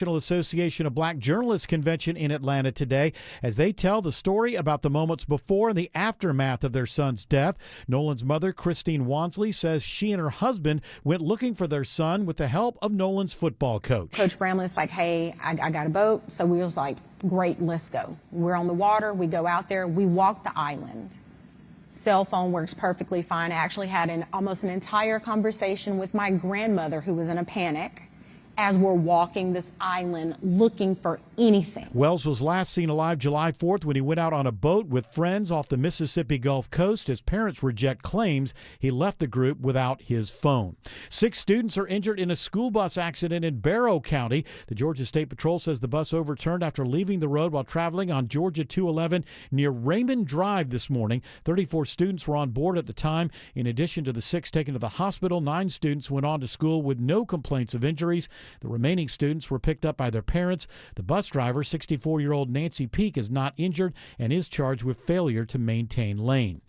National Association of Black Journalists convention in Atlanta today as they tell the story about the moments before and the aftermath of their son's death. Nolan's mother, Christine Wansley, says she and her husband went looking for their son with the help of Nolan's football coach. Coach Bramlett's like, hey, I got a boat. So we was like, great, let's go. We're on the water. We go out there. We walk the island. Cell phone works perfectly fine. I actually had almost an entire conversation with my grandmother, who was in a panic, as we're walking this island looking for anything. Wells was last seen alive July 4th when he went out on a boat with friends off the Mississippi Gulf Coast. His parents reject claims he left the group without his phone. 6 students are injured in a school bus accident in Barrow County. The Georgia State Patrol says the bus overturned after leaving the road while traveling on Georgia 211 near Raymond Drive this morning. 34 students were on board at the time. In addition to the 6 taken to the hospital, 9 students went on to school with no complaints of injuries. The remaining students were picked up by their parents. The bus driver, 64-year-old Nancy Peak, is not injured and is charged with failure to maintain lane.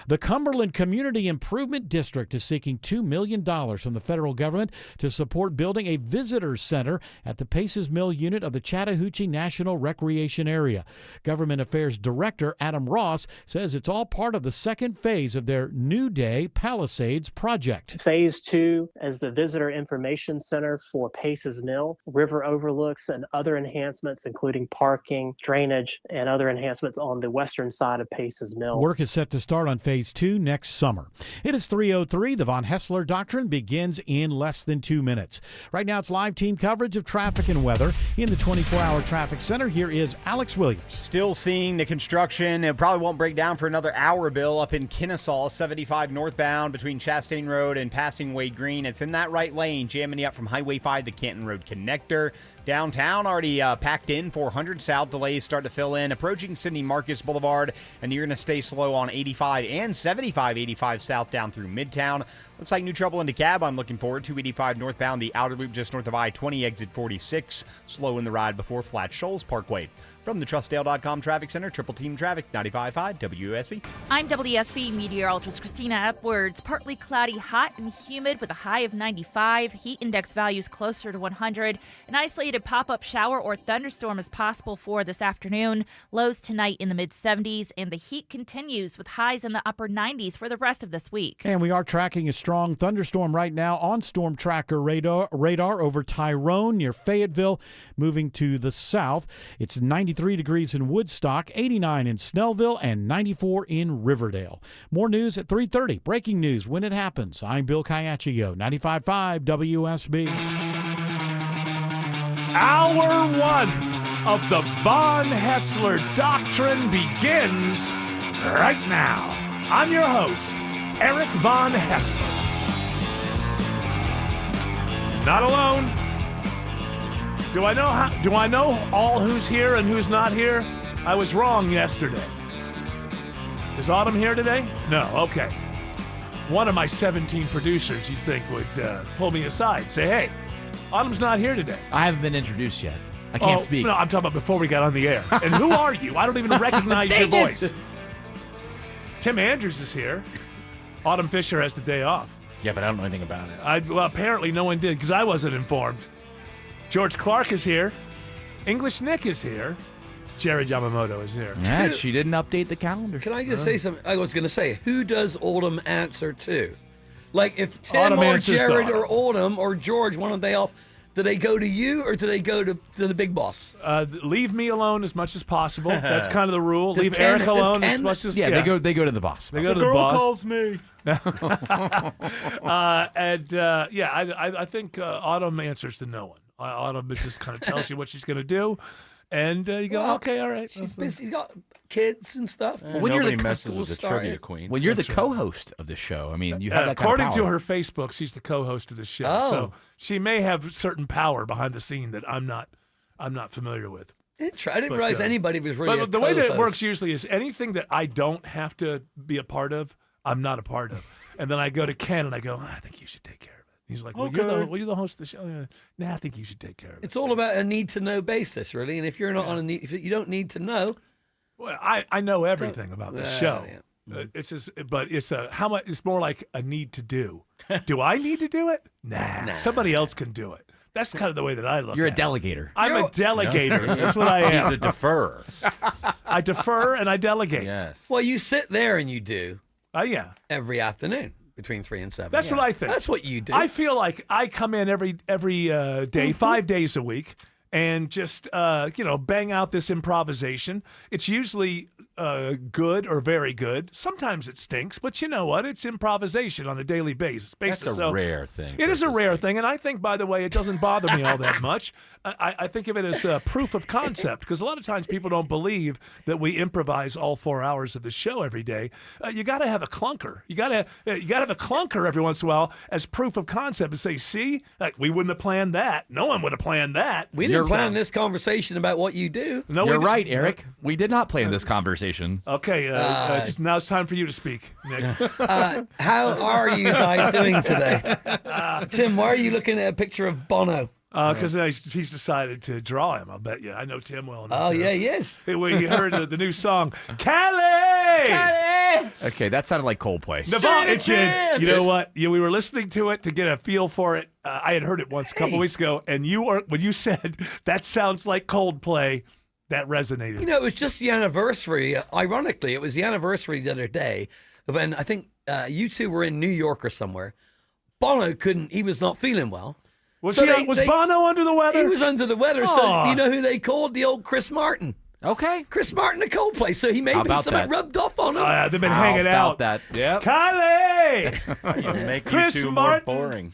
The Cumberland Community Improvement District is seeking $2 million from the federal government to support building a visitor center at the Paces Mill unit of the Chattahoochee National Recreation Area. Government Affairs Director Adam Ross says it's all part of the second phase of their New Day Palisades project. Phase 2 is the Visitor Information Center for Paces Mill, river overlooks, and other enhancements, including parking, drainage, and other enhancements on the western side of Paces Mill. Work is set to start on Phase 2 next summer. It is 3:03. The Von Hessler Doctrine begins in less than 2 minutes. Right now, it's live team coverage of traffic and weather. In the 24-hour traffic center, here is Alex Williams. Still seeing the construction. It probably won't break down for another hour, Bill, up in Kennesaw, 75 northbound between Chastain Road and passing Wade Green. It's in that right lane, jamming you up from Highway 5 to Canton Road connector. Downtown already packed in. 400 south delays start to fill in. Approaching Sidney Marcus Boulevard, and you're going to stay slow on 85 and 75, 85 south down through Midtown. Looks like new trouble in DeKalb. I'm looking forward to 85 northbound, the outer loop just north of I-20, exit 46. Slow in the ride before Flat Shoals Parkway. From the TrustDale.com Traffic Center, Triple Team Traffic, 95.5 WSB. I'm WSB meteorologist Christina Edwards. Partly cloudy, hot and humid with a high of 95. Heat index values closer to 100. An isolated pop-up shower or thunderstorm is possible for this afternoon. Lows tonight in the mid-70s, and the heat continues with highs in the upper 90s for the rest of this week. And we are tracking a strong thunderstorm right now on Storm Tracker radar over Tyrone near Fayetteville, moving to the south. It's 93 degrees in Woodstock, 89 in Snellville, and 94 in Riverdale. More news at 3:30. Breaking news when it happens. I'm Bill Caiaccio, 95.5 WSB. Hour 1 of the Von Hessler Doctrine begins right now. I'm your host, Eric Von Hessler. Not alone. Do I know all who's here and who's not here? I was wrong yesterday. Is Autumn here today? No, okay. One of my 17 producers, you'd think, would pull me aside, say, hey, Autumn's not here today. I haven't been introduced yet. I can't speak. No, I'm talking about before we got on the air. And who are you? I don't even recognize your voice. Tim Andrews is here. Autumn Fisher has the day off. Yeah, but I don't know anything about it. Well, apparently no one did because I wasn't informed. George Clark is here. English Nick is here. Jared Yamamoto is here. Yeah, she didn't update the calendar. Can I just say something? I was going to say, who does Autumn answer to? Like, if Tim Autumn or answers to Jared Autumn. or Autumn or George want a day off, do they go to you or do they go to the big boss? Leave me alone as much as possible. That's kind of the rule. Does Leave Ken- Eric does alone Ken- as much as Yeah, they go to the boss. They go to the boss. Calls me. I think Autumn answers to no one. Autumn just kind of tells you what she's going to do, and you go, okay, all right. She's busy. She's got kids and stuff. When you're Nobody the messes with the trivia queen. When you're the That's right. co-host of the show, I mean, you have that kind according of to power. her Facebook, she's the co-host of the show, Oh. so she may have certain power behind the scene that I'm not familiar with. I didn't realize anybody was really But a the way that it co-host. works usually is anything that I don't have to be a part of, I'm not a part of. And then I go to Ken and I go, I think you should take care of it. He's like, well, you're the host of the show. Nah, I think you should take care of it. It's all about a need-to-know basis, really. And if you're not on a need, if you don't need to know, Well, I know everything about the show. yeah. It's just, but it's how much. It's more like a need to do. Do I need to do it? Nah, somebody else can do it. That's kind of the way that I look You're a at it. delegator. I'm a delegator. That's what I am. He's a deferrer. I defer and I delegate. Yes. Well, you sit there and you do Yeah. every afternoon between 3 and 7. That's what I think. That's what you do. I feel like I come in every day, 5 days a week, and just bang out this improvisation. It's usually good or very good. Sometimes it stinks, but you know what? It's improvisation on a daily basis. That's a rare thing. It is a rare thing, and I think, by the way, it doesn't bother me all that much. I think of it as a proof of concept, because a lot of times people don't believe that we improvise all 4 hours of the show every day. You got to have a clunker. You got to have a clunker every once in a while as proof of concept and say, see, like, we wouldn't have planned that. No one would have planned that. We didn't plan this conversation about what you do. No, You're we right, didn't. Eric. We did not plan this conversation. Okay, now it's time for you to speak, Nick. How are you guys doing today? Tim, why are you looking at a picture of Bono? Because he's decided to draw him, I'll bet you. I know Tim well enough. Oh, yeah, yes. Well, you heard the new song, Cali! Okay, that sounded like Coldplay. It did. You know what? We were listening to it to get a feel for it. I had heard it once a couple weeks ago, and when you said, that sounds like Coldplay, that resonated. You know, it was just the anniversary. Ironically, it was the anniversary the other day of when I think you two were in New York or somewhere. Bono he was not feeling well. Was So Bono under the weather? He was under the weather. So you know who they called? The old Chris Martin. Okay. Chris Martin of Coldplay. So he maybe about something that? rubbed off on him. They've been How hanging about out. that? Yeah. Kylie! You make Chris you two Martin. more boring.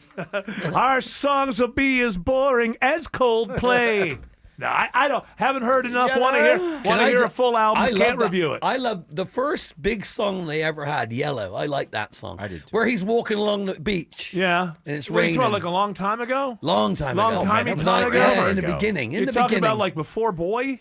Our songs will be as boring as Coldplay. No, I haven't heard enough. Want to hear a full album? Can't review it. I love the first big song they ever had, Yellow. I like that song. I did too. Where he's walking along the beach. Yeah, And it's What are you talking raining. about, like a long time ago. Long time Long ago. time It was ago? like- yeah, Forever in the ago. beginning. You're talking about like before Boy.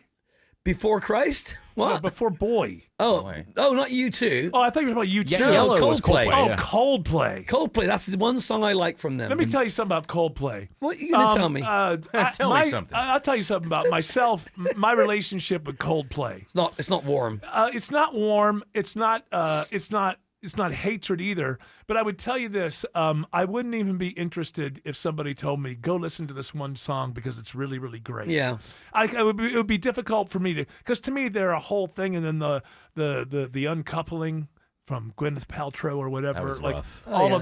Before Christ? What? Before Boy. Oh, not you two. Oh, I think it was about you too. Yeah, Yellow was Coldplay. Coldplay. Oh, yeah. Coldplay. Coldplay. That's the one song I like from them. Let me tell you something about Coldplay. What are you going to tell me? Tell me something. I'll tell you something about myself. My relationship with Coldplay. It's not warm. It's not warm. It's not hatred either. But I would tell you this: I wouldn't even be interested if somebody told me, "Go listen to this one song because it's really, really great." Yeah. It would be difficult for me because to me they're a whole thing, and then the uncoupling from Gwyneth Paltrow or whatever, That was like rough. all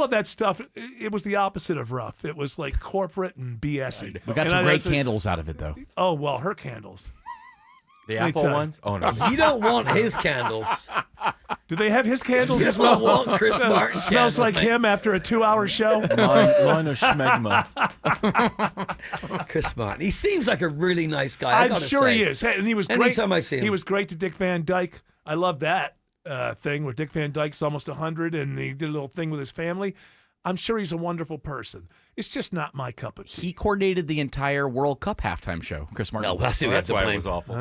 of that stuff. It was the opposite of rough. It was like corporate and BSy. We got And some great that's- candles out of it, though. Oh well, her candles. The Let me Apple tell you. ones? Oh, no. You don't want his candles. Do they have his candles You as well? don't want Chris Martin's Smells candles, like mate. him after a 2-hour show. Mine are schmegma. Chris Martin. He seems like a really nice guy. I I'm gotta sure say. he is. Hey, and he was great. Anytime I see him. He was great to Dick Van Dyke. I love that thing where Dick Van Dyke's almost 100 and he did a little thing with his family. I'm sure he's a wonderful person. It's just not my cup of tea. He coordinated the entire World Cup halftime show, Chris Martin. No, that's who we have That's to why it blame. was awful.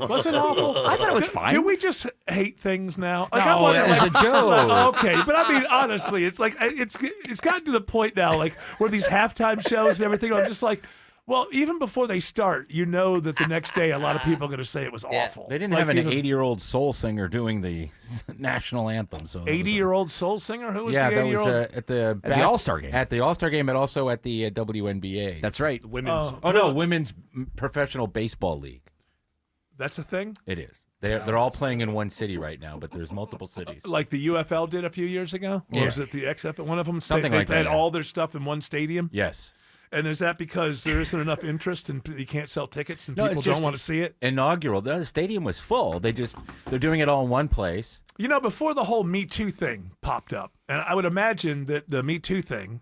Was it awful? I thought it was fine. Do we just hate things now? Like, No, it was a joke. Okay, but I mean, honestly, it's like it's gotten to the point now, like where these halftime shows and everything. I'm just like, well, even before they start, you know that the next day a lot of people are going to say it was awful. They didn't Like, have an even 80-year-old soul singer doing the national anthem. So 80-year-old soul singer. Who was Yeah, the that was 80-year-old? at the All-Star game. At the All-Star game, and also at the WNBA. That's right. Women's. Oh no, Women's Professional Baseball League. That's a thing. It is. They're all playing in one city right now, but there's multiple cities. Like the UFL did a few years ago, or Yeah. was it the XFL? One of them. Something they like that, had yeah. all their stuff in one stadium. Yes. And is that because there isn't enough interest and you can't sell tickets and No, people it's don't just- want to see it? Inaugural. The stadium was full. They're doing it all in one place. You know, before the whole Me Too thing popped up, and I would imagine that the Me Too thing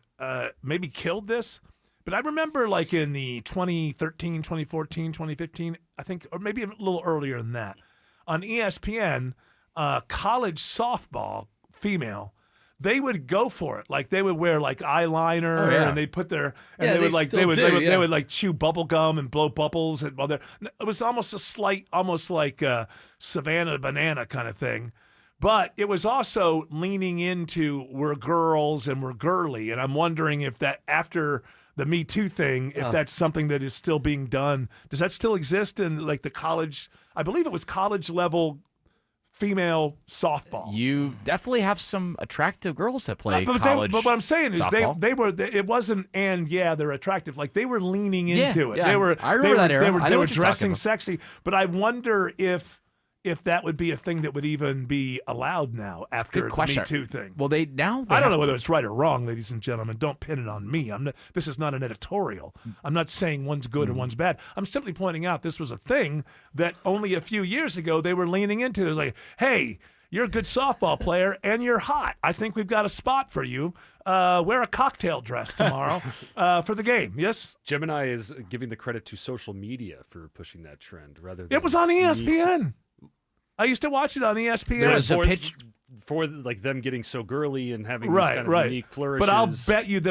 maybe killed this, but I remember like in the 2013, 2014, 2015, I think, or maybe a little earlier than that, on ESPN, college softball, female, they would go for it. Like they would wear like eyeliner, Oh, yeah. and they put their and Yeah, they they would like still they would do, yeah. like chew bubble gum and blow bubbles, and while they're it was almost a slight, almost like Savannah Banana kind of thing. But it was also leaning into we're girls and we're girly, and I'm wondering if that after the Me Too thing, if that's something that is still being done. Does that still exist in like the college? I believe it was college level female softball. You definitely have some attractive girls that play but college. but what I'm saying is softball. they were. It wasn't, and yeah, they're attractive. Like they were leaning into it. yeah. They were. I remember that era. I know They were what you're talking dressing about. sexy. But I wonder if that would be a thing that would even be allowed now after Good the question. Me Too thing. Well, they I don't know whether it's right or wrong, ladies and gentlemen. Don't pin it on me. This is not an editorial. I'm not saying one's good or one's bad. I'm simply pointing out this was a thing that only a few years ago they were leaning into. It was like, hey, you're a good softball player and you're hot. I think we've got a spot for you. Wear a cocktail dress tomorrow for the game. Yes? Gemini is giving the credit to social media for pushing that trend rather than It was on ESPN. I used to watch it on ESPN. There was a pitch. For like them getting so girly and having these kind of unique flourishes. But I'll bet you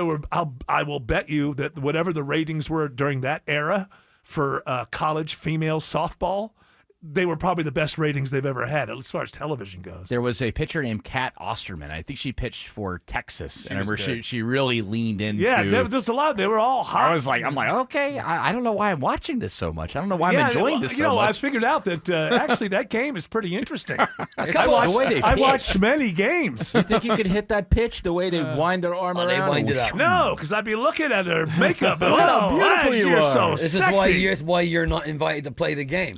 I will bet you that whatever the ratings were during that era for college female softball, they were probably the best ratings they've ever had as far as television goes. There was a pitcher named Kat Osterman. I think she pitched for Texas. And I remember good. she really leaned into. Yeah, there was just a lot. They were all hot. I'm like, okay, I don't know why I'm watching this so much. I don't know why I'm enjoying this so I much. figured out that actually that game is pretty interesting. The way they I pitch. watched many games. You think you could hit that pitch the way they wind their arm they around? wind it up. No, because I'd be looking at her makeup and Look how beautiful you you're are. so This sexy. is why you're not invited to play the game.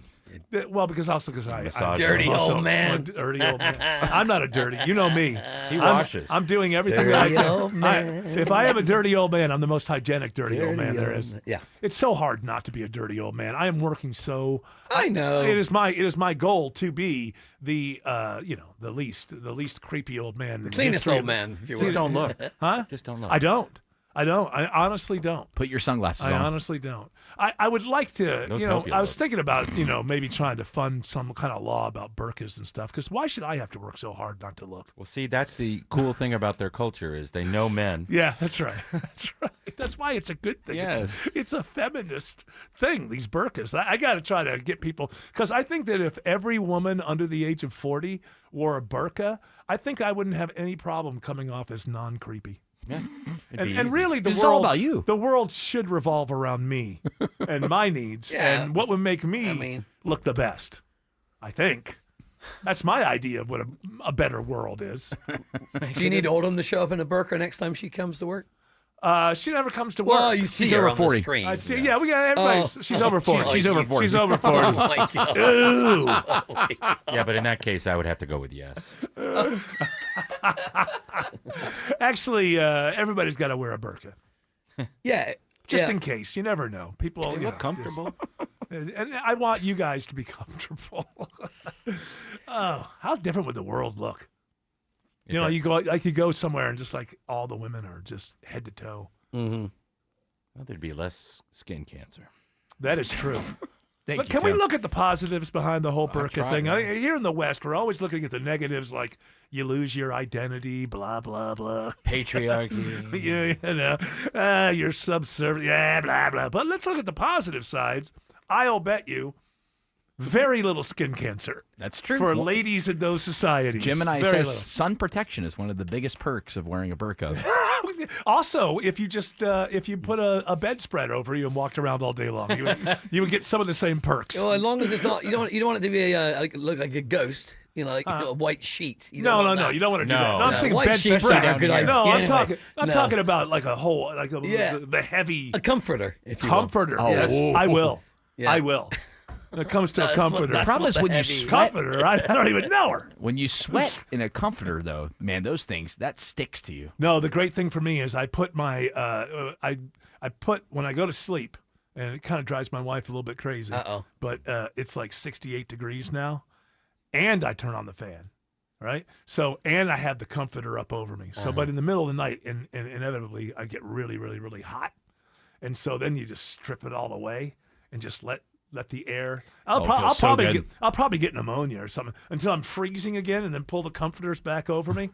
Well, because I'm Massage Dirty also old man. a dirty old man. I'm not a dirty. You know me. He washes. I'm doing everything Dirty right. old man. If I am a dirty old man, I'm the most hygienic dirty old man there is. Yeah. It's so hard not to be a dirty old man. I am working so. I know. It is my goal to be the the least creepy old man. The Cleanest old man, if you will. Just don't look. Huh? Just don't look. I don't. I honestly don't. Put your sunglasses I on. honestly don't. I would like to, Those help you I was look. thinking about, maybe trying to fund some kind of law about burqas and stuff, because why should I have to work so hard not to look? Well, see, that's the cool thing about their culture is they know men. Yeah, that's right. That's right. That's why it's a good thing. Yes. It's a feminist thing, these burqas. I got to try to get people, because I think that if every woman under the age of 40 wore a burqa, I think I wouldn't have any problem coming off as non-creepy. Yeah. And really, the It's world, all about you. The world should revolve around me and my needs Yeah. and what would make me look the best. I think that's my idea of what a better world is. Do you need Autumn to show up in a burqa next time she comes to work? She never comes to work. Well, you see She's her over on 40. the screen. I see. Yeah, we got everybody. She's over 40. She's over 40. She's over 40. Oh my God. Ooh. Yeah, but in that case, I would have to go with yes. Actually, everybody's got to wear a burqa. Yeah. Just yeah. in case. You never know. People They you look know, comfortable. And I want you guys to be comfortable. Oh, how different would the world look? You know, you could go somewhere and just like all the women are just head to toe. Mm-hmm. Well, there'd be less skin cancer. That is true. Thank But you, can we Tim. look at the positives behind the whole burqa try, thing? man. Here in the West, we're always looking at the negatives, like you lose your identity, blah blah blah. Patriarchy. You're subservient, yeah, blah blah. But let's look at the positive sides. I'll bet you, very little skin cancer That's true. for Well, ladies in those societies. Gemini Very says sun protection is one of the biggest perks of wearing a burqa. little. Also, if you just if you put a bedspread over you and walked around all day long, you would get some of the same perks. Well, as long as it's not, you don't want it to be look like a ghost. You know, like a white sheet. You don't want No, that. you don't want to do No. that. No, I'm No, saying white bedspread. sheets are a good idea. No, I'm Anyway, talking. I'm no. talking about like a whole, like Yeah. the heavy A comforter, if you will. comforter. Oh, Yes, oh. I will. Yeah. I will. When it comes to a That's what- comforter, The that's problem is what when the you heavy- sweat. comforter. I don't even know her. When you sweat in a comforter, though, man, those things that sticks to you. No, the great thing for me is I put my I put when I go to sleep, and it kind of drives my wife a little bit crazy. Uh-oh. But it's like 68 degrees now, and I turn on the fan, right? So and I have the comforter up over me. So, but in the middle of the night, and inevitably I get really, really, really hot, and so then you just strip it all away and just let the air. I'll it feels so good. I'll probably get pneumonia or something until I'm freezing again, and then pull the comforters back over me.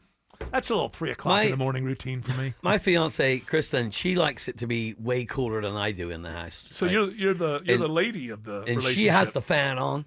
That's a little 3 o'clock in the morning routine for me. My fiance Kristen, she likes it to be way cooler than I do in the house. So Like, you're the lady of the and relationship. she has the fan on.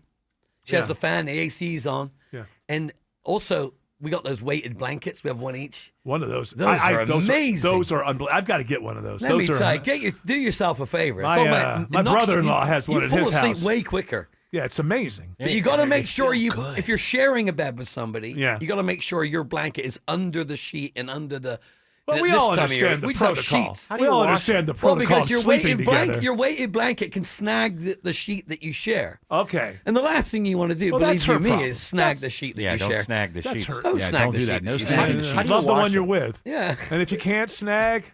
She Yeah. has the fan, the AC's on. Yeah. And also, we got those weighted blankets. We have one each. One of those. Those are amazing. Those are unbelievable. I've got to get one of those. Let me those tell are. you, do yourself a favor. My, Talking about- my it knocks brother-in-law you- has one you at fall his asleep house. way quicker. Yeah, it's amazing. But you got to make sure if you're sharing a bed with somebody, Yeah. you got to make sure your blanket is under the sheet and under the. Well, and we at this all time of year, understand the we just have protocol. sheets. We all understand the Well, protocol because of your sleeping together. your weighted blanket can snag the sheet that you share. Okay. And the last thing you want to do, Well, believe that's you her me, problem. is snag the sheet that you don't share. snag the That's sheets. her. Don't snag don't the do sheet. that. No You snagging. snag- How do you Love the wash one you're it? with. Yeah. And if you can't snag,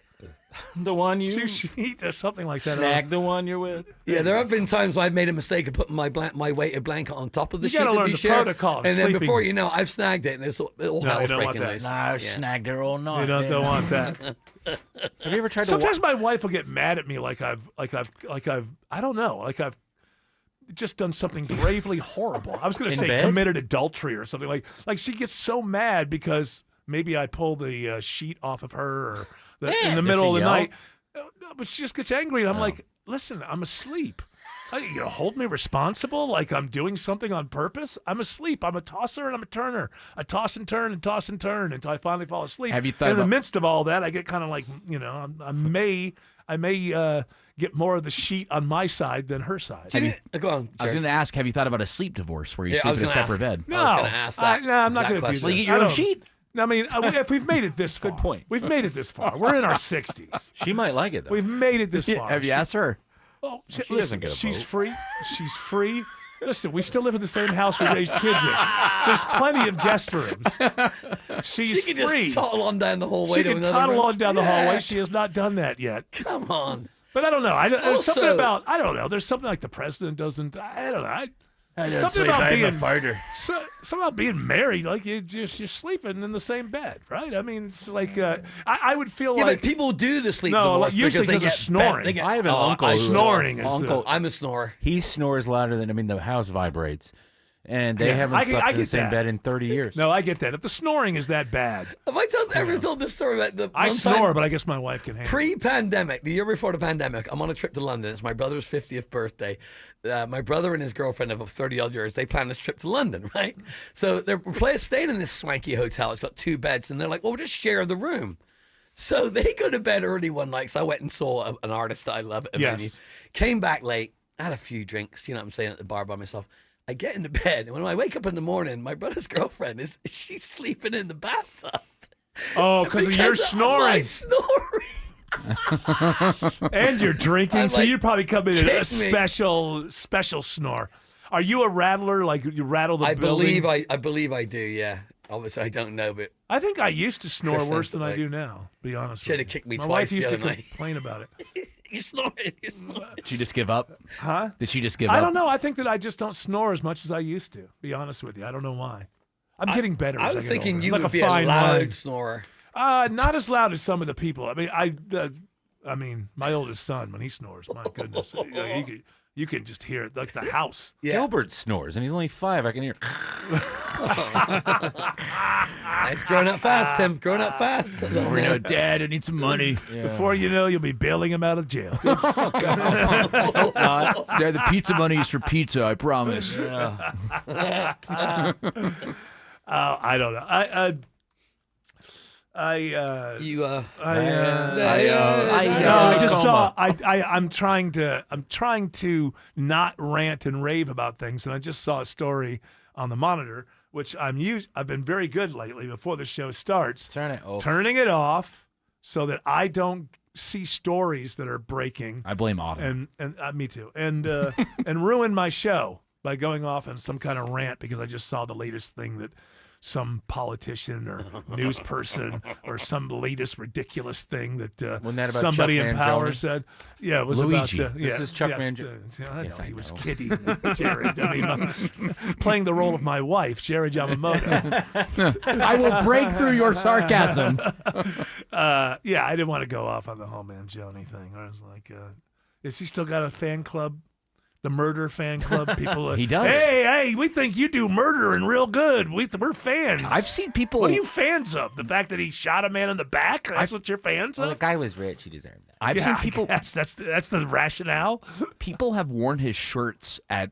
The one you two sheets or something like that. snag the one you're with. Yeah, there have been times I've made a mistake of putting my weighted blanket on top of the You sheet gotta that learn we the share, protocol of and then sleeping. before you know, I've snagged it, and it's all you hell's don't want breaking that. loose. I Yeah. snagged her all night. You don't want that. Have you ever tried to? Sometimes my wife will get mad at me like I've I don't know, like I've just done something gravely horrible. I was going to In say bed? committed adultery or something like she gets so mad because maybe I pull the sheet off of her or in the Does middle of she the yell? night. No, but she just gets angry and I'm like, listen, I'm asleep. You hold me responsible like I'm doing something on purpose. I'm asleep. I'm a tosser and I'm a turner. I toss and turn until I finally fall asleep. Have you thought in the about- midst of all that, I get kind of like, I may get more of the sheet on my side than her side. Go on. I was Jared. going to ask, have you thought about a sleep divorce where you Yeah, I sleep was in a gonna separate ask. bed? I was gonna ask that No, I'm not exact going to do question. that. Well, you get your I own don't- sheet. I mean, if we've made it this far, Good point. We've made it this far. We're in our 60s. She might like it though. We've made it this far. Have you asked her? Oh, she listen, doesn't get a she's vote. free. She's free. Listen, we still live in the same house we raised kids in. There's plenty of guest rooms. She's She can free. just toddle on down the hallway. She to can another toddle room. on down the Yeah. hallway. She has not done that yet. Come on. But I don't know. There's something Also- about I don't know. There's something like the president doesn't. I don't know. don't Something sleep. about I'm a being fighter. something about being married, like you're sleeping in the same bed, right? I mean, it's like I would feel Yeah, like but people do the sleep No, divorce like, usually because they because of get snoring. They get, I have an uncle I who- snore. snoring is Uncle- I'm a snorer. He snores louder than the house vibrates, and they Yeah, haven't I slept in the get same that. bed in 30 years. No, I get that. If the snoring is that bad, Have I ever told this story about the I one snore, time but I guess my wife can handle it. pre-pandemic, the year before the pandemic? I'm on a trip to London. It's my brother's 50th birthday. My brother and his girlfriend of 30-odd years, they planned this trip to London, right? So they're staying in this swanky hotel. It's got 2 beds, and they're like, well, we'll just share the room. So they go to bed early one night. So I went and saw an artist that I love at a venue. Yes. Came back late, had a few drinks, you know what I'm saying, at the bar by myself. I get into bed, and when I wake up in the morning, my brother's girlfriend she's sleeping in the bathtub. Oh, because of your Because snoring. my snoring. And you're drinking, I'm so like, you probably come in a kick me. special snore. Are you a rattler? Like you rattle the building? I believe I do. Yeah. Obviously, I don't know, but I think I used to snore Chris worse says than that, I like, do now. Be honest. she had with to you. kick me My twice wife the used to other night. complain about it. you're snoring. You're snoring. Did she just give up? Huh? Did she just give I up? don't know. I think that I just don't snore as much as I used to. Be honest with you, I don't know why. I'm getting better. I as was get thinking older. you like would a be a fine loud wine. snorer. Not as loud as some of the people. I mean, I mean, my oldest son when he snores, my goodness, you can just hear it like the house. Yeah. Gilbert snores, and he's only 5. I can hear. It's growing up fast, Tim. Growing up fast. Dad, I need some money. Before you know, you'll be bailing him out of jail. Dad, the pizza money is for pizza, I promise. I don't know. I just saw. I'm trying to not rant and rave about things, and I just saw a story on the monitor, which I've been very good lately. Before the show starts, turning it off so that I don't see stories that are breaking. I blame Autumn. And me too. And and ruin my show by going off on some kind of rant because I just saw the latest thing that some politician or news person or some latest ridiculous thing that Wasn't that about somebody Chuck in power Mangione? said. Yeah, it was Luigi. about. This is Chuck Mangione. I Yes, know, I he was know. kidding, Jared. I mean, playing the role of my wife, Jared Yamamoto. I will break through your sarcasm. Yeah, I didn't want to go off on the whole Mangione thing. I was like, is he still got a fan club? The murder fan club? People. He does. Hey, we think you do murdering real good. We're fans. I've seen people. What are you fans of? The fact that he shot a man in the back? That's what you're fans Well, the of? guy was rich. He deserved that. I've seen people. Yes, that's the rationale. People have worn his shirts at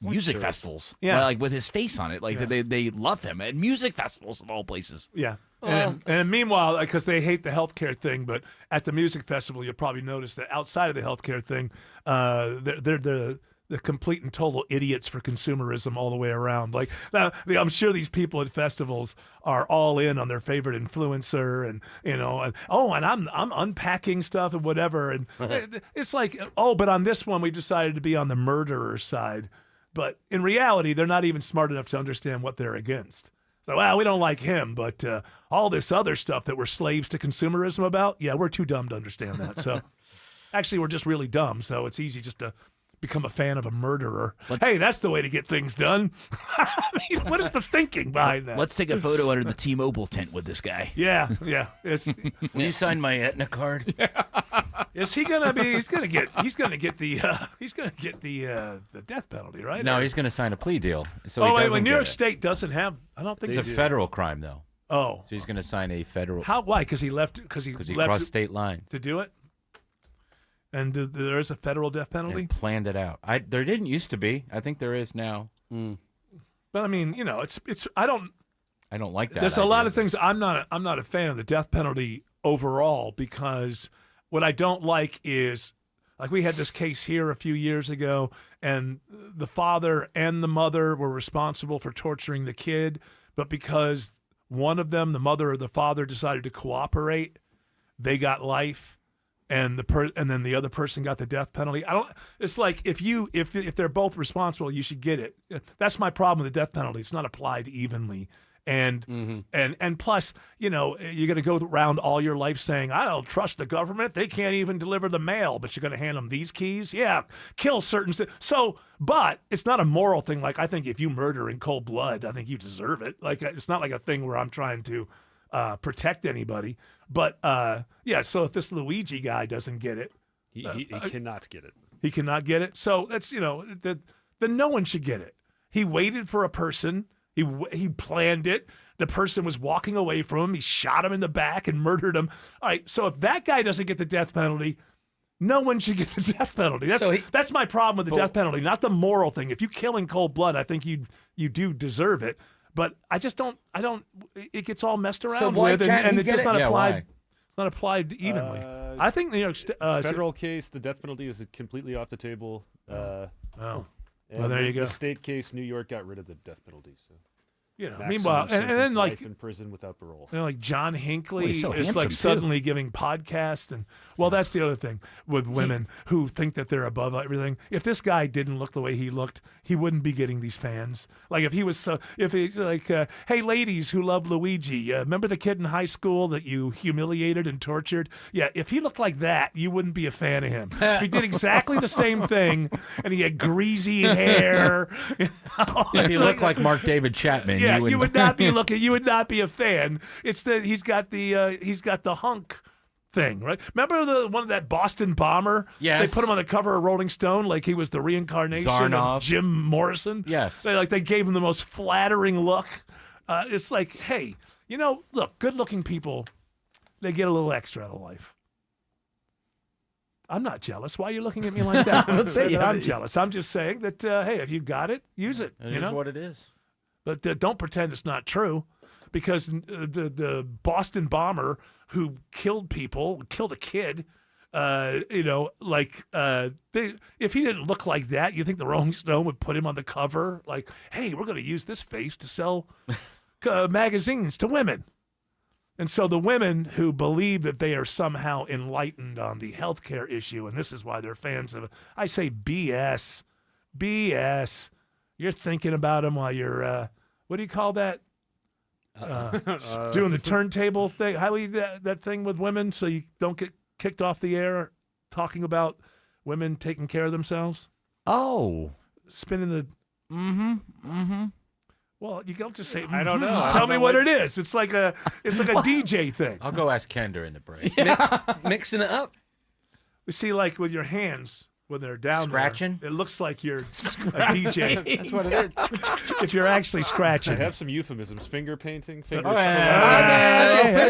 music shirts? festivals. Yeah. Like with his face on it. Like they love him at music festivals of all places. Yeah. And meanwhile, because they hate the healthcare thing, but at the music festival, you'll probably notice that outside of the healthcare thing, the complete and total idiots for consumerism all the way around. Like, now, I'm sure these people at festivals are all in on their favorite influencer, and and I'm unpacking stuff and whatever, and it's like, but on this one we decided to be on the murderer side, but in reality they're not even smart enough to understand what they're against. So, well, we don't like him, but all this other stuff that we're slaves to consumerism about, yeah, we're too dumb to understand that. So, actually, we're just really dumb. So it's easy just to become a fan of a murderer. Hey, that's the way to get things done. I mean, what is the thinking behind that? Let's take a photo under the T-Mobile tent with this guy. Yeah. Will you sign my Aetna card? Is he gonna be? He's gonna get the death penalty, right? No, he's going to sign a plea deal. So New York State doesn't have. I don't think it's a federal crime though. Oh, so he's going to sign a federal. How? Why? Because he crossed state lines to do it. And there is a federal death penalty? They planned it out. There didn't used to be. I think there is now. But I mean, it's. I don't like that. There's a lot of things. I'm not a fan of the death penalty overall, because what I don't like is, like, we had this case here a few years ago, and the father and the mother were responsible for torturing the kid, but because one of them, the mother or the father, decided to cooperate, they got life. And then the other person got the death penalty. It's like if they're both responsible, you should get it. That's my problem with the death penalty. It's not applied evenly. And plus, you're going to go around all your life saying, I don't trust the government. They can't even deliver the mail, but you're going to hand them these keys? Yeah, kill certain. But it's not a moral thing. Like, I think if you murder in cold blood, I think you deserve it. Like, it's not like a thing where I'm trying to protect anybody. But, so if this Luigi guy doesn't get it. He cannot get it. He cannot get it. So that's, then no one should get it. He waited for a person. He planned it. The person was walking away from him. He shot him in the back and murdered him. All right, so if that guy doesn't get the death penalty, no one should get the death penalty. That's my problem with the death penalty, not the moral thing. If you kill in cold blood, I think you do deserve it. But I just don't. It gets all messed around with, and it's just not applied. It's not applied evenly. I think New York federal case, the death penalty is completely off the table. Well, there you go. The state case, New York got rid of the death penalty. So. Meanwhile, and then life in prison without parole. Like John Hinckley is like suddenly giving podcasts, and that's the other thing with women who think that they're above everything. If this guy didn't look the way he looked, he wouldn't be getting these fans. Like if he's like, hey ladies who love Luigi, remember the kid in high school that you humiliated and tortured? Yeah, if he looked like that, you wouldn't be a fan of him. If he did exactly the same thing and he had greasy hair, if he looked like Mark David Chapman. Yeah, you would not be looking. You would not be a fan. It's that he's got the hunk thing, right? Remember the one of that Boston bomber? Yes. They put him on the cover of Rolling Stone like he was the reincarnation of Jim Morrison. Yes. They gave him the most flattering look. It's like, hey, look, good-looking people, they get a little extra out of life. I'm not jealous. Why are you looking at me like that? I'm jealous. I'm just saying that, hey, if you got it, use it. It is what it is. But don't pretend it's not true, because the Boston bomber who killed a kid, if he didn't look like that, you think the Rolling Stone would put him on the cover? Like, hey, we're going to use this face to sell magazines to women. And so the women who believe that they are somehow enlightened on the healthcare issue, and this is why they're fans of it, I say BS. You're thinking about them while you're, what do you call that? Doing the turntable thing. How do you that thing with women so you don't get kicked off the air talking about women taking care of themselves? Oh. Spinning the... Mm-hmm. Well, you don't just say, I don't know. Tell me what it is. It's like a DJ thing. I'll go ask Ken during the break. Mixing it up. You see, like with your hands... when they're down scratching, there, it looks like you're a DJ. That's what it is. If you're actually scratching. I have some euphemisms. Finger painting. Finger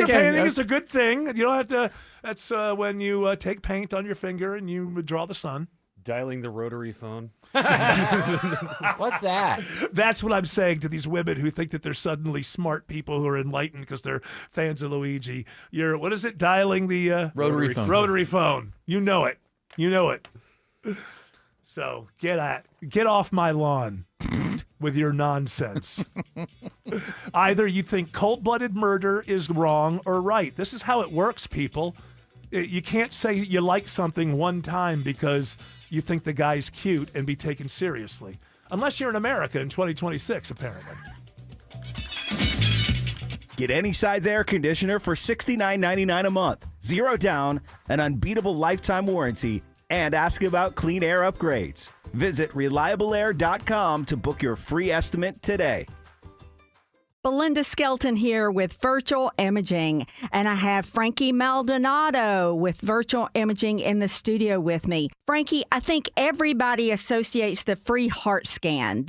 painting is a good thing. You don't have to. That's when you take paint on your finger and you draw the sun. Dialing the rotary phone. What's that? That's what I'm saying to these women who think that they're suddenly smart people who are enlightened because they're fans of Luigi. You're, what is it? Dialing the rotary phone. Rotary phone. You know it. So get off my lawn with your nonsense. Either you think cold-blooded murder is wrong or right. This is how it works, people. You can't say you like something one time because you think the guy's cute and be taken seriously. Unless you're in America in 2026, apparently. Get any size air conditioner for $69.99 a month. 0 down, an unbeatable lifetime warranty, and ask about clean air upgrades. Visit reliableair.com to book your free estimate today. Belinda Skelton here with Virtual Imaging, and I have Frankie Maldonado with Virtual Imaging in the studio with me. Frankie, I think everybody associates the free heart scan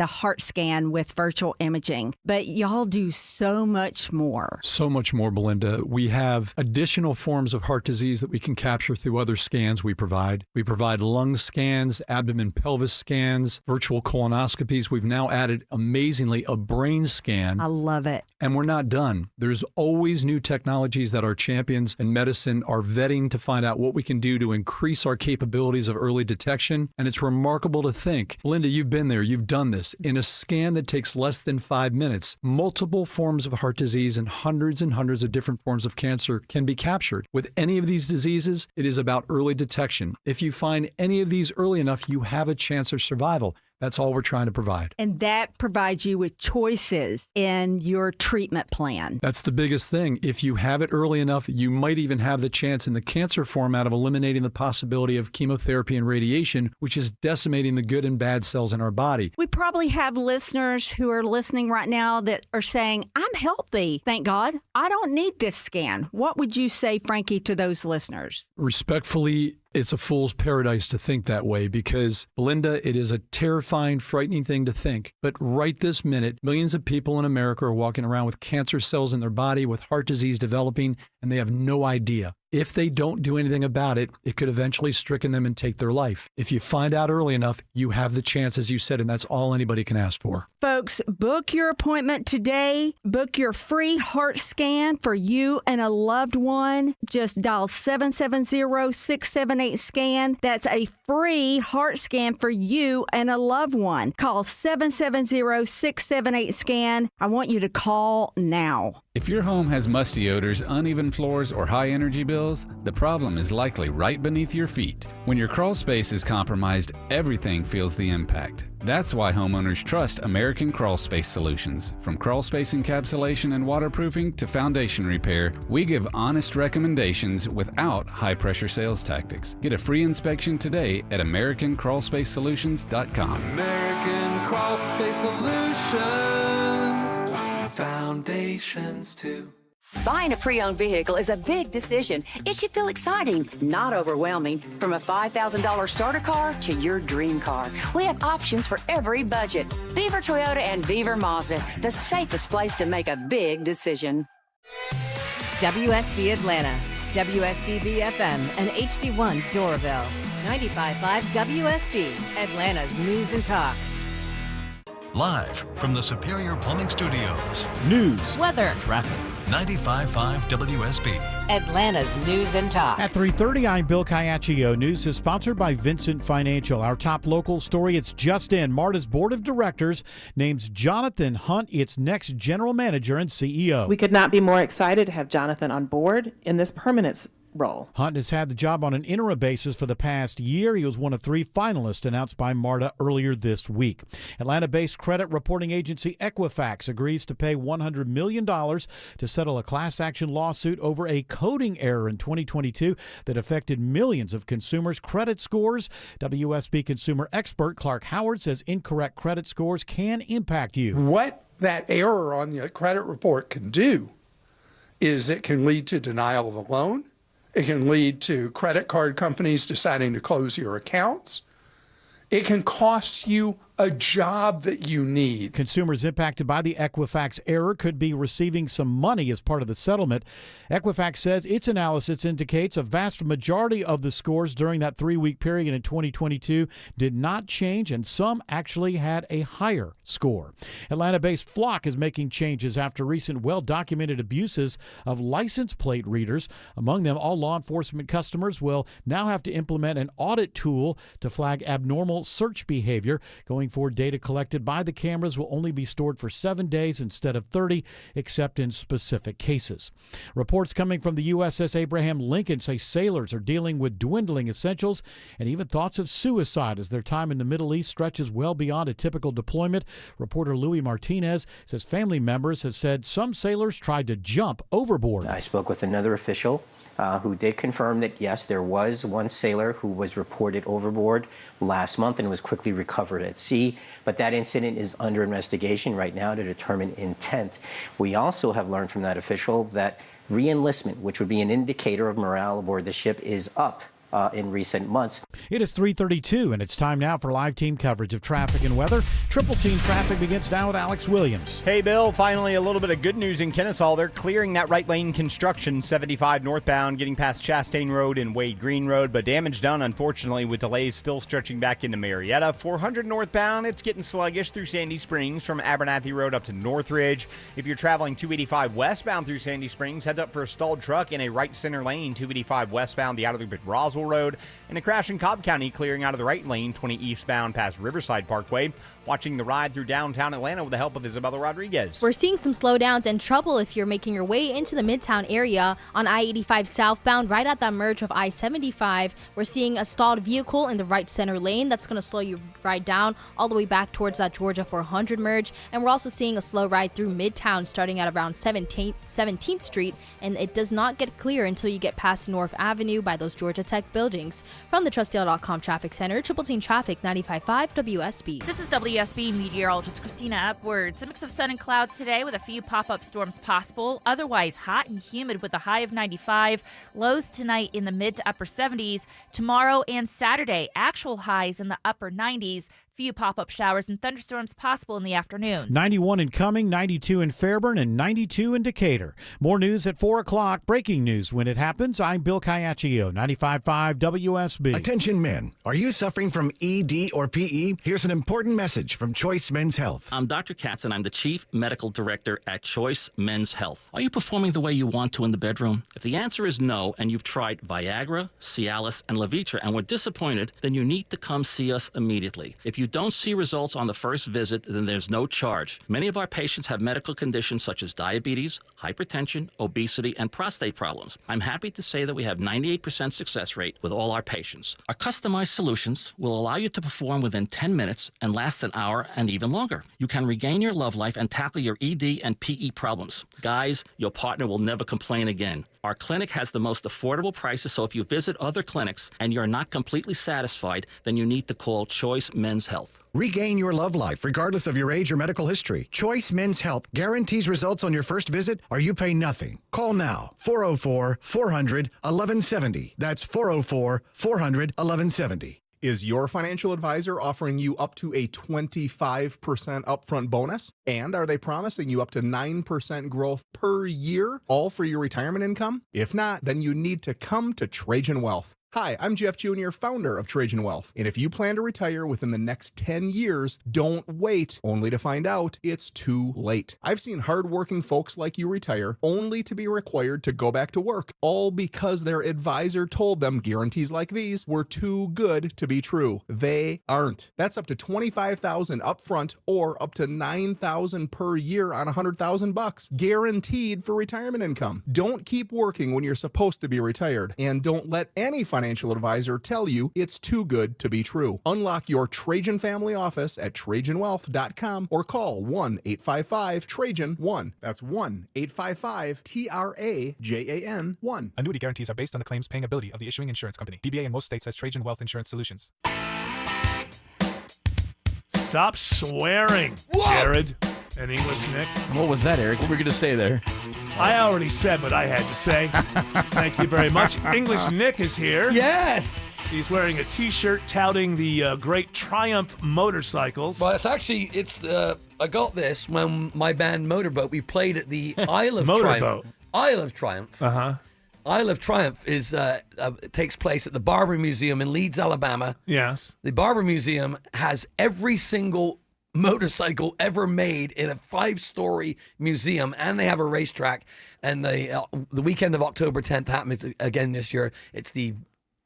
with Virtual Imaging, but y'all do so much more. So much more, Belinda. We have additional forms of heart disease that we can capture through other scans we provide. We provide lung scans, abdomen pelvis scans, virtual colonoscopies. We've now added, amazingly, a brain scan. I love it. And we're not done. There's always new technologies that our champions in medicine are vetting to find out what we can do to increase our capabilities of early detection. And it's remarkable to think, Linda, you've been there, you've done this. In a scan that takes less than 5 minutes, multiple forms of heart disease and hundreds of different forms of cancer can be captured. With any of these diseases, it is about early detection. If you find any of these early enough, you have a chance of survival. That's all we're trying to provide. And that provides you with choices in your treatment plan. That's the biggest thing. If you have it early enough, you might even have the chance in the cancer format of eliminating the possibility of chemotherapy and radiation, which is decimating the good and bad cells in our body. We probably have listeners who are listening right now that are saying, I'm healthy, thank God. I don't need this scan. What would you say, Frankie, to those listeners? Respectfully, it's a fool's paradise to think that way because, Belinda, it is a terrifying, frightening thing to think. But right this minute, millions of people in America are walking around with cancer cells in their body, with heart disease developing, and they have no idea. If they don't do anything about it, it could eventually stricken them and take their life. If you find out early enough, you have the chance, as you said, and that's all anybody can ask for. Folks, book your appointment today. Book your free heart scan for you and a loved one. Just dial 770-678-SCAN. That's a free heart scan for you and a loved one. Call 770-678-SCAN. I want you to call now. If your home has musty odors, uneven floors, or high energy bills, the problem is likely right beneath your feet. When your crawl space is compromised, everything feels the impact. That's why homeowners trust American Crawl Space Solutions. From crawl space encapsulation and waterproofing to foundation repair, we give honest recommendations without high-pressure sales tactics. Get a free inspection today at AmericanCrawlSpaceSolutions.com. American Crawl Space Solutions. Foundations too. Buying a pre-owned vehicle is a big decision. It should feel exciting, not overwhelming. From a $5,000 starter car to your dream car, we have options for every budget. Beaver Toyota and Beaver Mazda, the safest place to make a big decision. WSB Atlanta, WSBB FM, and HD1 Doraville. 95.5 WSB, Atlanta's News and Talk. Live from the Superior Plumbing Studios. News, weather, traffic. 95.5 WSB. Atlanta's News and Talk. At 3:30, I'm Bill Caiaccio. News is sponsored by Vincent Financial. Our top local story, it's just in. MARTA's Board of Directors names Jonathan Hunt its next general manager and CEO. We could not be more excited to have Jonathan on board in this permanent role. Hunt has had the job on an interim basis for the past year. He was one of 3 finalists announced by MARTA earlier this week. Atlanta-based credit reporting agency Equifax agrees to pay $100 million to settle a class action lawsuit over a coding error in 2022 that affected millions of consumers' credit scores. WSB consumer expert Clark Howard says incorrect credit scores can impact you. What that error on the credit report can do is it can lead to denial of a loan. It can lead to credit card companies deciding to close your accounts. It can cost you a job that you need. Consumers impacted by the Equifax error could be receiving some money as part of the settlement. Equifax says its analysis indicates a vast majority of the scores during that 3-week period in 2022 did not change, and some actually had a higher score. Atlanta-based Flock is making changes after recent well-documented abuses of license plate readers. Among them, all law enforcement customers will now have to implement an audit tool to flag abnormal search behavior. Going forward, data collected by the cameras will only be stored for 7 days instead of 30, except in specific cases. Reports coming from the USS Abraham Lincoln say sailors are dealing with dwindling essentials and even thoughts of suicide as their time in the Middle East stretches well beyond a typical deployment. Reporter Louis Martinez says family members have said some sailors tried to jump overboard. I spoke with another official who did confirm that, yes, there was one sailor who was reported overboard last month and was quickly recovered at sea. But that incident is under investigation right now to determine intent. We also have learned from that official that re-enlistment, which would be an indicator of morale aboard the ship, is up in recent months. It is 3:32, and it's time now for live team coverage of traffic and weather. Triple Team Traffic begins now with Alex Williams. Hey, Bill, finally a little bit of good news in Kennesaw. They're clearing that right lane construction, 75 northbound, getting past Chastain Road and Wade Green Road, but damage done, unfortunately, with delays still stretching back into Marietta. 400 northbound, it's getting sluggish through Sandy Springs from Abernathy Road up to Northridge. If you're traveling 285 westbound through Sandy Springs, head up for a stalled truck in a right center lane, 285 westbound, the outer loop at Roswell Road, and a crash in Cobb County clearing out of the right lane, 20 eastbound past Riverside Parkway. Watching the ride through downtown Atlanta with the help of Isabella Rodriguez. We're seeing some slowdowns and trouble if you're making your way into the Midtown area on I-85 southbound right at that merge of I-75. We're seeing a stalled vehicle in the right center lane that's going to slow your ride down all the way back towards that Georgia 400 merge. And we're also seeing a slow ride through Midtown starting at around 17th Street, and it does not get clear until you get past North Avenue by those Georgia Tech buildings. From the TrustDale.com Traffic Center, Triple Team Traffic 95.5 WSB. This is WSB meteorologist Christina Upwards. A mix of sun and clouds today with a few pop-up storms possible. Otherwise hot and humid with a high of 95. Lows tonight in the mid to upper 70s. Tomorrow and Saturday, actual highs in the upper 90s. Few pop-up showers and thunderstorms possible in the afternoons. 91 in Cumming, 92 in Fairburn, and 92 in Decatur. More news at 4 o'clock. Breaking news when it happens. I'm Bill Caiaccio, 95.5 WSB. Attention men. Are you suffering from ED or PE? Here's an important message from Choice Men's Health. I'm Dr. Katz, and I'm the Chief Medical Director at Choice Men's Health. Are you performing the way you want to in the bedroom? If the answer is no, and you've tried Viagra, Cialis, and Levitra and were disappointed, then you need to come see us immediately. If you don't see results on the first visit, then there's no charge. Many of our patients have medical conditions such as diabetes, hypertension, obesity, and prostate problems. I'm happy to say that we have 98% success rate with all our patients. Our customized solutions will allow you to perform within 10 minutes and last an hour and even longer. You can regain your love life and tackle your ED and PE problems. Guys, your partner will never complain again. Our clinic has the most affordable prices, so if you visit other clinics and you're not completely satisfied, then you need to call Choice Men's Health. Regain your love life regardless of your age or medical history. Choice Men's Health guarantees results on your first visit or you pay nothing. Call now. 404-400-1170. That's 404-400-1170. Is your financial advisor offering you up to a 25% upfront bonus? And are they promising you up to 9% growth per year, all for your retirement income? If not, then you need to come to Trajan Wealth. Hi, I'm Jeff Jr., founder of Trajan Wealth. And if you plan to retire within the next 10 years, don't wait, only to find out it's too late. I've seen hardworking folks like you retire only to be required to go back to work, all because their advisor told them guarantees like these were too good to be true. They aren't. That's up to $25,000 upfront or up to $9,000 per year on $100,000, guaranteed for retirement income. Don't keep working when you're supposed to be retired, and don't let any financial advisor tell you it's too good to be true. Unlock your Trajan family office at TrajanWealth.com or call 1-855-TRAJAN-1. That's 1-855-TRAJAN-1. Annuity guarantees are based on the claims paying ability of the issuing insurance company. DBA in most states has Trajan Wealth Insurance Solutions. Stop swearing, Jared. And English Nick. What was that, Eric? What were we going to say there? I already said what I had to say. Thank you very much. English Nick is here. Yes. He's wearing a T-shirt touting the great Triumph motorcycles. Well, I got this when my band Motorboat, we played at the Isle of Triumph. Isle of Triumph. Uh-huh. Isle of Triumph takes place at the Barber Museum in Leeds, Alabama. Yes. The Barber Museum has every single motorcycle ever made in a 5-story museum, and they have a racetrack. And the weekend of October 10th happens again this year. It's the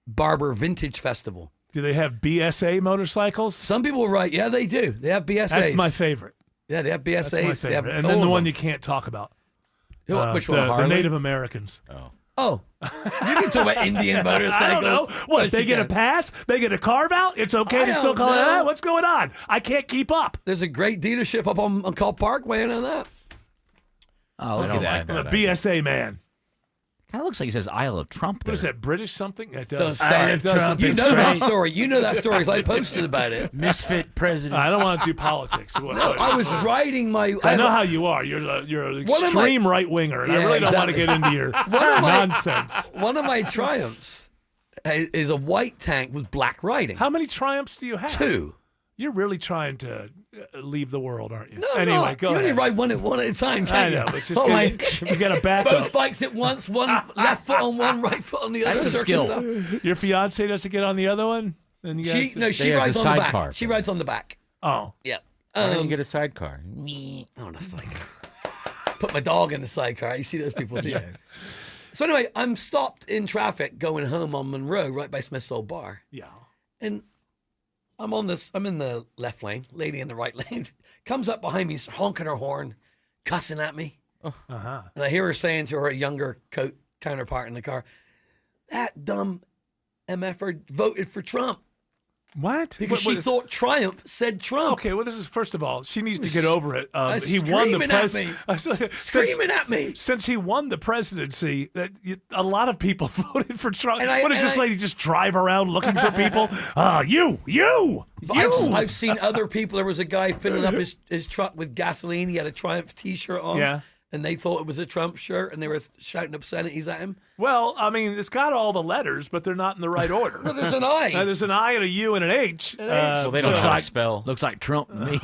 Barber Vintage Festival. Do they have BSA motorcycles? Some people write, yeah, they do. They have BSAs. That's my favorite. Yeah, they have BSAs. That's my favorite. And then the one you can't talk about. Which one? The Native Americans. Oh, you can talk about Indian motorcycles. I don't know. What, they get a pass? They get a carve out? It's okay to still call it that? What's going on? I can't keep up. There's a great dealership up on Call Parkway and on that. Oh, look at that. I'm a BSA man. Kind of looks like he says Isle of Trump there. What is that, British something? It does. Don't start. You know that story. You know that story because I posted about it. Misfit president. I don't want to do politics. No, I was riding my... I know how you are. You're an extreme right-winger, and I really don't want to get into your nonsense. One of my Triumphs is a white tank with black writing. How many Triumphs do you have? 2. You're really trying to leave the world, aren't you? No, anyway, no. go you ahead. only ride one at a time, can't you? I know, but just you got to back both up. bikes at once, one left foot on one, right foot on the other. That's some skill. Your fiance doesn't get on the other one? And you She rides on the back. She rides on the back. Oh. Yeah. Why don't you get a sidecar? Me. Oh, the sidecar. Put my dog in the sidecar. You see those people? Yes. So anyway, I'm stopped in traffic going home on Monroe, right by Smith's Old Bar. Yeah. And I'm in the left lane, lady in the right lane, comes up behind me, honking her horn, cussing at me. Uh-huh. And I hear her saying to her younger counterpart in the car, that dumb MFer voted for Trump. What? Because she thought Triumph said Trump. Okay, well, this is, first of all, she needs to get over it. He won the presidency. Screaming at me. Since he won the presidency, a lot of people voted for Trump. What does this lady just drive around looking for people? You! I've seen other people. There was a guy filling up his truck with gasoline. He had a Triumph T-shirt on. Yeah. And they thought it was a Trump shirt, and they were shouting obscenities at him. Well, I mean, it's got all the letters, but they're not in the right order. Well, there's an I. There's an I and a U and an H. Well, they don't know how to spell. Looks like Trump to me.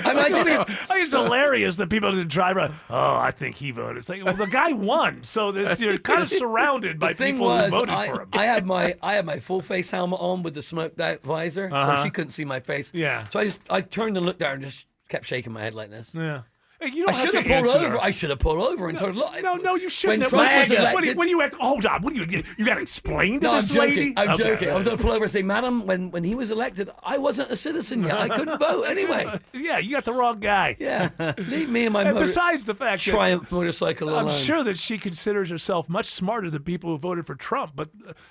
I think it's hilarious that people just drive around. Oh, I think he voted. It's like, well, the guy won, so you're kind of surrounded by people who voted for him. I had my full face helmet on with the smoked out visor, so she couldn't see my face. Yeah. So I turned and looked at her and just kept shaking my head like this. Yeah. Hey, you don't I have should to have pulled answer. over. I should have pulled over and told her, look. No, you shouldn't. When Trump was elected, when you hold on, what do you got to explain to no, this I'm joking. lady? I'm Okay. joking. I was going to pull over and say, madam, when he was elected, I wasn't a citizen yet. I couldn't vote anyway. Yeah, you got the wrong guy. Yeah. Leave me and my And besides the fact Triumph motorcycle alone. I'm sure that she considers herself much smarter than people who voted for Trump, but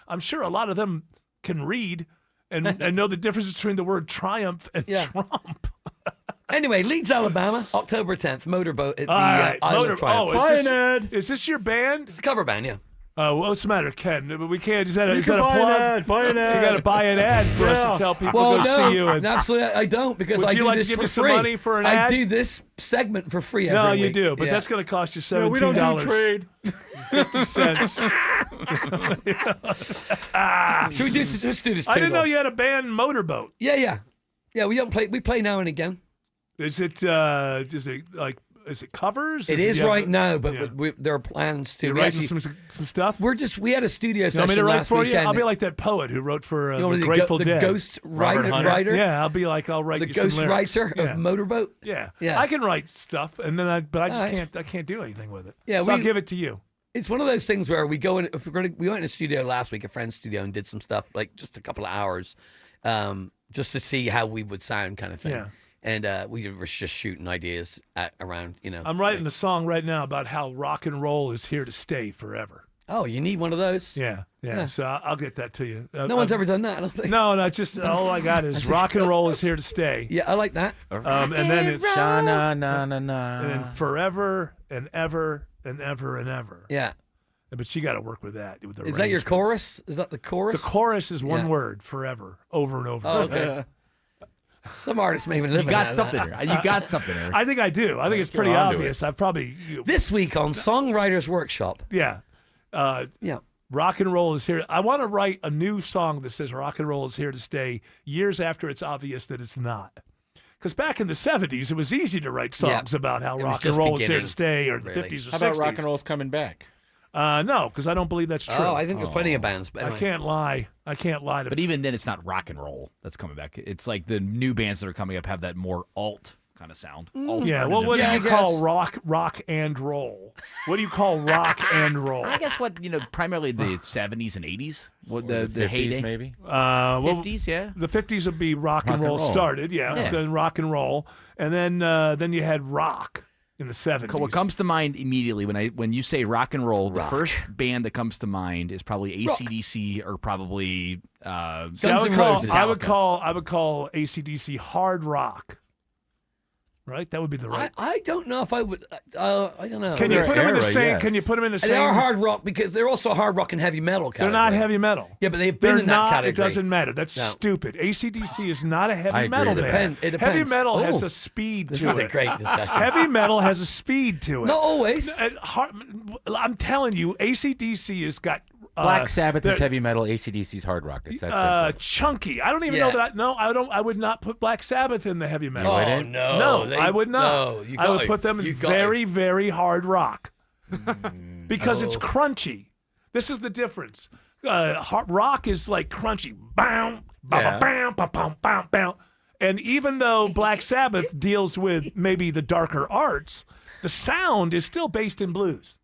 I'm sure a lot of them can read and know the difference between the word Triumph and Trump. Anyway, Leeds, Alabama, October 10th, Motorboat at the Isle of Triumph. Is this your band? It's a cover band, yeah. What's the matter, Ken? We can't. Is that a buy plug? an ad, buy an ad. You got to buy an ad for us to tell people to go see you. And absolutely, I don't because would I you do like this to give for me some free. money for an ad? I do this segment for free every no, week. you do, but Yeah. that's going to cost you $17. No, we don't do trade. 50 cents. Should we let's do this? I didn't know you had a band, Motorboat. Yeah. We don't play. We play now and again. Is it covers? It is right now, but there are plans to. You're We writing actually, some stuff? We had a studio You want me session to write last for weekend. you? I'll be like that poet who wrote for You know, the Grateful the Dead. ghost writer. Yeah, I'll be like, I'll write The you ghost some lyrics. writer of Motorboat. Yeah, Yeah. I can write stuff, and then I just All right. can't do anything with it. Yeah, so I'll give it to you. It's one of those things where we go in. We went in the studio last week, a friend's studio, and did some stuff like just a couple of hours, just to see how we would sound, kind of thing. Yeah. And we were just shooting ideas around, I'm writing a song right now about how rock and roll is here to stay forever. Oh, you need one of those? Yeah. So I'll get that to you. No one's ever done that, I don't think. No, just all I got is rock and roll is here to stay. Yeah, I like that. And then it's Sha-na-na-na-na. and then forever and ever and ever and ever. Yeah. But you got to work with that. With the Is that your arrangements. chorus? Is that the chorus? The chorus is one Yeah. word, forever, over and over. Oh, okay. Some artists may even live You in got that. something there. You got something there. I think I do. I think it's pretty obvious. I've probably This week on Songwriters Workshop. Yeah. Rock and roll is here. I want to write a new song that says rock and roll is here to stay years after it's obvious that it's not. Because back in the 70s, it was easy to write songs about how rock and roll was here to stay, or the 50s or 60s. How about rock and roll's coming back? No, because I don't believe that's true. Oh, I think there's plenty of bands. But I anyway. can't lie. I can't lie to. But even then, it's not rock and roll that's coming back. It's like the new bands that are coming up have that more alt kind of sound. Yeah, well, what do you call rock and roll? What do you call rock and roll? I guess primarily the 70s and 80s. What the 50s heyday maybe? 50s, yeah. The 50s would be rock and roll started, so rock and roll, and then you had rock in the 70s. What comes to mind immediately when you say rock and roll, the first band that comes to mind is probably AC/DC or probably Guns N' Roses. I would call AC/DC hard rock. Right, that would be the right. I don't know if I would. I don't know. Can you put them in the same? Yes. Can you put them in the same? They are hard rock because they're also hard rock and heavy metal category. They're not heavy metal. Yeah, but they've been in that category. It doesn't matter. That's stupid. AC/DC is not a heavy metal band. It depends. Heavy metal has a speed to it. This is a great discussion. Heavy metal has a speed to it. Not always. I'm telling you, AC/DC has got. Black Sabbath is heavy metal. AC/DC's hard rock. It's that chunky. I don't even know that. No, I don't. I would not put Black Sabbath in the heavy metal. Oh no, no, I would not. No, I would put them in very, very hard rock because it's crunchy. This is the difference. Rock is like crunchy. Bam, bam, bam, bam, bam, bam. And even though Black Sabbath deals with maybe the darker arts, the sound is still based in blues.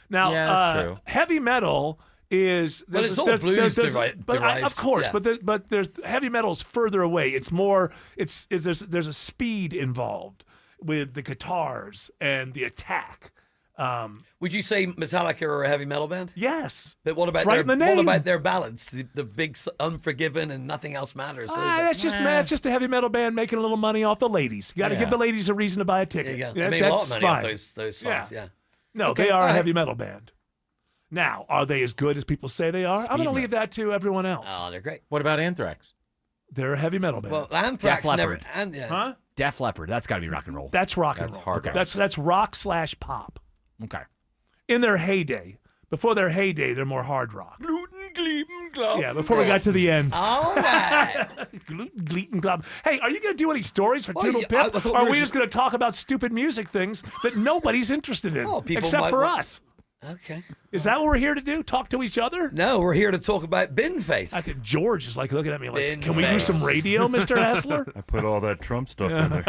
Now, that's true. Heavy metal is it's all blues derived. Of course, but there's heavy metal is further away. It's more. There's a speed involved with the guitars and the attack. Would you say Metallica are a heavy metal band? Yes. But what about what about their ballads? The big Unforgiven and Nothing Else Matters. That's just a heavy metal band making a little money off the ladies. You got to give the ladies a reason to buy a ticket. There you go. They made a lot of money off those songs. Yeah. No, they are a heavy metal band. Now, are they as good as people say they are? I'm going to leave that to everyone else. Oh, they're great. What about Anthrax? They're a heavy metal band. Well, Anthrax never. Huh? Def Leppard. That's got to be rock and roll. That's rock and roll. Hard rock. That's rock/pop. Okay. In their heyday. Before their heyday, they're more hard rock. Yeah, before we got to the end. All right. Hey, are you going to do any stories for Toodle Pip? Or are we just going to talk about stupid music things that nobody's interesed in, except for us? Okay. Is that what we're here to do? Talk to each other? No, we're here to talk about Bin Face. I think George is like looking at me like, Bin can we do some radio, Mr. Hessler? I put all that Trump stuff in there.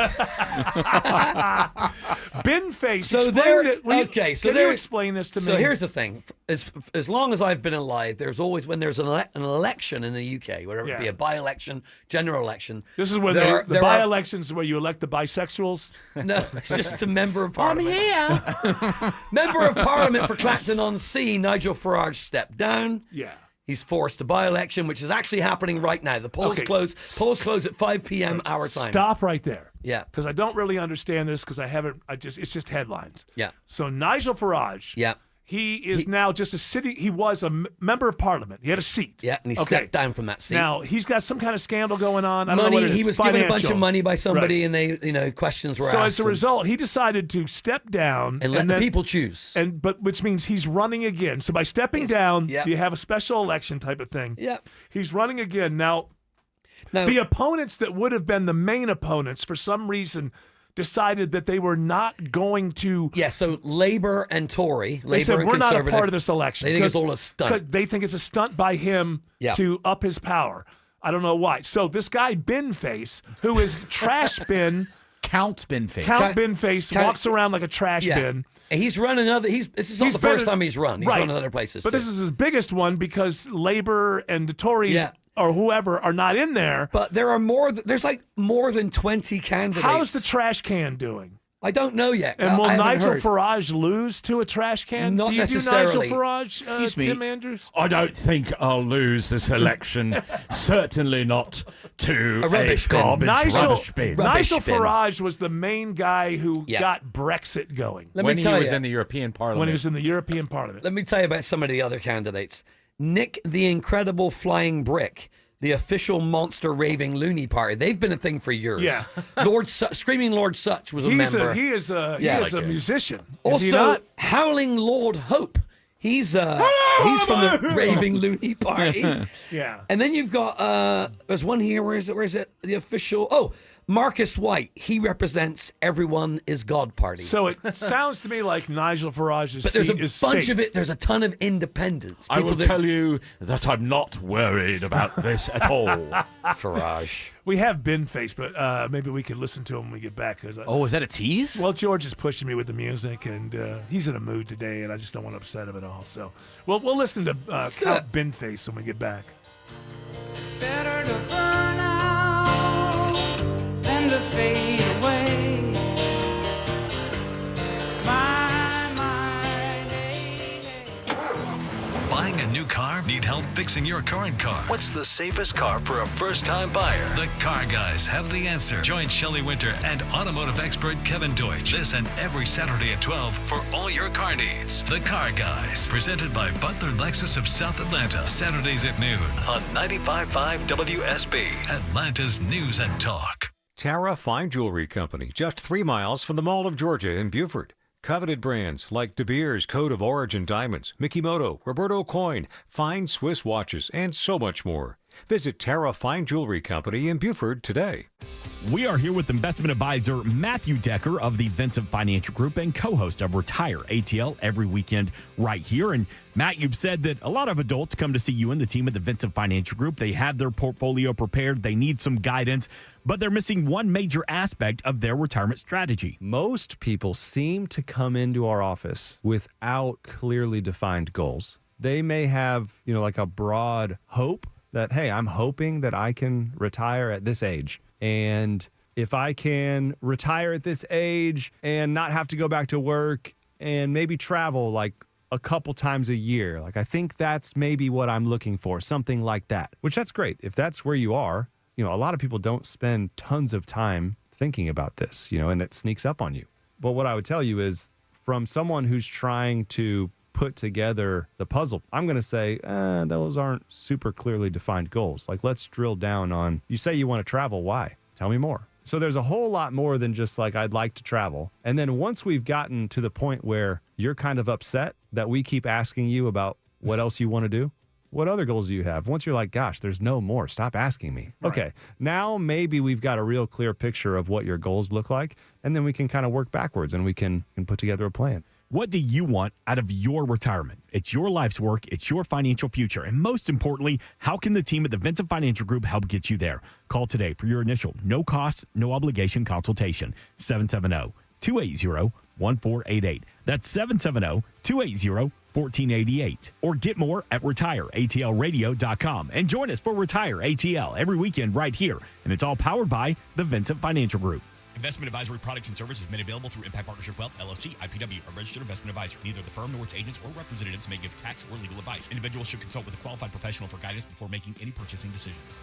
Bin Face. So can you explain this to me? So here's the thing: as long as I've been alive, there's always when there's an election in the UK, whether it be a by-election, general election. This is when the by-elections where you elect the bisexuals. No, it's just a member of Parliament. I'm here. Member of Parliament for Clacton-on-Sea, Nigel Farage stepped down. Yeah. He's forced a by-election, which is actually happening right now. The polls close. Polls close at 5 p.m. our time. Stop right there. Yeah. Because I don't really understand this because it's just headlines. Yeah. So Nigel Farage. Yeah. He is now just he was a member of Parliament. He had a seat. Yeah, and he stepped down from that seat. Now, he's got some kind of scandal going on. I don't know what it is. He was given a bunch of money by somebody, and they, questions were asked. So as a result, he decided to step down. And let the people choose. Which means he's running again. So by stepping down, you have a special election type of thing. Yeah. He's running again. Now, the opponents that would have been the main opponents, for some reason, decided that they were not going to. Yeah, so Labour and Tory, they said, we're not a part of this election. They think it's all a stunt. Because they think it's a stunt by him to up his power. I don't know why. So this guy, Bin Face, who is trash bin. Count Bin Face. Bin Face walks around like a trash bin. And he's run another. This is not the first time he's run. He's run in other places. But this is his biggest one because Labour and the Tories or whoever are not in there. But there are more. There's like more than 20 candidates. How's the trash can doing? I don't know yet. And will Nigel Farage lose to a trash can? Not do you necessarily. Do Nigel Farage, Excuse me. Tim Andrews? I don't think I'll lose this election. Certainly not to a rubbish bin. Rubbish bin. Nigel Farage was the main guy who got Brexit going. When he was in the European Parliament. When he was in the European Parliament. Let me tell you about some of the other candidates. Nick the Incredible Flying Brick the official monster raving loony party. They've been a thing for years. Yeah. Screaming Lord Sutch was a He's member. He is a musician. Is he Also, not? Howling Lord Hope. He's from the raving loony party. Yeah. And then you've got there's one here. Where is it? The official. Marcus White. He represents Everyone is God party. So it sounds to me like Nigel Farage's But there's seat a is bunch safe. of it. There's a ton of independents. I will tell you that I'm not worried about this at all. Farage. We have Ben Face, but maybe we could listen to him when we get back. Is that a tease? Well, George is pushing me with the music, and he's in a mood today, and I just don't want to upset him at all. So we'll listen to Count Ben Face when we get back. It's better to burn out than to fade away. Buying a new car? Need help fixing your current car? What's the safest car for a first-time buyer? The Car Guys have the answer. Join Shelley Winter and automotive expert Kevin Deutsch this and every Saturday at 12 for all your car needs. The Car Guys, presented by Butler Lexus of South Atlanta, Saturdays at noon on 95.5 WSB, Atlanta's News and Talk. Tara Fine Jewelry Company, just 3 miles from the Mall of Georgia in Beaufort. Coveted brands like De Beers Code of Origin Diamonds, Mikimoto, Roberto Coin, fine Swiss watches, and so much more. Visit Tara Fine Jewelry Company in Beaufort today. We are here with investment advisor Matthew Decker of the Vincent Financial Group and co-host of Retire ATL every weekend right here. And Matt, you've said that a lot of adults come to see you and the team at the Vincent Financial Group. They have their portfolio prepared. They need some guidance, but they're missing one major aspect of their retirement strategy. Most people seem to come into our office without clearly defined goals. They may have, like a broad hope that, hey, I'm hoping that I can retire at this age. And if I can retire at this age and not have to go back to work and maybe travel like a couple times a year, I think that's maybe what I'm looking for, something like that, which that's great. If that's where you are, a lot of people don't spend tons of time thinking about this, and it sneaks up on you. But what I would tell you is from someone who's trying to put together the puzzle, I'm going to say those aren't super clearly defined goals. Let's drill down on, you say you want to travel. Why? Tell me more. So there's a whole lot more than just I'd like to travel. And then once we've gotten to the point where you're kind of upset that we keep asking you about what else you want to do, what other goals do you have? Once you're like, gosh, there's no more, stop asking me. Right. Okay, now maybe we've got a real clear picture of what your goals look like, and then we can kind of work backwards and we can put together a plan. What do you want out of your retirement? It's your life's work. It's your financial future. And most importantly, how can the team at the Vincent Financial Group help get you there? Call today for your initial no-cost, no-obligation consultation. 770-280-1488. That's 770-280-1488. Or get more at retireatlradio.com. And join us for Retire ATL every weekend right here. And it's all powered by the Vincent Financial Group. Investment advisory products and services made available through Impact Partnership Wealth, LLC, IPW, a registered investment advisor. Neither the firm nor its agents or representatives may give tax or legal advice. Individuals should consult with a qualified professional for guidance before making any purchasing decisions.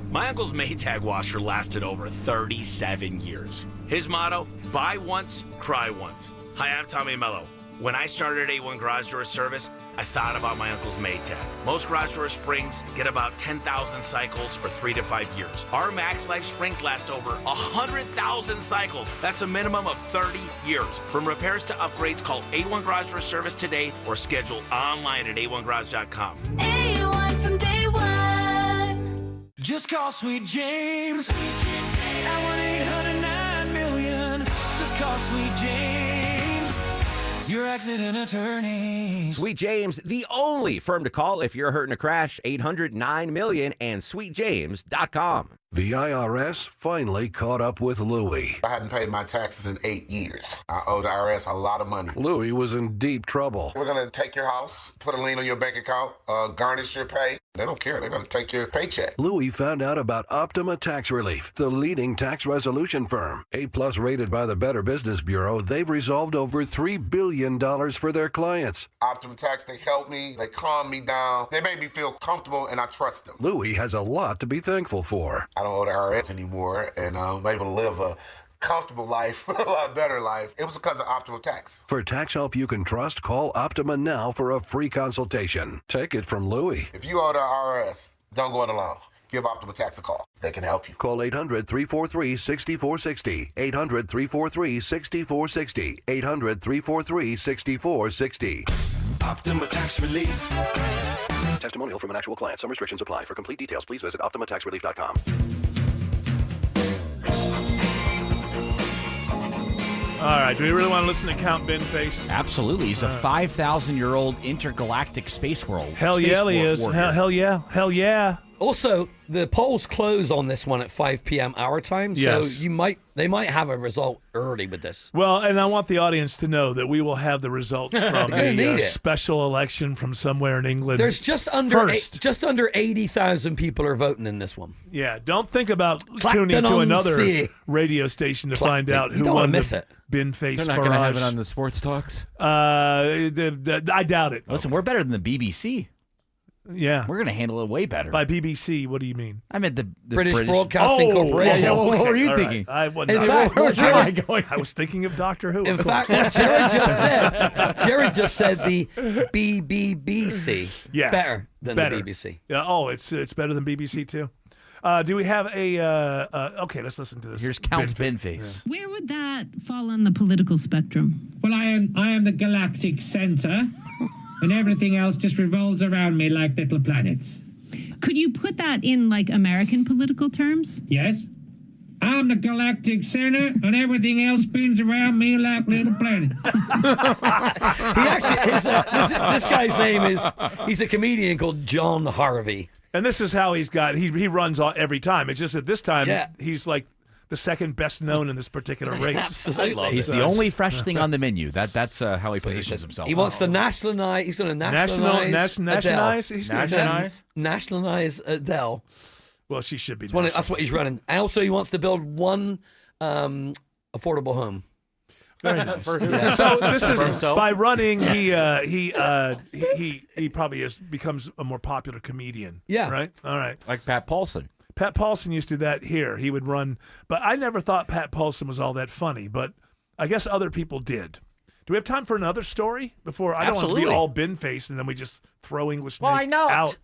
My uncle's Maytag washer lasted over 37 years. His motto, buy once, cry once. Hi, I'm Tommy Mello. When I started A1 Garage Door Service, I thought about my uncle's Maytag. Most garage door springs get about 10,000 cycles or 3 to 5 years. Our Max Life springs last over 100,000 cycles. That's a minimum of 30 years. From repairs to upgrades, call A1 Garage Door Service today or schedule online at a1garage.com. A1 from day one. Just call Sweet James at 1-800-9-million. Just call Sweet James. Your accident attorney. Sweet James, the only firm to call if you're hurt in a crash. 800-9-million and sweetjames.com. The IRS finally caught up with Louie. I hadn't paid my taxes in 8 years. I owe the IRS a lot of money. Louie was in deep trouble. We're going to take your house, put a lien on your bank account, garnish your pay. They don't care. They're going to take your paycheck. Louie found out about Optima Tax Relief, the leading tax resolution firm. A+ rated by the Better Business Bureau, they've resolved over $3 billion for their clients. Optima Tax, they help me. They calm me down. They make me feel comfortable, and I trust them. Louie has a lot to be thankful for. I don't owe the IRS anymore, and I'm able to live a comfortable life, a lot better life. It was because of Optima Tax. For tax help you can trust, call Optima now for a free consultation. Take it from Louie. If you owe the IRS, don't go it alone. Give Optima Tax a call. They can help you. Call 800-343-6460. 800-343-6460. 800-343-6460. Optima Tax Relief. Testimonial from an actual client. Some restrictions apply. For complete details, please visit OptimaTaxRelief.com. All right, do we really want to listen to Count Binface? Absolutely. He's a 5,000-year-old intergalactic space world. Hell yeah, he is. Hell yeah. Hell yeah. Also, the polls close on this one at 5 p.m. our time, so Yes. they might have a result early with this. Well, and I want the audience to know that we will have the results from You're gonna need a it. special election from somewhere in England. There's just under 80,000 people are voting in this one. Yeah, don't think about Clacton tuning to on another Sea. radio station to find out You who don't wanna won miss the it. Binface They're not going to have Farage. it on the sports talks. I doubt it. Listen, we're better than the BBC. Yeah. We're going to handle it way better. By BBC, what do you mean? I meant the British Broadcasting Corporation. Yeah, what were you All right. thinking? I was In not- fact, where what Jerry- was I going? I was thinking of Doctor Who. In of fact, course. what Jared just said the BBBC. Yes. Better than the BBC. Yeah. Oh, it's better than BBC too. Do we have a? Okay, let's listen to this. Here's Count Binface. Where would that fall on the political spectrum? Well, I am the galactic center, and everything else just revolves around me like little planets. Could you put that in like American political terms? Yes? I'm the galactic center, and everything else spins around me like little planets. He actually, this guy's name is, he's a comedian called John Harvey. And this is how he's got. He runs every time. It's just that this time Yeah. he's like the second best known in this particular race. Absolutely. He's the only fresh thing on the menu. That's how he positions himself. He wants to nationalize. He's going to nationalize. Nationalize? He's gonna Nationalize Adele. Well, she should be. That's what he's running. And also, he wants to build one affordable home. Very nice. Yeah. So this For is himself. by running. He probably becomes a more popular comedian. Yeah. Right. All right. Like Pat Paulson. Pat Paulson used to do that here. He would run, but I never thought Pat Paulson was all that funny. But I guess other people did. Do we have time for another story before I don't want to Absolutely. be all bin-faced and then we just throw English Why Nick not? out?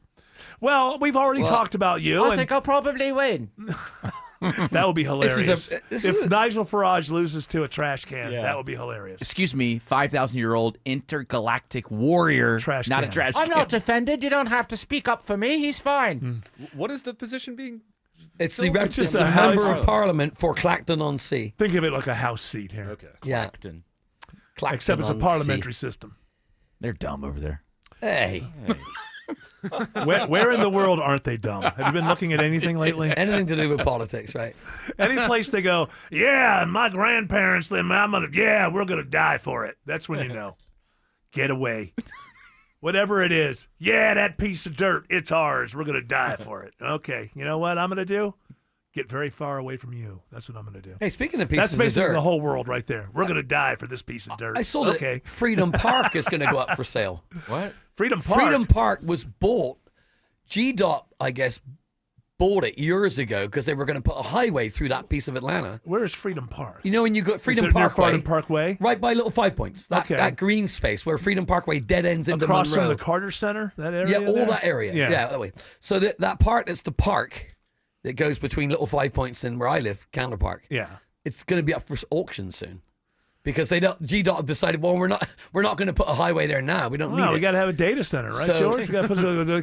Well, we've already talked about you. I and think I'll probably win. that would be hilarious. this if is a- Nigel Farage loses to a trash can, that would be hilarious. Excuse me, 5,000-year-old intergalactic warrior. Trash not can. a trash I'm can. not offended. You don't have to speak up for me. He's fine. What is the position being? It's the It's just it's a the member house- of Parliament for Clacton on Sea. Think of it like a house seat here. Okay. Yeah. Clacton. Clacton Except it's a on parliamentary Sea. system. They're dumb over there. Hey. Where in the world aren't they dumb? Have you been looking at anything lately? Anything to do with politics, right? Any place they go, yeah, my grandparents, we're gonna die for it. That's when you know. Get away. Whatever it is. Yeah, that piece of dirt, it's ours. We're gonna die for it. Okay. You know what I'm gonna do? Get very far away from you. That's what I'm gonna do. Hey, speaking of That's pieces basically of dirt, the whole world right there. We're gonna die for this piece of dirt. I saw that okay. Freedom Park is going to go up for sale. What? Freedom Park. Freedom Park was bought. GDOT, I guess, bought it years ago because they were going to put a highway through that piece of Atlanta. Where is Freedom Park? You know when you go Freedom Is it near Parkway, Freedom Parkway? right by Little 5 Points, that, Okay. that green space where Freedom Parkway dead ends into Across Monroe. from the Carter Center, that area. Yeah, all there? that area. Yeah, that way. So that part that's the park that goes between Little 5 Points and where I live, Counter Park. Yeah. It's going to be up for auction soon. Because GDOT have decided, well, we're not going to put a highway there now. We don't Well, need we it. got to have a data center, right, So- George?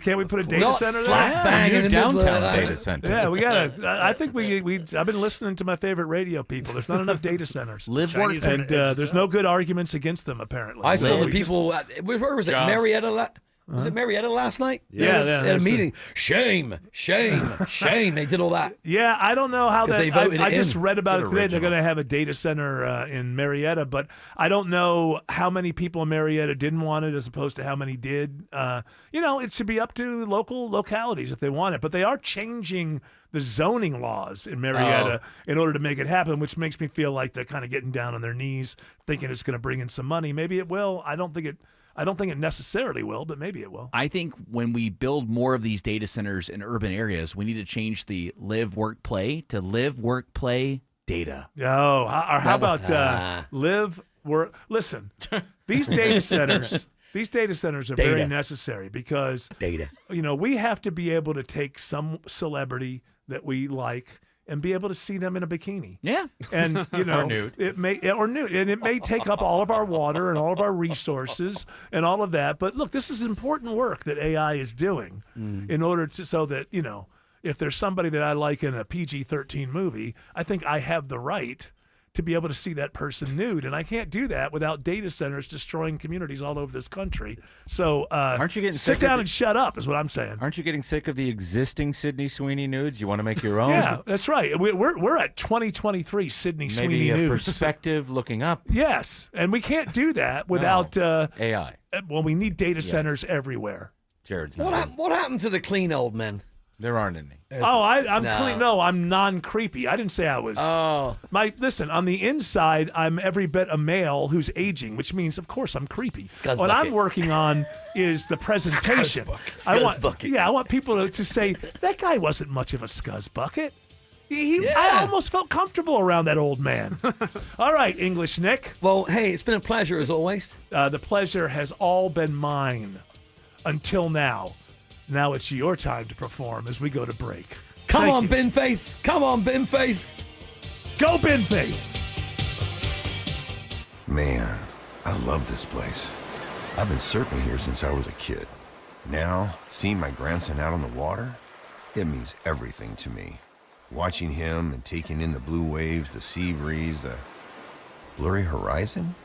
Can't we put a data Not center slap there? bang in the middle of downtown that. data center. Yeah, we got to. I think I've been listening to my favorite radio people. There's not enough data centers. Live, work, and there's no good arguments against them, apparently. I saw So the we just- people at, where was it? Jobs. Marietta? Was it Marietta last night? Yeah, At a that's meeting. Shame. They did all that. Yeah, I don't know how 'Cause that. they voted I it just in. read about it Good today. They're original. going to have a data center in Marietta, but I don't know how many people in Marietta didn't want it as opposed to how many did. It should be up to localities if they want it, but they are changing the zoning laws in Marietta in order to make it happen, which makes me feel like they're kind of getting down on their knees, thinking it's going to bring in some money. Maybe it will. I don't think it necessarily will, but maybe it will. I think when we build more of these data centers in urban areas, we need to change the live, work, play to live, work, play Data. Oh, or how about live, work? Listen, these data centers. These data centers are very necessary because we have to be able to take some celebrity that we like and be able to see them in a bikini. Yeah. And or nude. It may take up all of our water and all of our resources and all of that. But look, this is important work that AI is doing in order to so that, if there's somebody that I like in a PG-13 movie, I think I have the right to be able to see that person nude. And I can't do that without data centers destroying communities all over this country. So aren't you getting sit down and shut up is what I'm saying. Aren't you getting sick of the existing Sydney Sweeney nudes? You want to make your own? Yeah, that's right. We're at 2023 Sydney Sweeney Maybe a nudes. perspective looking up. Yes, and we can't do that without AI. Well, we need data centers everywhere. Jared's What happened to the clean old men? There aren't any. I'm clean. No, I'm non-creepy. I didn't say I was. Oh. Listen, on the inside, I'm every bit a male who's aging, which means, of course, I'm creepy. What I'm working on is the presentation. I want people to say, that guy wasn't much of a scuzz bucket. I almost felt comfortable around that old man. All right, English Nick. Well, hey, it's been a pleasure as always. The pleasure has all been mine until now. Now it's your time to perform as we go to break. Come on, Binface. Come on, Binface. Go, Binface. Man, I love this place. I've been surfing here since I was a kid. Now, seeing my grandson out on the water, it means everything to me. Watching him and taking in the blue waves, the sea breeze, the blurry horizon.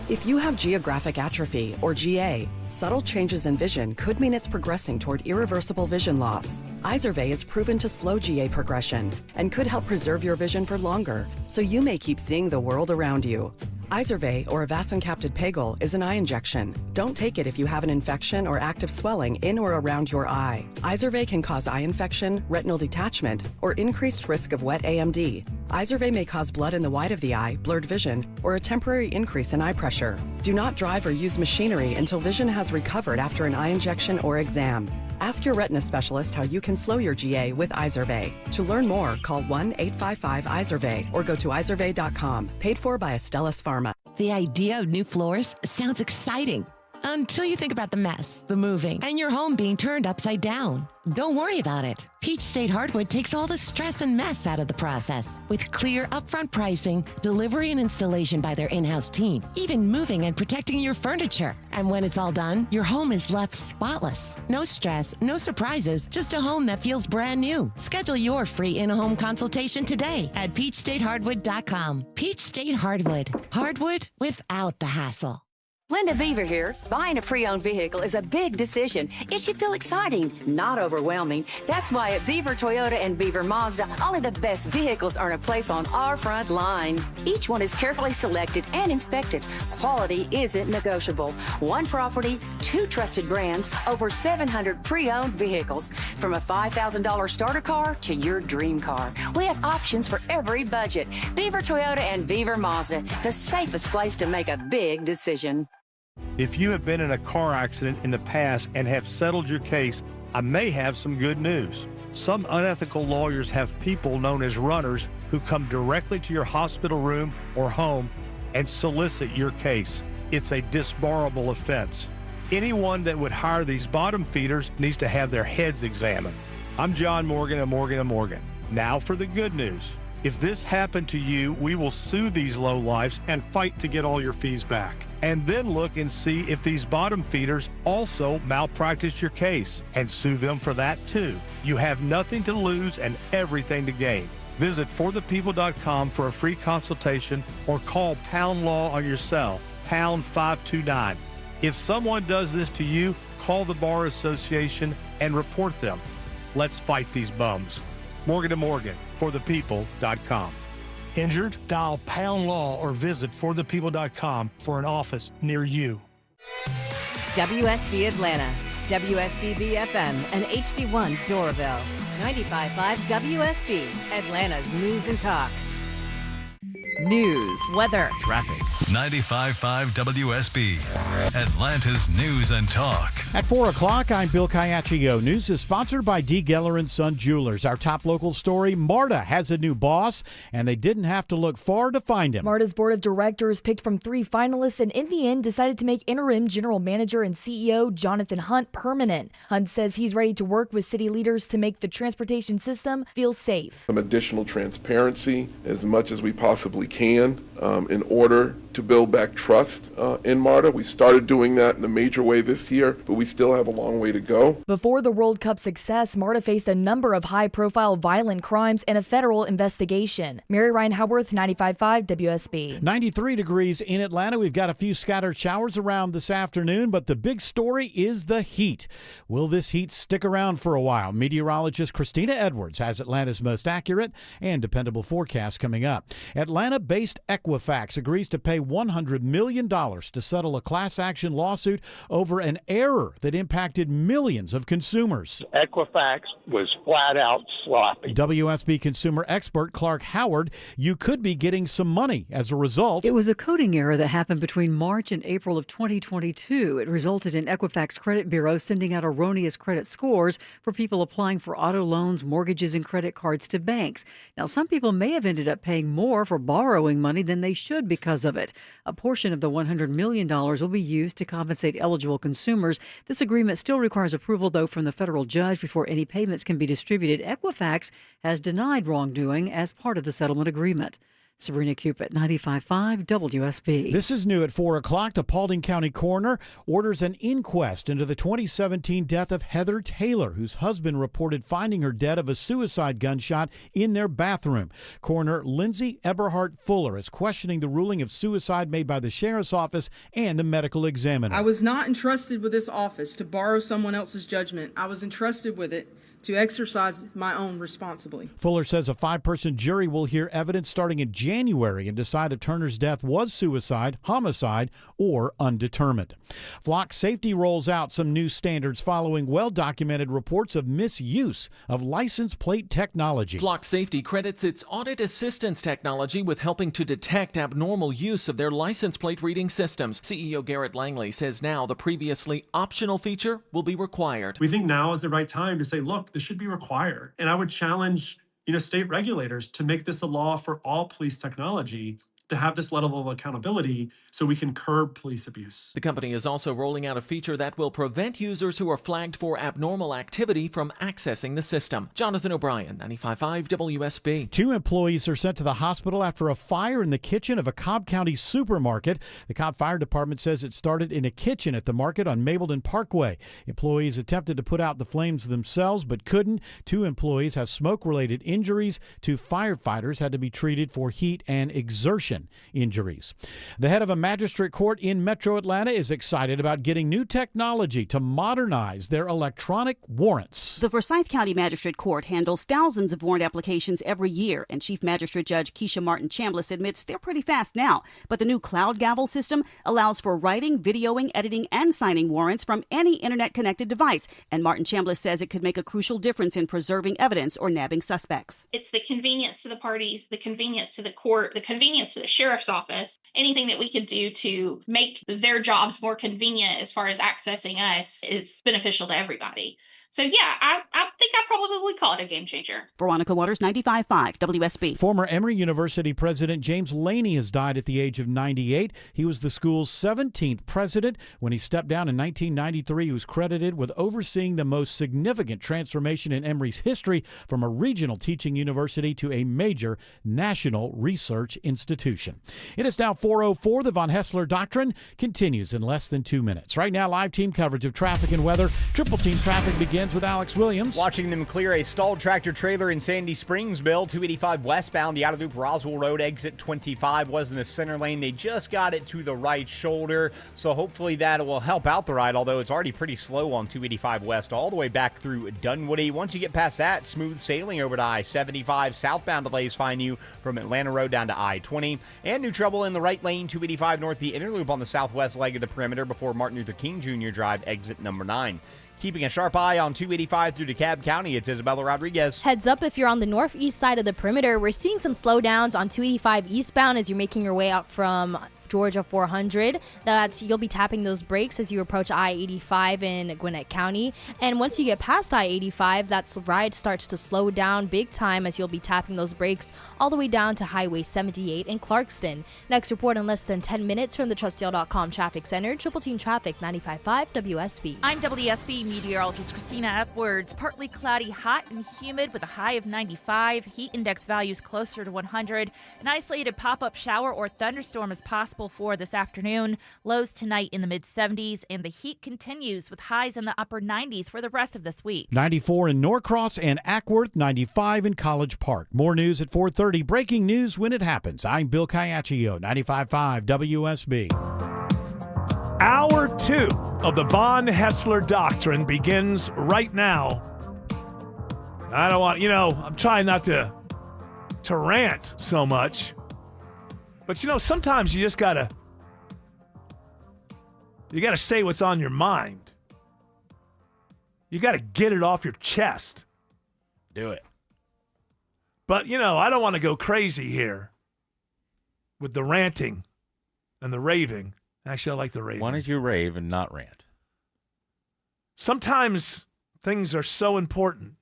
If you have geographic atrophy, or GA, subtle changes in vision could mean it's progressing toward irreversible vision loss. Izervay is proven to slow GA progression and could help preserve your vision for longer, so you may keep seeing the world around you. Izervay, or avacincaptad pegol, is an eye injection. Don't take it if you have an infection or active swelling in or around your eye. Izervay can cause eye infection, retinal detachment, or increased risk of wet AMD. Izervay may cause blood in the white of the eye, blurred vision, or a temporary increase in eye pressure. Do not drive or use machinery until vision has recovered after an eye injection or exam. Ask your retina specialist how you can slow your GA with Izervay. To learn more, call 1-855-IZERVAY or go to izervay.com. Paid for by Astellas Pharma. The idea of new floors sounds exciting until you think about the mess, the moving, and your home being turned upside down. Don't worry about it. Peach State Hardwood takes all the stress and mess out of the process. With clear upfront pricing, delivery and installation by their in-house team, even moving and protecting your furniture. And when it's all done, your home is left spotless. No stress, no surprises, just a home that feels brand new. Schedule your free in-home consultation today at peachstatehardwood.com. Peach State Hardwood. Hardwood without the hassle. Linda Beaver here. Buying a pre-owned vehicle is a big decision. It should feel exciting, not overwhelming. That's why at Beaver Toyota and Beaver Mazda, only the best vehicles earn a place on our front line. Each one is carefully selected and inspected. Quality isn't negotiable. One property, two trusted brands, over 700 pre-owned vehicles. From a $5,000 starter car to your dream car. We have options for every budget. Beaver Toyota and Beaver Mazda, the safest place to make a big decision. If you have been in a car accident in the past and have settled your case, I may have some good news. Some unethical lawyers have people known as runners who come directly to your hospital room or home and solicit your case. It's a disbarable offense. Anyone that would hire these bottom feeders needs to have their heads examined. I'm John Morgan of Morgan & Morgan. Now for the good news. If this happened to you, we will sue these lowlifes and fight to get all your fees back. And then look and see if these bottom feeders also malpractice your case and sue them for that too. You have nothing to lose and everything to gain. Visit forthepeople.com for a free consultation or call Pound Law on your cell, pound 529. If someone does this to you, call the Bar Association and report them. Let's fight these bums. Morgan & Morgan, forthepeople.com. Injured? Dial Pound Law or visit forthepeople.com for an office near you. WSB Atlanta, WSBB FM, and HD1 Doraville. 95.5 WSB, Atlanta's News and Talk. news, weather, traffic. 95.5 WSB, Atlanta's News and Talk. At 4 o'clock, I'm Bill Caiaccio. News is sponsored by D. Geller & Son Jewelers. Our top local story, MARTA has a new boss, and they didn't have to look far to find him. MARTA's board of directors picked from 3 finalists and in the end decided to make interim general manager and CEO Jonathan Hunt permanent. Hunt says he's ready to work with city leaders to make the transportation system feel safe. Some additional transparency as much as we possibly can in order to build back trust in MARTA. We started doing that in a major way this year, but we still have a long way to go. Before the World Cup success, MARTA faced a number of high-profile violent crimes and a federal investigation. Mary Ryan Howarth, 95.5 WSB. 93 degrees in Atlanta. We've got a few scattered showers around this afternoon, but the big story is the heat. Will this heat stick around for a while? Meteorologist Christina Edwards has Atlanta's most accurate and dependable forecast coming up. Atlanta-based Equifax agrees to pay $100 million to settle a class action lawsuit over an error that impacted millions of consumers. Equifax was flat out sloppy. WSB consumer expert Clark Howard, you could be getting some money as a result. It was a coding error that happened between March and April of 2022. It resulted in Equifax Credit Bureau sending out erroneous credit scores for people applying for auto loans, mortgages, and credit cards to banks. Now, some people may have ended up paying more for borrowing money than they should because of it. A portion of the $100 million will be used to compensate eligible consumers. This agreement still requires approval, though, from the federal judge before any payments can be distributed. Equifax has denied wrongdoing as part of the settlement agreement. Sabrina Cupid, 95.5 WSB. This is new at 4 o'clock. The Paulding County coroner orders an inquest into the 2017 death of Heather Taylor, whose husband reported finding her dead of a suicide gunshot in their bathroom. Coroner Lindsay Eberhardt Fuller is questioning the ruling of suicide made by the sheriff's office and the medical examiner. I was not entrusted with this office to borrow someone else's judgment. I was entrusted with it to exercise my own responsibly. Fuller says a 5-person jury will hear evidence starting in January and decide if Turner's death was suicide, homicide, or undetermined. Flock Safety rolls out some new standards following well-documented reports of misuse of license plate technology. Flock Safety credits its audit assistance technology with helping to detect abnormal use of their license plate reading systems. CEO Garrett Langley says now the previously optional feature will be required. We think now is the right time to say, look, this should be required. And I would challenge, state regulators to make this a law for all police technology, to have this level of accountability so we can curb police abuse. The company is also rolling out a feature that will prevent users who are flagged for abnormal activity from accessing the system. Jonathan O'Brien, 95.5 WSB. 2 employees are sent to the hospital after a fire in the kitchen of a Cobb County supermarket. The Cobb Fire Department says it started in a kitchen at the market on Mableton Parkway. Employees attempted to put out the flames themselves but couldn't. 2 employees have smoke-related injuries. 2 firefighters had to be treated for heat and exertion injuries. The head of a magistrate court in Metro Atlanta is excited about getting new technology to modernize their electronic warrants. The Forsyth County Magistrate Court handles thousands of warrant applications every year, and Chief Magistrate Judge Keisha Martin Chambliss admits they're pretty fast now. But the new cloud gavel system allows for writing, videoing, editing, and signing warrants from any internet-connected device. And Martin Chambliss says it could make a crucial difference in preserving evidence or nabbing suspects. It's the convenience to the parties, the convenience to the court, the convenience to the sheriff's office. Anything that we could do to make their jobs more convenient as far as accessing us is beneficial to everybody. So, yeah, I think I probably would call it a game changer. Veronica Waters, 95.5 WSB. Former Emory University President James Laney has died at the age of 98. He was the school's 17th president. When he stepped down in 1993, he was credited with overseeing the most significant transformation in Emory's history from a regional teaching university to a major national research institution. It is now 4:04. The Von Hessler Doctrine continues in less than 2 minutes. Right now, live team coverage of traffic and weather. Triple Team Traffic begins with Alex Williams. Watching them clear a stalled tractor trailer in Sandy Springs, Bill. 285 westbound, the outer loop Roswell Road exit 25 was in the center lane. They just got it to the right shoulder, so hopefully that will help out the ride, although it's already pretty slow on 285 west all the way back through Dunwoody. Once you get past that, smooth sailing over to I-75. Southbound delays find you from Atlanta Road down to I-20. And new trouble in the right lane, 285 north, the inner loop on the southwest leg of the perimeter before Martin Luther King Jr. Drive exit number 9. Keeping a sharp eye on 285 through DeKalb County, it's Isabella Rodriguez. Heads up if you're on the northeast side of the perimeter. We're seeing some slowdowns on 285 eastbound as you're making your way out from Georgia 400. You'll be tapping those brakes as you approach I-85 in Gwinnett County. And once you get past I-85, that ride starts to slow down big time as you'll be tapping those brakes all the way down to Highway 78 in Clarkston. Next report in less than 10 minutes from the TrustDale.com Traffic Center. Triple Team Traffic, 95.5 WSB. I'm WSB meteorologist Christina Edwards. Partly cloudy, hot and humid with a high of 95. Heat index values closer to 100. An isolated pop-up shower or thunderstorm is possible for this afternoon. Lows tonight in the mid-70s, and the heat continues with highs in the upper 90s for the rest of this week. 94 in Norcross and Ackworth, 95 in College Park. More news at 4:30. Breaking news when it happens. I'm Bill Caiaccio, 95.5 WSB. Hour 2 of the Von Hessler Doctrine begins right now. I don't want, I'm trying not to rant so much. But, sometimes you just gotta say what's on your mind. You gotta get it off your chest. Do it. But, I don't want to go crazy here with the ranting and the raving. Actually, I like the raving. Why don't you rave and not rant? Sometimes things are so important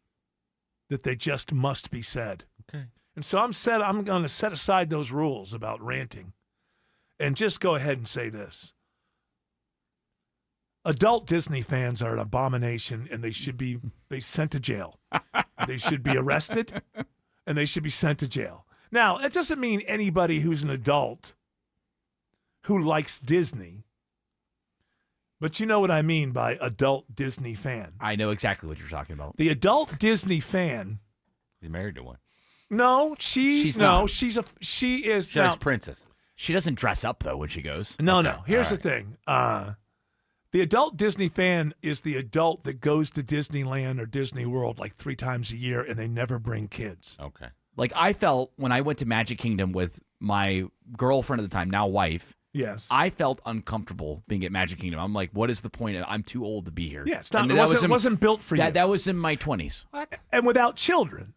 that they just must be said. Okay. And so I'm going to set aside those rules about ranting and just go ahead and say this. Adult Disney fans are an abomination, and they should be sent to jail. They should be arrested, and they should be sent to jail. Now, it doesn't mean anybody who's an adult who likes Disney, but you know what I mean by adult Disney fan. I know exactly what you're talking about. The adult Disney fan. He's married to one. No, she's not. She is. She likes princesses. She doesn't dress up though when she goes. No. Here's the thing. The adult Disney fan is the adult that goes to Disneyland or Disney World like 3 times a year, and they never bring kids. Okay. Like I felt when I went to Magic Kingdom with my girlfriend at the time, now wife. Yes. I felt uncomfortable being at Magic Kingdom. I'm like, what is the point? I'm too old to be here. Yeah, it wasn't built for you. That was in my 20s. And without children.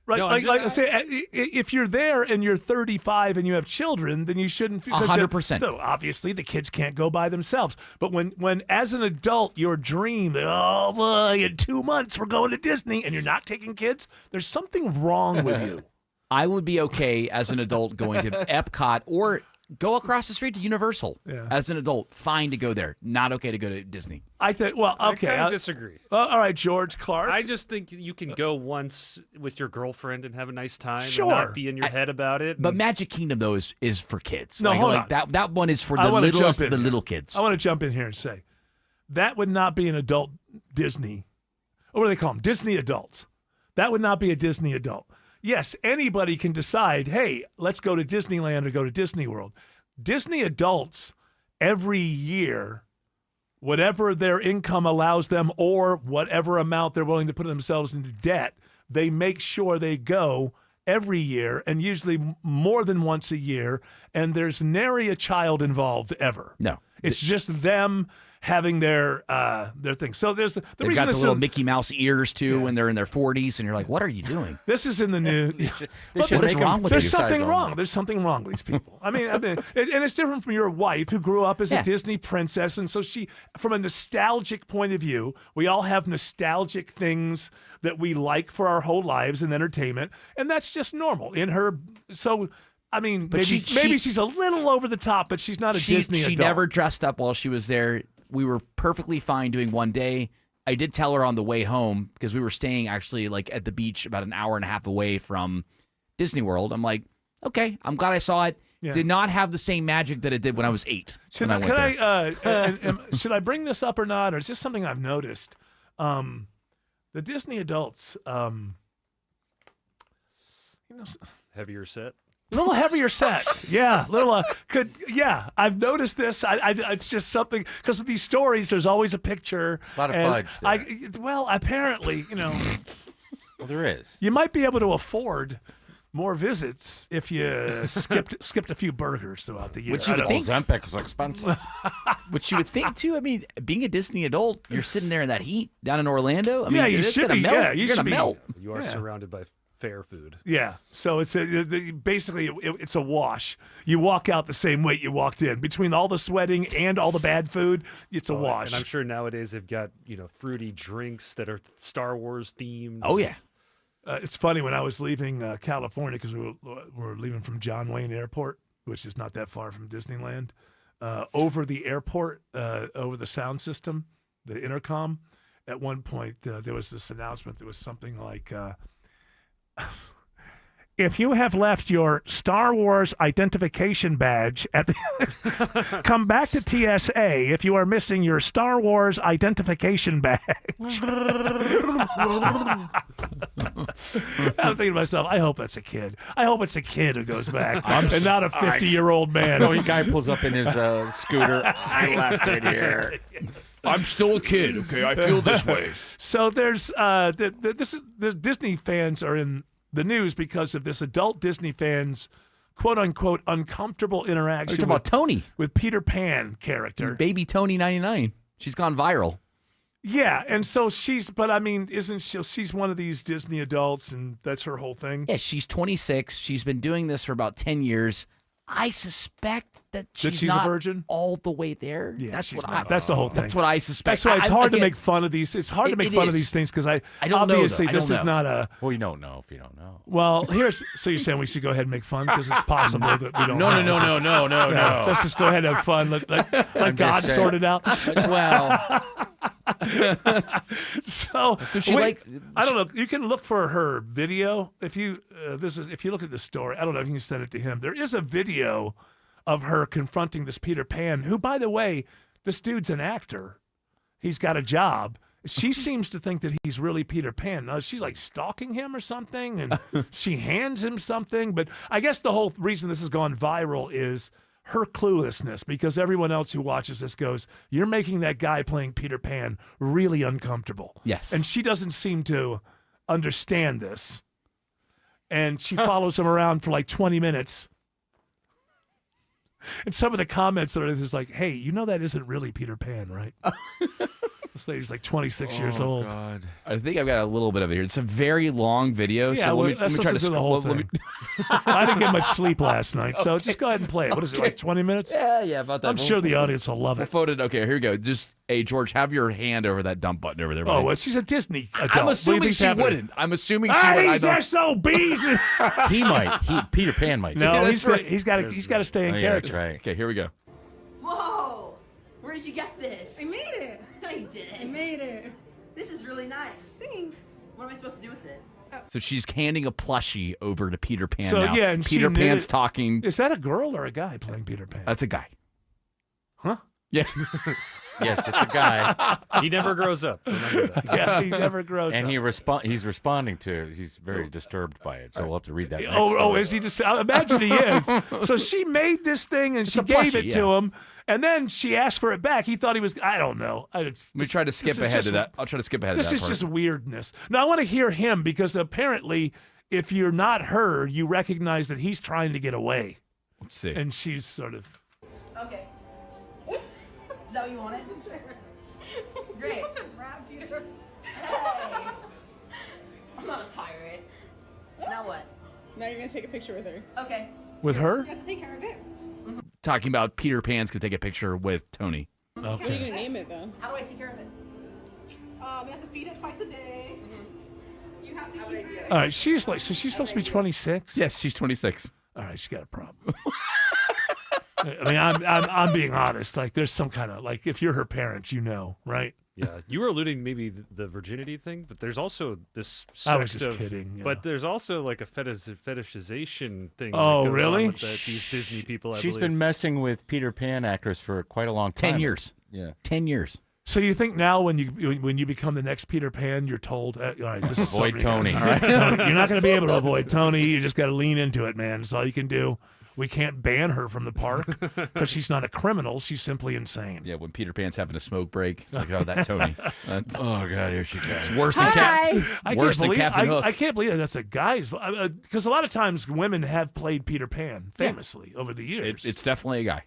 Right, No, like I say, if you're there and you're 35 and you have children, then you shouldn't. 100%. So obviously the kids can't go by themselves. But when as an adult your dream, oh boy, in 2 months we're going to Disney, and you're not taking kids, there's something wrong with you. I would be okay as an adult going to Epcot or go across the street to Universal. Yeah. As an adult, fine to go there. Not okay to go to Disney. I think. Well, okay. I kind of disagree. All right, George Clark. I just think you can go once with your girlfriend and have a nice time. Sure. And not be in your head about it. But Magic Kingdom though is for kids. No, hold on. That one is for the littlest of the little kids. I want to jump in here and say that would not be an adult Disney. What do they call them? Disney adults. That would not be a Disney adult. Yes, anybody can decide, hey, let's go to Disneyland or go to Disney World. Disney adults, every year, whatever their income allows them or whatever amount they're willing to put themselves into debt, they make sure they go every year and usually more than once a year, and there's nary a child involved ever. No. It's just them having their thing. So there's the They've reason got the this little is, Mickey Mouse ears too when they're in their 40s, and you're like, what are you doing? This is in the news. What is wrong with There's you? something wrong. There's something wrong with these people. I mean, and it's different from your wife who grew up as a Disney princess, and so she, from a nostalgic point of view, we all have nostalgic things that we like for our whole lives in entertainment, and that's just normal in her. So. I mean, But maybe she's a little over the top, but she's not a Disney She adult. never dressed up while she was there. We were perfectly fine doing one day. I did tell her on the way home, because we were staying actually like at the beach about an hour and a half away from Disney World. I'm like, okay, I'm glad I saw it. Yeah. Did not have the same magic that it did when I was 8. Should I bring this up or not, or is this something I've noticed? The Disney adults, Heavier set. A little heavier set, yeah. I've noticed this. It's just something, because with these stories, there's always a picture. A lot of fudge. Well, apparently, Well, there is. You might be able to afford more visits if you skipped a few burgers throughout the year. Which you would think Ozempic is expensive. Which you would think too. I mean, being a Disney adult, you're sitting there in that heat down in Orlando. I mean, you it's should gonna be. melt. Yeah, you You're should gonna be. melt. You are surrounded by fair food. Yeah, so it's basically it's a wash. You walk out the same weight you walked in. Between all the sweating and all the bad food, it's a wash. And I'm sure nowadays they've got fruity drinks that are Star Wars themed. Oh yeah. It's funny, when I was leaving California, because we were leaving from John Wayne Airport, which is not that far from Disneyland, over the airport, over the sound system, the intercom, at one point there was this announcement that was something like, if you have left your Star Wars identification badge at the come back to TSA if you are missing your Star Wars identification badge. I'm thinking to myself, I hope that's a kid. I hope it's a kid who goes back and not a 50-year-old man. No, guy pulls up in his scooter. I left it here. I'm still a kid, okay? I feel this way. So there's the Disney fans are in the news because of this adult Disney fans, quote unquote, uncomfortable interaction. Talking about Tony with Peter Pan character, baby Tony 99. She's gone viral. Yeah, and so isn't she? She's one of these Disney adults, and that's her whole thing. Yeah, she's 26. She's been doing this for about 10 years. I suspect that she's a not virgin all the way there. Yeah, that's what that's the whole thing. That's what I suspect. That's why it's hard to make fun of these. It's hard to make fun of these things because I don't obviously know, this is not a. Well, you don't know if you don't know. Well, so you're saying we should go ahead and make fun because it's possible that we don't. No. So let's just go ahead and have fun. Let God sort it out. Well. So she I don't know. You can look for her video if you if you look at the story. I don't know if you can send it to him. There is a video of her confronting this Peter Pan, who, by the way, this dude's an actor. He's got a job. She seems to think that he's really Peter Pan. Now, she's like stalking him or something, and she hands him something. But I guess the whole reason this has gone viral is her cluelessness, because everyone else who watches this goes, you're making that guy playing Peter Pan really uncomfortable. Yes. And she doesn't seem to understand this. And she follows him around for like 20 minutes. And some of the comments are just like, hey, you know that isn't really Peter Pan, right? This lady's like 26 years old. God. I think I've got a little bit of it here. It's a very long video. Yeah, so well, let me try to do the whole thing. I didn't get much sleep last night, so just go ahead and play it. What is it, like 20 minutes? Yeah, about that. I'm sure the audience will love it. Okay, here we go. Just, hey, George, have your hand over that dump button over there. Buddy. Oh, well, she's a Disney adult. I'm assuming she wouldn't. I'm assuming she wouldn't. wouldn't. These SOBs. He might. Peter Pan might. No, Yeah, he's got to stay in character. That's right. Okay, here we go. Whoa! Where did you get this? I made it. No, you didn't. I made it. This is really nice. Thanks. What am I supposed to do with it? So she's handing a plushie over to Peter Pan So now. yeah, and Peter she Pan's knitted- talking. Is that a girl or a guy playing Peter Pan? That's a guy. Huh? Yeah. Yes, it's a guy. He never grows up. Remember that. Yeah, he never grows And up. he's responding to it. He's very disturbed by it. So we'll have to read that. next Oh, story. is he just? I imagine he is. So she made this thing and she a gave plushie, it to him, and then she asked for it back. He thought he was. I don't know. Let me try to skip ahead to that. I'll try to skip ahead to that This is part. just weirdness. Now I want to hear him because apparently, if you're not her, you recognize that he's trying to get away, Let's see. and she's sort of. Okay. Is that what you wanted? Great. Such a brat, Peter. Hey. I'm not a tyrant. Now what? Now you're gonna take a picture with her. Okay. With her? You have to take care of it. Talking about Peter Pan's could take a picture with Tony. What are you gonna name it though? How do I take care of it? You have to feed it twice a day. You have to keep it. All right, she's like. So she's supposed to be 26. Yes, she's 26. All right, she's got a problem. I mean, I'm being honest. Like, there's some kind of like, if you're her parents, you know, right? Yeah, you were alluding maybe the virginity thing, but there's also this I was sect just of, kidding, yeah. But there's also like a fetishization thing. Oh, that goes really? On with these Disney people. I She's believe. been messing with Peter Pan actress for quite a long time. 10 years. Yeah. 10 years. So you think now when you become the next Peter Pan, you're told, all right, this is Avoid something Tony. All right, Tony, you're not going to be able to avoid Tony. You just got to lean into it, man. That's all you can do. We can't ban her from the park because she's not a criminal. She's simply insane. Yeah, when Peter Pan's having a smoke break, it's like, oh, that Tony. Oh, God, here she comes. It's worse I than Captain Hook. I can't believe that's a guy's, because a lot of times women have played Peter Pan famously over the years. It's definitely a guy.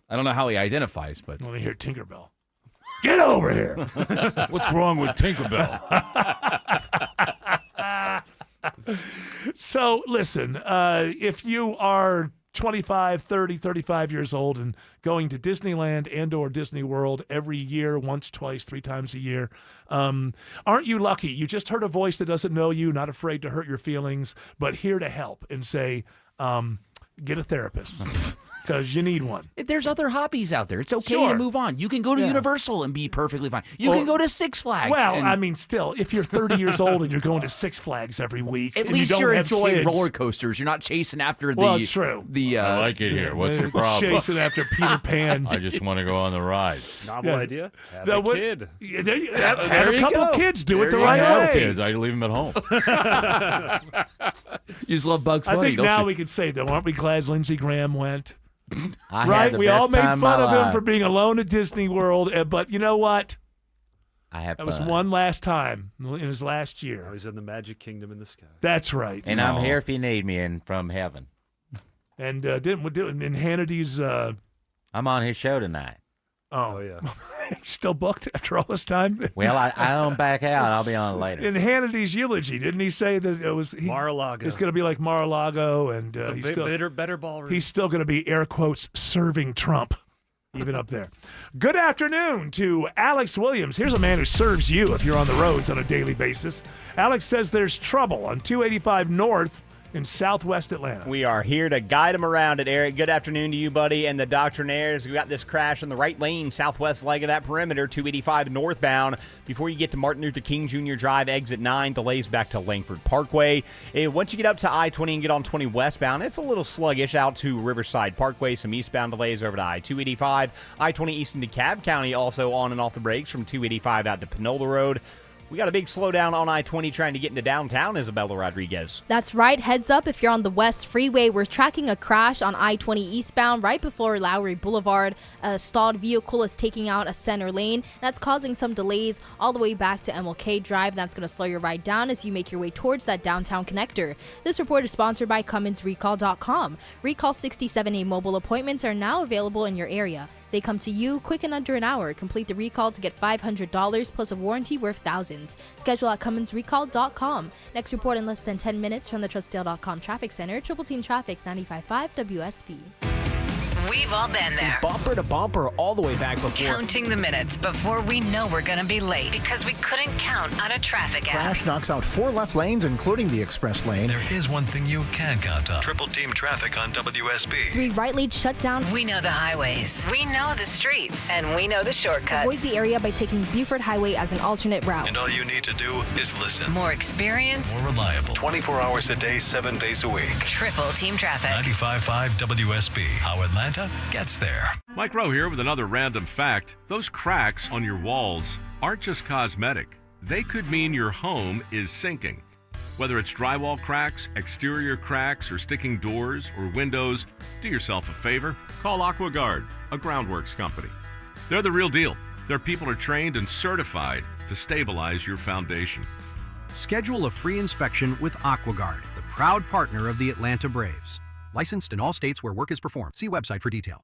I don't know how he identifies, but. Let me hear Tinkerbell. Get over here. What's wrong with Tinkerbell? So, listen, if you are 25, 30, 35 years old and going to Disneyland and or Disney World every year, once, twice, 3 times a year, aren't you lucky? You just heard a voice that doesn't know you, not afraid to hurt your feelings, but here to help and say, get a therapist. Because you need one. There's other hobbies out there. It's okay Sure. to move on. You can go to Universal and be perfectly fine. You can go to Six Flags. Well, and I mean, still, if you're 30 years old and you're going to Six Flags every week, at and least you don't you're have enjoying kids, roller coasters. You're not chasing after the. Well, true. I like it here. What's your problem? Chasing after Peter Pan. I just want to go on the ride. Novel idea. Have That a would- kid. Yeah, there you- have There a you couple go. kids. Do it There the you right go. I way. have kids. I leave them at home. You just love Bugs I Bunny, think don't now you? we could say, though, aren't we glad Lindsey Graham went? I had Right? the We best all made time fun my of him life. for being alone at Disney World, but you know what? I have That was fun. one last time in his last year. Now he's in the Magic Kingdom in the sky. That's right. And I'm here if you need me and from heaven. And didn't we do it in Hannity's? I'm on his show tonight. Oh yeah, still booked after all this time. Well, I don't back out. I'll be on later. In Hannity's eulogy, didn't he say that it was Mar-a-Lago? It's going to be like Mar-a-Lago, and he's still better ballroom. He's still going to be air quotes serving Trump, even up there. Good afternoon to Alex Williams. Here's a man who serves you if you're on the roads on a daily basis. Alex says there's trouble on 285 North in Southwest Atlanta. We are here to guide him around it, Eric. Good afternoon to you, buddy, and the Doctrinaires. We got this crash in the right lane, southwest leg of that perimeter, 285 northbound. Before you get to Martin Luther King Jr. Drive, exit 9, delays back to Langford Parkway. Once you get up to I-20 and get on 20 westbound, it's a little sluggish out to Riverside Parkway. Some eastbound delays over to I-285. I-20 east into DeKalb County, also on and off the brakes from 285 out to Panola Road. We got a big slowdown on I-20 trying to get into downtown, Isabella Rodriguez. That's right. Heads up if you're on the West Freeway. We're tracking a crash on I-20 eastbound right before Lowry Boulevard. A stalled vehicle is taking out a center lane. That's causing some delays all the way back to MLK Drive. That's going to slow your ride down as you make your way towards that downtown connector. This report is sponsored by CumminsRecall.com. Recall 67A mobile appointments are now available in your area. They come to you quick in under an hour. Complete the recall to get $500 plus a warranty worth thousands. Schedule at CumminsRecall.com. Next report in less than 10 minutes from the TrustDale.com Traffic Center. Triple Team Traffic 95.5 WSB. We've all been there. Bumper to bumper all the way back before. Counting the minutes before we know we're going to be late because we couldn't count on a traffic app. Crash knocks out 4 left lanes, including the express lane. There is one thing you can count on. Triple Team Traffic on WSB. 3 right lanes shut down. We know the highways. We know the streets. And we know the shortcuts. Avoid the area by taking Buford Highway as an alternate route. And all you need to do is listen. More experience. More reliable. 24 hours a day, 7 days a week. Triple Team Traffic. 95.5 WSB. How Atlanta gets there. Mike Rowe here with another random fact. Those cracks on your walls aren't just cosmetic. They could mean your home is sinking. Whether it's drywall cracks, exterior cracks, or sticking doors or windows, do yourself a favor. Call AquaGuard, a groundworks company. They're the real deal. Their people are trained and certified to stabilize your foundation. Schedule a free inspection with AquaGuard, the proud partner of the Atlanta Braves. Licensed in all states where work is performed. See website for detail.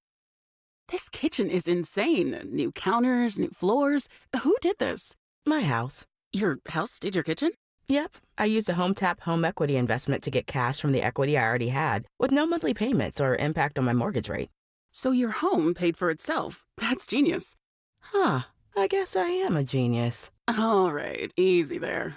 This kitchen is insane. New counters, new floors. Who did this? My house. Your house did your kitchen? Yep. I used a HomeTap home equity investment to get cash from the equity I already had, with no monthly payments or impact on my mortgage rate. So your home paid for itself. That's genius. Huh. I guess I am a genius. All right. Easy there.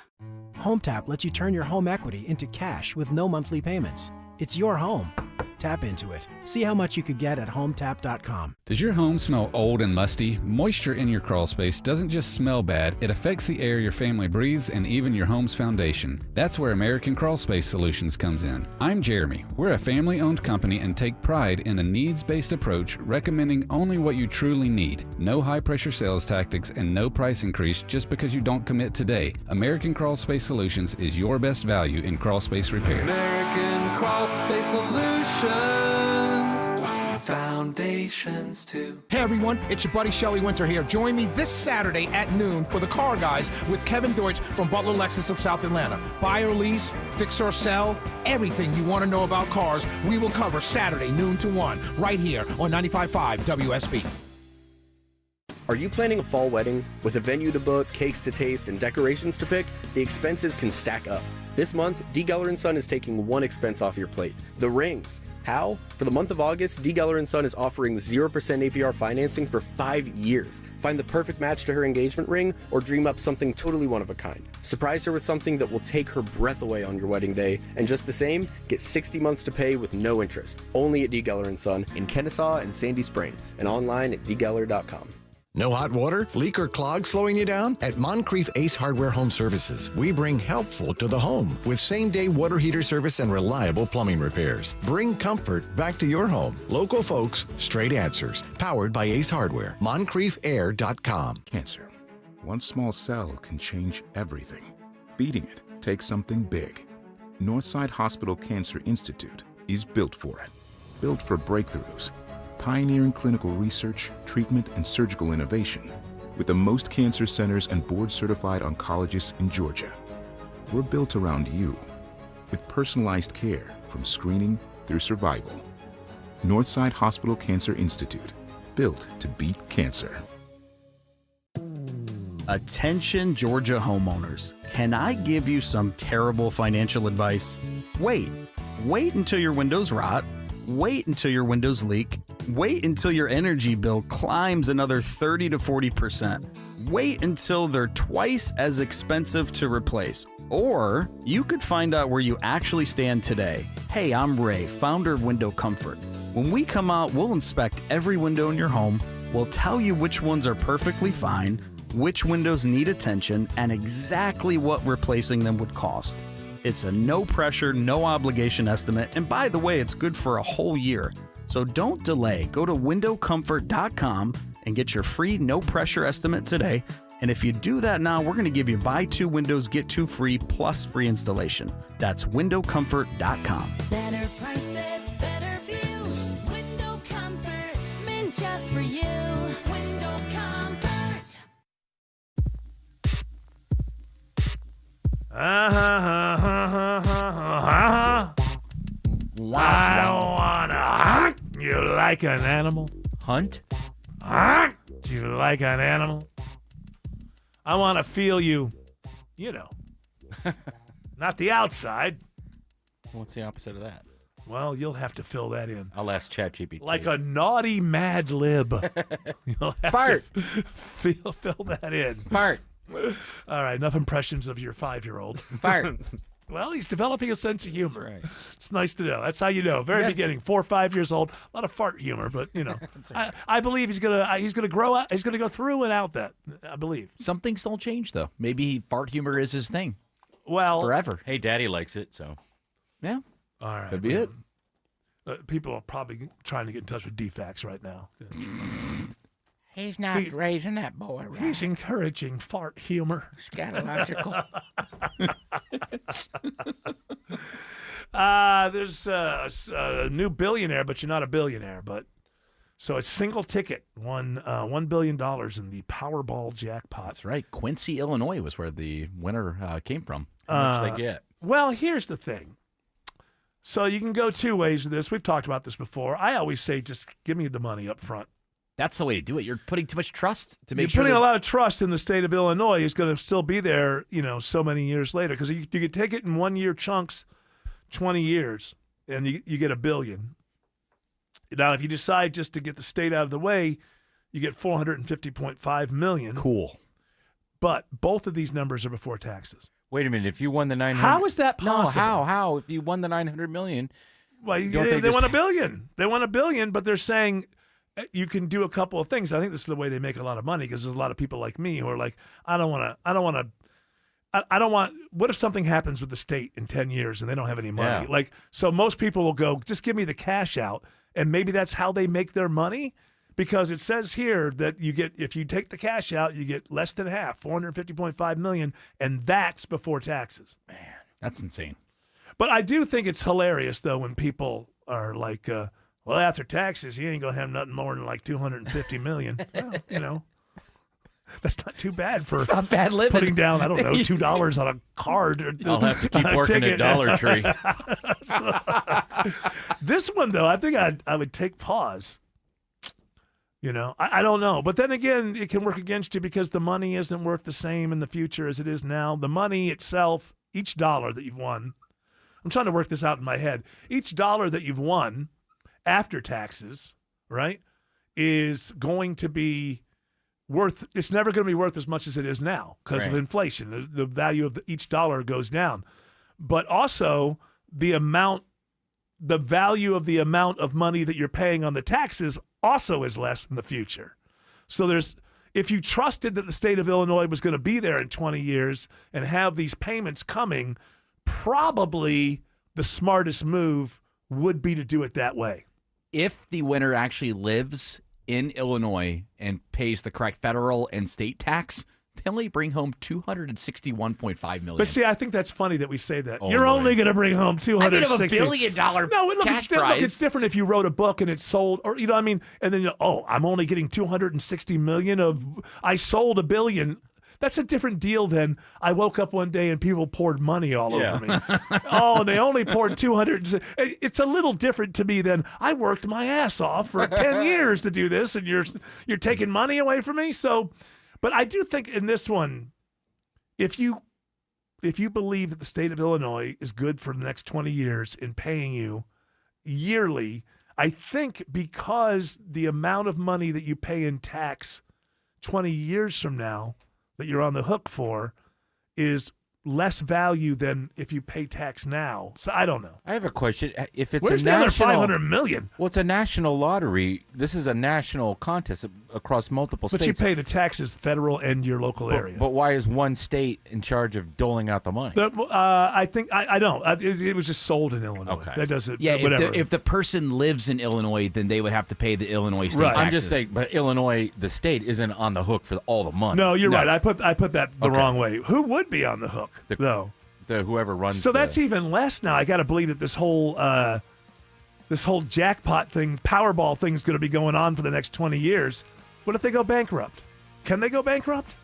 HomeTap lets you turn your home equity into cash with no monthly payments. It's your home. Tap into it. See how much you could get at HomeTap.com. Does your home smell old and musty? Moisture in your crawl space doesn't just smell bad, it affects the air your family breathes and even your home's foundation. That's where American Crawl Space Solutions comes in. I'm Jeremy. We're a family-owned company and take pride in a needs-based approach, recommending only what you truly need. No high-pressure sales tactics and no price increase just because you don't commit today. American Crawl Space Solutions is your best value in crawl space repair. American Crawl Space Solutions. Foundations too. Hey everyone, it's your buddy Shelly Winter here. Join me this Saturday at noon for The Car Guys with Kevin Deutsch from Butler Lexus of South Atlanta. Buy or lease, fix or sell, everything you want to know about cars, we will cover Saturday noon to 1 right here on 95.5 WSB. Are you planning a fall wedding? With a venue to book, cakes to taste, and decorations to pick, the expenses can stack up. This month, D. Geller & Son is taking one expense off your plate, the rings. How? For the month of August, D. Geller & Son is offering 0% APR financing for 5 years. Find the perfect match to her engagement ring or dream up something totally one of a kind. Surprise her with something that will take her breath away on your wedding day. And just the same, get 60 months to pay with no interest. Only at D. Geller & Son in Kennesaw and Sandy Springs and online at dgeller.com. No hot water, leak, or clog slowing you down? At Moncrief Ace Hardware Home Services, we bring helpful to the home with same-day water heater service and reliable plumbing repairs. Bring comfort back to your home. Local folks, straight answers. Powered by Ace Hardware. MoncriefAir.com. Cancer. One small cell can change everything. Beating it takes something big. Northside Hospital Cancer Institute is built for it. Built for breakthroughs. Pioneering clinical research, treatment, and surgical innovation with the most cancer centers and board-certified oncologists in Georgia. We're built around you with personalized care from screening through survival. Northside Hospital Cancer Institute, built to beat cancer. Attention Georgia homeowners, can I give you some terrible financial advice? Wait until your windows rot. Wait until your windows leak. Wait until your energy bill climbs another 30 to 40%. Wait until they're twice as expensive to replace. Or you could find out where you actually stand today. Hey, I'm Ray, founder of Window Comfort. When we come out, we'll inspect every window in your home. We'll tell you which ones are perfectly fine, which windows need attention, and exactly what replacing them would cost. It's a no-pressure, no-obligation estimate, and by the way, it's good for a whole year. So don't delay. Go to windowcomfort.com and get your free no-pressure estimate today. And if you do that now, we're going to give you buy 2 windows, get 2 free, plus free installation. That's windowcomfort.com. Better prices, better views. Window Comfort, meant just for you. Window Comfort. I wanna hunt. You like an animal? Hunt? Hunt? Do you like an animal? I want to feel you, not the outside. What's the opposite of that? Well, you'll have to fill that in. I'll ask ChatGPT. Like a naughty Mad Lib. You'll have Fart. to fill that in. Fart. All right, enough impressions of your 5-year-old. Fart. Well, he's developing a sense of humor. Right. It's nice to know. That's how you know. Very beginning, 4 or 5 years old, a lot of fart humor, but right. I believe he's gonna grow up. He's gonna go through and out that. I believe some things don't change though. Maybe fart humor is his thing. Well, forever. Hey, Daddy likes it, so yeah. All right, could be it. People are probably trying to get in touch with DFAX right now. He's not raising that boy right. He's encouraging fart humor. Scatological. There's a new billionaire, but you're not a billionaire. But so it's single ticket, won $1 billion in the Powerball jackpot. That's right. Quincy, Illinois was where the winner came from. How much they get? Well, here's the thing. So you can go 2 ways with this. We've talked about this before. I always say just give me the money up front. That's the way to do it. You're putting too much trust to make You're putting a lot of trust in the state of Illinois. Is going to still be there, so many years later. Because you could take it in 1 year chunks, 20 years, and you get $1 billion. Now, if you decide just to get the state out of the way, you get $450.5 million. Cool. But both of these numbers are before taxes. Wait a minute. If you won the 900, how is that possible? No, how? If you won the 900 million, well, they won $1 billion. They won $1 billion, but they're saying you can do a couple of things. I think this is the way they make a lot of money because there's a lot of people like me who are like, what if something happens with the state in 10 years and they don't have any money? Yeah. So most people will go, just give me the cash out. And maybe that's how they make their money because it says here that if you take the cash out, you get less than half, $450.5 million. And that's before taxes. Man, that's insane. But I do think it's hilarious, though, when people are like, well, after taxes, you ain't going to have nothing more than like $250 million. Well, that's not too bad for It's not bad living. putting down, I don't know, $2 on a card. Or I'll have to keep a working ticket. at Dollar Tree. This one, though, I think I would take pause. I don't know. But then again, it can work against you because the money isn't worth the same in the future as it is now. The money itself, each dollar that you've won, I'm trying to work this out in my head. Each dollar that you've won after taxes, right, is going to be it's never going to be worth as much as it is now because of inflation. The value of each dollar goes down. But also the value of the amount of money that you're paying on the taxes also is less in the future. So if you trusted that the state of Illinois was going to be there in 20 years and have these payments coming, probably the smartest move would be to do it that way. If the winner actually lives in Illinois and pays the correct federal and state tax, they only bring home $261.5 million. But see, I think that's funny that we say that. You're only going to bring home $260. I mean, $1 billion No, look, cash prize. it's different if you wrote a book and it's sold, or what I mean, and then I'm only getting $260 million of I sold $1 billion. That's a different deal than I woke up one day and people poured money all over me. They only poured 200. It's a little different to me than I worked my ass off for 10 years to do this, and you're taking money away from me. So, but I do think in this one, if you believe that the state of Illinois is good for the next 20 years in paying you yearly, I think because the amount of money that you pay in tax 20 years from now that you're on the hook for is less value than if you pay tax now. So I don't know. I have a question. If it's Where's a the other national, $500 million? Well, it's a national lottery. This is a national contest across multiple But states. you pay the taxes federal and your local area. But why is one state in charge of doling out the money? I think I don't. It was just sold in Illinois. Okay. That does it. Yeah, whatever. if the person lives in Illinois, then they would have to pay the Illinois state taxes. I'm just saying, but Illinois, the state, isn't on the hook for all the money. No, you're right. I put that the wrong way. Who would be on the hook though? Whoever runs. So that's even less now. I got to believe that this whole jackpot thing, Powerball thing, is going to be going on for the next 20 years. What if they go bankrupt? Can they go bankrupt?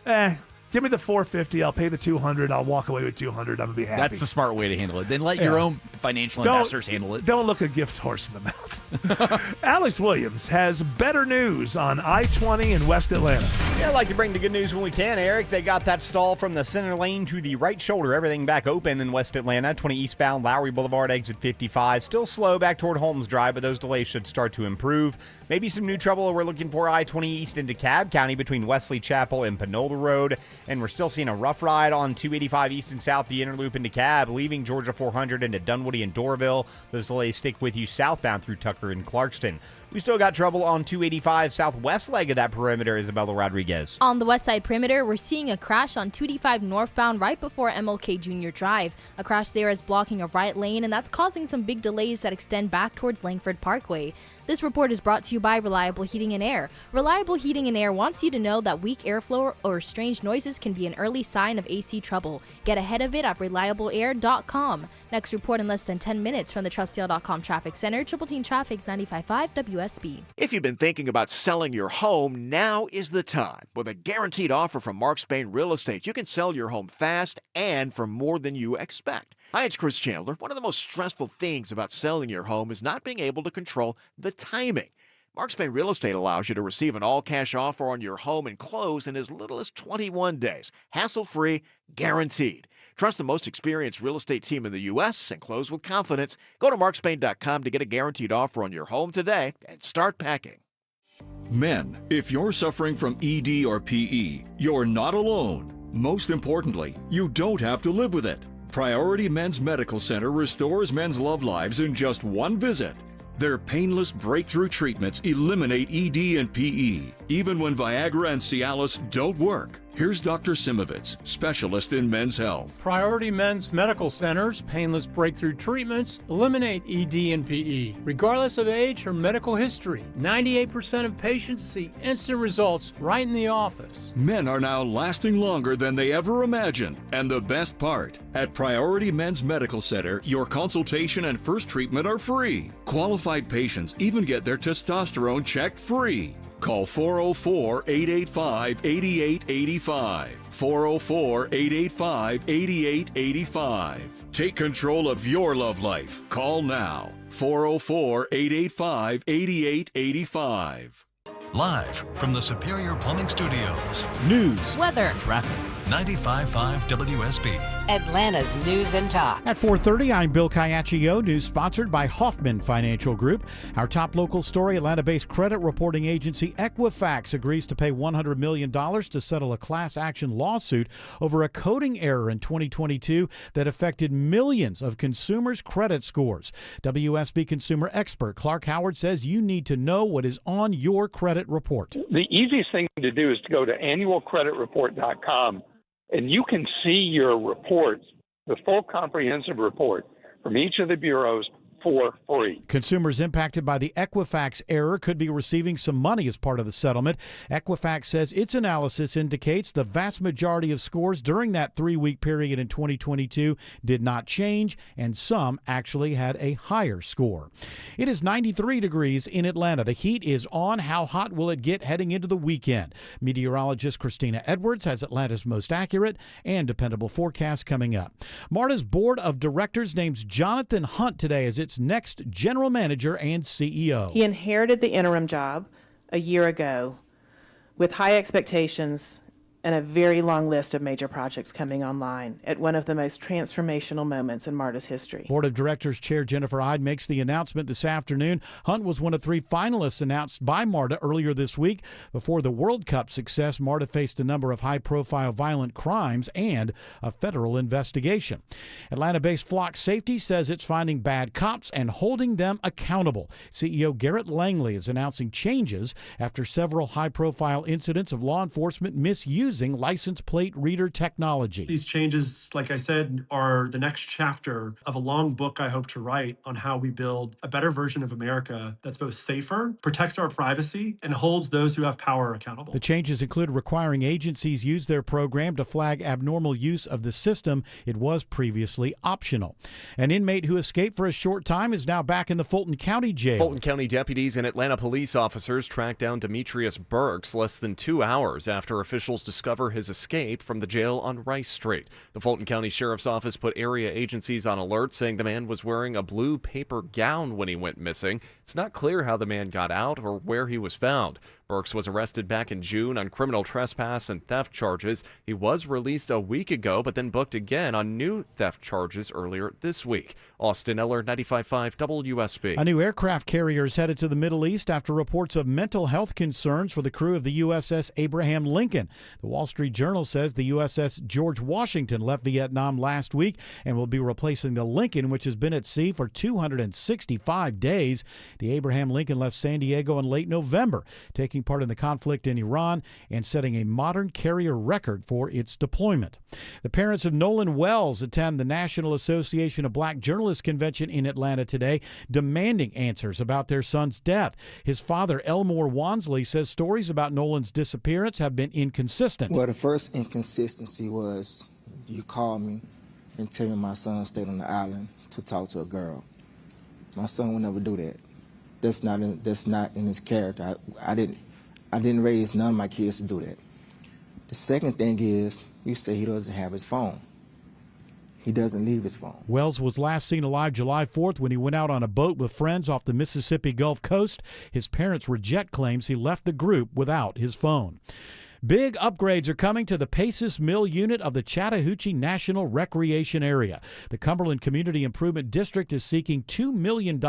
Give me the $450. I'll pay the $200. I'll walk away with $200. I'm gonna be happy. That's the smart way to handle it. Then let your own financial investors handle it. Don't look a gift horse in the mouth. Alex Williams has better news on I-20 in West Atlanta. Yeah, I'd like to bring the good news when we can, Eric. They got that stall from the center lane to the right shoulder. Everything back open in West Atlanta. 20 eastbound, Lowry Boulevard, exit 55. Still slow back toward Holmes Drive, but those delays should start to improve. Maybe some new trouble we're looking for I-20 east into Cobb County between Wesley Chapel and Panola Road. And we're still seeing a rough ride on 285 east and south, the inner loop into Cobb, leaving Georgia 400 into Dunwoody and Doraville. Those delays stick with you southbound through Tucker and Clarkston. We still got trouble on 285 southwest leg of that perimeter, Isabella Rodriguez. On the west side perimeter, we're seeing a crash on 285 northbound right before MLK Jr. Drive. A crash there is blocking a right lane, and that's causing some big delays that extend back towards Langford Parkway. This report is brought to you by Reliable Heating and Air. Reliable Heating and Air wants you to know that weak airflow or strange noises can be an early sign of AC trouble. Get ahead of it at reliableair.com. Next report in less than 10 minutes from the TrustDale.com Traffic Center. Triple Team Traffic 95.5 WSB. If you've been thinking about selling your home, now is the time. With a guaranteed offer from Mark Spain Real Estate, you can sell your home fast and for more than you expect. Hi, it's Chris Chandler. One of the most stressful things about selling your home is not being able to control the timing. Mark Spain Real Estate allows you to receive an all-cash offer on your home and close in as little as 21 days. Hassle-free, guaranteed. Trust the most experienced real estate team in the U.S. and close with confidence. Go to markspain.com to get a guaranteed offer on your home today and start packing. Men, if you're suffering from ED or PE, you're not alone. Most importantly, you don't have to live with it. Priority Men's Medical Center restores men's love lives in just one visit. Their painless breakthrough treatments eliminate ED and PE. even when Viagra and Cialis don't work. Here's Dr. Simovitz, specialist in men's health. Priority Men's Medical Center's painless breakthrough treatments eliminate ED and PE, regardless of age or medical history. 98% of patients see instant results right in the office. Men are now lasting longer than they ever imagined. And the best part, at Priority Men's Medical Center, your consultation and first treatment are free. Qualified patients even get their testosterone checked free. Call 404-885-8885. 404-885-8885. Take control of your love life. Call now. 404-885-8885. Live from the Superior Plumbing Studios. News, weather, traffic. 95.5 WSB. Atlanta's News and Talk. At 4:30, I'm Bill Caiaccio. News sponsored by Hoffman Financial Group. Our top local story, Atlanta-based credit reporting agency Equifax agrees to pay $100 million to settle a class action lawsuit over a coding error in 2022 that affected millions of consumers' credit scores. WSB consumer expert Clark Howard says you need to know what is on your credit report. The easiest thing to do is to go to annualcreditreport.com, and you can see your reports, the full comprehensive report from each of the bureaus for free. Consumers impacted by the Equifax error could be receiving some money as part of the settlement. Equifax says its analysis indicates the vast majority of scores during that 3-week period in 2022 did not change, and some actually had a higher score. It is 93 degrees in Atlanta. The heat is on. How hot will it get heading into the weekend? Meteorologist Christina Edwards has Atlanta's most accurate and dependable forecast coming up. MARTA's board of directors names Jonathan Hunt today as its next general manager and CEO. He inherited the interim job a year ago with high expectations and a very long list of major projects coming online at one of the most transformational moments in MARTA's history. Board of Directors Chair Jennifer Ide makes the announcement this afternoon. Hunt was one of 3 finalists announced by MARTA earlier this week. Before the World Cup success, MARTA faced a number of high-profile violent crimes and a federal investigation. Atlanta-based Flock Safety says it's finding bad cops and holding them accountable. CEO Garrett Langley is announcing changes after several high-profile incidents of law enforcement misusing license plate reader technology. These changes, like I said, are the next chapter of a long book I hope to write on how we build a better version of America that's both safer, protects our privacy, and holds those who have power accountable. The changes include requiring agencies use their program to flag abnormal use of the system. It was previously optional. An inmate who escaped for a short time is now back in the Fulton County Jail. Fulton County deputies and Atlanta police officers tracked down Demetrius Burks less than 2 hours after officials discover his escape from the jail on Rice Street. The Fulton County Sheriff's Office put area agencies on alert, saying the man was wearing a blue paper gown when he went missing. It's not clear how the man got out or where he was found. Burks was arrested back in June on criminal trespass and theft charges. He was released a week ago, but then booked again on new theft charges earlier this week. Austin Eller, 95.5 WSB. A new aircraft carrier is headed to the Middle East after reports of mental health concerns for the crew of the USS Abraham Lincoln. The Wall Street Journal says the USS George Washington left Vietnam last week and will be replacing the Lincoln, which has been at sea for 265 days. The Abraham Lincoln left San Diego in late November, taking part in the conflict in Iran and setting a modern carrier record for its deployment. The parents of Nolan Wells attend the National Association of Black Journalists Convention in Atlanta today, demanding answers about their son's death. His father, Elmore Wansley, says stories about Nolan's disappearance have been inconsistent. Well, the first inconsistency was you called me and tell me my son stayed on the island to talk to a girl. My son would never do that. That's not in his character. I didn't raise none of my kids to do that. The second thing is, you say he doesn't have his phone. He doesn't leave his phone. Wells was last seen alive July 4th when he went out on a boat with friends off the Mississippi Gulf Coast. His parents reject claims he left the group without his phone. Big upgrades are coming to the Paces Mill unit of the Chattahoochee National Recreation Area. The Cumberland Community Improvement District is seeking $2 million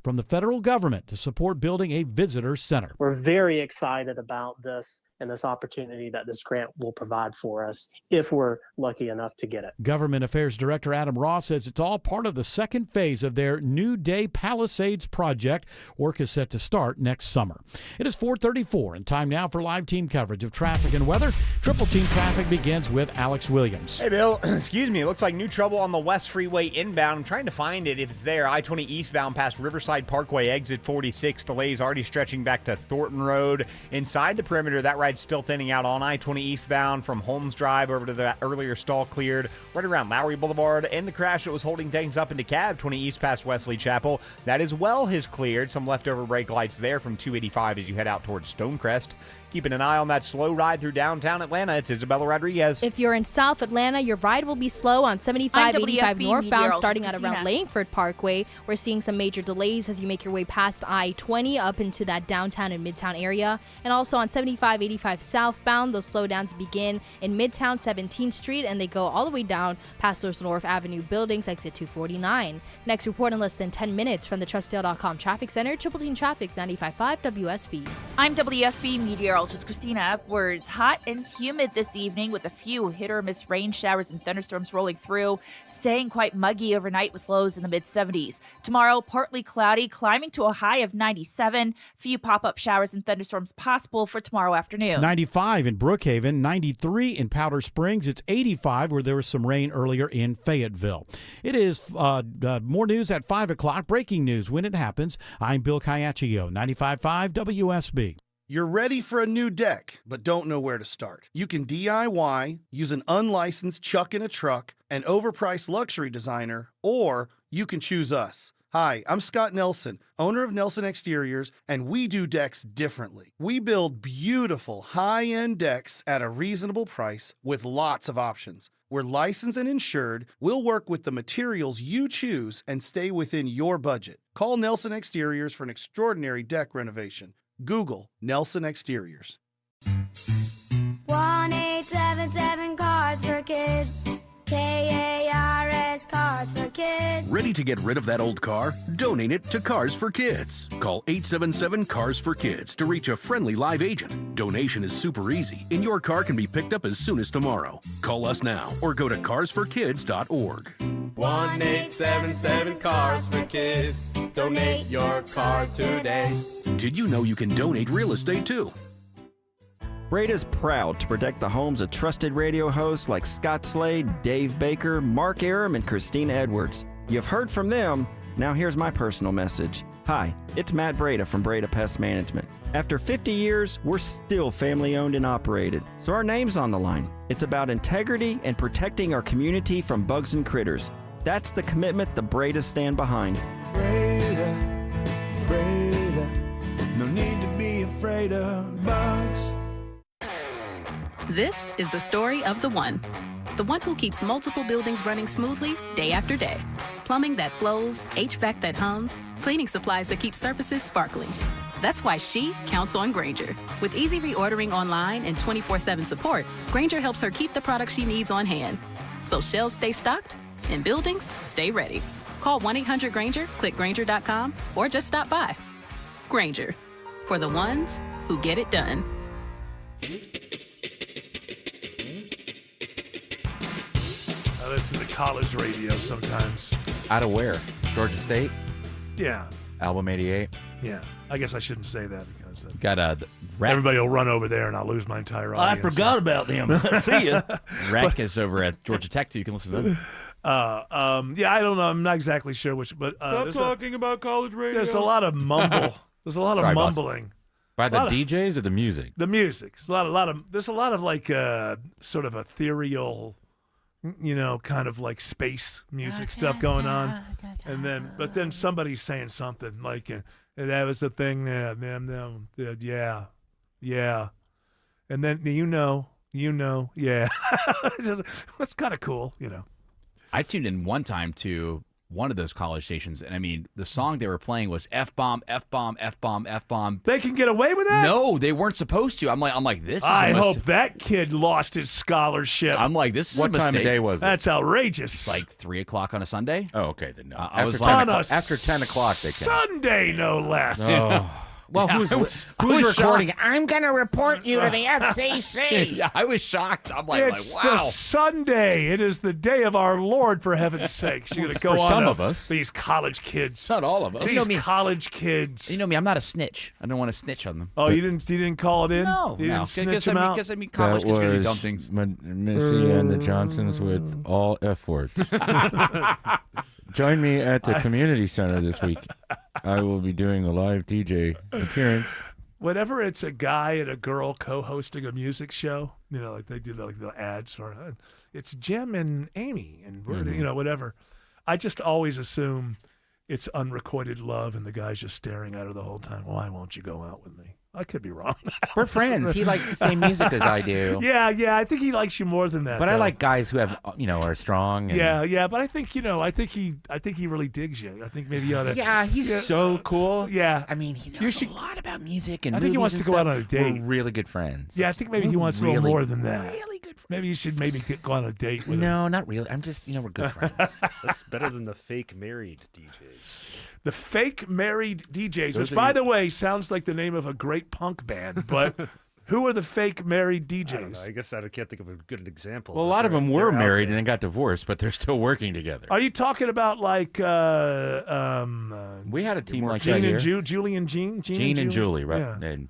from the federal government to support building a visitor center. We're very excited about this. and this opportunity that this grant will provide for us if we're lucky enough to get it. Government Affairs Director Adam Ross says it's all part of the second phase of their New Day Palisades project. Work is set to start next summer. It is 4:34 and time now for live team coverage of traffic and weather. Triple Team Traffic begins with Alex Williams. Hey, Bill. Excuse me. It looks like new trouble on the West Freeway inbound. I'm trying to find it if it's there. I-20 eastbound past Riverside Parkway, exit 46. Delays already stretching back to Thornton Road. Inside the perimeter, that ride's still thinning out on I-20 eastbound from Holmes Drive over to the earlier stall cleared right around Lowry Boulevard. And the crash that was holding things up into Cab 20 east past Wesley Chapel, that as well has cleared. Some leftover brake lights there from 285 as you head out towards Stonecrest. Keeping an eye on that slow ride through downtown Atlanta. It's Isabella Rodriguez. If you're in South Atlanta, your ride will be slow on 75-85 northbound starting at around Langford Parkway. We're seeing some major delays as you make your way past I-20 up into that downtown and midtown area. And also on 75-85 southbound, those slowdowns begin in Midtown 17th Street and they go all the way down past those North Avenue buildings, exit 249. Next report in less than 10 minutes from the TrustDale.com Traffic Center. Triple Team Traffic, 95.5 WSB. I'm WSB meteorologist Christina Edwards. Hot and humid this evening with a few hit or miss rain showers and thunderstorms rolling through, staying quite muggy overnight with lows in the mid-70s. Tomorrow, partly cloudy, climbing to a high of 97. Few pop-up showers and thunderstorms possible for tomorrow afternoon. 95 in Brookhaven, 93 in Powder Springs. It's 85 where there was some rain earlier in Fayetteville. It is more news at 5 o'clock. Breaking news when it happens. I'm Bill Caiaccio, 95.5 WSB. You're ready for a new deck, but don't know where to start. You can DIY, use an unlicensed chuck in a truck, an overpriced luxury designer, or you can choose us. Hi, I'm Scott Nelson, owner of Nelson Exteriors, and we do decks differently. We build beautiful, high-end decks at a reasonable price with lots of options. We're licensed and insured. We'll work with the materials you choose and stay within your budget. Call Nelson Exteriors for an extraordinary deck renovation. Google Nelson Exteriors. 1-877 Cards for Kids. KARS Cards for Kids. Ready to get rid of that old car? Donate it to Cars for Kids. Call 877 Cars for Kids to reach a friendly live agent. Donation is super easy, and your car can be picked up as soon as tomorrow. Call us now or go to carsforkids.org. 1-877 Cars for Kids. Donate your car today. Did you know you can donate real estate too? Breda's proud to protect the homes of trusted radio hosts like Scott Slade, Dave Baker, Mark Aram, and Christina Edwards. You've heard from them. Now here's my personal message. Hi, it's Matt Breda from Breda Pest Management. After 50 years, we're still family owned and operated, so our name's on the line. It's about integrity and protecting our community from bugs and critters. That's the commitment the Bredas stand behind. Breda, no need to be afraid of bugs. This is the story of the one who keeps multiple buildings running smoothly day after day. Plumbing that flows, HVAC that hums, cleaning supplies that keep surfaces sparkling. That's why she counts on Grainger. With easy reordering online and 24/7 support, Grainger helps her keep the products she needs on hand. So shelves stay stocked and buildings stay ready. Call 1-800-GRAINGER, click Grainger.com, or just stop by. Grainger, for the ones who get it done. I listen to college radio sometimes. Out of where? Georgia State? Yeah. Album 88? Yeah. I guess I shouldn't say that because Got everybody will run over there and I'll lose my entire audience. I forgot about them. See ya. Rec is over at Georgia Tech too. You can listen to them. Yeah, I don't know. I'm not exactly sure which, but Stop talking about college radio. There's a lot of mumble. There's a lot of mumbling. By the DJs or the music? The music. There's a lot of. There's a lot of like sort of ethereal, kind of like space music stuff going on, and then somebody's saying something like, "That was the thing there, man. Yeah," and then yeah. It's kind of cool, I tuned in one time to one of those college stations, and I mean, the song they were playing was F-bomb, F-bomb, F-bomb, F-bomb. They can get away with that? No, they weren't supposed to. I'm like, this is I hope that kid lost his scholarship. I'm like, this is what a mistake. time of day was it? That's outrageous. It's like 3 o'clock on a Sunday. Oh, okay, then no. I was after like, 10 o'clock they can. Sunday, no less. Oh. Well, Yeah, who's I was recording? shocked. I'm going to report you to the FCC. Yeah, I was shocked. I'm like, It's wow. the Sunday. It is the day of our Lord, for heaven's sakes. You're going to go For on some of us. these college kids. Not all of us. These college kids. You know me, I'm not a snitch. I don't want to snitch on them. Oh, you didn't call it in? No, You no. didn't snitch them out? Because I mean, college kids are going to do dumb was things. Missy and the Johnsons with all F words. Join me at the community center this week. I will be doing a live DJ appearance. Whenever it's a guy and a girl co-hosting a music show, like they do like the ads for it's Jim and Amy and whatever. I just always assume it's unrequited love and the guy's just staring at her the whole time. Why won't you go out with me? I could be wrong. We're friends. He likes the same music as I do. Yeah, I think he likes you more than that. But I though. like guys who have, are strong. And... Yeah, but I think he really digs you. I think maybe you ought to. Yeah, he's so cool. Yeah, I mean, he knows a lot about music and I think he movies wants and to go out stuff. on a date. We're really good friends. Yeah, I think maybe he wants a little more than that. Really good friends. Maybe you should go on a date with him. No, not really. I'm just, we're good friends. That's better than the fake married DJs. The fake married DJs, Those which, are by you- the way, sounds like the name of a great punk band. But who are the fake married I don't know. DJs? I guess I can't think of a good example. Well, a but lot of they're- them were they're out married there. and then got divorced, but they're still working together. Are you talking about like We had a team like Gene that and here. Julie and Gene? Gene and Julie, right? Yeah. And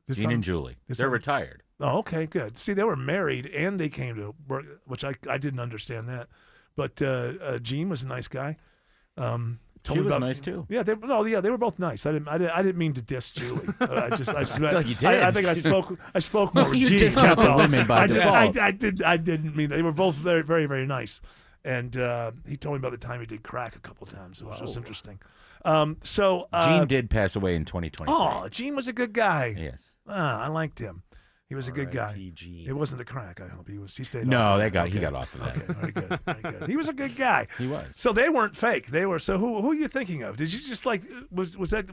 Did Gene some- and Julie. did They're some- retired. Oh, okay, good. See, they were married and they came to work, which I didn't understand that. But Gene was a nice guy. Told She me was about- nice too. Yeah, they were both nice. I didn't mean to diss Julie. I feel like you did. I think I spoke more with You Gene. discount that's the all. women by default. I didn't mean that. They were both very, very, very nice. And he told me about the time he did crack a couple times, which was interesting. Gene did pass away in 2023. Oh, Gene was a good guy. Yes. I liked him. He was a good guy. R.I.P. Gene. It wasn't the crack. I hope he stayed. No, off of that guy, he Okay. got off of that. Okay, very good, very good. He was a good guy. He was. So they weren't fake. They were. So who are you thinking of? Did you just like were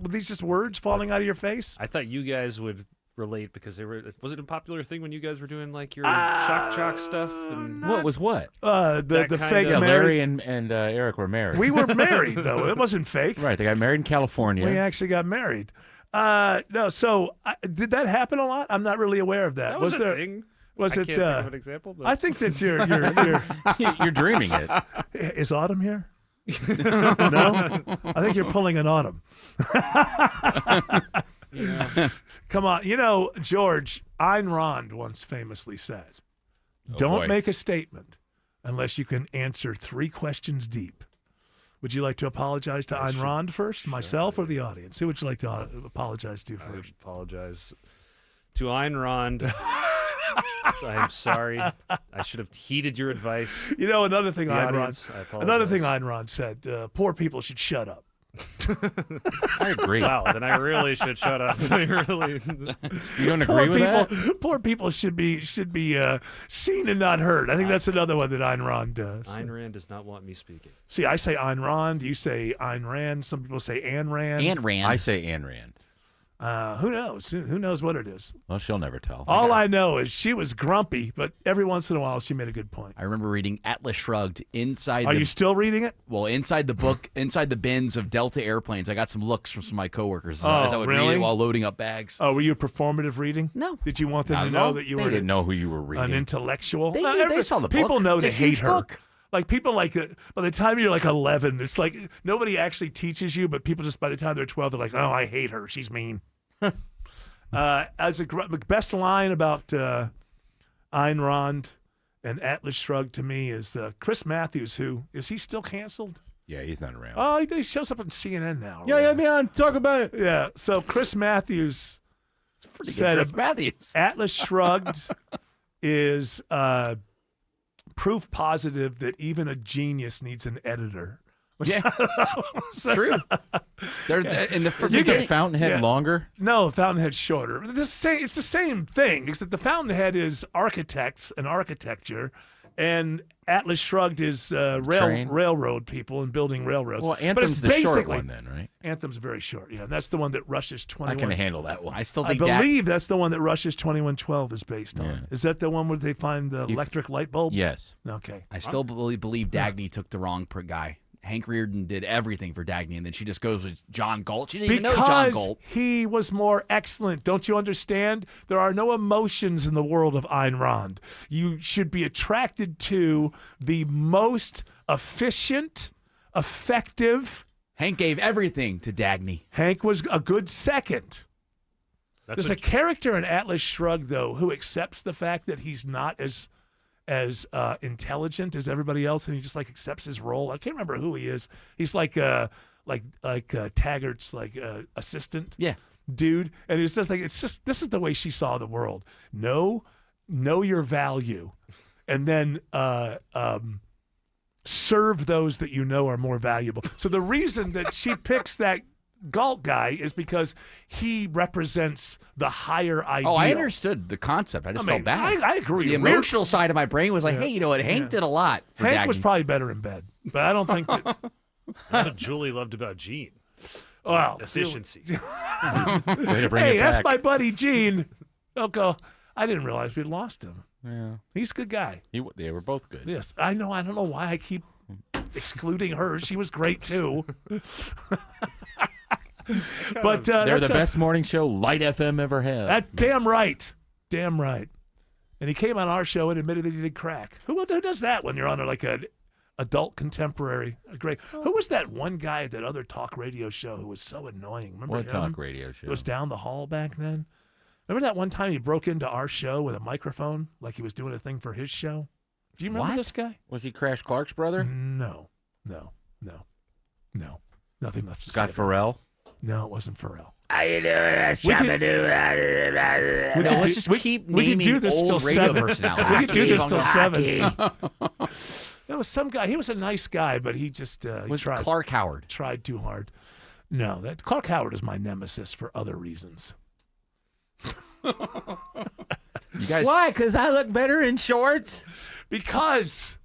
these just words falling out of your face? I thought you guys would relate because was it a popular thing when you guys were doing like your shock jock stuff? And What was what? The That fake kind Yeah, of- married. Larry and Eric were married. We were married though. It wasn't fake. Right, they got married in California. We actually got married. No. So did that happen a lot? I'm not really aware of that. that was a there? thing. Was I it? can't think of an example. But I think that you're You're dreaming it. Is Autumn here? No? I think you're pulling an Autumn. Come on. George, Ayn Rand once famously said, don't boy. make a statement unless you can answer 3 questions deep. Would you like to apologize to Ayn Rand first, myself, or the audience? Who would you like to apologize to I first? apologize to Ayn Rand. I'm sorry. I should have heeded your advice. Another thing The Ayn audience, I Rand. apologize. Another thing Ayn Rand said: poor people should shut up. I agree. Wow, then I really should shut up. I really. You don't agree with that? Poor people should be seen and not heard. I think that's another one that Ayn Rand does. Ayn Rand does not want me speaking. See, I say Ayn Rand. You say Ayn Rand. Some people say Anne Rand. Ayn Rand. I say Anne Rand. Who knows? Who knows what it is? Well, she'll never tell. All I know is she was grumpy, but every once in a while she made a good point. I remember reading Atlas Shrugged inside. Are you still reading it? Well, inside the book, inside the bins of Delta airplanes, I got some looks from some of my coworkers as I would read really? it while loading up bags. Oh, were you performative reading? No. Did you want them Not to at know all. that you They were didn't know who you were an reading. intellectual? They No, knew- they saw the book. People know It's a to hate huge her. book. Like people by the time you're like 11, it's like nobody actually teaches you, but people just by the time they're 12, they're like, oh, I hate her. She's mean. The best line about Ayn Rand and Atlas Shrugged to me is Chris Matthews, is he still canceled? Yeah, he's not around. Oh, he shows up on CNN now. Yeah, man, talk about it. Yeah, so Chris Matthews said Chris Matthews. Atlas Shrugged is proof positive that even a genius needs an editor. Yeah, it's true. In the first Is it the Fountainhead longer? No, Fountainhead's shorter. It's the same thing, except the Fountainhead is architects and architecture, and Atlas Shrugged is railroad people and building railroads. Well, But Anthem's it's the short basically- one then, right? Anthem's very short, yeah. And that's the one that Rush's 21. I can handle that one. I still I think believe that's the one that Rush's 2112 is based on. Yeah. Is that the one where they find the electric light bulb? Yes. Okay. I still believe Dagny took the wrong guy. Hank Reardon did everything for Dagny, and then she just goes with John Galt. She didn't even know John Galt. He was more excellent. Don't you understand? There are no emotions in the world of Ayn Rand. You should be attracted to the most efficient, effective. Hank gave everything to Dagny. Hank was a good second. There's a character in Atlas Shrugged, though, who accepts the fact that he's not as intelligent as everybody else, and he just like accepts his role. I can't remember who he is. He's like Taggart's assistant, dude. And it's just like this is the way she saw the world. Know your value, and then serve those that you know are more valuable. So the reason that she picks that Galt guy is because he represents the higher ideal. Oh, I understood the concept. I just felt bad. I agree. The emotional side of my brain was like, hey, you know what? Hank did a lot for Hank Dagny. was probably better in bed, but I don't think that. That's what Julie loved about Gene. Well, efficiency. Hey, that's my buddy Gene. Okay, I didn't realize we'd lost him. Yeah, he's a good guy. They were both good. Yes, I know. I don't know why I keep excluding her. She was great too. But they're the best morning show Light FM ever had. That damn right. And he came on our show and admitted that he did crack. Who does that when you're on like an adult contemporary? Great. Who was that one guy at that other talk radio show who was so annoying? Remember What him? talk radio show? It was down the hall back then. Remember that one time he broke into our show with a microphone like he was doing a thing for his show? Do you remember this guy? Was he Crash Clark's brother? No. Nothing left to Scott say. Farrell? No, it wasn't Pharrell. How you doing? Let's just keep naming old radio personalities. We could do this till 7. There was some guy. He was a nice guy, but he just Was tried. Clark Howard. Tried too hard. No, that Clark Howard is my nemesis for other reasons. You guys. Why? Because I look better in shorts? Because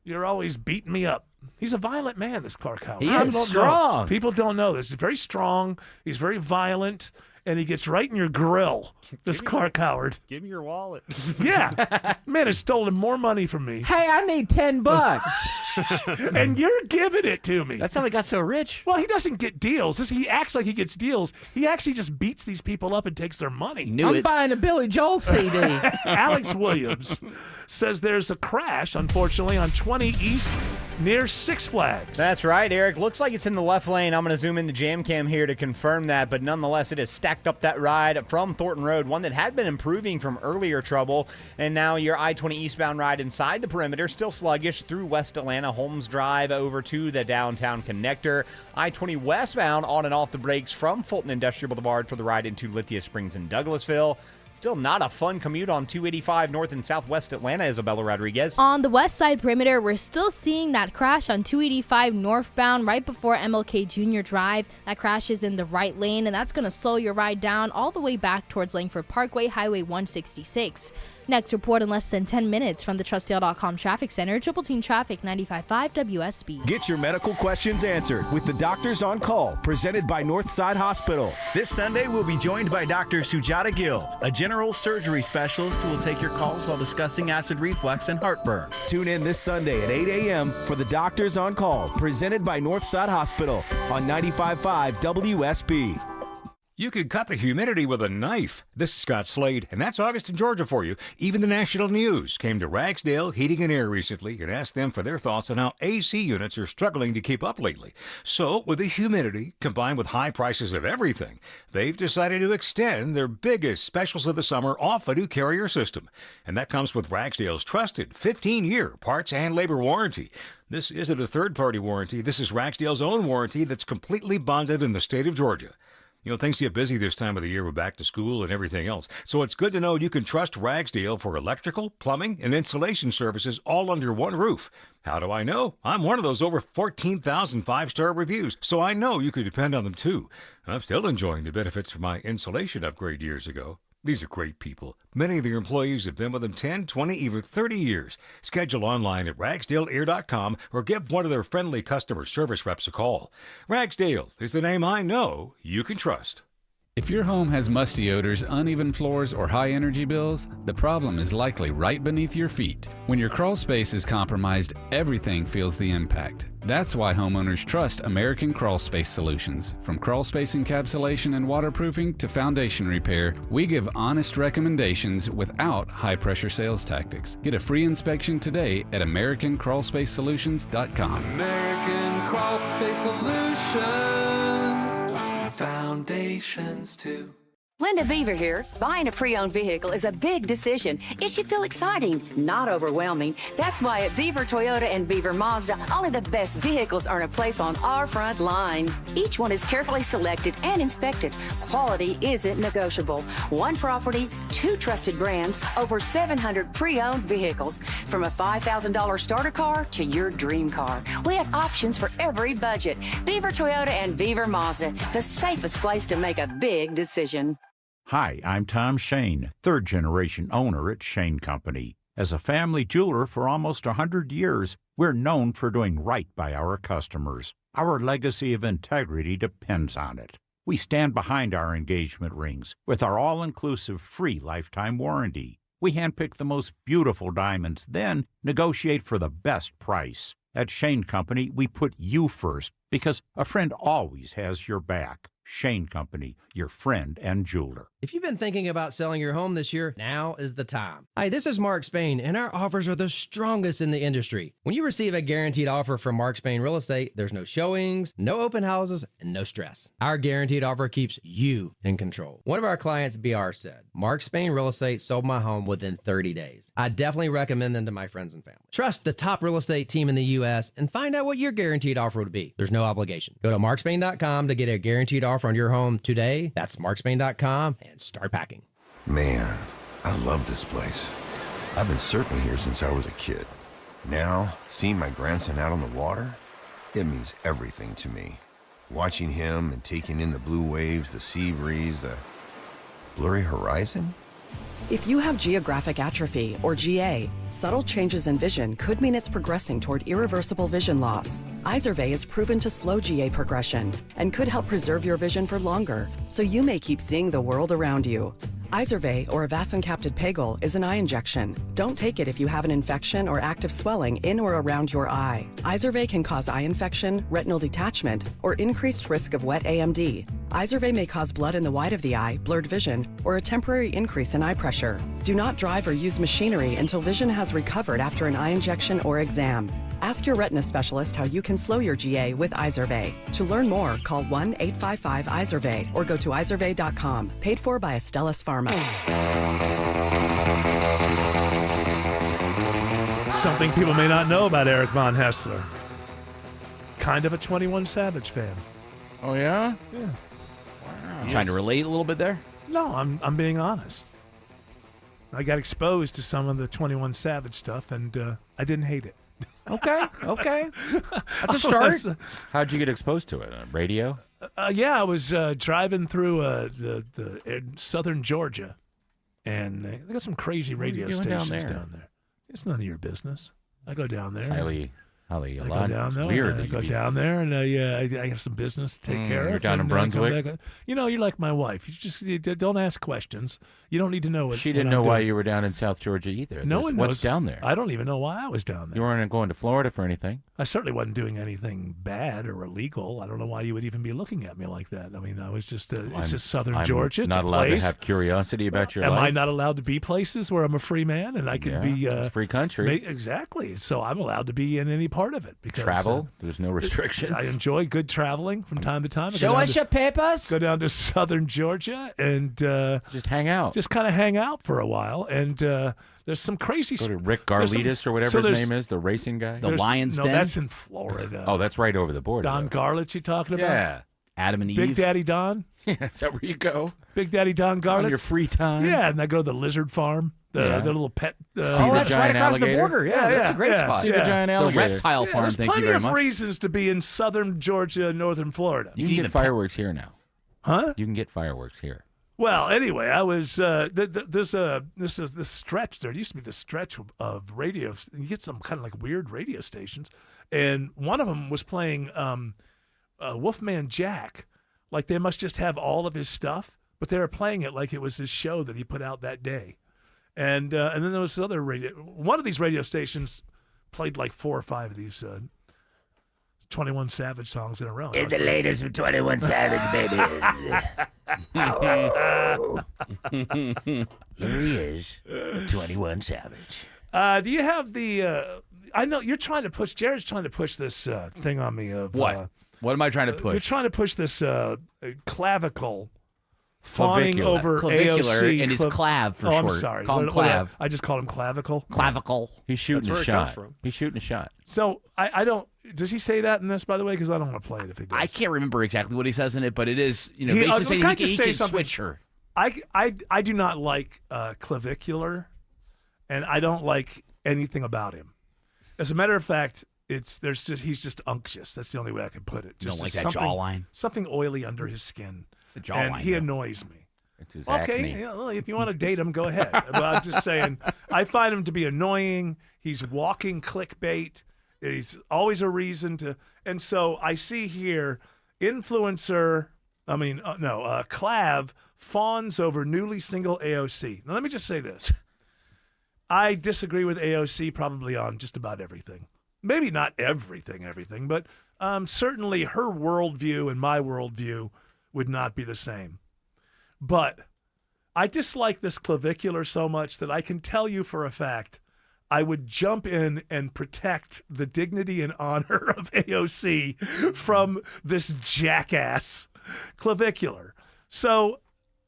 you're always beating me up. He's a violent man, this Clark Howard. He is strong. People don't know this. He's very strong. He's very violent, and he gets right in your grill. This Clark Howard. Give me your wallet. Yeah. Man has stolen more money from me. Hey, I need $10. And you're giving it to me. That's how he got so rich. Well, he doesn't get deals. He acts like he gets deals. He actually just beats these people up and takes their money. I'm buying a Billy Joel CD. Alex Williams says there's a crash, unfortunately, on 20 East near Six Flags. That's right, Eric. Looks like it's in the left lane. I'm going to zoom in the jam cam here to confirm that, but nonetheless, it has stacked up that ride from Thornton Road, one that had been improving from earlier trouble, and now your I-20 eastbound ride inside the perimeter, still sluggish through West Atlanta, Holmes Drive over to the downtown connector. I-20 westbound on and off the brakes from Fulton Industrial Boulevard for the ride into Lithia Springs and Douglasville. Still not a fun commute on 285 north and southwest Atlanta, Isabella Rodriguez. On the west side perimeter, we're still seeing that crash on 285 northbound right before MLK Jr. Drive. That crash is in the right lane, and that's going to slow your ride down all the way back towards Langford Parkway, Highway 166. Next report in less than 10 minutes from the TrustDale.com Traffic Center, Triple Team Traffic 95.5 WSB. Get your medical questions answered with the Doctors on Call, presented by Northside Hospital. This Sunday, we'll be joined by Dr. Sujata Gill, a general surgery specialist who will take your calls while discussing acid reflux and heartburn. Tune in this Sunday at 8 a.m. for the Doctors on Call, presented by Northside Hospital on 95.5 WSB. You could cut the humidity with a knife. This is Scott Slade, and that's August in Georgia for you. Even the national news came to Ragsdale Heating and Air recently and asked them for their thoughts on how AC units are struggling to keep up lately. So, with the humidity combined with high prices of everything, they've decided to extend their biggest specials of the summer off a new Carrier system. And that comes with Ragsdale's trusted 15-year parts and labor warranty. This isn't a third-party warranty. This is Ragsdale's own warranty that's completely bonded in the state of Georgia. You know, things get busy this time of the year with back to school and everything else. So it's good to know you can trust Ragsdale for electrical, plumbing, and insulation services all under one roof. How do I know? I'm one of those over 14,000 five-star reviews, so I know you can depend on them too. I'm still enjoying the benefits from my insulation upgrade years ago. These are great people. Many of their employees have been with them 10, 20, even 30 years. Schedule online at ragsdaleair.com or give one of their friendly customer service reps a call. Ragsdale is the name I know you can trust. If your home has musty odors, uneven floors, or high energy bills, the problem is likely right beneath your feet. When your crawl space is compromised, everything feels the impact. That's why homeowners trust American Crawl Space Solutions. From crawl space encapsulation and waterproofing to foundation repair, we give honest recommendations without high-pressure sales tactics. Get a free inspection today at AmericanCrawlSpaceSolutions.com. American Crawl Space Solutions. Foundations too. Linda Beaver here. Buying a pre-owned vehicle is a big decision. It should feel exciting, not overwhelming. That's why at Beaver Toyota and Beaver Mazda, only the best vehicles earn a place on our front line. Each one is carefully selected and inspected. Quality isn't negotiable. One property, 2 trusted brands, over 700 pre-owned vehicles. From a $5,000 starter car to your dream car. We have options for every budget. Beaver Toyota and Beaver Mazda, the safest place to make a big decision. Hi, I'm Tom Shane, third-generation owner at Shane Company. As a family jeweler for almost 100 years, we're known for doing right by our customers. Our legacy of integrity depends on it. We stand behind our engagement rings with our all-inclusive free lifetime warranty. We handpick the most beautiful diamonds, then negotiate for the best price. At Shane Company, we put you first because a friend always has your back. Shane Company, your friend and jeweler. If you've been thinking about selling your home this year, now is the time. Hi, this is Mark Spain, and our offers are the strongest in the industry. When you receive a guaranteed offer from Mark Spain Real Estate, there's no showings, no open houses, and no stress. Our guaranteed offer keeps you in control. One of our clients, BR, said, Mark Spain Real Estate sold my home within 30 days. I definitely recommend them to my friends and family. Trust the top real estate team in the U.S. and find out what your guaranteed offer would be. There's no obligation. Go to markspain.com to get a guaranteed offer on your home today. That's markspain.com and start packing. Man, I love this place. I've been surfing here since I was a kid. Now, seeing my grandson out on the water, it means everything to me. Watching him and taking in the blue waves, the sea breeze, the blurry horizon. If you have geographic atrophy, or GA, subtle changes in vision could mean it's progressing toward irreversible vision loss. Izervay is proven to slow GA progression and could help preserve your vision for longer, so you may keep seeing the world around you. Izervay, or avacincaptad pegol, is an eye injection. Don't take it if you have an infection or active swelling in or around your eye. Izervay can cause eye infection, retinal detachment, or increased risk of wet AMD. Izervay may cause blood in the white of the eye, blurred vision, or a temporary increase in eye pressure. Do not drive or use machinery until vision has recovered after an eye injection or exam. Ask your retina specialist how you can slow your GA with Izervay. To learn more, call 1-855-IZERVAY or go to izervay.com. Paid for by Astellas Pharma. Something people may not know about Eric Von Hessler. Kind of a 21 Savage fan. Oh, yeah? Yeah. Wow. Trying to relate a little bit there? No, I'm being honest. I got exposed to some of the 21 Savage stuff, and I didn't hate it. Okay. That's a start. How'd you get exposed to it? Radio? Yeah, I was driving through the southern Georgia, and they got some crazy radio stations down there. It's none of your business. I go down there. Highly I go down there. Weird. I go down there, and I have some business to take care of. You're down in Brunswick? You know, you're like my wife. You don't ask questions. You don't need to know what She didn't know why you were down in South Georgia either. No one knows. What's down there? I don't even know why I was down there. You weren't going to Florida for anything? I certainly wasn't doing anything bad or illegal. I don't know why you would even be looking at me like that. I mean, I was just, it's just southern Georgia. It's not a allowed place. to have curiosity about your life? Am I not allowed to be places where I'm a free man and I can be... it's a free country. Exactly. So I'm allowed to be in any part of it. Because, Travel? There's no restrictions? I enjoy good traveling from time to time. Show us your papers. Go down to southern Georgia and... just hang out. Just kind of hang out for a while. And there's some crazy... Go to Rick Garlitis or whatever his name is, the racing guy? The Lions Den? No, that's in Florida. Oh, that's right over the border. Don Garlitz you talking about? Yeah. Adam and Eve. Big Daddy Don? Yeah, is that where you go? Big Daddy Don Garlitz? On your free time? Yeah, and I go to the lizard farm, the little pet... that's right across the border. Yeah, that's a great spot. See the giant alligator. The reptile farm, thank you very much. There's plenty of reasons to be in southern Georgia and northern Florida. You can get fireworks here now. Huh? You can get fireworks here. Well, anyway, I was there's this stretch. There used to be this stretch of radio. You get some kind of like weird radio stations, and one of them was playing Wolfman Jack. Like they must just have all of his stuff. but they were playing it like it was his show that he put out that day. And then there was this other one of these radio stations played like 4 or 5 of these 21 Savage songs in a row. It's the latest from 21 Savage, baby. Here he is, 21 Savage. Do you have the? I know you're trying to push. Jared's trying to push this thing on me of what? What am I trying to push? You're trying to push this clavicle fawning over clavicular AOC. and his clav for short. I'm sorry. Call him clav. I just called him clavicle. Clavicle. He's shooting That's where a it shot. comes from. He's shooting a shot. So I don't. Does he say that in this, by the way? Because I don't want to play it if he does. I can't remember exactly what he says in it, but it is, He- basically saying can I he just say can something? switch her. I do not like clavicular, and I don't like anything about him. As a matter of fact, he's just unctuous. That's the only way I can put it. You don't Just like that something- jawline? Something oily under his skin. The jawline, and he yeah. annoys me. It's his Okay, acne. yeah, well, if you want to date him, go ahead. But I'm just saying, I find him to be annoying. He's walking clickbait. He's always a reason to. And so I see here, Clav fawns over newly single AOC. Now, let me just say this. I disagree with AOC probably on just about everything. Maybe not everything, but certainly her worldview and my worldview would not be the same. But I dislike this clavicular so much that I can tell you for a fact I would jump in and protect the dignity and honor of AOC from this jackass clavicular. So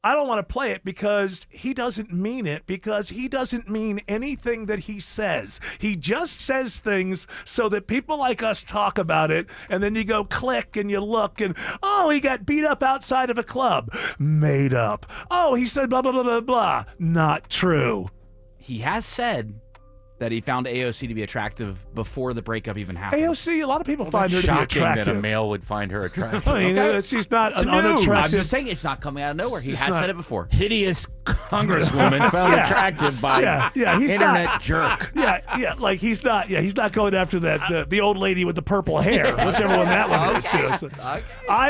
I don't want to play it because he doesn't mean it, because he doesn't mean anything that he says. He just says things so that people like us talk about it, and then you go click and you look and, oh, he got beat up outside of a club. Made up. Oh, he said blah, blah, blah, blah, blah. Not true. He has said that he found AOC to be attractive before the breakup even happened. AOC, a lot of people find her to be Shocking attractive. that a male would find her attractive. I mean, she's not an unattractive. I'm just saying it's not coming out of nowhere. He It's has not. said it before. Hideous congresswoman found attractive by he's internet not, jerk. Like he's not going after that the old lady with the purple hair, whichever one that one is. So,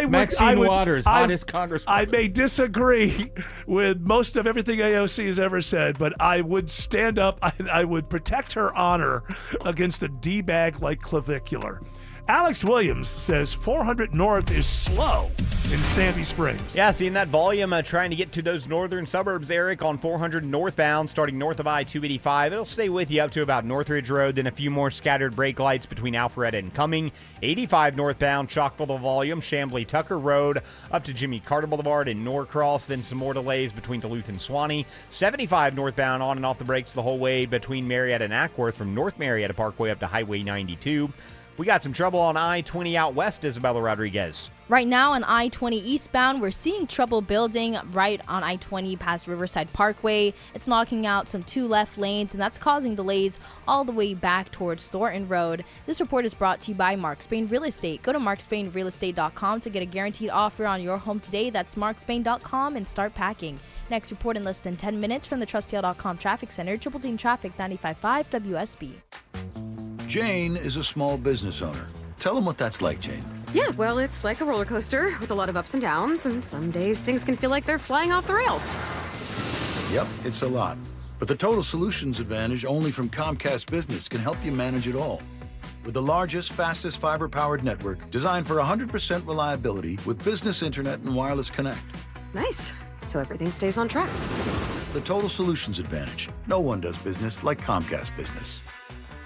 Maxine Waters, hottest congresswoman. I may disagree with most of everything AOC has ever said, but I would stand up and I would protect her honor against a D-bag like clavicular. Alex Williams says 400 North is slow in Sandy Springs. Yeah, seeing that volume trying to get to those northern suburbs, Eric, on 400 northbound, starting north of I-285. It'll stay with you up to about Northridge Road, then a few more scattered brake lights between Alpharetta and Cumming. 85 northbound, chock full of volume, Chamblee-Tucker Road up to Jimmy Carter Boulevard in Norcross, then some more delays between Duluth and Swanee. 75 northbound, on and off the brakes the whole way between Marietta and Ackworth, from North Marietta Parkway up to Highway 92. We got some trouble on I-20 out west, Isabella Rodriguez. Right now on I-20 eastbound, we're seeing trouble building right on I-20 past Riverside Parkway. It's knocking out some 2 left lanes, and that's causing delays all the way back towards Thornton Road. This report is brought to you by Mark Spain Real Estate. Go to markspainrealestate.com to get a guaranteed offer on your home today. That's markspain.com and start packing. Next report in less than 10 minutes from the TrustDale.com Traffic Center. Triple Team Traffic 95.5 WSB. Jane is a small business owner. Tell them what that's like, Jane. Yeah, well, it's like a roller coaster with a lot of ups and downs, and some days things can feel like they're flying off the rails. Yep, it's a lot. But the Total Solutions Advantage only from Comcast Business can help you manage it all. With the largest, fastest fiber-powered network designed for 100% reliability with business internet and wireless connect. Nice. So everything stays on track. The Total Solutions Advantage. No one does business like Comcast Business.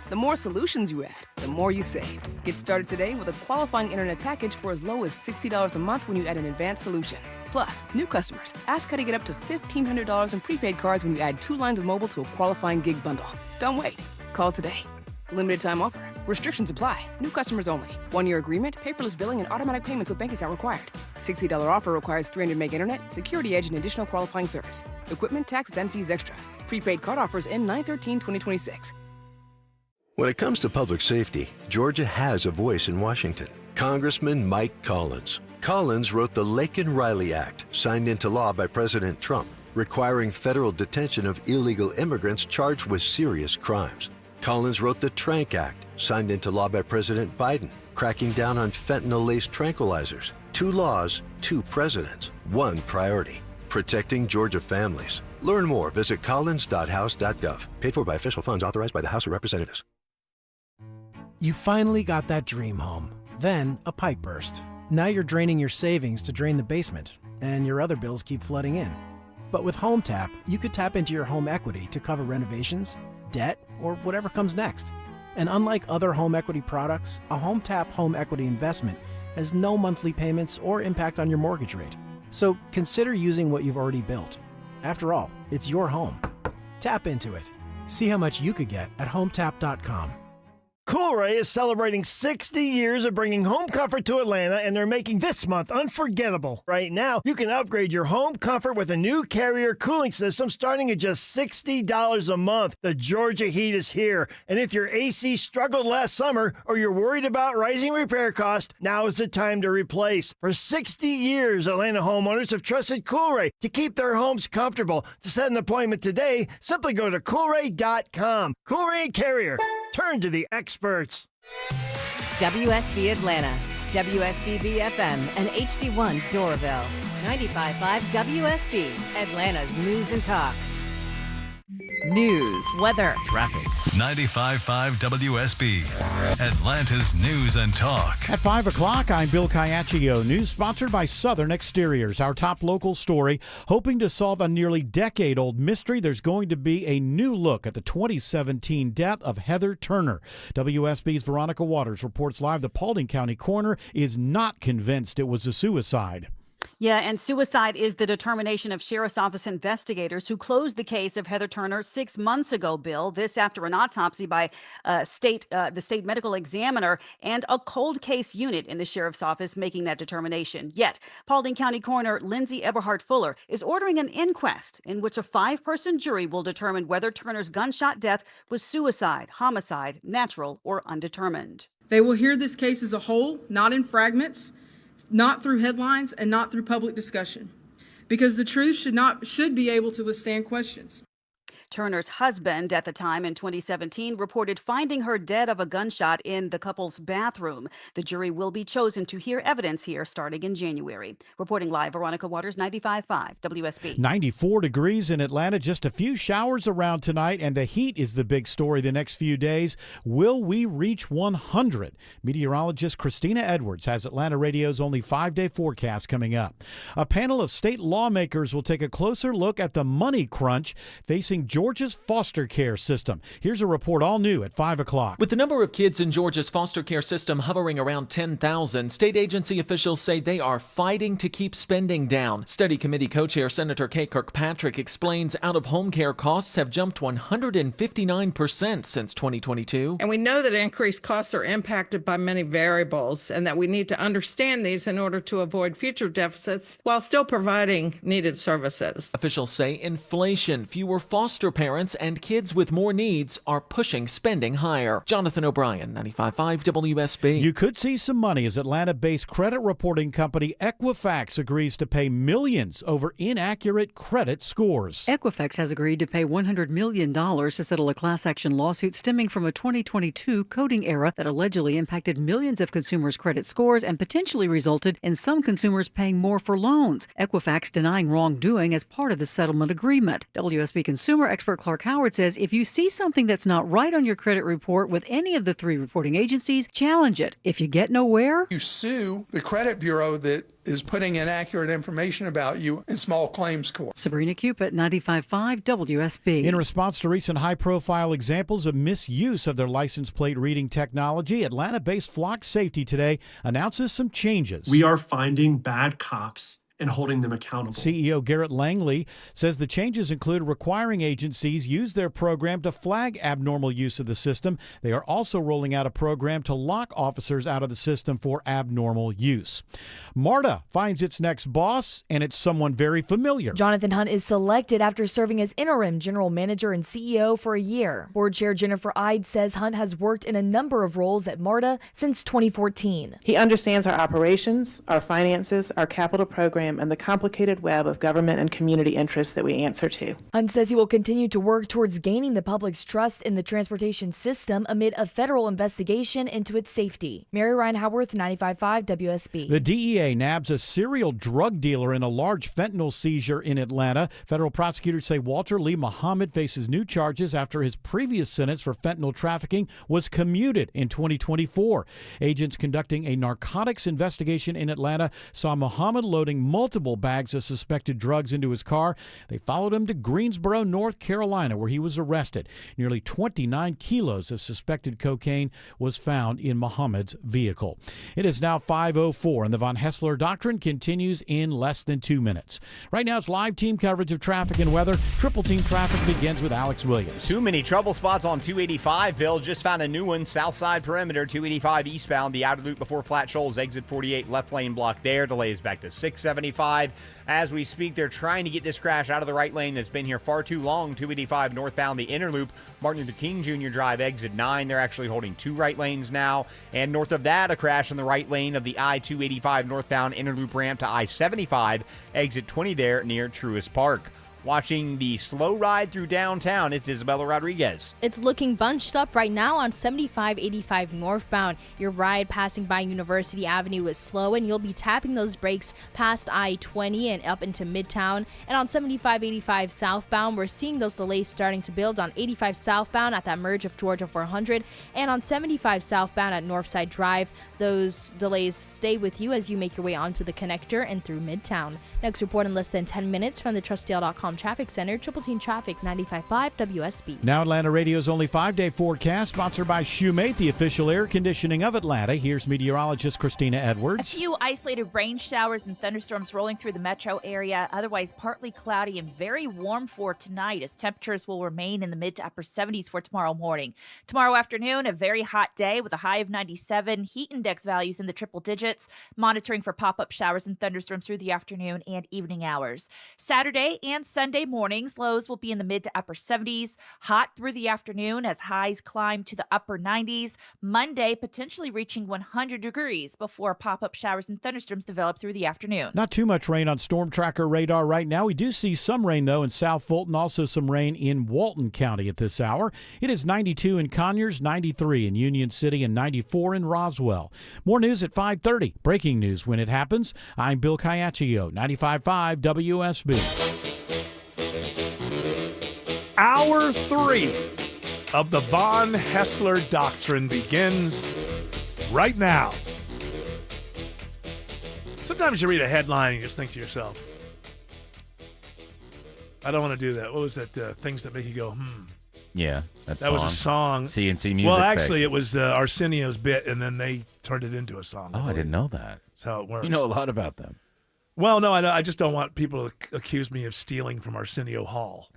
The more solutions you add, the more you save. Get started today with a qualifying internet package for as low as $60 a month when you add an advanced solution. Plus, new customers, ask how to get up to $1,500 in prepaid cards when you add 2 lines of mobile to a qualifying gig bundle. Don't wait. Call today. Limited time offer. Restrictions apply. New customers only. 1-year agreement, paperless billing, and automatic payments with bank account required. $60 offer requires 300 meg internet, security edge, and additional qualifying service. Equipment, taxes, and fees extra. Prepaid card offers end 9/13/2026. When it comes to public safety, Georgia has a voice in Washington. Congressman Mike Collins. Collins wrote the Laken-Riley Act, signed into law by President Trump, requiring federal detention of illegal immigrants charged with serious crimes. Collins wrote the Trank Act, signed into law by President Biden, cracking down on fentanyl-laced tranquilizers. 2 laws, 2 presidents, 1 priority. protecting Georgia families. Learn more. Visit collins.house.gov. Paid for by official funds authorized by the House of Representatives. You finally got that dream home. Then a pipe burst. Now you're draining your savings to drain the basement, and your other bills keep flooding in. But with Home Tap, you could tap into your home equity to cover renovations, debt, or whatever comes next. And unlike other home equity products, a Home Tap home equity investment has no monthly payments or impact on your mortgage rate. So consider using what you've already built. After all, it's your home. Tap into it. See how much you could get at HomeTap.com. Coolray is celebrating 60 years of bringing home comfort to Atlanta, and they're making this month unforgettable. Right now, you can upgrade your home comfort with a new Carrier cooling system starting at just $60 a month. The Georgia heat is here, and if your AC struggled last summer or you're worried about rising repair costs, now is the time to replace. For 60 years, Atlanta homeowners have trusted Coolray to keep their homes comfortable. To set an appointment today, simply go to Coolray.com. Coolray and Carrier. Turn to the experts. WSB Atlanta, WSB FM, and HD1 Doraville. 95.5 WSB, Atlanta's news and talk. News, weather, traffic. 95.5 WSB, Atlanta's news and talk. At 5 o'clock, I'm Bill Caiaccio. News sponsored by Southern Exteriors. Our top local story, hoping to solve a nearly decade-old mystery. There's going to be a new look at the 2017 death of Heather Turner. WSB's Veronica Waters reports live the Paulding County coroner is not convinced it was a suicide. Yeah, and suicide is the determination of Sheriff's Office investigators who closed the case of Heather Turner 6 months ago, Bill. This after an autopsy by the state medical examiner and a cold case unit in the Sheriff's Office making that determination. Yet, Paulding County Coroner Lindsay Eberhardt Fuller is ordering an inquest in which a 5-person jury will determine whether Turner's gunshot death was suicide, homicide, natural, or undetermined. They will hear this case as a whole, not in fragments, not through headlines, and not through public discussion, because the truth should be able to withstand questions. Turner's husband at the time in 2017 reported finding her dead of a gunshot in the couple's bathroom. The jury will be chosen to hear evidence here starting in January. Reporting live, Veronica Waters, 95.5 WSB. 94 degrees in Atlanta, just a few showers around tonight, and the heat is the big story the next few days. Will we reach 100? Meteorologist Christina Edwards has Atlanta Radio's only 5-day forecast coming up. A panel of state lawmakers will take a closer look at the money crunch facing Georgia's foster care system. Here's a report all new at 5 o'clock. With the number of kids in Georgia's foster care system hovering around 10,000, state agency officials say they are fighting to keep spending down. Study committee co-chair Senator Kay Kirkpatrick explains out-of-home care costs have jumped 159% since 2022. And we know that increased costs are impacted by many variables and that we need to understand these in order to avoid future deficits while still providing needed services. Officials say inflation, fewer foster parents, and kids with more needs are pushing spending higher. Jonathan O'Brien, 95.5 WSB. You could see some money as Atlanta-based credit reporting company Equifax agrees to pay millions over inaccurate credit scores. Equifax has agreed to pay $100 million to settle a class action lawsuit stemming from a 2022 coding error that allegedly impacted millions of consumers' credit scores and potentially resulted in some consumers paying more for loans. Equifax denying wrongdoing as part of the settlement agreement. WSB consumer expert Clark Howard says if you see something that's not right on your credit report with any of the 3 reporting agencies, challenge it. If you get nowhere, you sue the credit bureau that is putting inaccurate information about you in small claims court. Sabrina Cupid, 95.5 WSB. In response to recent high-profile examples of misuse of their license plate reading technology, Atlanta-based Flock Safety today announces some changes. We are finding bad cops and holding them accountable. CEO Garrett Langley says the changes include requiring agencies use their program to flag abnormal use of the system. They are also rolling out a program to lock officers out of the system for abnormal use. MARTA finds its next boss, and it's someone very familiar. Jonathan Hunt is selected after serving as interim general manager and CEO for a year. Board Chair Jennifer Ide says Hunt has worked in a number of roles at MARTA since 2014. He understands our operations, our finances, our capital program, program and the complicated web of government and community interests that we answer to. Hunt says he will continue to work towards gaining the public's trust in the transportation system amid a federal investigation into its safety. Mary Ryan Howarth, 95.5 WSB. The DEA nabs a serial drug dealer in a large fentanyl seizure in Atlanta. Federal prosecutors say Walter Lee Muhammad faces new charges after his previous sentence for fentanyl trafficking was commuted in 2024. Agents conducting a narcotics investigation in Atlanta saw Muhammad loading multiple bags of suspected drugs into his car. They followed him to Greensboro, North Carolina, where he was arrested. Nearly 29 kilos of suspected cocaine was found in Muhammad's vehicle. It is now 5:04, and the Von Hessler Doctrine continues in less than 2 minutes. Right now, it's live team coverage of traffic and weather. Triple Team Traffic begins with Alex Williams. Too many trouble spots on 285. Bill just found a new one. South side perimeter, 285 eastbound. The outer loop before Flat Shoals, exit 48, left lane blocked there. Delays back to 675. As we speak, they're trying to get this crash out of the right lane that's been here far too long. 285 northbound, the inner loop, Martin Luther King Jr. Drive, exit 9. They're actually holding 2 right lanes now. And north of that, a crash in the right lane of the I-285 northbound inner loop ramp to I-75, exit 20 there near Truist Park. Watching the slow ride through downtown, it's Isabella Rodriguez. It's looking bunched up right now on 7585 northbound. Your ride passing by University Avenue is slow, and you'll be tapping those brakes past I-20 and up into Midtown. And on 7585 southbound, we're seeing those delays starting to build on 85 southbound at that merge of Georgia 400. And on 75 southbound at Northside Drive, those delays stay with you as you make your way onto the connector and through Midtown. Next report in less than 10 minutes from the TrustDale.com Traffic Center. Triple Team Traffic, 95.5 WSB. Now Atlanta Radio's only 5-day forecast, sponsored by Shoemate, the official air conditioning of Atlanta. Here's meteorologist Christina Edwards. A few isolated rain showers and thunderstorms rolling through the metro area. Otherwise, partly cloudy and very warm for tonight, as temperatures will remain in the mid to upper 70s for tomorrow morning. Tomorrow afternoon, a very hot day with a high of 97. Heat index values in the triple digits. Monitoring for pop-up showers and thunderstorms through the afternoon and evening hours. Saturday and Sunday mornings, lows will be in the mid to upper 70s. Hot through the afternoon as highs climb to the upper 90s. Monday potentially reaching 100 degrees before pop-up showers and thunderstorms develop through the afternoon. Not too much rain on Storm Tracker radar right now. We do see some rain, though, in South Fulton, also some rain in Walton County at this hour. It is 92 in Conyers, 93 in Union City, and 94 in Roswell. More news at 5:30. Breaking news when it happens. I'm Bill Caiaccio, 95.5 WSB. Hour 3 of the Von Hessler Doctrine begins right now. Sometimes you read a headline and you just think to yourself, I don't want to do that. What was that? Things that make you go, Yeah, that was a song. CNC Music. Well, actually, it was Arsenio's bit, and then they turned it into a song. Oh, I didn't know that. That's how it works. You know a lot about them. Well, no, I just don't want people to accuse me of stealing from Arsenio Hall.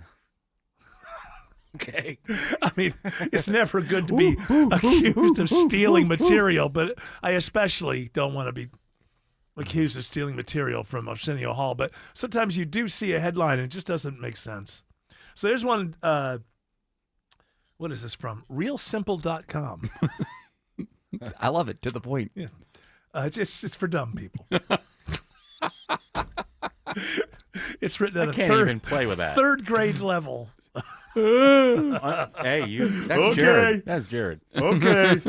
Okay. I mean, it's never good to be accused of stealing material, but I especially don't want to be accused of stealing material from Arsenio Hall. But sometimes you do see a headline and it just doesn't make sense. So there's one, what is this from? Realsimple.com. I love it. To the point. Yeah. It's for dumb people. It's written at I can't even play with that. 3rd grade level. Hey, that's okay. Jared. That's Jared. Okay.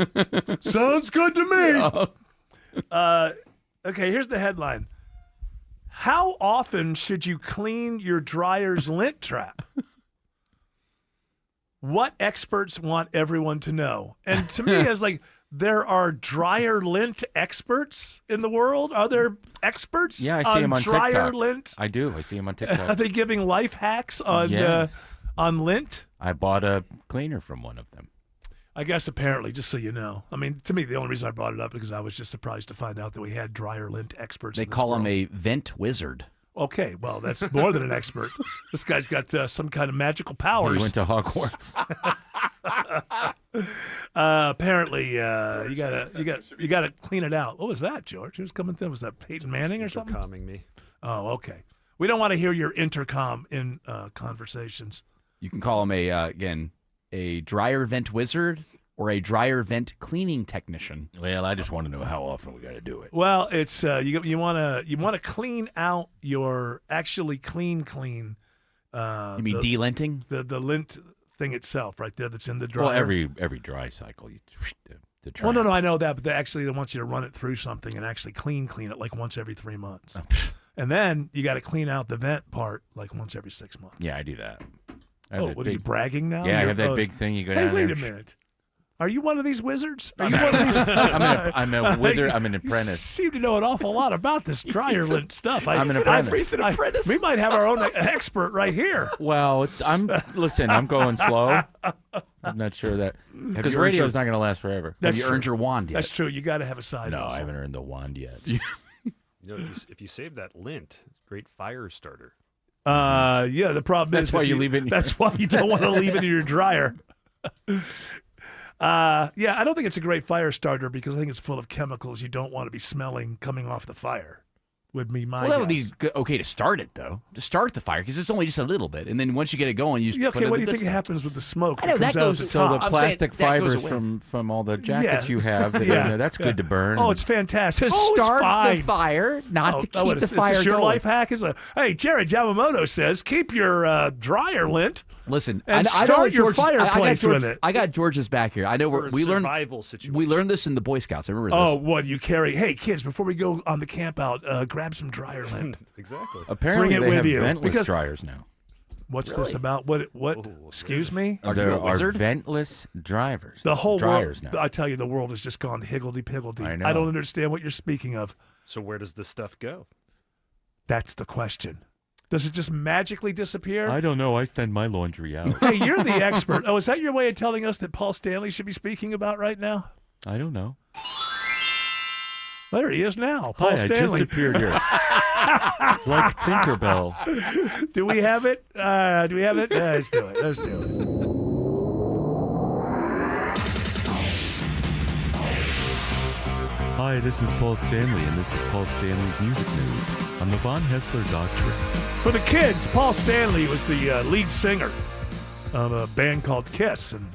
Sounds good to me. Okay, here's the headline. How often should you clean your dryer's lint trap? What experts want everyone to know. And to me, it's like, there are dryer lint experts in the world? Are there experts I see them on dryer TikTok. Lint? I do. I see them on TikTok. Are they giving life hacks on on lint? I bought a cleaner from one of them. I guess apparently, just so you know. I mean, to me, the only reason I brought it up is because I was just surprised to find out that we had dryer lint experts. They call him a vent wizard. Okay, well, that's more than an expert. This guy's got some kind of magical powers. He went to Hogwarts. Apparently, you gotta clean it out. What was that, George? Who's coming through? Was that Peyton Manning or something? Intercomming me. Oh, okay. We don't want to hear your intercom in conversations. You can call him a dryer vent wizard or a dryer vent cleaning technician? Well, I just want to know how often we got to do it. Well, it's you want to clean out your clean. You mean delinting? The lint thing itself, right there, that's in the dryer. Well, every dry cycle, you the well, no, I know that, but they want you to run it through something and actually clean it like once every 3 months, and then you got to clean out the vent part like once every 6 months. Yeah, I do that. What are you bragging now? Yeah, I have that big thing you go down there. Hey, wait a minute. Are you one of these wizards? Are you one of these? I'm a wizard. I'm an apprentice. You seem to know an awful lot about this dryer lint stuff. I'm an apprentice. We might have our own expert right here. Well, I'm going slow. I'm not sure that because radio's not going to last forever. Have you earned your wand yet? That's true. You got to have a side. No, hustle. I haven't earned the wand yet. If you save that lint, it's a great fire starter. Yeah. The problem is that's why you leave it. That's why you don't want to leave it in your dryer. Yeah, I don't think it's a great fire starter because I think it's full of chemicals you don't want to be smelling coming off the fire. Would be my. Well, that would be guess. okay to start it though. To start the fire because it's only just a little bit, and then once you get it going, you. Yeah, put okay. it What do you this think stuff. happens with the smoke? I know that goes. So the plastic fibers from all the jackets you have. That's good to burn. Oh, it's fantastic. To start the fire, not to keep the fire Is this your going. life hack? Hey, Jared Yamamoto says keep your dryer lint. Listen, and I start your George, fireplace with it. I got George's back here. I know we learned survival situation. We learned this in the Boy Scouts. I remember this. Oh, what you carry? Hey, kids, before we go on the camp out, grab some dryer lint. Exactly. Apparently, Bring it they have with you. ventless dryers now. What's this about? What? Excuse me? There are ventless drivers. The whole dryers world, now. I tell you, the world has just gone higgledy-piggledy. I know. I don't understand what you're speaking of. So where does this stuff go? That's the question. Does it just magically disappear? I don't know. I send my laundry out. Hey, you're the expert. Oh, is that your way of telling us that Paul Stanley should be speaking about right now? I don't know. There he is now. Paul Stanley. I just appeared here. Like Tinkerbell. Do we have it? Do we have it? Let's do it. Let's do it. Hi, this is Paul Stanley, and this is Paul Stanley's Music News on the Von Hessler Doctrine. For the kids, Paul Stanley was the lead singer of a band called Kiss, and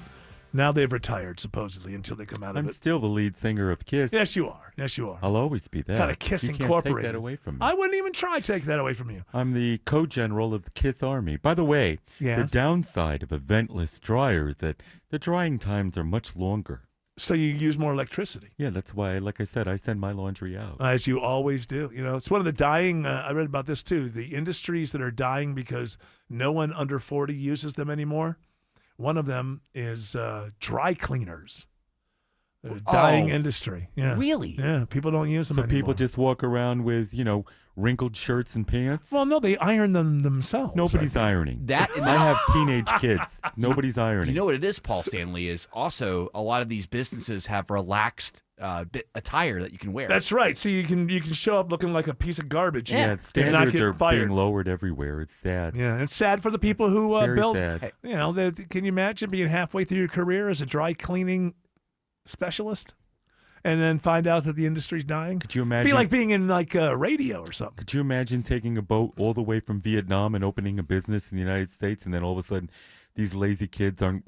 now they've retired, supposedly, until they come out of I'm it. still the lead singer of Kiss. Yes, you are. Yes, you are. I'll always be that. Kind of Kiss you can't Incorporated. take that away from me. I wouldn't even try to take that away from you. I'm the co-general of the Kiss Army. By the way, Yes? the downside of a ventless dryer is that the drying times are much longer. So you use more electricity. Yeah, that's why, like I said, I send my laundry out. As you always do. You know, it's one of the dying, I read about this too, the industries that are dying because no one under 40 uses them anymore. One of them is dry cleaners. A dying industry. Yeah. Really? Yeah, people don't use them So anymore. people just walk around with, wrinkled shirts and pants? Well, no, they iron them themselves. Nobody's ironing. That I have teenage kids. Nobody's ironing. You know what it is, Paul Stanley, is also a lot of these businesses have relaxed attire that you can wear. That's right. So you can show up looking like a piece of garbage. Yeah, and not standards get are fired. being lowered everywhere. It's sad. Yeah, it's sad for the people who Very build. sad. You know, can you imagine being halfway through your career as a dry cleaning specialist, and then find out that the industry's dying? Could you imagine? Be like being in radio or something. Could you imagine taking a boat all the way from Vietnam and opening a business in the United States, and then all of a sudden, these lazy kids aren't,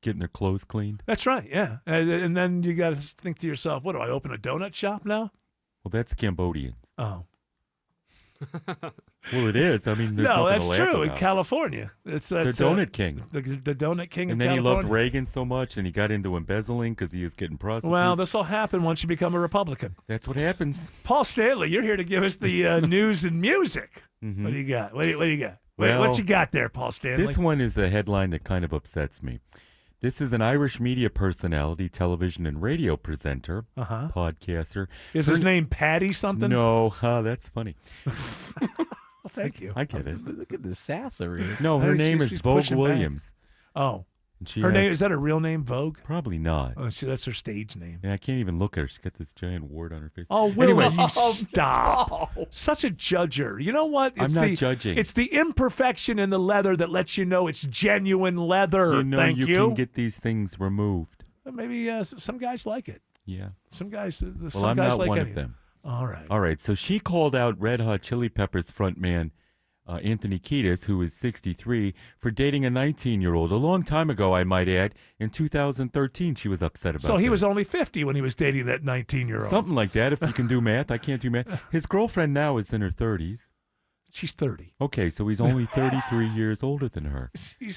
getting their clothes cleaned? That's right. Yeah, and then you got to think to yourself, what do I open a donut shop now? Well, that's Cambodians. Oh. Well, it is. I mean, there's no, nothing that's to laugh true. In about. California, it's The Donut King. the Donut King. And of then he California. loved Reagan so much, and he got into embezzling because he was getting prostitutes. Well, this will happen once you become a Republican. That's what happens. Paul Stanley, you're here to give us the news and music. Mhm. What do you got? What do you got? Well, what you got there, Paul Stanley? This one is a headline that kind of upsets me. This is an Irish media personality, television and radio presenter, podcaster. Is his name Patty something? No, that's funny. Well, thank you. I get it. Look at the sass over here. No, her name is she's Vogue pushing back. Williams. Oh. And she Her has- name, is that her real name, Vogue? Probably not. Oh, that's her stage name. Yeah, I can't even look at her. She's got this giant wart on her face. Oh, Willie, Anyway, you stop. Such a judger. You know what? I'm not judging. It's the imperfection in the leather that lets you know it's genuine leather. you know Thank you you. can get these things removed. Maybe some guys like it. Yeah. Some guys. Well, some I'm guys not like one anything. of them. All right. All right. So she called out Red Hot Chili Peppers frontman Anthony Kiedis, who is 63, for dating a 19-year-old. A long time ago, I might add. In 2013, she was upset about So he this. was only 50 when he was dating that 19-year-old. Something like that, if you can do math. I can't do math. His girlfriend now is in her 30s. She's 30. Okay, so he's only 33 years older than her.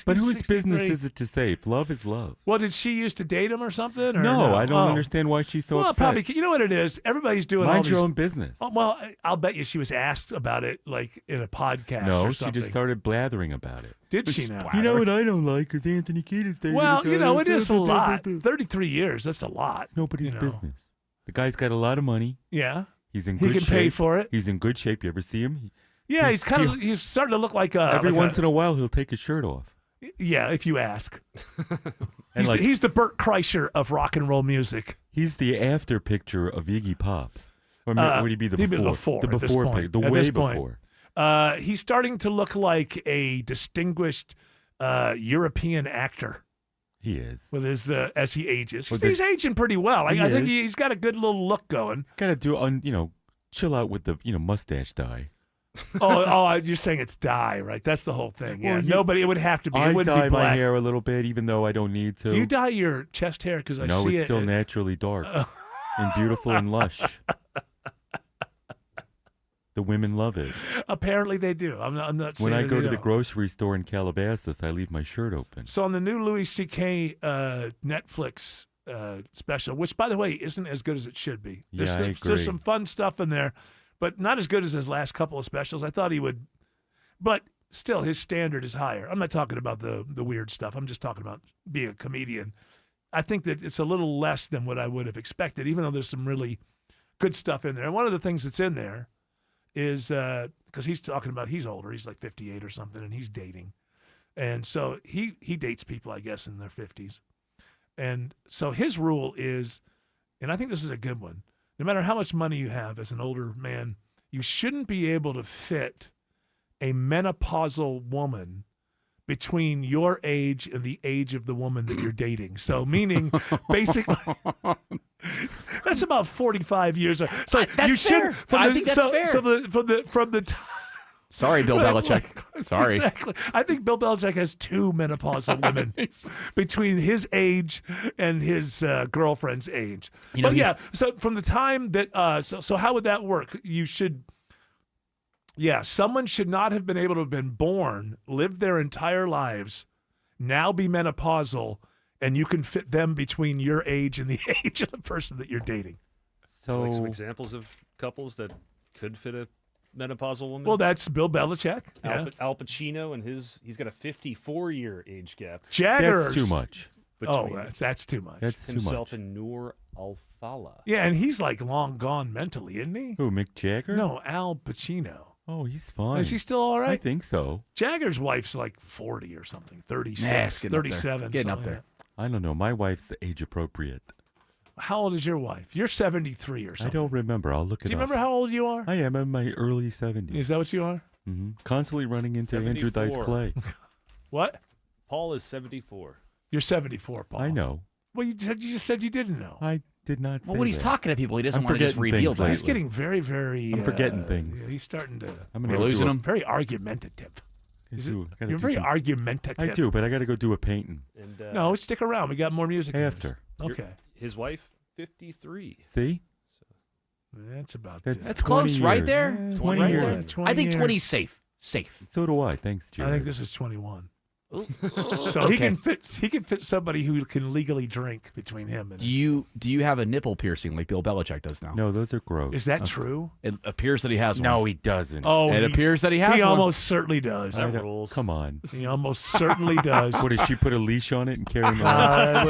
But whose business is it to say? If love is love. Well, did she used to date him or something? Or No, I don't understand why she's so well, upset. probably. You know what it is? Everybody's doing all Mind these. your own business. Oh, well, I'll bet you she was asked about it, like in a podcast No, or she something. just started blathering about it. Did she now? You know what I don't like is Anthony Kiedis dating. Well, a you know, it is a lot. guy. 33 years, that's a lot. It's nobody's you know. business. The guy's got a lot of money. Yeah. He's in He good can shape. pay for it. He's in good shape. You ever see him? Yeah, he's starting to look like every once in a while he'll take his shirt off. Yeah, if you ask. And He's the Bert Kreischer of rock and roll music. He's the after picture of Iggy Pop. Or would he be the he'd before? be before The at this before point. pic, the At way this point. before. He's starting to look like a distinguished European actor. He is. With his as he ages. Well, He's aging pretty well. I think is. he's got a good little look going. Got to do, chill out with the, mustache dye. You're saying it's dye, right? That's the whole thing. Yeah, Well, nobody. It would have to be. I It wouldn't dye be black. my hair a little bit, even though I don't need to. Do you dye your chest hair? Because I No, see it's it. still naturally dark and beautiful and lush. The women love it. Apparently they do. I'm not saying When I that go they to the don't. grocery store in Calabasas, I leave my shirt open. So on the new Louis C.K. Netflix special, which by the way isn't as good as it should be. Yeah, I There's agree. some fun stuff in there, but not as good as his last couple of specials. I thought he would, but still his standard is higher. I'm not talking about the weird stuff. I'm just talking about being a comedian. I think that it's a little less than what I would have expected, even though there's some really good stuff in there. And one of the things that's in there is because he's talking about he's older, he's like 58 or something, and he's dating, and so he dates people, I guess, in their 50s, and so his rule is, and I think this is a good one, no matter how much money you have as an older man, you shouldn't be able to fit a menopausal woman between your age and the age of the woman that you're dating. So meaning basically that's about 45 years. So That's you fair. should I think that's fair. So from the Sorry, Bill Belichick. Sorry. Exactly. I think Bill Belichick has two menopausal women between his age and his girlfriend's age. You know, But yeah, so from the time that so how would that work? You should someone should not have been able to have been born, lived their entire lives, now be menopausal, and you can fit them between your age and the age of the person that you're dating. So, like some examples of couples that could fit a menopausal woman. Well, that's Bill Belichick. Yeah. Al Pacino and he's got a 54-year age gap. Jagger. That's too much. That's too much. That's too Himself much. and Noor Al-Fala. Yeah, and he's like long gone mentally, isn't he? Who, Mick Jagger? No, Al Pacino. Oh, he's fine. Is he still all right? I think so. Jagger's wife's like 40 or something, 36, it's getting up there. 37. Getting up something there. like I don't know. My wife's age appropriate. that. How old is your wife? You're 73 or I something. don't remember. I'll look it Do you up. remember how old you are? I am in my early 70s. Is that what you are? Mm-hmm. Constantly running into Andrew 74. Dice Clay. What? Paul is 74. You're 74, Paul. I know. Well, you just said you didn't know. I did not say Well, when he's that. talking to people, he doesn't I'm want to just forgetting reveal things that. He's lately. getting very, very. I'm forgetting things. Yeah, he's starting to. I'm We're gonna losing do him. Very argumentative. You're very argumentative. I do, but I got to go do a painting. And, No, stick around. We got more music. After. Okay. His wife, 53. See? That's about That's it. That's close, right years. there. Yeah, 20 right years. there. 20 I think years. 20 is safe. Safe. So do I. Thanks, I Jerry. think this is 21. So Okay. he can fit somebody who can legally drink between him and. Do you have a nipple piercing like Bill Belichick does now? No, those are gross. Is that true? It appears that he has one. No, he doesn't. Oh, It appears that he has He one. almost certainly does. I don't- Come on. He almost certainly does. What, does she put a leash on it and carry him around?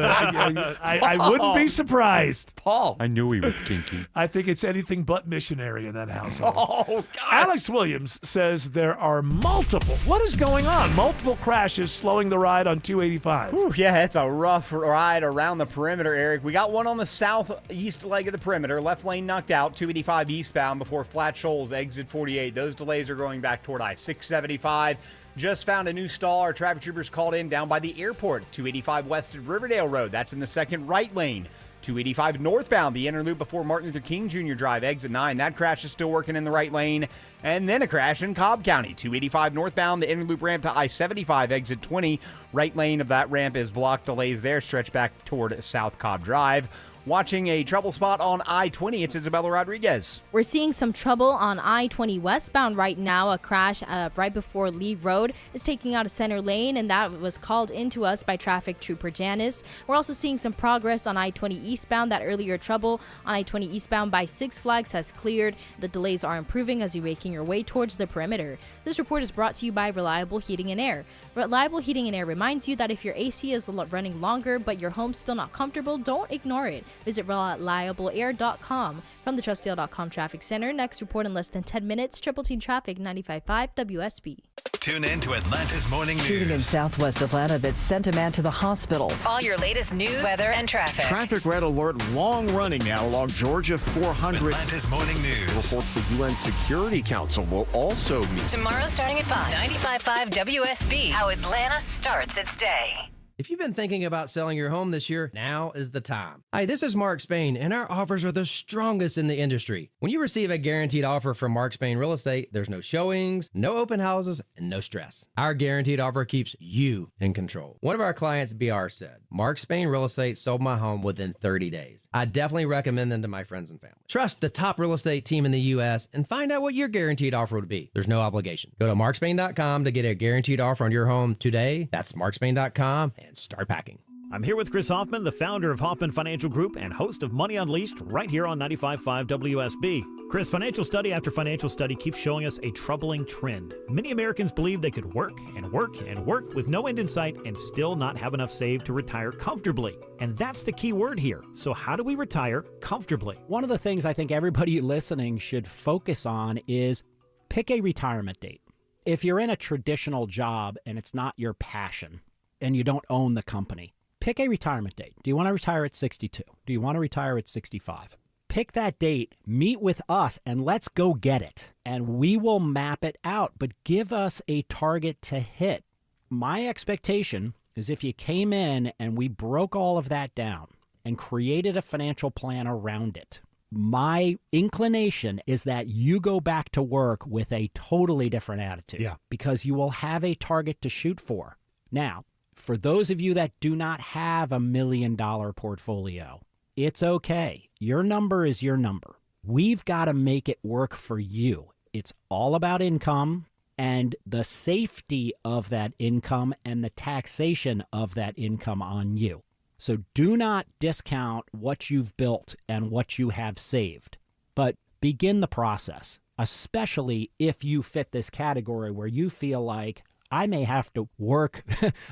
I wouldn't be surprised. Paul. I knew he was kinky. I think it's anything but missionary in that household. Oh, God. Alex Williams says there are multiple. What is going on? Multiple crashes slowing the ride on 285. Whew, yeah, it's a rough ride around the perimeter, Eric. We got one on the southeast leg of the perimeter. Left lane knocked out, 285 eastbound before Flat Shoals, exit 48. Those delays are going back toward I-675. Just found a new stall. Our traffic troopers called in down by the airport, 285 west at Riverdale Road. That's in the second right lane. 285 northbound, the inner loop before Martin Luther King Jr. Drive, exit 9. That crash is still working in the right lane. And then a crash in Cobb County. 285 northbound, the inner loop ramp to I-75, exit 20. Right lane of that ramp is blocked. Delays there stretch back toward South Cobb Drive. Watching a trouble spot on I-20, it's Isabella Rodriguez. We're seeing some trouble on I-20 westbound right now. A crash right before Lee Road is taking out a center lane, and that was called into us by traffic trooper Janice. We're also seeing some progress on I-20 eastbound. That earlier trouble on I-20 eastbound by Six Flags has cleared. The delays are improving as you're making your way towards the perimeter. This report is brought to you by Reliable Heating and Air. Reliable Heating and Air reminds you that if your AC is running longer but your home's still not comfortable, don't ignore it. Visit reliableair.com. From the TrustDale.com Traffic Center, next report in less than 10 minutes, Triple Team Traffic 95.5 WSB. Tune in to Atlanta's Morning News. Shooting in southwest Atlanta that sent a man to the hospital. All your latest news, weather, and traffic. Traffic red alert long running now along Georgia 400. Atlanta's Morning News. Reports the UN Security Council will also meet. Tomorrow starting at 5. 95.5 WSB. How Atlanta starts its day. If you've been thinking about selling your home this year, now is the time. Hi, this is Mark Spain, and our offers are the strongest in the industry. When you receive a guaranteed offer from Mark Spain Real Estate, there's no showings, no open houses, and no stress. Our guaranteed offer keeps you in control. One of our clients, BR, said, Mark Spain Real Estate sold my home within 30 days. I definitely recommend them to my friends and family. Trust the top real estate team in the U.S. and find out what your guaranteed offer would be. There's no obligation. Go to markspain.com to get a guaranteed offer on your home today. That's markspain.com. And start packing. I'm here with Chris Hoffman, the founder of Hoffman Financial Group and host of Money Unleashed right here on 95.5 WSB. Chris, financial study after financial study keeps showing us a troubling trend. Many Americans believe they could work and work and work with no end in sight and still not have enough saved to retire comfortably. And that's the key word here. So how do we retire comfortably? One of the things I think everybody listening should focus on is pick a retirement date. If you're in a traditional job and it's not your passion, and you don't own the company, pick a retirement date. Do you want to retire at 62? Do you want to retire at 65? Pick that date, meet with us, and let's go get it. And we will map it out, but give us a target to hit. My expectation is if you came in and we broke all of that down and created a financial plan around it, my inclination is that you go back to work with a totally different attitude because you will have a target to shoot for. Now, for those of you that do not have $1 million portfolio, it's okay. Your number is your number. We've got to make it work for you. It's all about income and the safety of that income and the taxation of that income on you. So do not discount what you've built and what you have saved, but begin the process, especially if you fit this category where you feel like, I may have to work,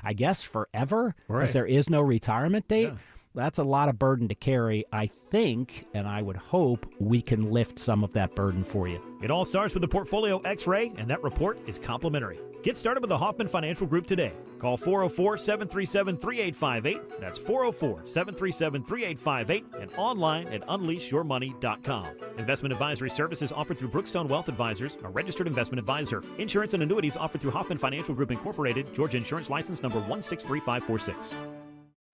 I guess, forever because there is no retirement date. Yeah. That's a lot of burden to carry. I think, and I would hope, we can lift some of that burden for you. It all starts with the Portfolio X-Ray, and that report is complimentary. Get started with the Hoffman Financial Group today. Call 404-737-3858. That's 404-737-3858 and online at unleashyourmoney.com. Investment advisory services offered through Brookstone Wealth Advisors, a registered investment advisor. Insurance and annuities offered through Hoffman Financial Group Incorporated, Georgia Insurance License number 163546.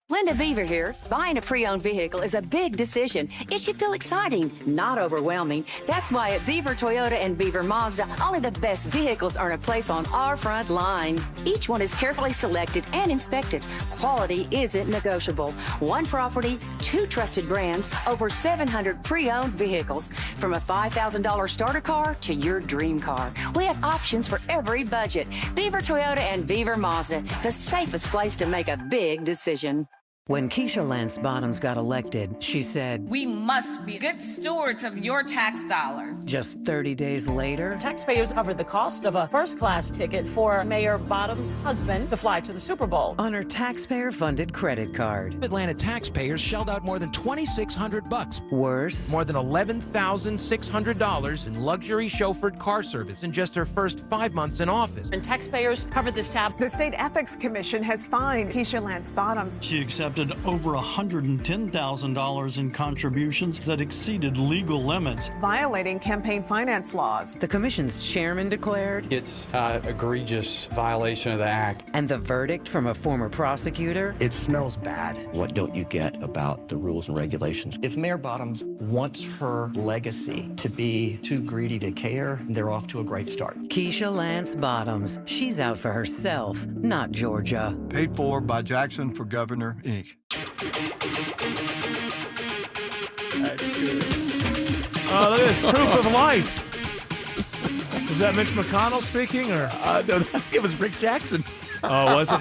Linda Beaver here. Buying a pre-owned vehicle is a big decision. It should feel exciting, not overwhelming. That's why at Beaver Toyota and Beaver Mazda, only the best vehicles earn a place on our front line. Each one is carefully selected and inspected. Quality isn't negotiable. One property, two trusted brands, over 700 pre-owned vehicles. From a $5,000 starter car to your dream car. We have options for every budget. Beaver Toyota and Beaver Mazda, the safest place to make a big decision. When Keisha Lance Bottoms got elected, she said, "We must be good stewards of your tax dollars." Just 30 days later, taxpayers covered the cost of a first-class ticket for Mayor Bottoms' husband to fly to the Super Bowl on her taxpayer-funded credit card. Atlanta taxpayers shelled out more than $2,600. Worse, more than $11,600 in luxury chauffeured car service in just her first 5 months in office. And taxpayers covered this tab. The State Ethics Commission has fined Keisha Lance Bottoms. She accepted accepted over $110,000 in contributions that exceeded legal limits, violating campaign finance laws. The commission's chairman declared it's an egregious violation of the act. And the verdict from a former prosecutor? It smells bad. What don't you get about the rules and regulations? If Mayor Bottoms wants her legacy to be too greedy to care, they're off to a great start. Keisha Lance Bottoms. She's out for herself, not Georgia. Paid for by Jackson for Governor, Inc. That's good. Look at this, proof of life. Was that Mitch McConnell speaking, or? No, it was Rick Jackson. Oh, was it?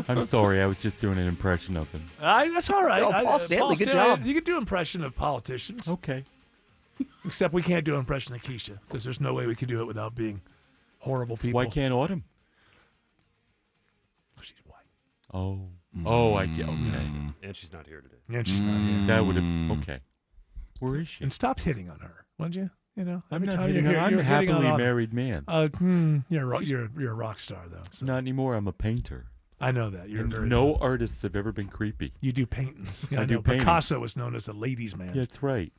I'm sorry, I was just doing an impression of him. That's all right. Oh, Paul Stanley, good job. You could do impression of politicians. Okay. Except we can't do impression of Keisha, because there's no way we could do it without being horrible people. Why can't Autumn? She's white. Oh. Oh, I get. Okay. And she's not here today. And she's not here. That would have. Okay. Where is she? And stop hitting on her, wouldn't you? You know, I'm every not time hitting you're her. here, I'm you're a hitting on happily Autumn. married man. You're a rock star, though. So. Not anymore. I'm a painter. I know that. You're very no artists have ever been creepy. You do paintings. Yeah, I do know. paintings. Picasso was known as a ladies' man. Yeah, that's right.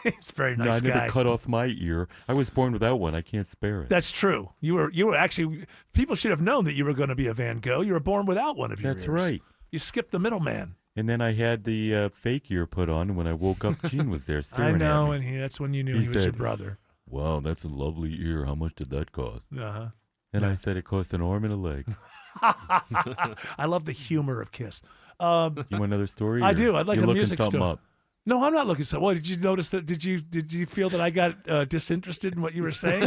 He's a very No, nice I guy. never cut off my ear. I was born without one. I can't spare it. That's true. You were actually. People should have known that you were going to be a Van Gogh. You were born without one of your That's ears. right. You skipped the middleman. And then I had the fake ear put on, and when I woke up, Gene was there staring I know, at me. and that's when you knew He he was your said, brother. Wow, that's a lovely ear. How much did that cost? Uh-huh. And I said it cost an arm and a leg. I love the humor of Kiss. You want another story? I or do. I'd like you're a looking music something story. up? No, I'm not looking so. What did you notice that? Did you feel that I got disinterested in what you were saying?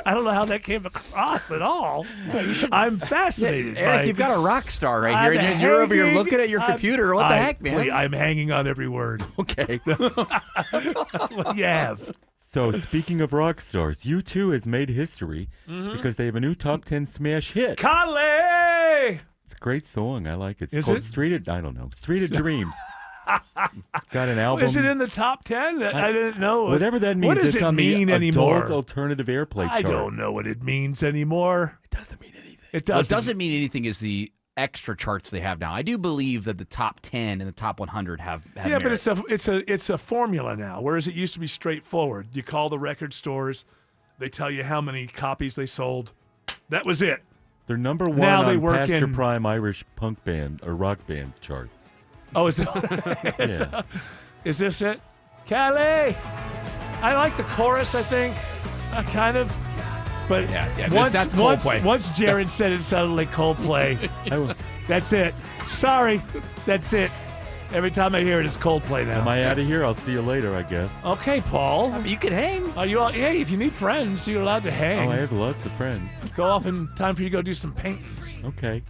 I don't know how that came across at all. I'm fascinated. Eric, by you've got a rock star right here, and you're over here looking at your computer. What the heck, man? I'm hanging on every word. Okay. What do you have? So, speaking of rock stars, U2 has made history because they have a new top 10 smash hit. Kale! It's a great song. I like it. It's Is called it? Street of Dreams. It's got an album. Is it in the top 10? I didn't know. Whatever that means. What does it's it on mean the anymore? Adult Alternative Airplay chart. I don't know what it means anymore. It doesn't mean anything. It What doesn't. doesn't mean anything is the extra charts they have now. I do believe that the top 10 and the top 100 have Yeah, but merit. it's a formula now, whereas it used to be straightforward. You call the record stores, they tell you how many copies they sold. That was it. They're number one Now they on work past your in- prime Irish punk band or rock band charts. Oh, is it? Yeah. Is this it? Calais! I like the chorus, I think. Kind of. But that's Coldplay. once Jared said it sounded like Coldplay, that's it. Sorry. That's it. Every time I hear it, it's Coldplay now. Am I out of here? I'll see you later, I guess. Okay, Paul. You can hang. Are you all, hey, if you need friends, you're allowed to hang. Oh, I have lots of friends. Go off in time for you to go do some paintings. Okay.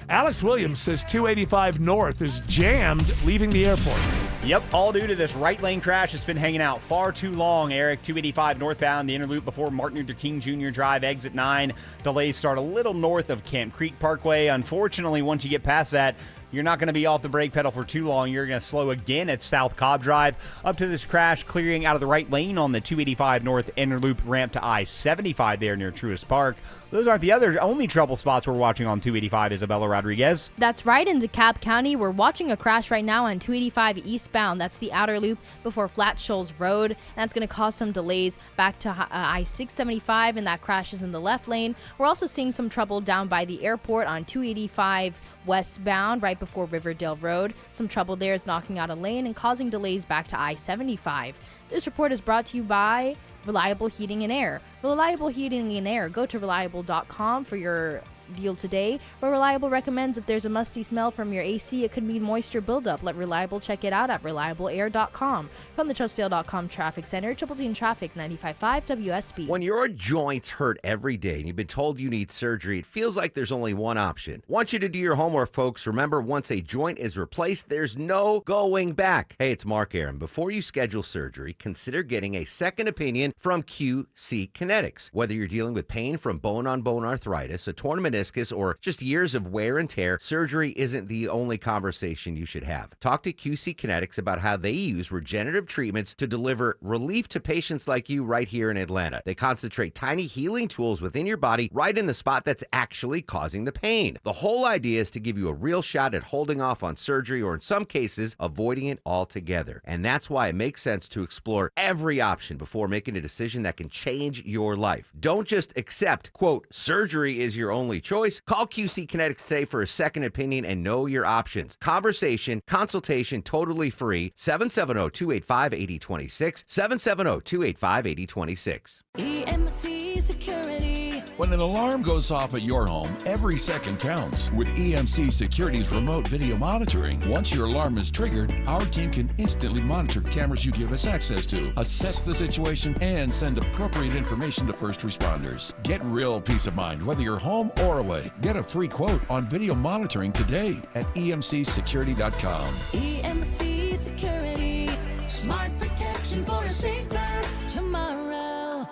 Alex Williams says 285 North is jammed leaving the airport. Yep, all due to this right lane crash. It's been hanging out far too long, Eric. 285 northbound, the inner loop before Martin Luther King Jr. Drive, exit 9. Delays start a little north of Camp Creek Parkway. Unfortunately, once you get past that, you're not going to be off the brake pedal for too long. You're going to slow again at South Cobb Drive. Up to this crash, clearing out of the right lane on the 285 north inner loop ramp to I-75 there near Truist Park. Those aren't the only trouble spots we're watching on 285, Isabella Rodriguez. That's right, in DeKalb County. We're watching a crash right now on 285 eastbound. That's the outer loop before Flat Shoals Road. And that's going to cause some delays back to I-675, and that crash is in the left lane. We're also seeing some trouble down by the airport on 285 westbound, right before Riverdale Road. Some trouble there is knocking out a lane and causing delays back to I-75. This report is brought to you by Reliable Heating and Air. Reliable Heating and Air. Go to reliable.com for your deal today, where Reliable recommends if there's a musty smell from your AC, it could mean moisture buildup. Let Reliable check it out at reliableair.com. From the Trustdale.com Traffic Center, Triple Team Traffic 95.5 WSB. When your joints hurt every day and you've been told you need surgery, it feels like there's only one option. Want you to do your homework, folks. Remember, once a joint is replaced, there's no going back. Hey, it's Mark Aaron. Before you schedule surgery, consider getting a second opinion from QC Kinetics. Whether you're dealing with pain from bone-on-bone arthritis, a tornimental meniscus, or just years of wear and tear, surgery isn't the only conversation you should have. Talk to QC Kinetics about how they use regenerative treatments to deliver relief to patients like you right here in Atlanta. They concentrate tiny healing tools within your body right in the spot that's actually causing the pain. The whole idea is to give you a real shot at holding off on surgery, or in some cases, avoiding it altogether. And that's why it makes sense to explore every option before making a decision that can change your life. Don't just accept, quote, surgery is your only choice. Call QC Kinetics today for a second opinion and know your options. Conversation, consultation, totally free. 770-285-8026. 770-285-8026. EMC Security. When an alarm goes off at your home, every second counts. With EMC Security's remote video monitoring, once your alarm is triggered, our team can instantly monitor cameras you give us access to, assess the situation, and send appropriate information to first responders. Get real peace of mind whether you're home or away. Get a free quote on video monitoring today at emcsecurity.com. EMC Security. Smart protection for a safer tomorrow.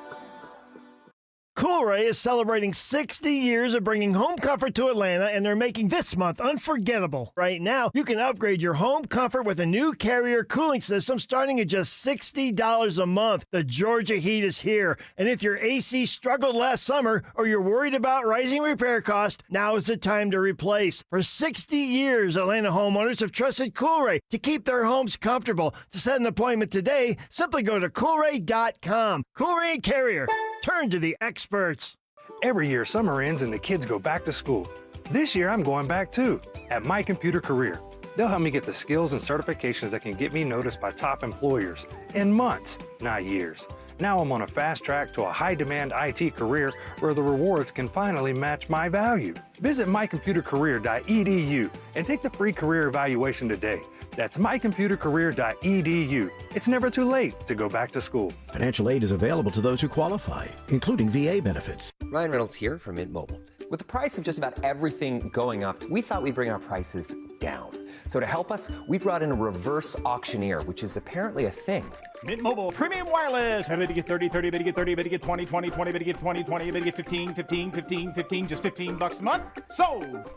Coolray is celebrating 60 years of bringing home comfort to Atlanta, and they're making this month unforgettable. Right now, you can upgrade your home comfort with a new Carrier cooling system starting at just $60 a month. The Georgia heat is here, and if your AC struggled last summer or you're worried about rising repair costs, now is the time to replace. For 60 years, Atlanta homeowners have trusted Coolray to keep their homes comfortable. To set an appointment today, simply go to Coolray.com. Coolray and Carrier. Turn to the experts. Every year, summer ends and the kids go back to school. This year, I'm going back too, at My Computer Career. They'll help me get the skills and certifications that can get me noticed by top employers in months, not years. Now I'm on a fast track to a high-demand IT career where the rewards can finally match my value. Visit mycomputercareer.edu and take the free career evaluation today. That's mycomputercareer.edu. It's never too late to go back to school. Financial aid is available to those who qualify, including VA benefits. Ryan Reynolds here from Mint Mobile. With the price of just about everything going up, we thought we'd bring our prices down. So to help us, we brought in a reverse auctioneer, which is apparently a thing. Mint Mobile Premium Wireless. How to get 30, 30, better get 30, better get 20, 20, 20, better get 20, 20, better get 15, 15, 15, 15, just $15 a month. Sold!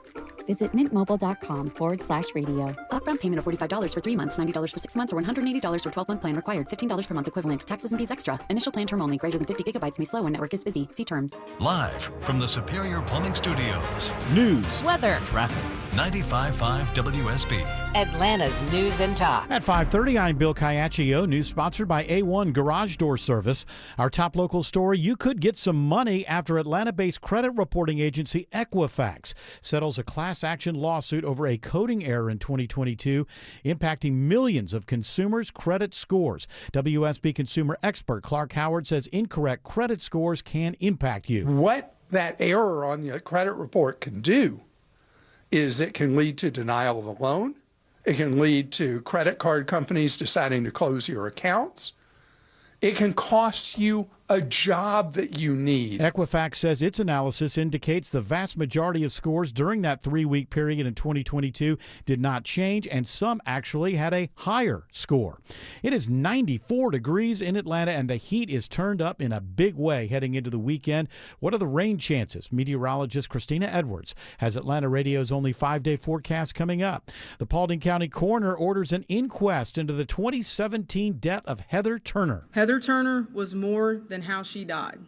Visit mintmobile.com/radio. Upfront payment of $45 for 3 months, $90 for 6 months, or $180 for 12-month plan required. $15 per month equivalent. Taxes and fees extra. Initial plan term only. Greater than 50 gigabytes may slow when network is busy. See terms. Live from the Superior Plumbing Studios. News, weather, traffic. 95.5 WSB. Atlanta's News and Talk. At 5:30, I'm Bill Caiaccio. News sponsored by A1 Garage Door Service. Our top local story, you could get some money after Atlanta-based credit reporting agency Equifax settles a class action lawsuit over a coding error in 2022, impacting millions of consumers' credit scores. WSB consumer expert Clark Howard says incorrect credit scores can impact you. What that error on the credit report can do is it can lead to denial of a loan. It can lead to credit card companies deciding to close your accounts. It can cost you a job that you need. Equifax says its analysis indicates the vast majority of scores during that 3-week period in 2022 did not change, and some actually had a higher score. It is 94 degrees in Atlanta, and the heat is turned up in a big way heading into the weekend. What are the rain chances? Meteorologist Christina Edwards has Atlanta Radio's only 5-day forecast coming up. The Paulding County coroner orders an inquest into the 2017 death of Heather Turner. Heather Turner was more than how she died.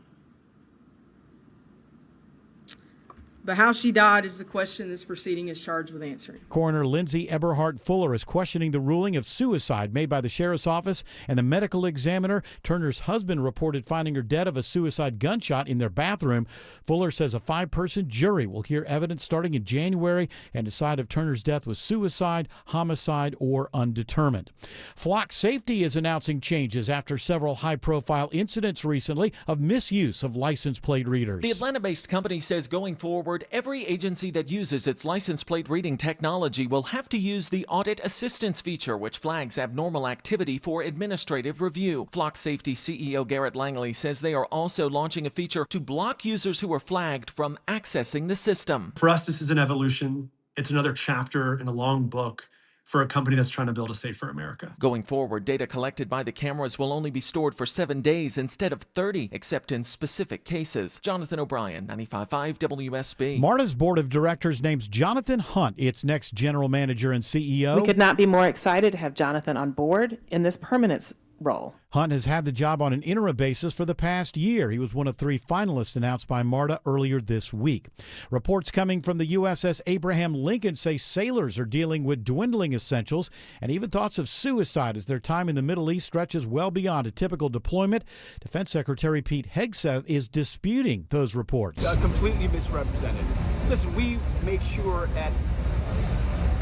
But how she died is the question this proceeding is charged with answering. Coroner Lindsay Eberhardt Fuller is questioning the ruling of suicide made by the sheriff's office and the medical examiner. Turner's husband reported finding her dead of a suicide gunshot in their bathroom. Fuller says a 5-person jury will hear evidence starting in January and decide if Turner's death was suicide, homicide, or undetermined. Flock Safety is announcing changes after several high-profile incidents recently of misuse of license plate readers. The Atlanta-based company says going forward, every agency that uses its license plate reading technology will have to use the Audit Assistance feature, which flags abnormal activity for administrative review. Flock Safety CEO Garrett Langley says they are also launching a feature to block users who are flagged from accessing the system. For us, this is an evolution. It's another chapter in a long book for a company that's trying to build a safer America. Going forward, data collected by the cameras will only be stored for 7 days instead of 30, except in specific cases. Jonathan O'Brien, 95.5 WSB. MARTA's board of directors names Jonathan Hunt its next general manager and CEO. We could not be more excited to have Jonathan on board in this permanent role. Hunt has had the job on an interim basis for the past year. He was one of 3 finalists announced by MARTA earlier this week. Reports coming from the USS Abraham Lincoln say sailors are dealing with dwindling essentials and even thoughts of suicide as their time in the Middle East stretches well beyond a typical deployment. Defense Secretary Pete Hegseth is disputing those reports. Completely misrepresented. Listen, we make sure that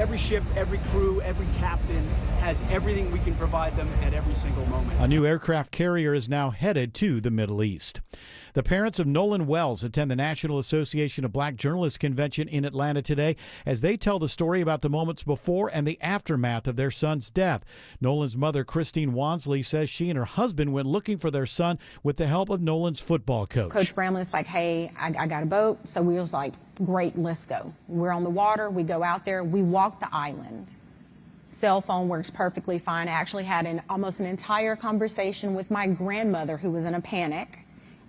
every ship, every crew, every captain has everything we can provide them at every single moment. A new aircraft carrier is now headed to the Middle East. The parents of Nolan Wells attend the National Association of Black Journalists Convention in Atlanta today as they tell the story about the moments before and the aftermath of their son's death. Nolan's mother, Christine Wansley, says she and her husband went looking for their son with the help of Nolan's football coach. Coach Bramlett's like, hey, I got a boat. So we was like, great, let's go. We're on the water. We go out there. We walk the island. Cell phone works perfectly fine. I actually had almost an entire conversation with my grandmother who was in a panic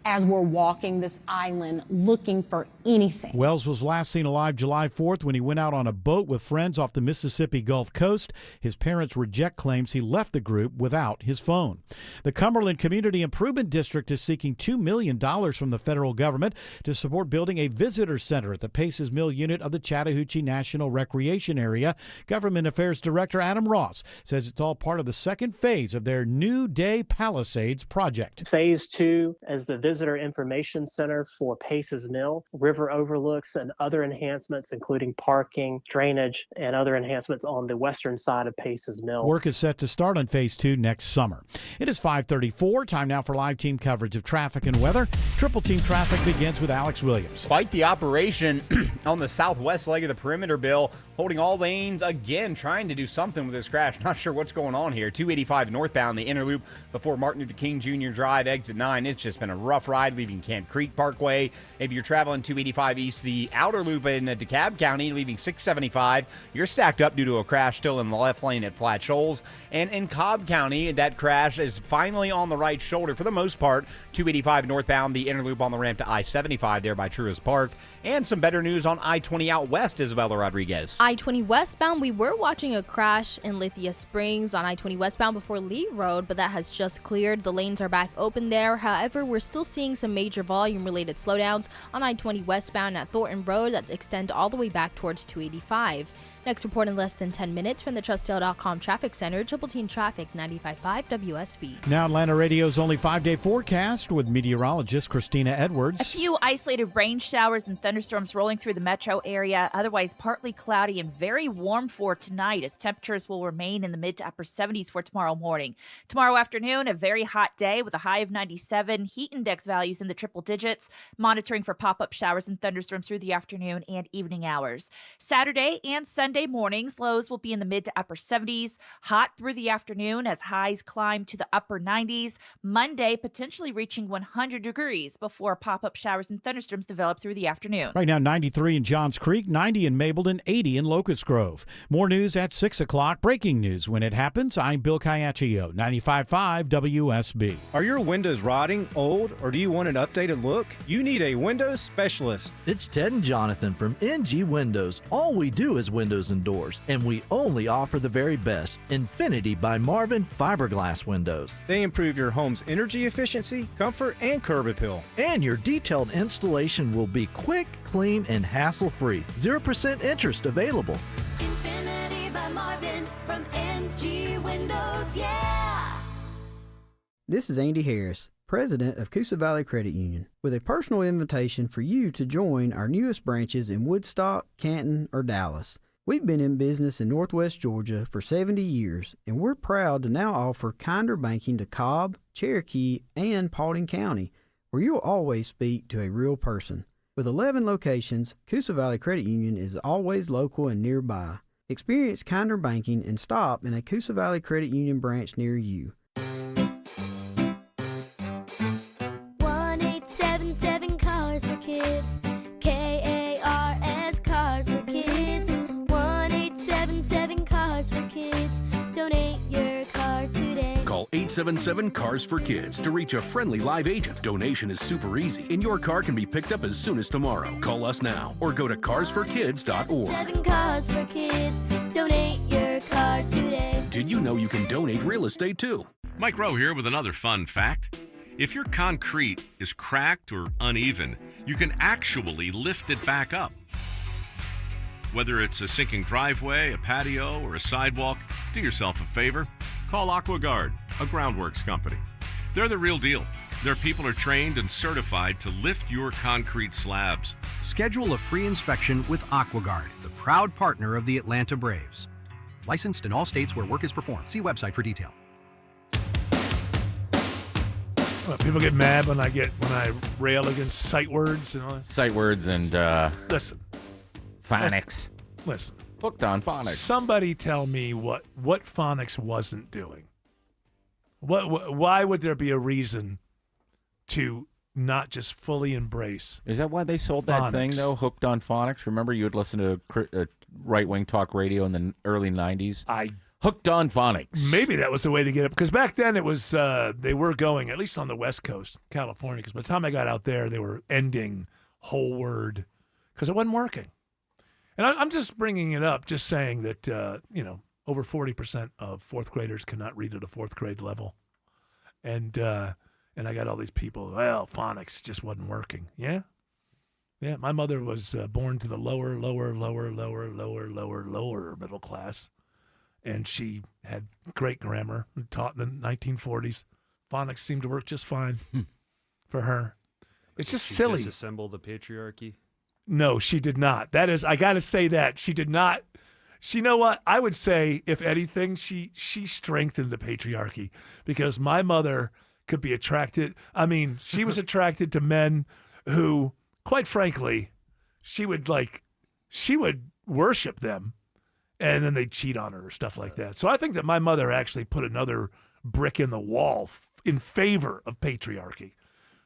as we're walking this island looking for anything. Wells was last seen alive July 4th when he went out on a boat with friends off the Mississippi Gulf Coast. His parents reject claims he left the group without his phone. The Cumberland Community Improvement District is seeking $2 million from the federal government to support building a visitor center at the Paces Mill unit of the Chattahoochee National Recreation Area. Government Affairs Director Adam Ross says it's all part of the second phase of their New Day Palisades project. Phase 2 is the Visitor Information Center for Paces Mill, river overlooks, and other enhancements, including parking, drainage, and other enhancements on the western side of Paces Mill. Work is set to start on Phase 2 next summer. It is 5:34. Time now for live team coverage of traffic and weather. Triple Team Traffic begins with Alex Williams. Quite the operation on the southwest leg of the perimeter, Bill, holding all lanes again, trying to do something with this crash. Not sure what's going on here. 285 northbound, the inner loop before Martin Luther King Jr. Drive, exit 9. It's just been a rough ride leaving Camp Creek Parkway. If you're traveling 285 east, the outer loop in DeKalb County, leaving 675. You're stacked up due to a crash still in the left lane at Flat Shoals. And in Cobb County, that crash is finally on the right shoulder for the most part. 285 northbound, the inner loop on the ramp to I-75 there by Truist Park. And some better news on I-20 out west, Isabella Rodriguez. I-20 westbound, we were watching a crash in Lithia Springs on I-20 westbound before Lee Road, but that has just cleared. The lanes are back open there. However, we're still seeing some major volume-related slowdowns on I-20 westbound at Thornton Road that extend all the way back towards 285. Next report in less than 10 minutes from the TrustDale.com Traffic Center. Triple Team Traffic, 95.5 WSB. Now Atlanta Radio's only 5-day forecast with meteorologist Christina Edwards. A few isolated rain showers and thunderstorms rolling through the metro area. Otherwise partly cloudy and very warm for tonight as temperatures will remain in the mid to upper 70s for tomorrow morning. Tomorrow afternoon, a very hot day with a high of 97. Heat index values in the triple digits. Monitoring for pop-up showers and thunderstorms through the afternoon and evening hours. Saturday and Sunday mornings, lows will be in the mid to upper 70s. Hot through the afternoon as highs climb to the upper 90s. Monday potentially reaching 100 degrees before pop-up showers and thunderstorms develop through the afternoon. Right now, 93 in Johns Creek, 90 in Mableton, 80 in Locust Grove. More news at 6 o'clock. Breaking news when it happens. I'm Bill Caiaccio, 95.5 WSB. Are your windows rotting, old, or do you want an updated look? You need a windows specialist. It's Ted and Jonathan from NG Windows. All we do is windows and doors, and we only offer the very best. Infinity by Marvin fiberglass windows. They improve your home's energy efficiency, comfort, and curb appeal. And your detailed installation will be quick, clean, and hassle-free. 0% interest available. Infinity by Marvin from NG Windows, yeah! This is Andy Harris, President of Coosa Valley Credit Union, with a personal invitation for you to join our newest branches in Woodstock, Canton, or Dallas. We've been in business in Northwest Georgia for 70 years, and we're proud to now offer kinder banking to Cobb, Cherokee, and Paulding County, where you'll always speak to a real person. With 11 locations, Coosa Valley Credit Union is always local and nearby. Experience kinder banking and stop in a Coosa Valley Credit Union branch near you. 1877 Cars for Kids. KARS Cars for Kids. 1877 Cars for Kids. 877 Cars for Kids to reach a friendly live agent. Donation is super easy, and your car can be picked up as soon as tomorrow. Call us now or go to carsforkids.org. 7 Cars for Kids. Donate your car today. Did you know you can donate real estate too? Mike Rowe here with another fun fact. If your concrete is cracked or uneven, you can actually lift it back up. Whether it's a sinking driveway, a patio, or a sidewalk, do yourself a favor. Call AquaGuard, a groundworks company. They're the real deal. Their people are trained and certified to lift your concrete slabs. Schedule a free inspection with AquaGuard, the proud partner of the Atlanta Braves. Licensed in all states where work is performed. See website for detail. Well, people get mad when I rail against sight words and all that. Sight words and Listen. phonics. Listen. Hooked on phonics. Somebody tell me what phonics wasn't doing. Why would there be a reason to not just fully embrace? Is that why they sold phonics? that thing though? Hooked on phonics. Remember, you would listen to right-wing talk radio in the early '90s. Hooked on phonics. Maybe that was the way to get it, because back then it was they were going, at least on the West Coast, California, because by the time I got out there, they were ending whole word because it wasn't working. And I'm just bringing it up, just saying that, over 40% of fourth graders cannot read at a fourth grade level. And I got all these people, well, phonics just wasn't working. Yeah? Yeah, my mother was born to the lower middle class. And she had great grammar, taught in the 1940s. Phonics seemed to work just fine for her. It's just silly. Did she disassemble the patriarchy? No, she did not. That is, I got to say that. She did not. You know what? I would say, if anything, she strengthened the patriarchy, because my mother could be attracted. I mean, she was attracted to men who, quite frankly, she would worship them. And then they'd cheat on her or stuff like that. So I think that my mother actually put another brick in the wall in favor of patriarchy.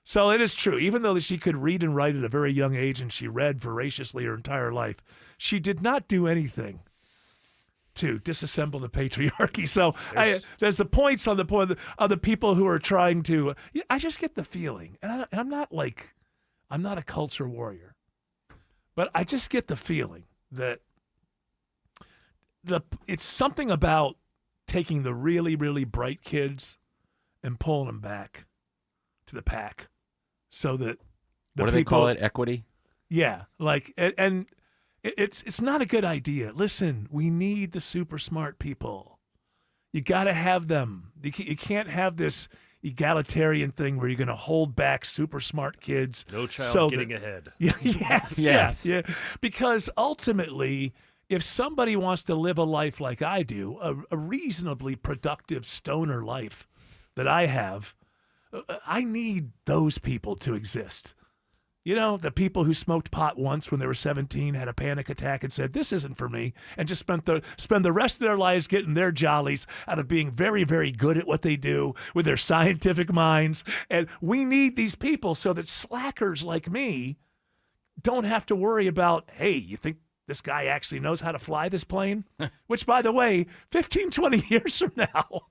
So it is true. Even though she could read and write at a very young age, and she read voraciously her entire life, she did not do anything to disassemble the patriarchy. So there's the points on the point of the people who are trying to. I just get the feeling, and I'm not a culture warrior, but I just get the feeling that it's something about taking the really, really bright kids and pulling them back to the pack, so that what do they call it? Equity? Yeah, and it's not a good idea. Listen, we need the super smart people. You got to have them. You can't have this egalitarian thing where you're going to hold back super smart kids. No child getting ahead. Yes. Yeah. Because ultimately, if somebody wants to live a life like I do, a reasonably productive stoner life that I have, I need those people to exist. You know, the people who smoked pot once when they were 17, had a panic attack and said, this isn't for me, and just spend the rest of their lives getting their jollies out of being very, very good at what they do with their scientific minds. And we need these people so that slackers like me don't have to worry about, hey, you think this guy actually knows how to fly this plane? Which, by the way, 15, 20 years from now,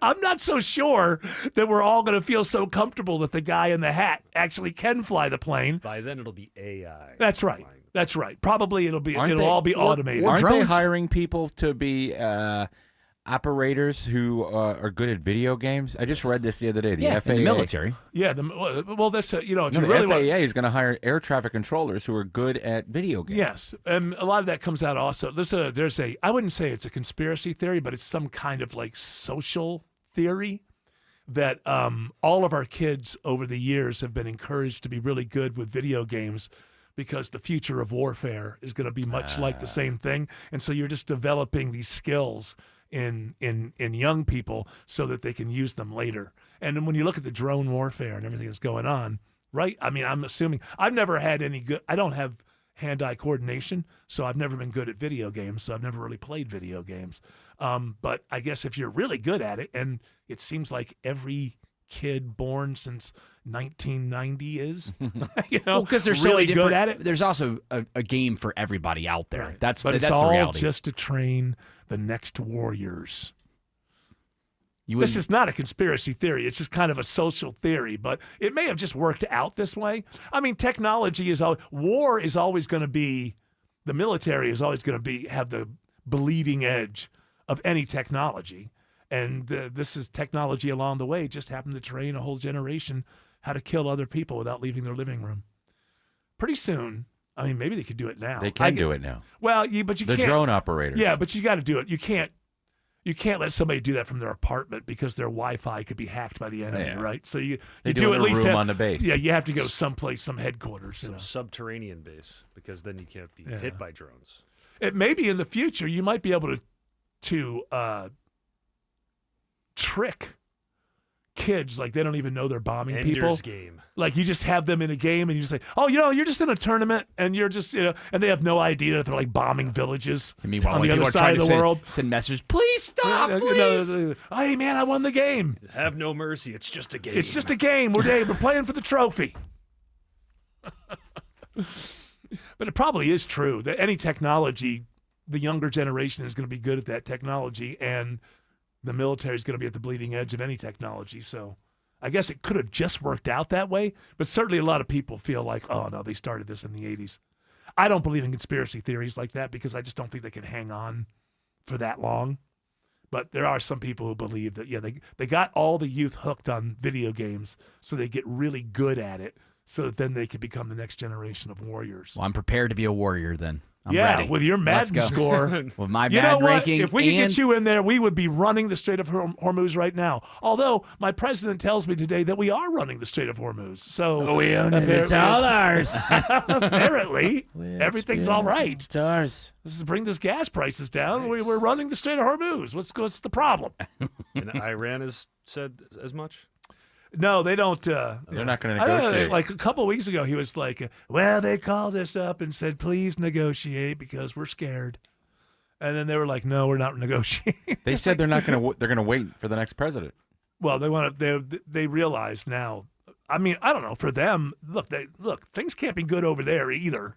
I'm not so sure that we're all going to feel so comfortable that the guy in the hat actually can fly the plane. By then, it'll be AI. That's right. That's right. Probably it'll all be automated. Aren't they hiring people to be operators who are good at video games? I just read this the other day. The FAA, in the military. Yeah. Well, that's if you the really FAA is going to hire air traffic controllers who are good at video games. Yes, and a lot of that comes out also. There's a I wouldn't say it's a conspiracy theory, but it's some kind of like social theory that all of our kids over the years have been encouraged to be really good with video games, because the future of warfare is going to be much like the same thing, and so you're just developing these skills in young people so that they can use them later. And then when you look at the drone warfare and everything that's going on, right? I mean, I'm assuming I've never had I don't have hand-eye coordination, so I've never been good at video games, so I've never really played video games. But I guess if you're really good at it, and it seems like every kid born since 1990 is, because they're really so good at it. There's also a game for everybody out there. Right. That's it's the all reality. Just to train the next warriors. This is not a conspiracy theory. It's just kind of a social theory, but it may have just worked out this way. I mean, technology is war is always going to be, the military is always going to have the bleeding edge of any technology. And this is technology along the way, just happened to train a whole generation how to kill other people without leaving their living room. Pretty soon, I mean, maybe they could do it now. They can do it now. Well, but you can't. The drone operators. Yeah, but you got to do it. You can't let somebody do that from their apartment because their Wi-Fi could be hacked by the enemy, right? So you They do do it at in a least room have, on the base. Yeah, you have to go someplace, some headquarters. Some subterranean base, because then you can't be hit by drones. It may be in the future you might be able to trick kids like they don't even know they're bombing people. Ender's Game. Like you just have them in a game and you just say, "Oh, you're just in a tournament," and you're just and they have no idea that they're like bombing villages on the other side of the world. Send messages, please stop, please. Hey man, I won the game. Have no mercy. It's just a game. It's just a game. We're playing for the trophy. But it probably is true that any technology, the younger generation is going to be good at that technology, and the military is going to be at the bleeding edge of any technology. So I guess it could have just worked out that way, but certainly a lot of people feel like, oh, no, they started this in the 80s. I don't believe in conspiracy theories like that because I just don't think they can hang on for that long. But there are some people who believe that, yeah, they got all the youth hooked on video games so they get really good at it so that then they could become the next generation of warriors. Well, I'm prepared to be a warrior then. I'm yeah, ready. with your Madden score. With my you Madden know what? ranking. If we could get you in there, we would be running the Strait of Hormuz right now. Although my president tells me today that we are running the Strait of Hormuz. So we own it. It's all ours. Apparently, everything's all right. It's ours. Let's bring this gas prices down. We're running the Strait of Hormuz. What's the problem? And Iran has said as much? No, they don't. They're not going to I don't know, negotiate. like a couple of weeks ago, he was like, well, they called us up and said, please negotiate because we're scared. And then they were like, no, we're not negotiating. They said they're not going to. They're going to wait for the next president. Well, they want to. They realize now. I mean, I don't know. For them, look, things can't be good over there either.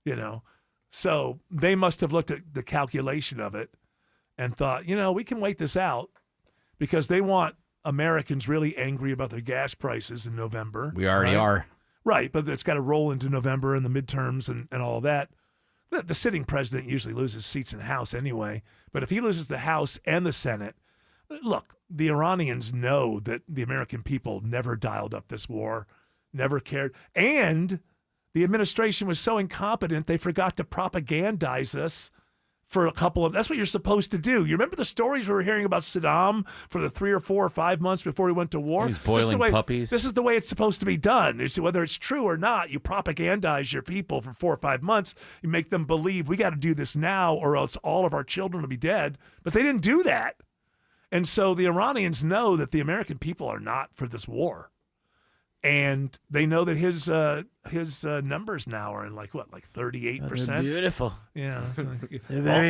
You know, so they must have looked at the calculation of it and thought, we can wait this out because they want Americans really angry about their gas prices in November. We already are. Right, but it's got to roll into November and the midterms and all that. The sitting president usually loses seats in the House anyway. But if he loses the House and the Senate, look, the Iranians know that the American people never dialed up this war, never cared. And the administration was so incompetent, they forgot to propagandize us for a couple of, that's what you're supposed to do. You remember the stories we were hearing about Saddam for the 3 or 4 or 5 months before he went to war? He's boiling puppies. This is the way it's supposed to be done. Whether it's true or not, you propagandize your people for 4 or 5 months. You make them believe we got to do this now or else all of our children will be dead. But they didn't do that. And so the Iranians know that the American people are not for this war. And they know that his numbers now are in like 38%. They're beautiful. Yeah, They're very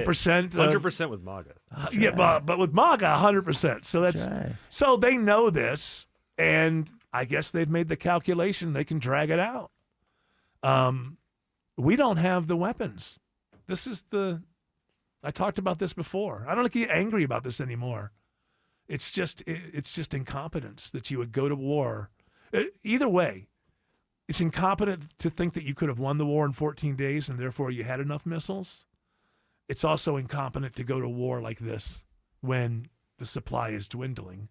38%, 100% with MAGA. Yeah, but with MAGA, 100%. So that's right. So they know this, and I guess they've made the calculation they can drag it out. We don't have the weapons. I talked about this before. I don't get angry about this anymore. It's just incompetence that you would go to war. Either way, it's incompetent to think that you could have won the war in 14 days and therefore you had enough missiles. It's also incompetent to go to war like this when the supply is dwindling.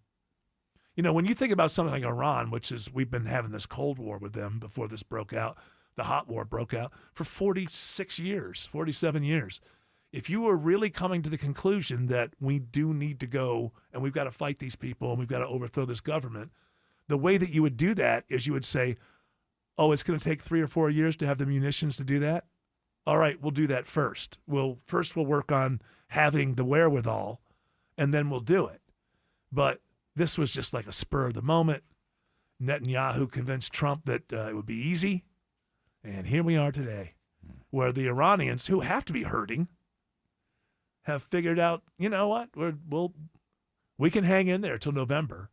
When you think about something like Iran, which is, we've been having this Cold War with them before this broke out, the hot war broke out for 46 years, 47 years. If you were really coming to the conclusion that we do need to go and we've got to fight these people and we've got to overthrow this government, the way that you would do that is you would say, oh, it's going to take 3 or 4 years to have the munitions to do that? All right, we'll do that first. We'll work on having the wherewithal, and then we'll do it. But this was just like a spur of the moment. Netanyahu convinced Trump that it would be easy, and here we are today, where the Iranians, who have to be hurting, have figured out, you know what, we can hang in there till November.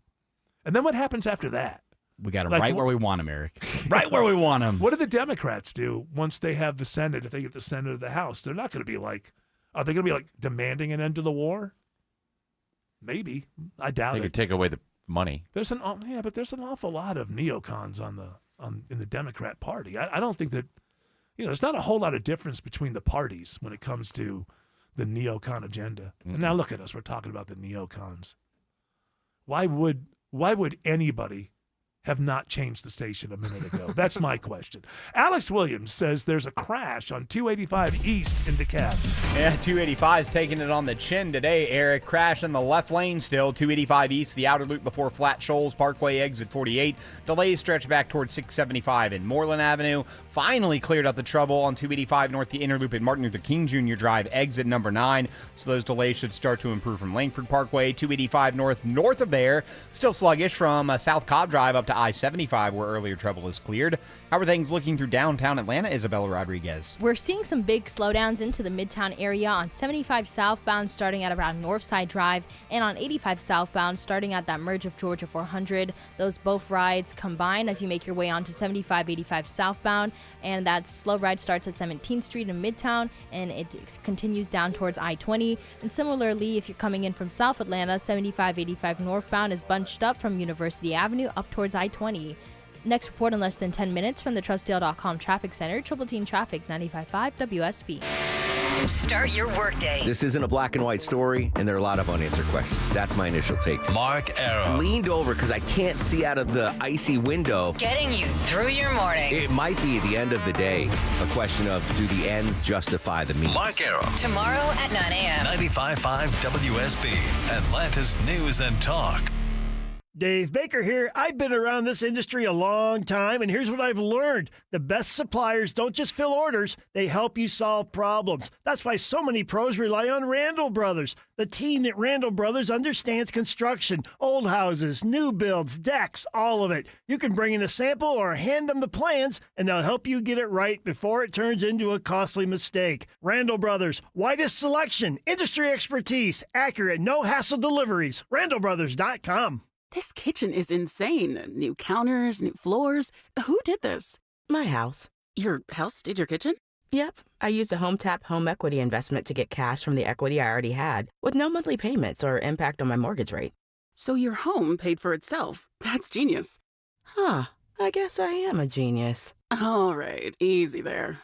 And then what happens after that? We got them right where we want them, Eric. Right where we want them. What do the Democrats do once they have the Senate, if they get the Senate or the House? They're not going to be like, are they going to be like demanding an end to the war? Maybe. I doubt They it. could take away the money. There's an awful lot of neocons in the Democrat Party. I don't think that, there's not a whole lot of difference between the parties when it comes to the neocon agenda. And now look at us. We're talking about the neocons. Why would anybody have not changed the station a minute ago? That's my question. Alex Williams says there's a crash on 285 East in DeKalb. Yeah, 285 is taking it on the chin today, Eric. Crash in the left lane still. 285 East, the outer loop before Flat Shoals Parkway, exit 48. Delays stretch back towards 675 in Moreland Avenue. Finally cleared up the trouble on 285 North, the inner loop at Martin Luther King Jr. Drive, exit number 9. So those delays should start to improve from Langford Parkway. 285 north of there. Still sluggish from South Cobb Drive up to I-75, where earlier trouble is cleared. How are things looking through downtown Atlanta, Isabella Rodriguez? We're seeing some big slowdowns into the Midtown area on 75 southbound starting at around Northside Drive, and on 85 southbound starting at that merge of Georgia 400. Those both rides combine as you make your way onto 75, 85 southbound, and that slow ride starts at 17th Street in Midtown, and it continues down towards I-20. And similarly, if you're coming in from South Atlanta, 75, 85 northbound is bunched up from University Avenue up towards I-20. Next report in less than 10 minutes from the TrustDale.com Traffic Center, Triple Team Traffic, 95.5 WSB. Start your workday. This isn't a black and white story, and there are a lot of unanswered questions. That's my initial take. Mark Arrow. Leaned over because I can't see out of the icy window. Getting you through your morning. It might be the end of the day. A question of, do the ends justify the means? Mark Arrow. Tomorrow at 9 a.m. 95.5 WSB, Atlanta's News and Talk. Dave Baker here. I've been around this industry a long time, and here's what I've learned. The best suppliers don't just fill orders, they help you solve problems. That's why so many pros rely on Randall Brothers. The team at Randall Brothers understands construction, old houses, new builds, decks, all of it. You can bring in a sample or hand them the plans, and they'll help you get it right before it turns into a costly mistake. Randall Brothers, widest selection, industry expertise, accurate, no-hassle deliveries. RandallBrothers.com. This kitchen is insane. New counters, new floors. Who did this? My house. Your house did your kitchen? Yep. I used a HomeTap home equity investment to get cash from the equity I already had, with no monthly payments or impact on my mortgage rate. So your home paid for itself. That's genius. Huh. I guess I am a genius. All right. Easy there.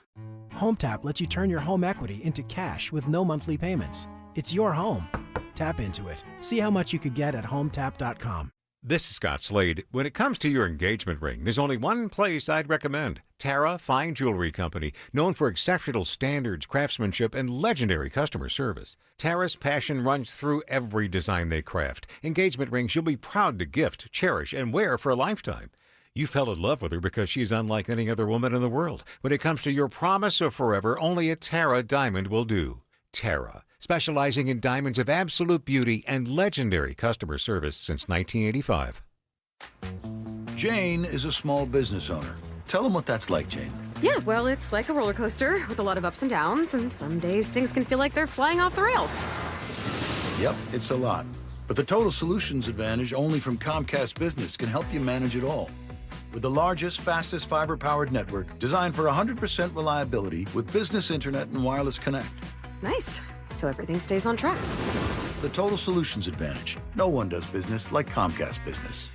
HomeTap lets you turn your home equity into cash with no monthly payments. It's your home. Tap into it. See how much you could get at HomeTap.com. This is Scott Slade. When it comes to your engagement ring, there's only one place I'd recommend. Tara Fine Jewelry Company, known for exceptional standards, craftsmanship, and legendary customer service. Tara's passion runs through every design they craft. Engagement rings you'll be proud to gift, cherish, and wear for a lifetime. You fell in love with her because she's unlike any other woman in the world. When it comes to your promise of forever, only a Tara diamond will do. Tara, specializing in diamonds of absolute beauty and legendary customer service since 1985. Jane is a small business owner. Tell them what that's like, Jane. Yeah, well, it's like a roller coaster with a lot of ups and downs, and some days things can feel like they're flying off the rails. Yep, it's a lot. But the Total Solutions Advantage only from Comcast Business can help you manage it all. With the largest, fastest fiber-powered network designed for 100% reliability with business internet and wireless connect. Nice. So everything stays on track. The Total Solutions Advantage. No one does business like Comcast Business.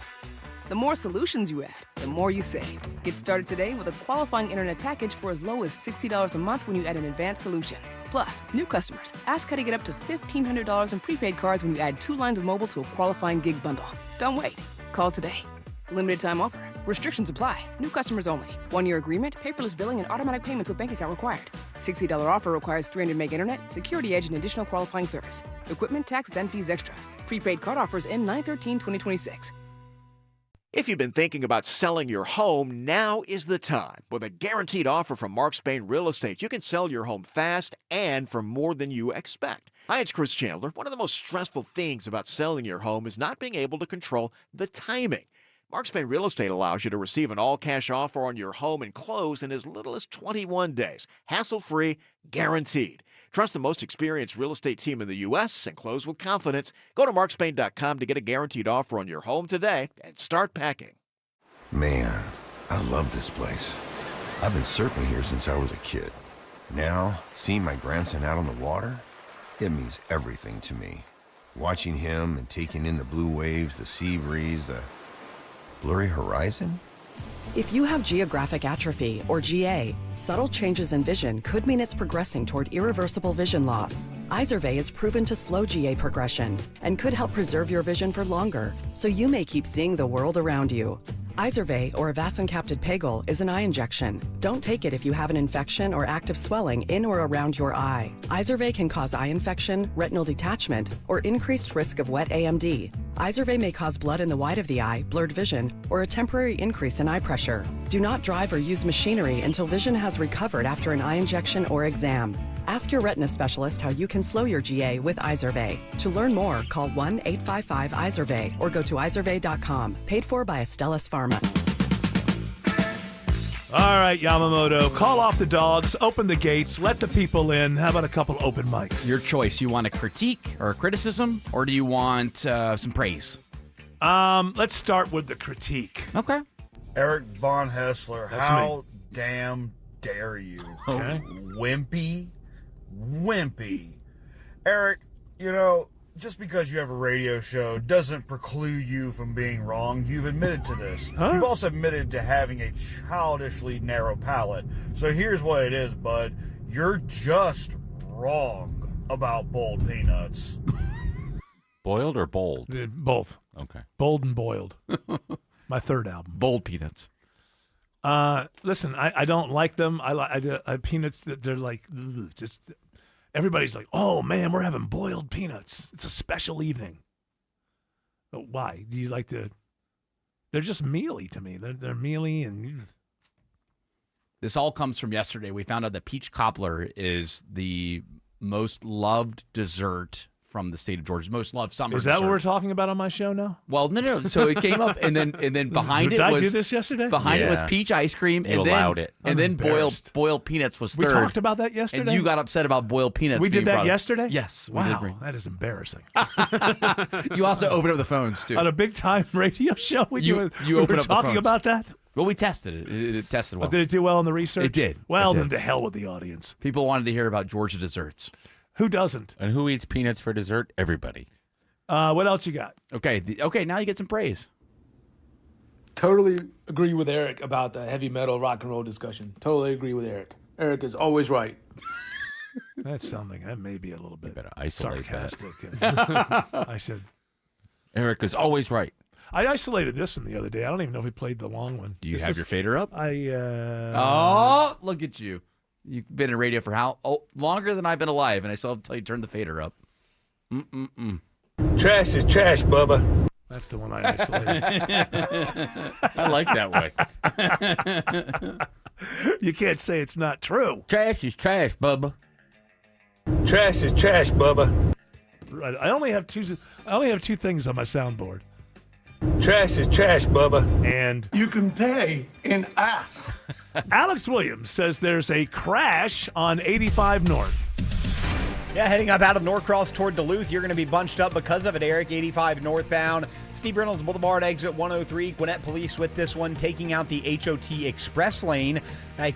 The more solutions you add, the more you save. Get started today with a qualifying internet package for as low as $60 a month when you add an advanced solution. Plus, new customers, ask how to get up to $1,500 in prepaid cards when you add 2 lines of mobile to a qualifying gig bundle. Don't wait. Call today. Limited time offer. Restrictions apply. New customers only. 1-year agreement, paperless billing, and automatic payments with bank account required. $60 offer requires 300 meg internet, security edge, and additional qualifying service. Equipment, taxes, and fees extra. Prepaid card offers end 9/13/2026. If you've been thinking about selling your home, now is the time. With a guaranteed offer from Mark Spain Real Estate, you can sell your home fast and for more than you expect. Hi, it's Chris Chandler. One of the most stressful things about selling your home is not being able to control the timing. Mark Spain Real Estate allows you to receive an all-cash offer on your home and close in as little as 21 days. Hassle-free, guaranteed. Trust the most experienced real estate team in the U.S. and close with confidence. Go to markspain.com to get a guaranteed offer on your home today and start packing. Man, I love this place. I've been surfing here since I was a kid. Now, seeing my grandson out on the water, it means everything to me. Watching him and taking in the blue waves, the sea breeze, the blurry horizon? If you have geographic atrophy, or GA, subtle changes in vision could mean it's progressing toward irreversible vision loss. Izervay is proven to slow GA progression and could help preserve your vision for longer, so you may keep seeing the world around you. Izervay, or avacincaptad pegol, is an eye injection. Don't take it if you have an infection or active swelling in or around your eye. Izervay can cause eye infection, retinal detachment, or increased risk of wet AMD. Izervay may cause blood in the white of the eye, blurred vision, or a temporary increase in eye pressure. Do not drive or use machinery until vision has recovered after an eye injection or exam. Ask your retina specialist how you can slow your GA with Izervay. To learn more, call 1-855-IZERVAY or go to izervay.com. Paid for by Astellas Pharma. All right, Yamamoto, call off the dogs, open the gates, let the people in. How about a couple open mics? Your choice. You want a critique or a criticism, or do you want some praise? Let's start with the critique. Okay. Eric Von Hessler, That's how damn dare you? Okay. Wimpy. Eric, you know, just because you have a radio show doesn't preclude you from being wrong. You've admitted to this. Huh? You've also admitted to having a childishly narrow palate. So here's what it is, bud. You're just wrong about boiled peanuts. Boiled or bold? Both. Okay. Bold and boiled. My third album. Bold peanuts. Listen, I don't like them. I like peanuts that they're like ugh, just. Everybody's like, oh man, we're having boiled peanuts. It's a special evening. But why? Do you like to? They're just mealy to me. They're mealy and. This all comes from yesterday. We found out that peach cobbler is the most loved dessert from the state of Georgia. Most loved summer Is that dessert. what we're talking about on my show now? Well, no. So it came up, and then behind Did it I was do this yesterday? Behind it was peach ice cream, You and allowed then it. and I'm then embarrassed. boiled peanuts was We third. talked about that yesterday. And you got upset about boiled peanuts. We being did that brought up. yesterday? Yes. we did Wow, bring- that is embarrassing. You also opened up the phones too. On a big time radio show, we were opened up the talking phones. about that. Well, we tested it. It tested well. Did it do well in the research? It did. Well, It did. then to hell with the audience. People wanted to hear about Georgia desserts. Who doesn't? And who eats peanuts for dessert? Everybody. What else you got? Okay. Okay. Now you get some praise. Totally agree with Eric about the heavy metal rock and roll discussion. Totally agree with Eric. Eric is always right. That's something that may be a little bit isolate that. sarcastic. I said, Eric is always right. I isolated this one the other day. I don't even know if he played the long one. Do you have your fader up? Oh, look at you. You've been in radio for how longer than I've been alive, and I still have to tell you to turn the fader up. Trash is trash, Bubba. That's the one I isolated. I like that way. You can't say it's not true. Trash is trash, Bubba. Trash is trash, Bubba. Right. I only have two things on my soundboard. Trash is trash, Bubba. And you can pay in ass. Alex Williams says there's a crash on 85 North. Yeah, heading up out of Norcross toward Duluth, you're going to be bunched up because of it, Eric. 85 northbound. Steve Reynolds Boulevard, exit 103. Gwinnett Police with this one, taking out the HOT Express lane.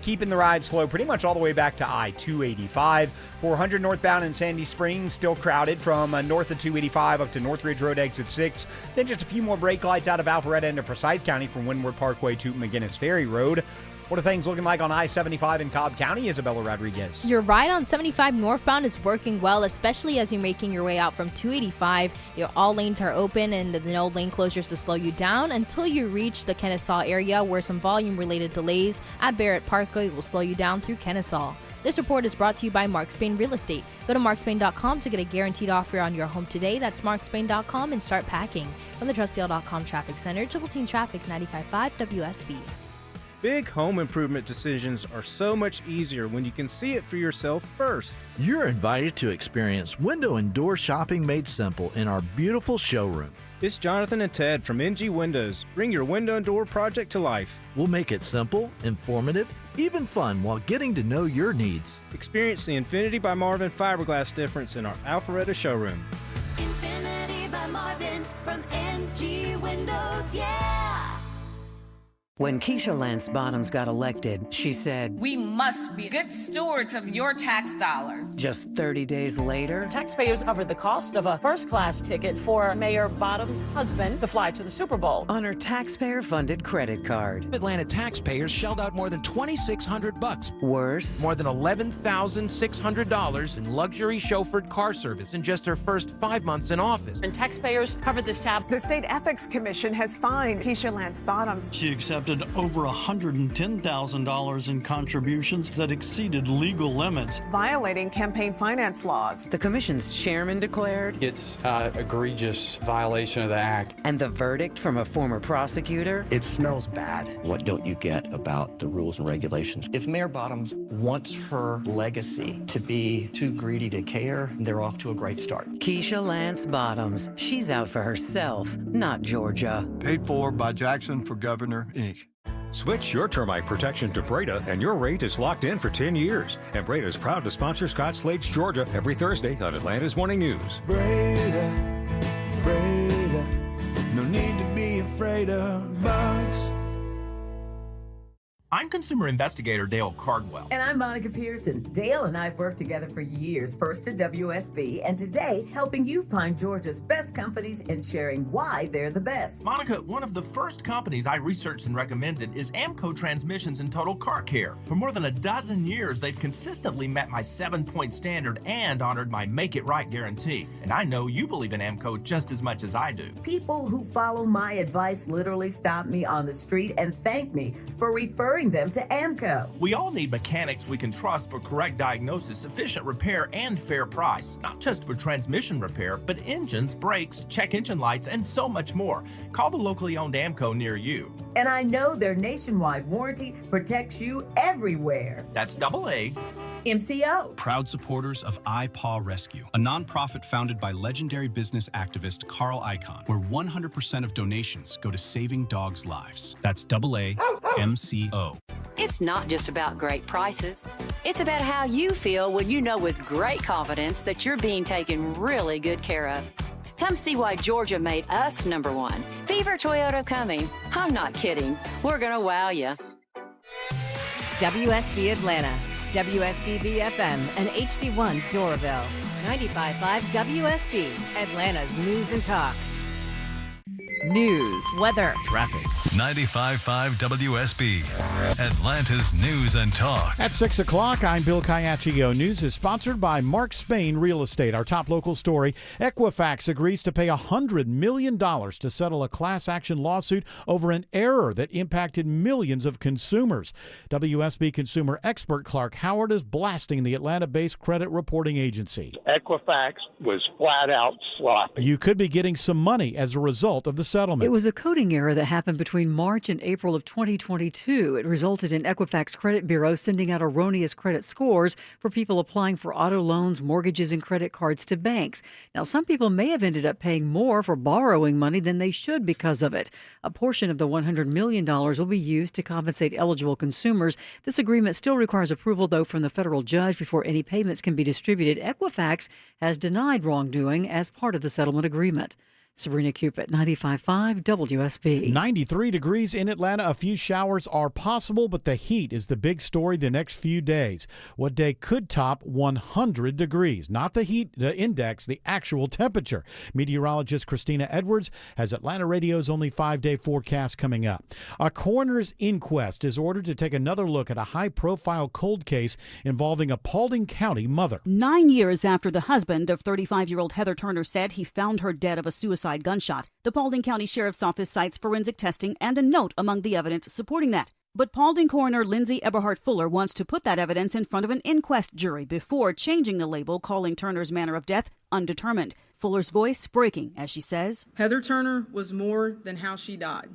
Keeping the ride slow pretty much all the way back to I-285. 400 northbound in Sandy Springs, still crowded from north of 285 up to Northridge Road, exit 6. Then just a few more brake lights out of Alpharetta into Forsyth County from Windward Parkway to McGinnis Ferry Road. What are things looking like on I-75 in Cobb County, Isabella Rodriguez? Your ride on 75 northbound is working well, especially as you're making your way out from 285. All lanes are open and no lane closures to slow you down until you reach the Kennesaw area, where some volume-related delays at Barrett Parkway will slow you down through Kennesaw. This report is brought to you by Mark Spain Real Estate. Go to markspain.com to get a guaranteed offer on your home today. That's markspain.com and start packing. From the TrustyL.com Traffic Center, Triple Team Traffic 95.5 WSB. Big home improvement decisions are so much easier when you can see it for yourself first. You're invited to experience window and door shopping made simple in our beautiful showroom. It's Jonathan and Ted from NG Windows. Bring your window and door project to life. We'll make it simple, informative, even fun while getting to know your needs. Experience the Infinity by Marvin fiberglass difference in our Alpharetta showroom. Infinity by Marvin from NG Windows, yeah! When Keisha Lance Bottoms got elected, she said, "We must be good stewards of your tax dollars." Just 30 days later, taxpayers covered the cost of a first-class ticket for Mayor Bottoms' husband to fly to the Super Bowl on her taxpayer-funded credit card. Atlanta taxpayers shelled out more than $2,600. Worse, more than $11,600 in luxury chauffeured car service in just her first 5 months in office. And taxpayers covered this tab. The State Ethics Commission has fined Keisha Lance Bottoms. She accepted over $110,000 in contributions that exceeded legal limits, violating campaign finance laws. The commission's chairman declared it's an egregious violation of the act. And the verdict from a former prosecutor? It smells bad. What don't you get about the rules and regulations? If Mayor Bottoms wants her legacy to be too greedy to care, they're off to a great start. Keisha Lance Bottoms. She's out for herself, not Georgia. Paid for by Jackson for Governor, Inc. Switch your termite protection to Breda, and your rate is locked in for 10 years. And Breda is proud to sponsor Scott Slade's Georgia every Thursday on Atlanta's Morning News. Breda, no need to be afraid of bugs. I'm consumer investigator Dale Cardwell. And I'm Monica Pearson. Dale and I have worked together for years, first at WSB, and today helping you find Georgia's best companies and sharing why they're the best. Monica, one of the first companies I researched and recommended is AMCO Transmissions and Total Car Care. For more than a dozen years, they've consistently met my 7-point standard and honored my Make It Right guarantee. And I know you believe in AMCO just as much as I do. People who follow my advice literally stop me on the street and thank me for referring them to AMCO. We all need mechanics we can trust for correct diagnosis, efficient repair, and fair price. Not just for transmission repair, but engines, brakes, check engine lights, and so much more. Call the locally owned AMCO near you. And I know their nationwide warranty protects you everywhere. That's AA. MCO. Proud supporters of iPaw Rescue, a nonprofit founded by legendary business activist Carl Icahn, where 100% of donations go to saving dogs' lives. That's AA MCO. It's not just about great prices. It's about how you feel when you know with great confidence that you're being taken really good care of. Come see why Georgia made us #1. Beaver Toyota coming. I'm not kidding. We're going to wow you. WSB Atlanta, WSB BFM, and HD1 Doraville. 95.5 WSB, Atlanta's News and Talk. News, weather, traffic. 95.5 WSB, Atlanta's News and Talk. At 6 o'clock, I'm Bill Caiaccio. News is sponsored by Mark Spain Real Estate. Our top local story, Equifax agrees to pay $100 million to settle a class action lawsuit over an error that impacted millions of consumers. WSB consumer expert Clark Howard is blasting the Atlanta-based credit reporting agency. Equifax was flat out sloppy. You could be getting some money as a result of the settlement. It was a coding error that happened between March and April of 2022. It resulted in Equifax Credit Bureau sending out erroneous credit scores for people applying for auto loans, mortgages, and credit cards to banks. Now, some people may have ended up paying more for borrowing money than they should because of it. A portion of the $100 million will be used to compensate eligible consumers. This agreement still requires approval, though, from the federal judge before any payments can be distributed. Equifax has denied wrongdoing as part of the settlement agreement. Sabrina Cupid, 95.5 WSB. 93 degrees in Atlanta. A few showers are possible, but the heat is the big story the next few days. What day could top 100 degrees? Not the heat, the index, the actual temperature. Meteorologist Christina Edwards has Atlanta Radio's only 5-day forecast coming up. A coroner's inquest is ordered to take another look at a high-profile cold case involving a Paulding County mother. 9 years after the husband of 35-year-old Heather Turner said he found her dead of a suicide gunshot, the Paulding County Sheriff's Office cites forensic testing and a note among the evidence supporting that. But Paulding coroner Lindsay Eberhardt Fuller wants to put that evidence in front of an inquest jury before changing the label, calling Turner's manner of death undetermined. Fuller's voice breaking as she says, Heather Turner was more than how she died.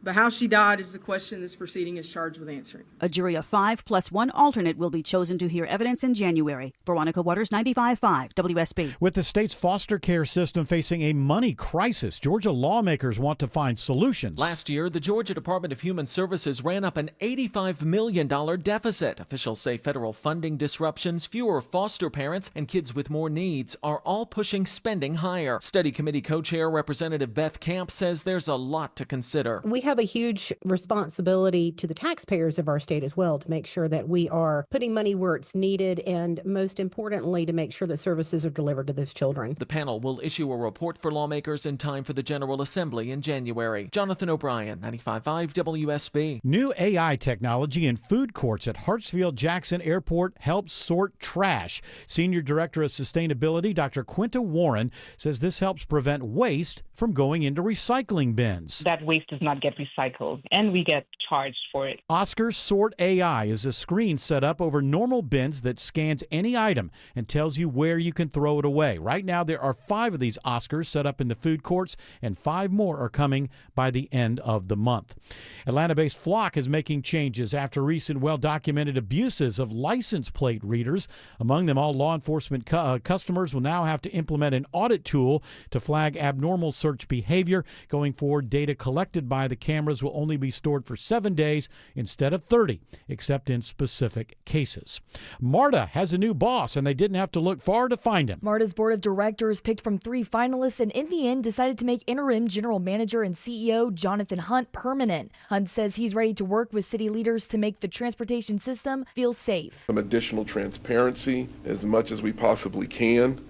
But how she died is the question this proceeding is charged with answering. A jury of 5 plus 1 alternate will be chosen to hear evidence in January. Veronica Waters, 95.5 WSB. With the state's foster care system facing a money crisis, Georgia lawmakers want to find solutions. Last year, the Georgia Department of Human Services ran up an $85 million deficit. Officials say federal funding disruptions, fewer foster parents, and kids with more needs are all pushing spending higher. Study committee co-chair Representative Beth Camp says there's a lot to consider. We have a huge responsibility to the taxpayers of our state as well to make sure that we are putting money where it's needed and, most importantly, to make sure that services are delivered to those children. The panel will issue a report for lawmakers in time for the General Assembly in January. Jonathan O'Brien, 95.5 WSB. New AI technology in food courts at Hartsfield-Jackson Airport helps sort trash. Senior Director of Sustainability, Dr. Quinta Warren, says this helps prevent waste from going into recycling bins. That waste does not get recycled, and we get charged for it. Oscar Sort AI is a screen set up over normal bins that scans any item and tells you where you can throw it away. Right now, there are 5 of these Oscars set up in the food courts, and 5 more are coming by the end of the month. Atlanta-based Flock is making changes after recent well-documented abuses of license plate readers. Among them, all law enforcement customers will now have to implement an audit tool to flag abnormal search behavior. Going forward, data collected by the cameras will only be stored for 7 days instead of 30, except in specific cases. MARTA has a new boss, and they didn't have to look far to find him. MARTA's board of directors picked from 3 finalists and in the end decided to make interim general manager and CEO Jonathan Hunt permanent. Hunt says he's ready to work with city leaders to make the transportation system feel safe. Some additional transparency as much as we possibly can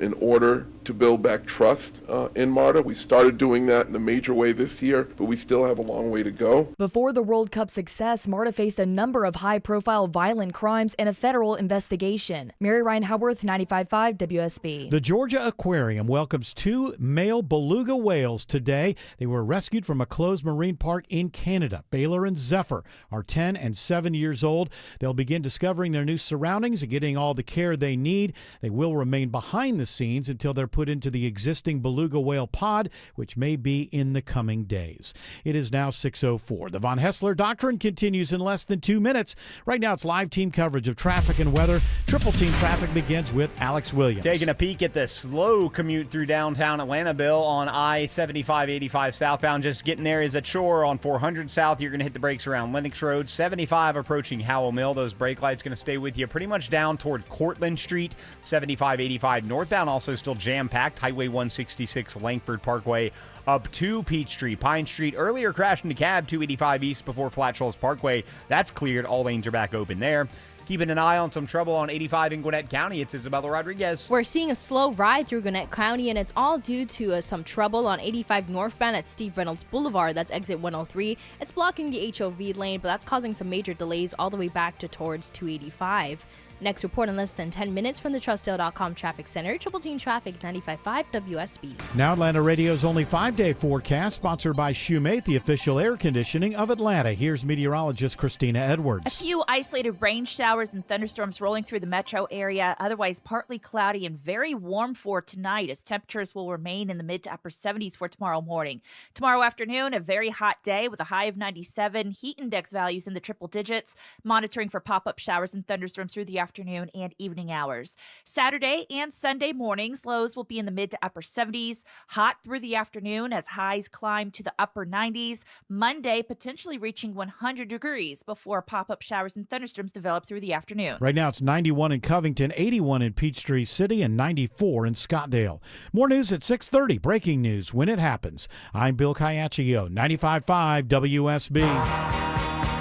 in order to build back trust in MARTA. We started doing that in a major way this year, but we still have a long way to go. Before the World Cup success, MARTA faced a number of high-profile violent crimes and a federal investigation. Mary Ryan Howarth, 95.5 WSB. The Georgia Aquarium welcomes 2 male beluga whales today. They were rescued from a closed marine park in Canada. Baylor and Zephyr are 10 and 7 years old. They'll begin discovering their new surroundings and getting all the care they need. They will remain behind the scenes until they're put into the existing beluga whale pod, which may be in the coming days. It is now 6:04. The Von Hessler Doctrine continues in less than 2 minutes. Right now, it's live team coverage of traffic and weather. Triple Team Traffic begins with Alex Williams. Taking a peek at the slow commute through downtown Atlanta, Bill, on I-75-85 southbound. Just getting there is a chore on 400 South. You're going to hit the brakes around Lenox Road. 75 approaching Howell Mill. Those brake lights going to stay with you pretty much down toward Cortlandt Street. 75-85 northbound also still jam-packed. Highway 166 Langford Parkway up to Peachtree. Pine Street earlier crashed into cab 285 east before Flat Shoals Parkway. That's cleared. All lanes are back open there. Keeping an eye on some trouble on 85 in Gwinnett County. It's Isabella Rodriguez. We're seeing a slow ride through Gwinnett County, and it's all due to some trouble on 85 northbound at Steve Reynolds Boulevard. That's exit 103. It's blocking the HOV lane, but that's causing some major delays all the way back to towards 285. Next report in less than 10 minutes from the TrustDale.com Traffic Center. Triple Team Traffic, 95.5 WSB. Now Atlanta Radio's only 5-day forecast, sponsored by Shoemate, the official air conditioning of Atlanta. Here's meteorologist Christina Edwards. A few isolated rain showers and thunderstorms rolling through the metro area. Otherwise, partly cloudy and very warm for tonight, as temperatures will remain in the mid to upper 70s for tomorrow morning. Tomorrow afternoon, a very hot day with a high of 97. Heat index values in the triple digits. Monitoring for pop-up showers and thunderstorms through the afternoon and evening hours. Saturday and Sunday mornings, lows will be in the mid to upper 70s. Hot through the afternoon as highs climb to the upper 90s. Monday potentially reaching 100 degrees before pop-up showers and thunderstorms develop through the afternoon. Right now it's 91 in Covington, 81 in Peachtree City, and 94 in Scottsdale. More news at 6:30. Breaking news when it happens. I'm Bill Caiaccio, 95.5 WSB.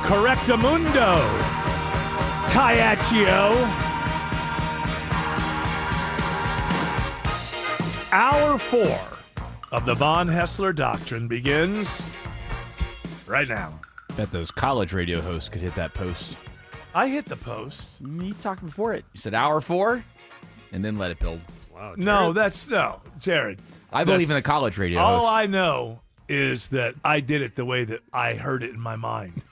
Correctamundo. Caiaccio. Hour 4 of the Von Hessler Doctrine begins right now. Bet those college radio hosts could hit that post. I hit the post. You talked before it. You said hour 4 and then let it build. Wow, no, Jared. I believe in the college radio hosts. All I know is that I did it the way that I heard it in my mind.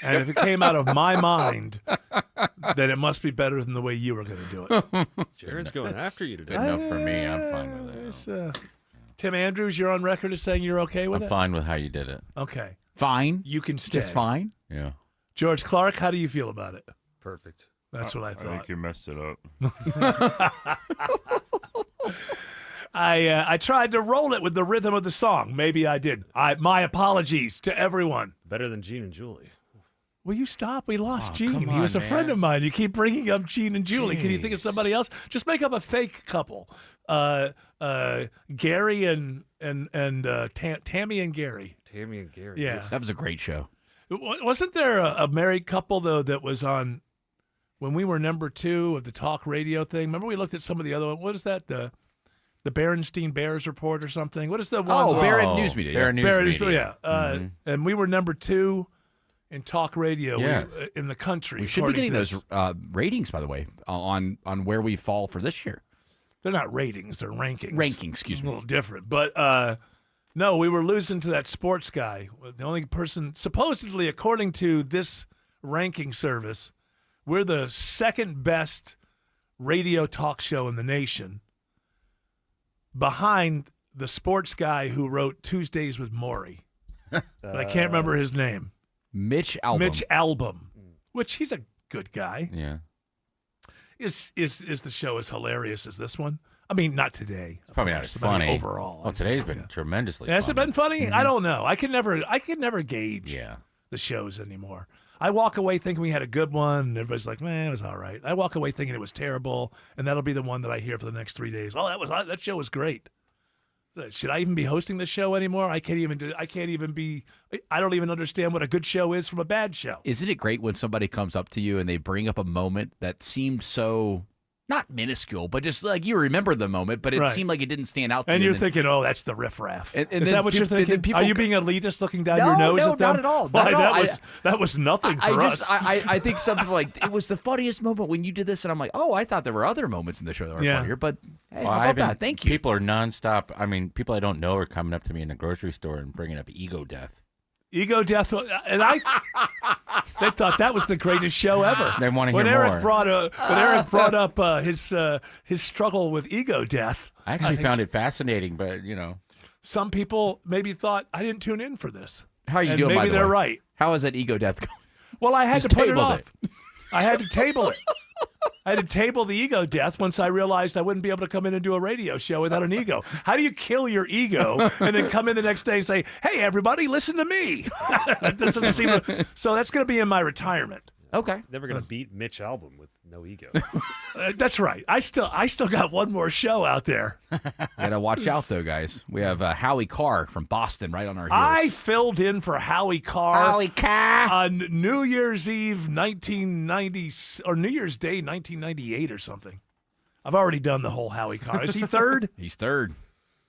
And if it came out of my mind, then it must be better than the way you were going to do it. Jared's going after you today. Good enough for me. I'm fine with it. Tim Andrews, you're on record as saying you're okay with it? I'm fine with how you did it. Okay. Fine. you can stay. Just fine. Yeah. George Clark, how do you feel about it? Perfect. That's what I I thought. think you messed it up. I tried to roll it with the rhythm of the song. Maybe I did. My apologies to everyone. Better than Gene and Julie. Will you stop? We lost Oh, Gene. come He was a on, friend man. of mine. You keep bringing up Gene and Julie. Can you think of somebody else? Just make up a fake couple. Gary and Tammy and Gary. Tammy and Gary. Yeah. That was a great show. Wasn't there a married couple, though, that was on when we were number 2 of the talk radio thing? Remember we looked at some of the other one? What is that? The Berenstein Bears report or something? What is the one? Oh, Barrett News Media. Barrett News Media. Yeah. And we were number 2 in talk radio Yes. in the country. We should be according getting to those ratings, by the way, on where we fall for this year. They're not ratings, they're rankings. Rankings, excuse me. A little different. But no, we were losing to that sports guy. The only person, supposedly, according to this ranking service, we're the second best radio talk show in the nation, behind the sports guy who wrote Tuesdays with Maury. But I can't remember his name. Mitch Albom. Mitch Albom, which he's a good guy. Yeah. Is the show as hilarious as this one? I mean, not today. Probably not as funny overall. Oh, today's been tremendously Has it funny. been funny? I don't know. I can never gauge Yeah. the shows anymore. I walk away thinking we had a good one, and everybody's like, man, it was all right. I walk away thinking it was terrible, and that'll be the one that I hear for the next 3 days. Oh, that show was great. Should I even be hosting the show anymore? I don't even understand what a good show is from a bad show. Isn't it great when somebody comes up to you and they bring up a moment that seemed so, not minuscule, but just like you remember the moment, but it Right. seemed like it didn't stand out to And you. you're thinking, oh, that's the riffraff. And Is then that what you're peop- then thinking? people Are you go- being elitist looking down No, your nose no, at them? not at all. Why, Not at all. that was nothing for us. I think some people like, it was the funniest moment when you did this, and I'm like, oh, I thought there were other moments in the show that were Yeah. funnier, but hey, Well, how about that? Thank you. People are nonstop. I mean, people I don't know are coming up to me in the grocery store and bringing up ego death. Ego Death, and they thought that was the greatest show ever. They want to when hear Eric more. When Eric brought up his struggle with ego death, I actually think found it fascinating, but some people maybe thought I didn't tune in for this. How are you And doing, by Maybe the they're way? right. How is that ego death going? Well, I had Just to put it tabled off. I had to table it. I had to table the ego death once I realized I wouldn't be able to come in and do a radio show without an ego. How do you kill your ego and then come in the next day and say, hey, everybody, listen to me? This doesn't seem so that's going to be in my retirement. Okay. Never going to beat Mitch Albom with no ego. That's right. I still got one more show out there. Gotta watch out, though, guys. We have Howie Carr from Boston right on our heels. I filled in for Howie Carr. Howie Carr. On New Year's Eve 1990 or New Year's Day 1998 or something. I've already done the whole Howie Carr. Is he third? He's third.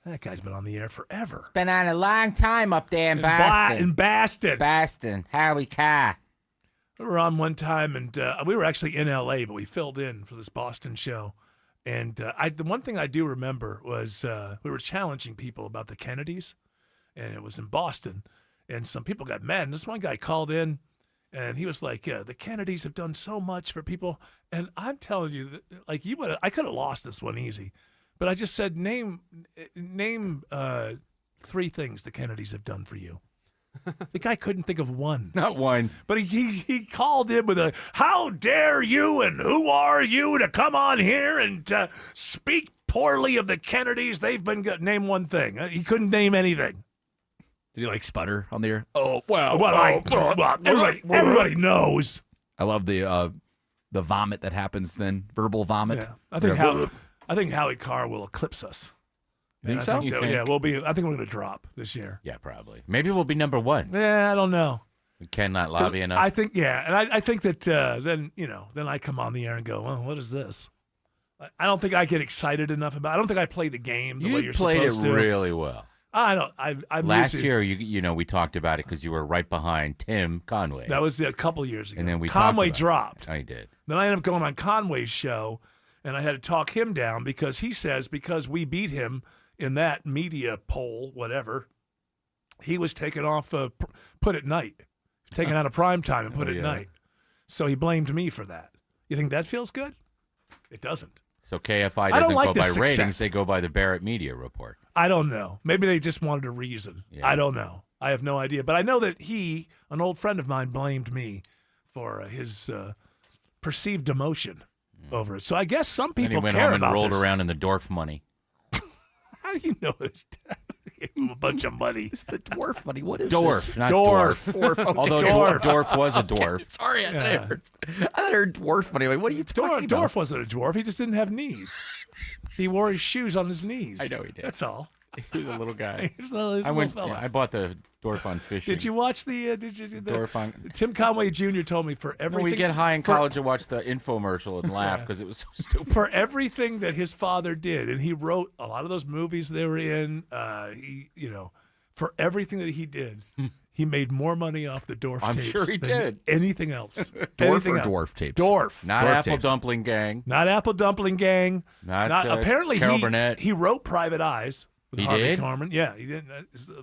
That guy's been on the air forever. Been on a long time up there in In Boston. Boston. Howie Carr. We were on one time, and we were actually in L.A., but we filled in for this Boston show. And the one thing I do remember was we were challenging people about the Kennedys, and it was in Boston. And some people got mad. And this one guy called in, and he was like, the Kennedys have done so much for people. And I'm telling you, like I could have lost this one easy. But I just said, name 3 things the Kennedys have done for you. The guy couldn't think of one. Not one. But he called in with a, how dare you and who are you to come on here and speak poorly of the Kennedys? They've been good. Name one thing. He couldn't name anything. Did he like sputter on the air? Oh, well. Everybody knows. I love the vomit that happens then, verbal vomit. Yeah. I think Howie Carr will eclipse us. You think so? Yeah, we'll be. I think we're going to drop this year. Yeah, probably. Maybe we'll be number 1. Yeah, I don't know. We cannot lobby enough. I think, and I think that then I come on the air and go, well, what is this? I don't think I get excited enough about. I don't think I play the game the way you're played supposed to. it really well. I don't. I'm Last usually, year, we talked about it because you were right behind Tim Conway. That was a couple years ago. And then Conway talked about dropped. I did. Then I ended up going on Conway's show, and I had to talk him down because he says because we beat him in that media poll, whatever, he was taken off put at night, taken out of prime time and put at night. So he blamed me for that. You think that feels good? It doesn't. So KFI I don't doesn't like go the by success. ratings; they go by the Barrett Media Report. I don't know. Maybe they just wanted a reason. Yeah. I don't know. I have no idea. But I know that an old friend of mine, blamed me for his perceived demotion over it. So I guess some Then people he went care home and about rolled this. around in the Dorf money. How do you know his dad gave him a bunch of money? It's the dwarf money. What is Dwarf, this? not Dwarf. dwarf. Dwarf. Although Dwarf. dwarf was a dwarf. Sorry, I thought I heard dwarf money. Like, what are you talking about? Dwarf wasn't a dwarf. He just didn't have knees. He wore his shoes on his knees. I know he did. That's all. He was a little guy. He was a little fella. I bought the Dorf on fishing. Did you watch the? Dorf on? Tim Conway Jr. told me for everything. We get high in college and watch the infomercial and laugh because it was so stupid. For everything that his father did, and he wrote a lot of those movies they were in. For everything that he did, he made more money off the Dorf I'm tapes sure he than did. anything else. Dwarf Anything or else. dwarf tapes? Dwarf. Not Dwarf Apple tapes. Dumpling Gang. Not Apple Dumpling Gang. Not apparently Carol he Burnett. he wrote Private Eyes. With He Harvey did? Korman. Yeah, he did.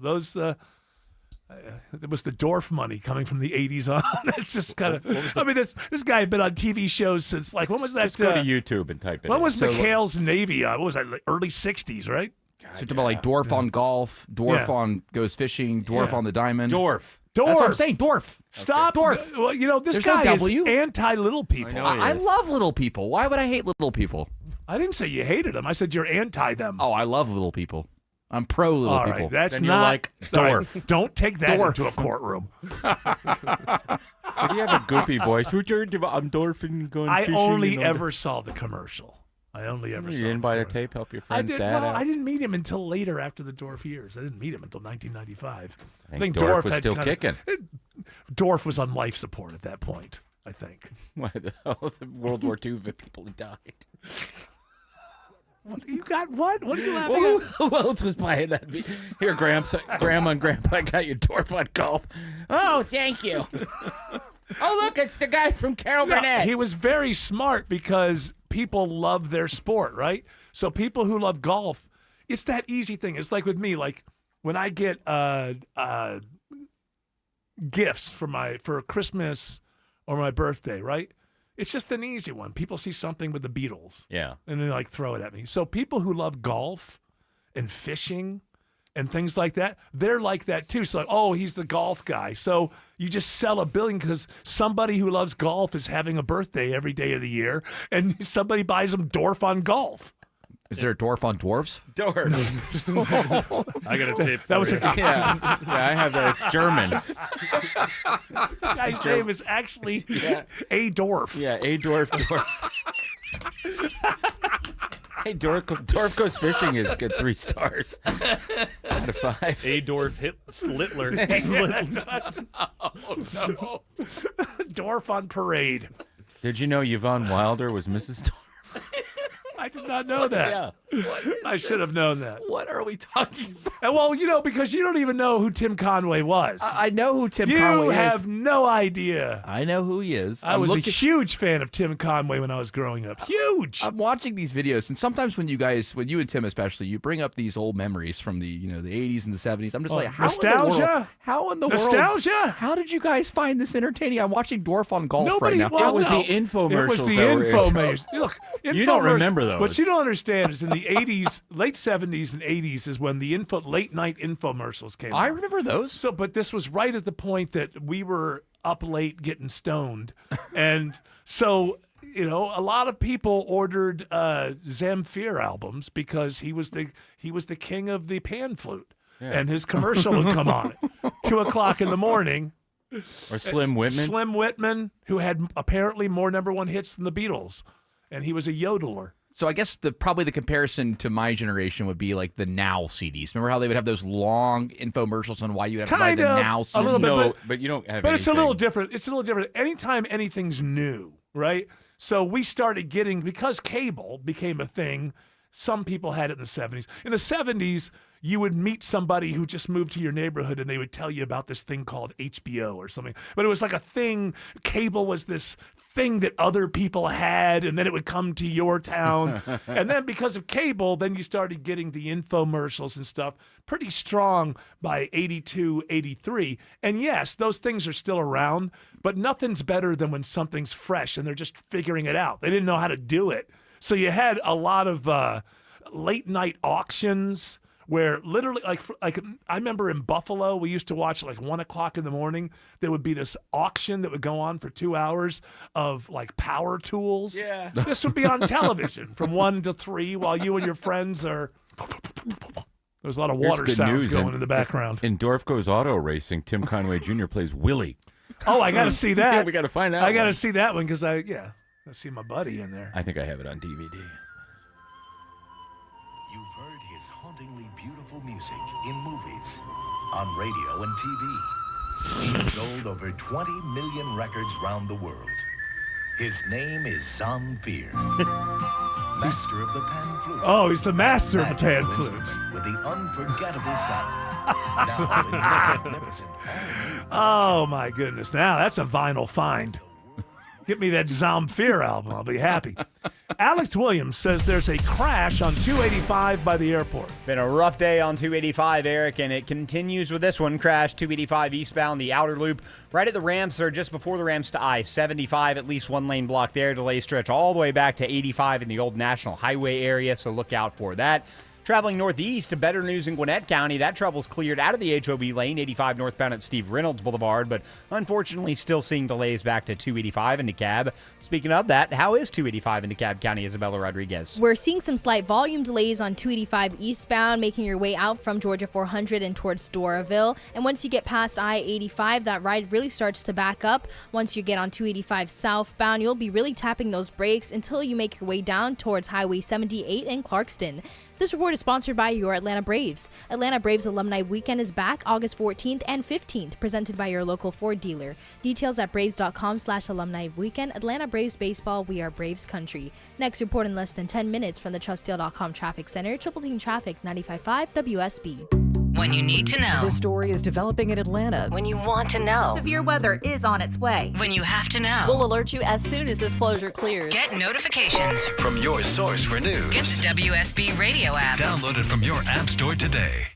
Those it was the Dorf money coming from the 80s on. It's just kind of. I mean, this guy had been on TV shows since like when was that? Just go to YouTube and type it When in. was McHale's Navy? What was that? Like early 60s, right? So you're talking about like dwarf on golf, dwarf Yeah. on goes fishing, dwarf Yeah. on the diamond. Dwarf. That's what I'm Dwarf. saying. Dwarf. Stop. Dwarf. Well, this There's no guy is W. anti-little people. I know. I love little people. Why would I hate little people? I didn't say you hated them. I said you're anti them. Oh, I love little people. I'm pro little All people. right, that's Then you're not like all right, Dwarf. Don't take that Dwarf. into a courtroom. But you have a goofy voice. I'm Dorfing going I fishing. only and all ever saw the commercial. I only ever You saw. didn't buy the tape. Help your friend's I did. dad Well, out. I didn't meet him until later after the Dorf years. I didn't meet him until 1995. I think Dorf was still kicking. Dorf was on life support at that point. I think. Why the hell? The World War II people had died. You got what? What are you laughing Well, at? who else was buying that? Here, Grandma and Grandpa, I got you Dorf on golf. Oh, thank you. Oh, look, it's the guy from Carol No, Burnett. he was very smart because people love their sport, right? So people who love golf, it's that easy thing. It's like with me, like when I get gifts for Christmas or my birthday, right? It's just an easy one. People see something with the Beatles. Yeah. And they like throw it at me. So people who love golf and fishing and things like that, they're like that too. So like, oh, he's the golf guy. So you just sell a billion because somebody who loves golf is having a birthday every day of the year, and somebody buys them Dorf on golf. Is there a dwarf on dwarves? Dorf. I got a tape. That was for you. yeah, I have that. It's German. The guy's name is actually A. Dorf. Yeah, A. Dorf. Hey, Dorf Goes Fishing is good 3 stars out of 5. Adorf Littler. Oh, no. Dorf on parade. Did you know Yvonne Wilder was Mrs. Dorf? I did not know that. Yeah. I should have known that. What are we talking about? And well, because you don't even know who Tim Conway was. I know who Tim you Conway is. have no idea. I know who he is. I was a huge fan of Tim Conway when I was growing up. Huge. I'm watching these videos, and sometimes when you and Tim especially, you bring up these old memories from the the 80s and the 70s. I'm just like, nostalgia? How in the Nostalgia? world? How did you guys find this entertaining? I'm watching Dwarf on golf Nobody, right now. well, It was no. the infomercials. It was the that were infomercials. Look, You don't remember those. What you don't understand is in the 80s, late 70s and 80s is when the late night infomercials came I out. remember those. So, but this was right at the point that we were up late getting stoned. And so, a lot of people ordered Zamfir albums because he was the king of the pan flute. Yeah. And his commercial would come on at 2 o'clock in the morning. Or Slim Whitman. Slim Whitman, who had apparently more #1 hits than the Beatles. And he was a yodeler. So I guess probably the comparison to my generation would be like the Now CDs. Remember how they would have those long infomercials on why you would have to buy the Now CDs? A little bit, No, but you don't have But it's a little anything. different. It's a little different. Anytime anything's new, right? So we started getting, because cable became a thing, some people had it in the 70s. In the 70s, you would meet somebody who just moved to your neighborhood and they would tell you about this thing called HBO or something. But it was like a thing. Cable was this thing that other people had, and then it would come to your town. And then because of cable, then you started getting the infomercials and stuff pretty strong by 82, 83. And yes, those things are still around, but nothing's better than when something's fresh and they're just figuring it out. They didn't know how to do it. So you had a lot of late night auctions where literally, like I remember in Buffalo, we used to watch at like 1 o'clock in the morning. There would be this auction that would go on for 2 hours of like power tools. Yeah. This would be on television from 1 to 3 while you and your friends are. There's a lot of water sounds going in the background. In Dorfco's Auto Racing, Tim Conway Jr. plays Willie. Oh, I got to see that. Yeah, we got to find out. I got to see that one because I see my buddy in there. I think I have it on DVD. You've heard his hauntingly beautiful music in movies, on radio and TV. He's sold over 20 million records round the world. His name is Zamfir, master of the pan flute. Oh, he's the master of the pan flute. With the unforgettable sound. Now in magnificent. Oh, my goodness. Now, that's a vinyl find. Get me that Zamfir album. I'll be happy. Alex Williams says there's a crash on 285 by the airport. Been a rough day on 285, Eric, and it continues with this one. Crash 285 eastbound, the outer loop, right at the ramps or just before the ramps to I-75. At least one lane block there. Delay stretch all the way back to 85 in the old National Highway area, so look out for that. Traveling northeast to better news in Gwinnett County. That trouble's cleared out of the HOV lane, 85 northbound at Steve Reynolds Boulevard, but unfortunately still seeing delays back to 285 in DeKalb. Speaking of that, how is 285 in DeKalb County, Isabella Rodriguez? We're seeing some slight volume delays on 285 eastbound, making your way out from Georgia 400 and towards Doraville. And once you get past I-85, that ride really starts to back up. Once you get on 285 southbound, you'll be really tapping those brakes until you make your way down towards Highway 78 in Clarkston. This report is sponsored by your Atlanta Braves. Atlanta Braves Alumni Weekend is back August 14th and 15th, presented by your local Ford dealer. Details at braves.com/alumni weekend. Atlanta Braves baseball, we are Braves country. Next report in less than 10 minutes from the TrustDeal.com Traffic Center. Triple Team Traffic, 95.5 WSB. When you need to know. This story is developing in Atlanta. When you want to know. Severe weather is on its way. When you have to know. We'll alert you as soon as this closure clears. Get notifications From your source for news. Get the WSB radio app. Download it from your app store today.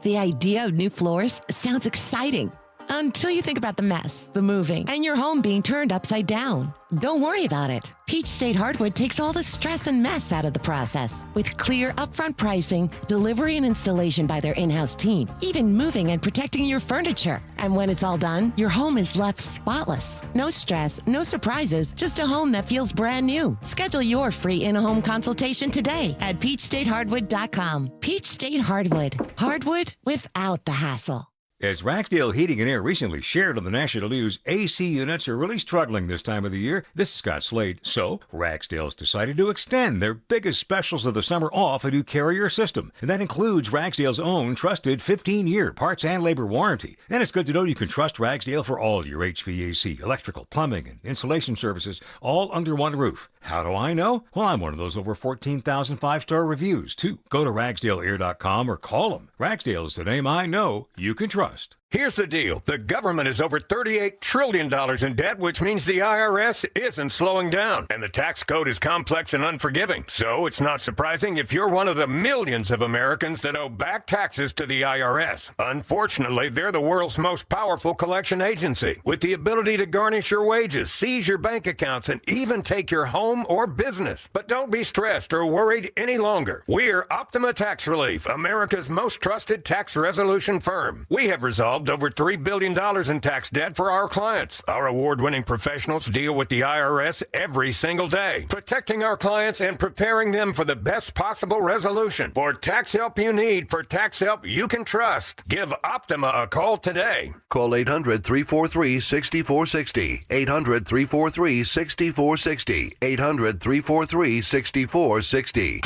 The idea of new floors sounds exciting until you think about the mess, the moving, and your home being turned upside down. Don't worry about it. Peach State Hardwood takes all the stress and mess out of the process. With clear upfront pricing, delivery and installation by their in-house team, even moving and protecting your furniture. And when it's all done, your home is left spotless. No stress, no surprises, just a home that feels brand new. Schedule your free in-home consultation today at peachstatehardwood.com. Peach State Hardwood. Hardwood without the hassle. As Ragsdale Heating and Air recently shared on the national news, AC units are really struggling this time of the year. This is Scott Slade. So, Ragsdale's decided to extend their biggest specials of the summer off a new Carrier system. And that includes Ragsdale's own trusted 15-year parts and labor warranty. And it's good to know you can trust Ragsdale for all your HVAC, electrical, plumbing, and insulation services, all under one roof. How do I know? Well, I'm one of those over 14,000 five-star reviews, too. Go to RagsdaleAir.com or call them. Ragsdale is the name I know you can trust. Here's the deal. The government is over $38 trillion in debt, which means the IRS isn't slowing down. And the tax code is complex and unforgiving. So it's not surprising if you're one of the millions of Americans that owe back taxes to the IRS. Unfortunately, they're the world's most powerful collection agency, with the ability to garnish your wages, seize your bank accounts, and even take your home or business. But don't be stressed or worried any longer. We're Optima Tax Relief, America's most trusted tax resolution firm. We have resolved over $3 billion in tax debt for our clients. Our award-winning professionals deal with the IRS every single day, protecting our clients and preparing them for the best possible resolution. For tax help you need, for tax help you can trust, give Optima a call today. Call 800-343-6460. 800-343-6460. 800-343-6460.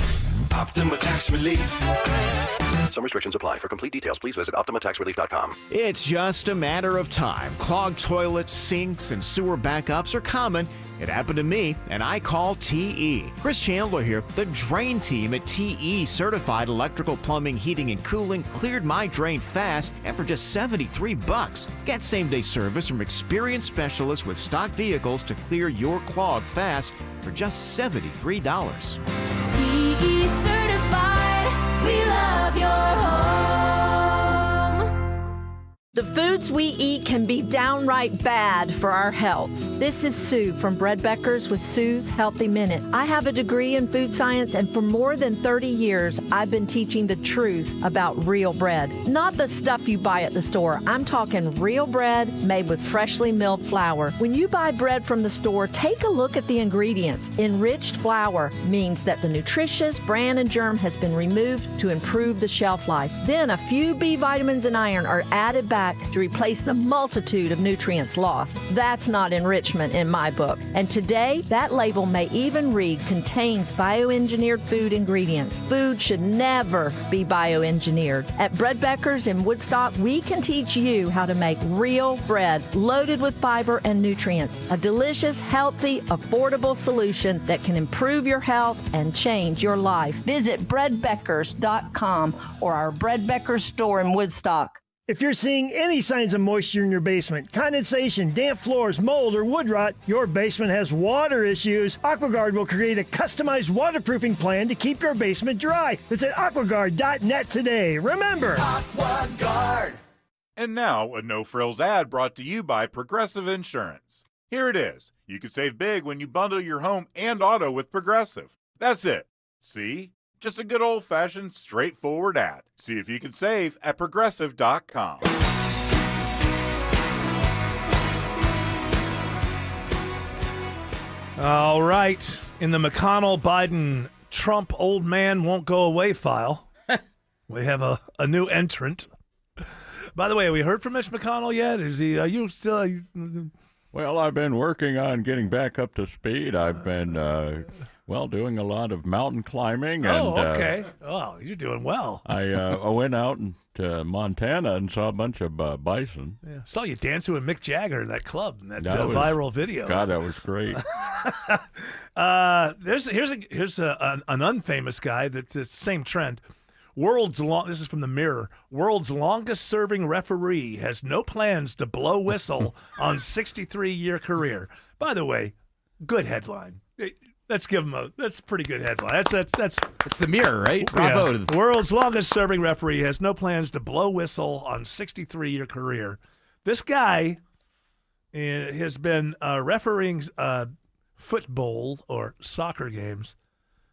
Optima Tax Relief. Some restrictions apply. For complete details, please visit OptimaTaxRelief.com. It's just a matter of time. Clogged toilets, sinks, and sewer backups are common. It happened to me, and I call TE. Chris Chandler here. The drain team at TE Certified Electrical Plumbing, Heating, and Cooling cleared my drain fast and for just $73. Get same-day service from experienced specialists with stock vehicles to clear your clog fast for just $73. TE Certified, we love your home. The foods we eat can be downright bad for our health. This is Sue from Bread Beckers with Sue's Healthy Minute. I have a degree in food science, and for more than 30 years, I've been teaching the truth about real bread. Not the stuff you buy at the store. I'm talking real bread made with freshly milled flour. When you buy bread from the store, take a look at the ingredients. Enriched flour means that the nutritious bran and germ has been removed to improve the shelf life. Then a few B vitamins and iron are added back to replace the multitude of nutrients lost. That's not enrichment in my book. And today, that label may even read contains bioengineered food ingredients. Food should never be bioengineered. At Bread Beckers in Woodstock, we can teach you how to make real bread loaded with fiber and nutrients. A delicious, healthy, affordable solution that can improve your health and change your life. Visit breadbeckers.com or our Bread Beckers store in Woodstock. If you're seeing any signs of moisture in your basement, condensation, damp floors, mold, or wood rot, your basement has water issues, AquaGuard will create a customized waterproofing plan to keep your basement dry. Visit aquaguard.net today. Remember, AquaGuard. And now, a no-frills ad brought to you by Progressive Insurance. Here it is. You can save big when you bundle your home and auto with Progressive. That's it. See? Just a good old-fashioned, straightforward ad. See if you can save at Progressive.com. All right. In the McConnell-Biden-Trump old man won't go away file, we have a new entrant. By the way, have we heard from Mitch McConnell yet? Is he? Are you still? Well, I've been working on getting back up to speed. I've been, doing a lot of mountain climbing. And, okay. You're doing well. I went out to Montana and saw a bunch of bison. Yeah. Saw you dancing with Mick Jagger in that club in that viral video. God, that was great. Here's an unfamous guy that's the same trend. This is from the Mirror. World's longest-serving referee has no plans to blow whistle on 63-year career. By the way, good headline. Let's give him that's a pretty good headline. That's It's the Mirror, right? Bravo. Yeah. World's longest-serving referee has no plans to blow whistle on 63-year career. This guy has been refereeing football or soccer games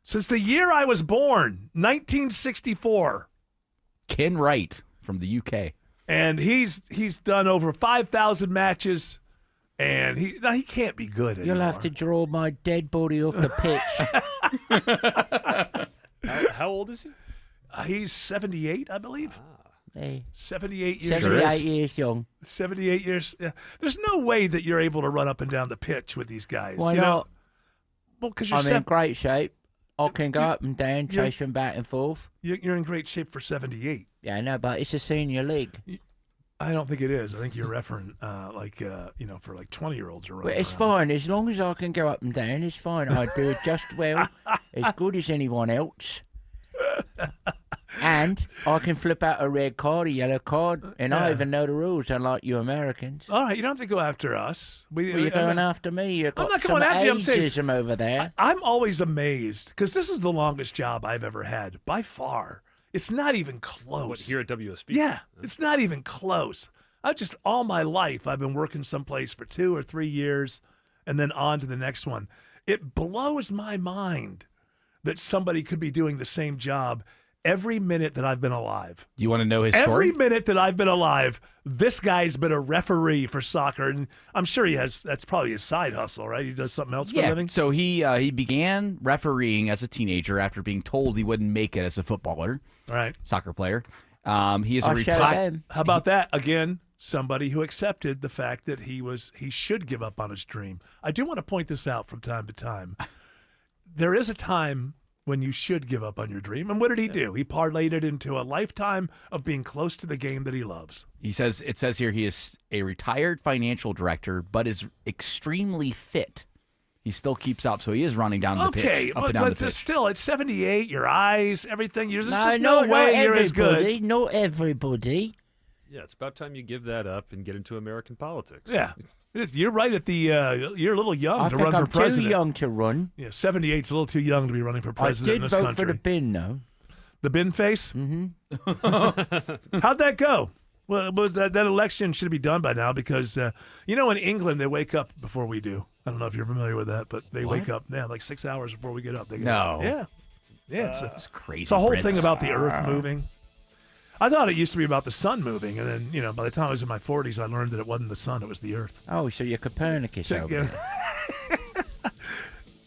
since the year I was born, 1964. Ken Wright from the UK. And he's done over 5,000 matches, and he can't be good anymore. You'll have to draw my dead body off the pitch. How old is he? He's 78, I believe. Hey. 78 years 78 years young. 78 years. Yeah. There's no way that you're able to run up and down the pitch with these guys. Why not? Well, because you're I'm in great shape. I can go up and down, chase them back and forth. You're in great shape for 78. Yeah, I know, but it's a senior league. I don't think it is. I think you're referring, for like 20-year-olds around. Well, it's fine. As long as I can go up and down, it's fine. I do it just well, as good as anyone else. And I can flip out a red card, a yellow card, and I even know the rules, unlike you Americans. All right, you don't have to go after us. You're going after me. You've got I'm not going after you. I'm saying over there. I'm always amazed, because this is the longest job I've ever had, by far. It's not even close. What, here at WSB? Yeah, it's not even close. All my life, I've been working someplace for 2 or 3 years, and then on to the next one. It blows my mind that somebody could be doing the same job every minute that I've been alive. Do you want to know his story? story? Every minute that I've been alive, this guy's been a referee for soccer, and I'm sure that's probably his side hustle, right? He does something else for a living? So he began refereeing as a teenager after being told he wouldn't make it as a footballer, right? Soccer player. He is a retired. How about that? Again, somebody who accepted the fact that he should give up on his dream. I do want to point this out from time to time. There is a time when you should give up on your dream. And what did he do? He parlayed it into a lifetime of being close to the game that he loves. It says here he is a retired financial director, but is extremely fit. He still keeps up, so he is running down the pitch. But still, at 78, your eyes, everything, there's just no way you're as good. Not everybody. Yeah, it's about time you give that up and get into American politics. Yeah. You're right at you're a little young to run for president. I'm too young to run. Yeah, 78's a little too young to be running for president in this country. I did vote for the bin, though. The bin face? Mm-hmm. How'd that go? Well, that election should be done by now because, in England, they wake up before we do. I don't know if you're familiar with that, but they wake up, like 6 hours before we get up. They get up. Yeah. Yeah, it's crazy. It's a whole Brits. thing about the Earth moving. I thought it used to be about the sun moving, and then, by the time I was in my 40s, I learned that it wasn't the sun, it was the Earth. Oh, so you're Copernicus over there.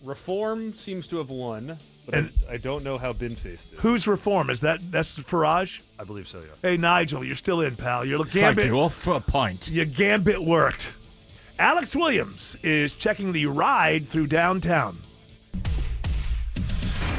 Reform seems to have won, but I don't know how Bin-Faced is. Who's Reform? That's Farage? I believe so, yeah. Hey, Nigel, you're still in, pal. Your Psych gambit you off for a pint. Your gambit worked. Alex Williams is checking the ride through downtown.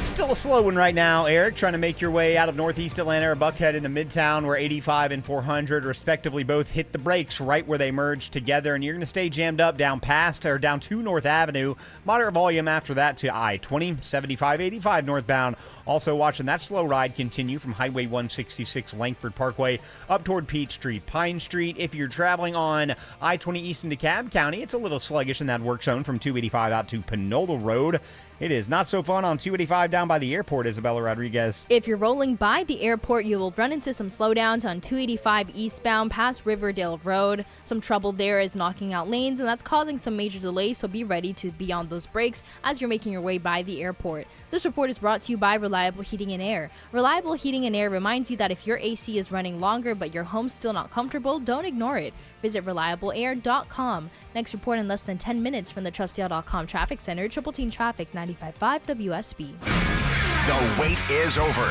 Still a slow one right now, Eric, trying to make your way out of Northeast Atlanta or Buckhead into Midtown, where 85 and 400 respectively both hit the brakes right where they merge together, and you're going to stay jammed up down to North Avenue. Moderate volume after that to I-20, 75, 85 northbound. Also watching that slow ride continue from Highway 166 Langford Parkway up toward Peachtree, Pine Street. If you're traveling on I-20 east into DeKalb County, it's a little sluggish in that work zone from 285 out to Panola Road. It is not so fun on 285 down by the airport, Isabella Rodriguez. If you're rolling by the airport, you will run into some slowdowns on 285 eastbound past Riverdale Road. Some trouble there is knocking out lanes, and that's causing some major delays, so be ready to be on those brakes as you're making your way by the airport. This report is brought to you by Reliable Heating and Air. Reliable Heating and Air reminds you that if your AC is running longer but your home's still not comfortable, don't ignore it. Visit reliableair.com. Next report in less than 10 minutes from the TrustDale.com Traffic Center, Triple Team Traffic 95.5 WSB. The wait is over.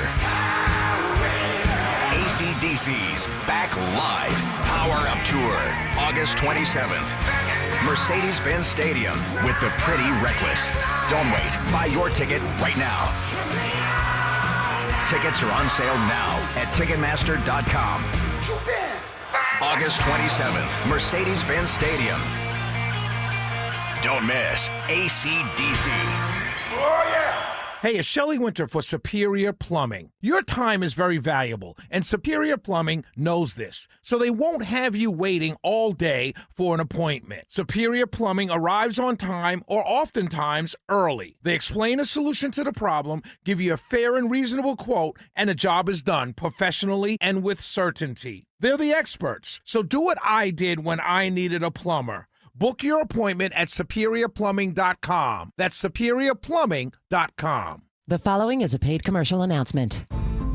AC/DC's back live. Power Up Tour, August 27th. Mercedes-Benz Stadium with the Pretty Reckless. Don't wait. Buy your ticket right now. Tickets are on sale now at Ticketmaster.com. August 27th, Mercedes-Benz Stadium. Don't miss AC/DC. Oh, yeah! Hey, it's Shelley Winter for Superior Plumbing. Your time is very valuable, and Superior Plumbing knows this, so they won't have you waiting all day for an appointment. Superior Plumbing arrives on time or oftentimes early. They explain a solution to the problem, give you a fair and reasonable quote, and the job is done professionally and with certainty. They're the experts, so do what I did when I needed a plumber. Book your appointment at SuperiorPlumbing.com. That's SuperiorPlumbing.com. The following is a paid commercial announcement.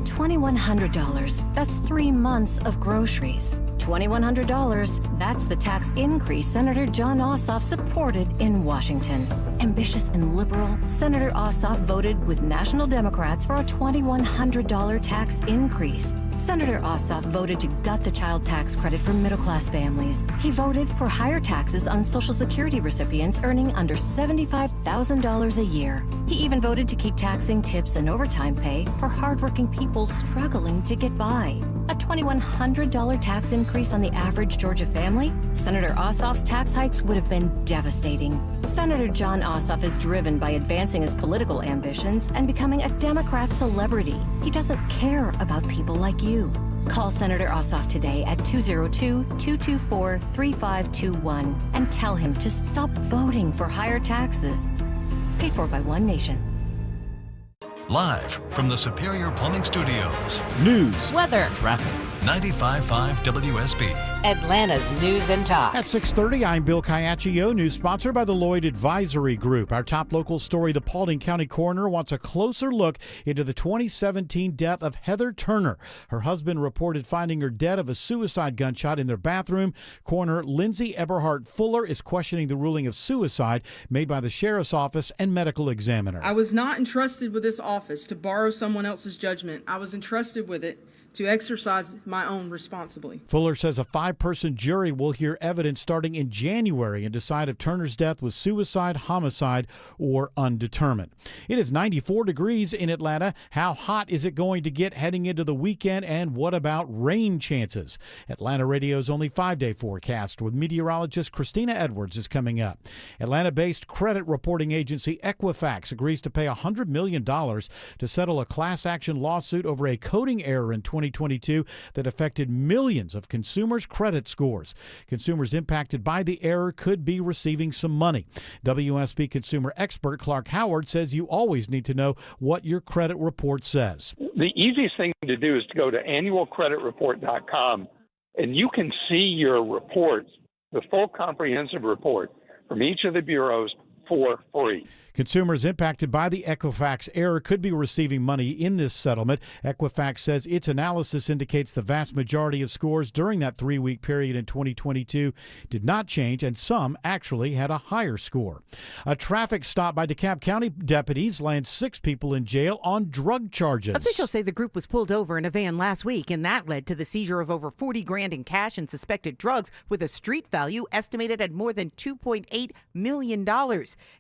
$2,100. That's 3 months of groceries. $2,100. That's the tax increase Senator Jon Ossoff supported in Washington. Ambitious and liberal, Senator Ossoff voted with national Democrats for a $2,100 tax increase. Senator Ossoff voted to gut the child tax credit for middle-class families. He voted for higher taxes on Social Security recipients earning under $75,000 a year. He even voted to keep taxing tips and overtime pay for hardworking people struggling to get by. A $2,100 tax increase on the average Georgia family? Senator Ossoff's tax hikes would have been devastating. Senator Jon Ossoff is driven by advancing his political ambitions and becoming a Democrat celebrity. He doesn't care about people like you. Call Senator Ossoff today at 202-224-3521 and tell him to stop voting for higher taxes. Paid for by One Nation. Live from the Superior Plumbing Studios. News, weather, traffic. 95.5 WSB. Atlanta's News and Talk. At 6:30, I'm Bill Caiaccio. News sponsored by the Lloyd Advisory Group. Our top local story, the Paulding County coroner wants a closer look into the 2017 death of Heather Turner. Her husband reported finding her dead of a suicide gunshot in their bathroom. Coroner Lindsay Eberhardt Fuller is questioning the ruling of suicide made by the sheriff's office and medical examiner. I was not entrusted with this office to borrow someone else's judgment. I was entrusted with it to exercise my own responsibly. Fuller says a 5-person jury will hear evidence starting in January and decide if Turner's death was suicide, homicide, or undetermined. It is 94 degrees in Atlanta. How hot is it going to get heading into the weekend, and what about rain chances? Atlanta Radio's only 5-day forecast with meteorologist Christina Edwards is coming up. Atlanta-based credit reporting agency Equifax agrees to pay $100 million to settle a class action lawsuit over a coding error in 2022 that affected millions of consumers' credit scores. Consumers impacted by the error could be receiving some money. WSB consumer expert Clark Howard says you always need to know what your credit report says. The easiest thing to do is to go to annualcreditreport.com And you can see your reports, the full comprehensive report from each of the bureaus for free. Consumers impacted by the Equifax error could be receiving money in this settlement. Equifax says its analysis indicates the vast majority of scores during that 3-week period in 2022 did not change, and some actually had a higher score. A traffic stop by DeKalb County deputies lands 6 people in jail on drug charges. Officials say the group was pulled over in a van last week, and that led to the seizure of over $40,000 in cash and suspected drugs with a street value estimated at more than $2.8 million.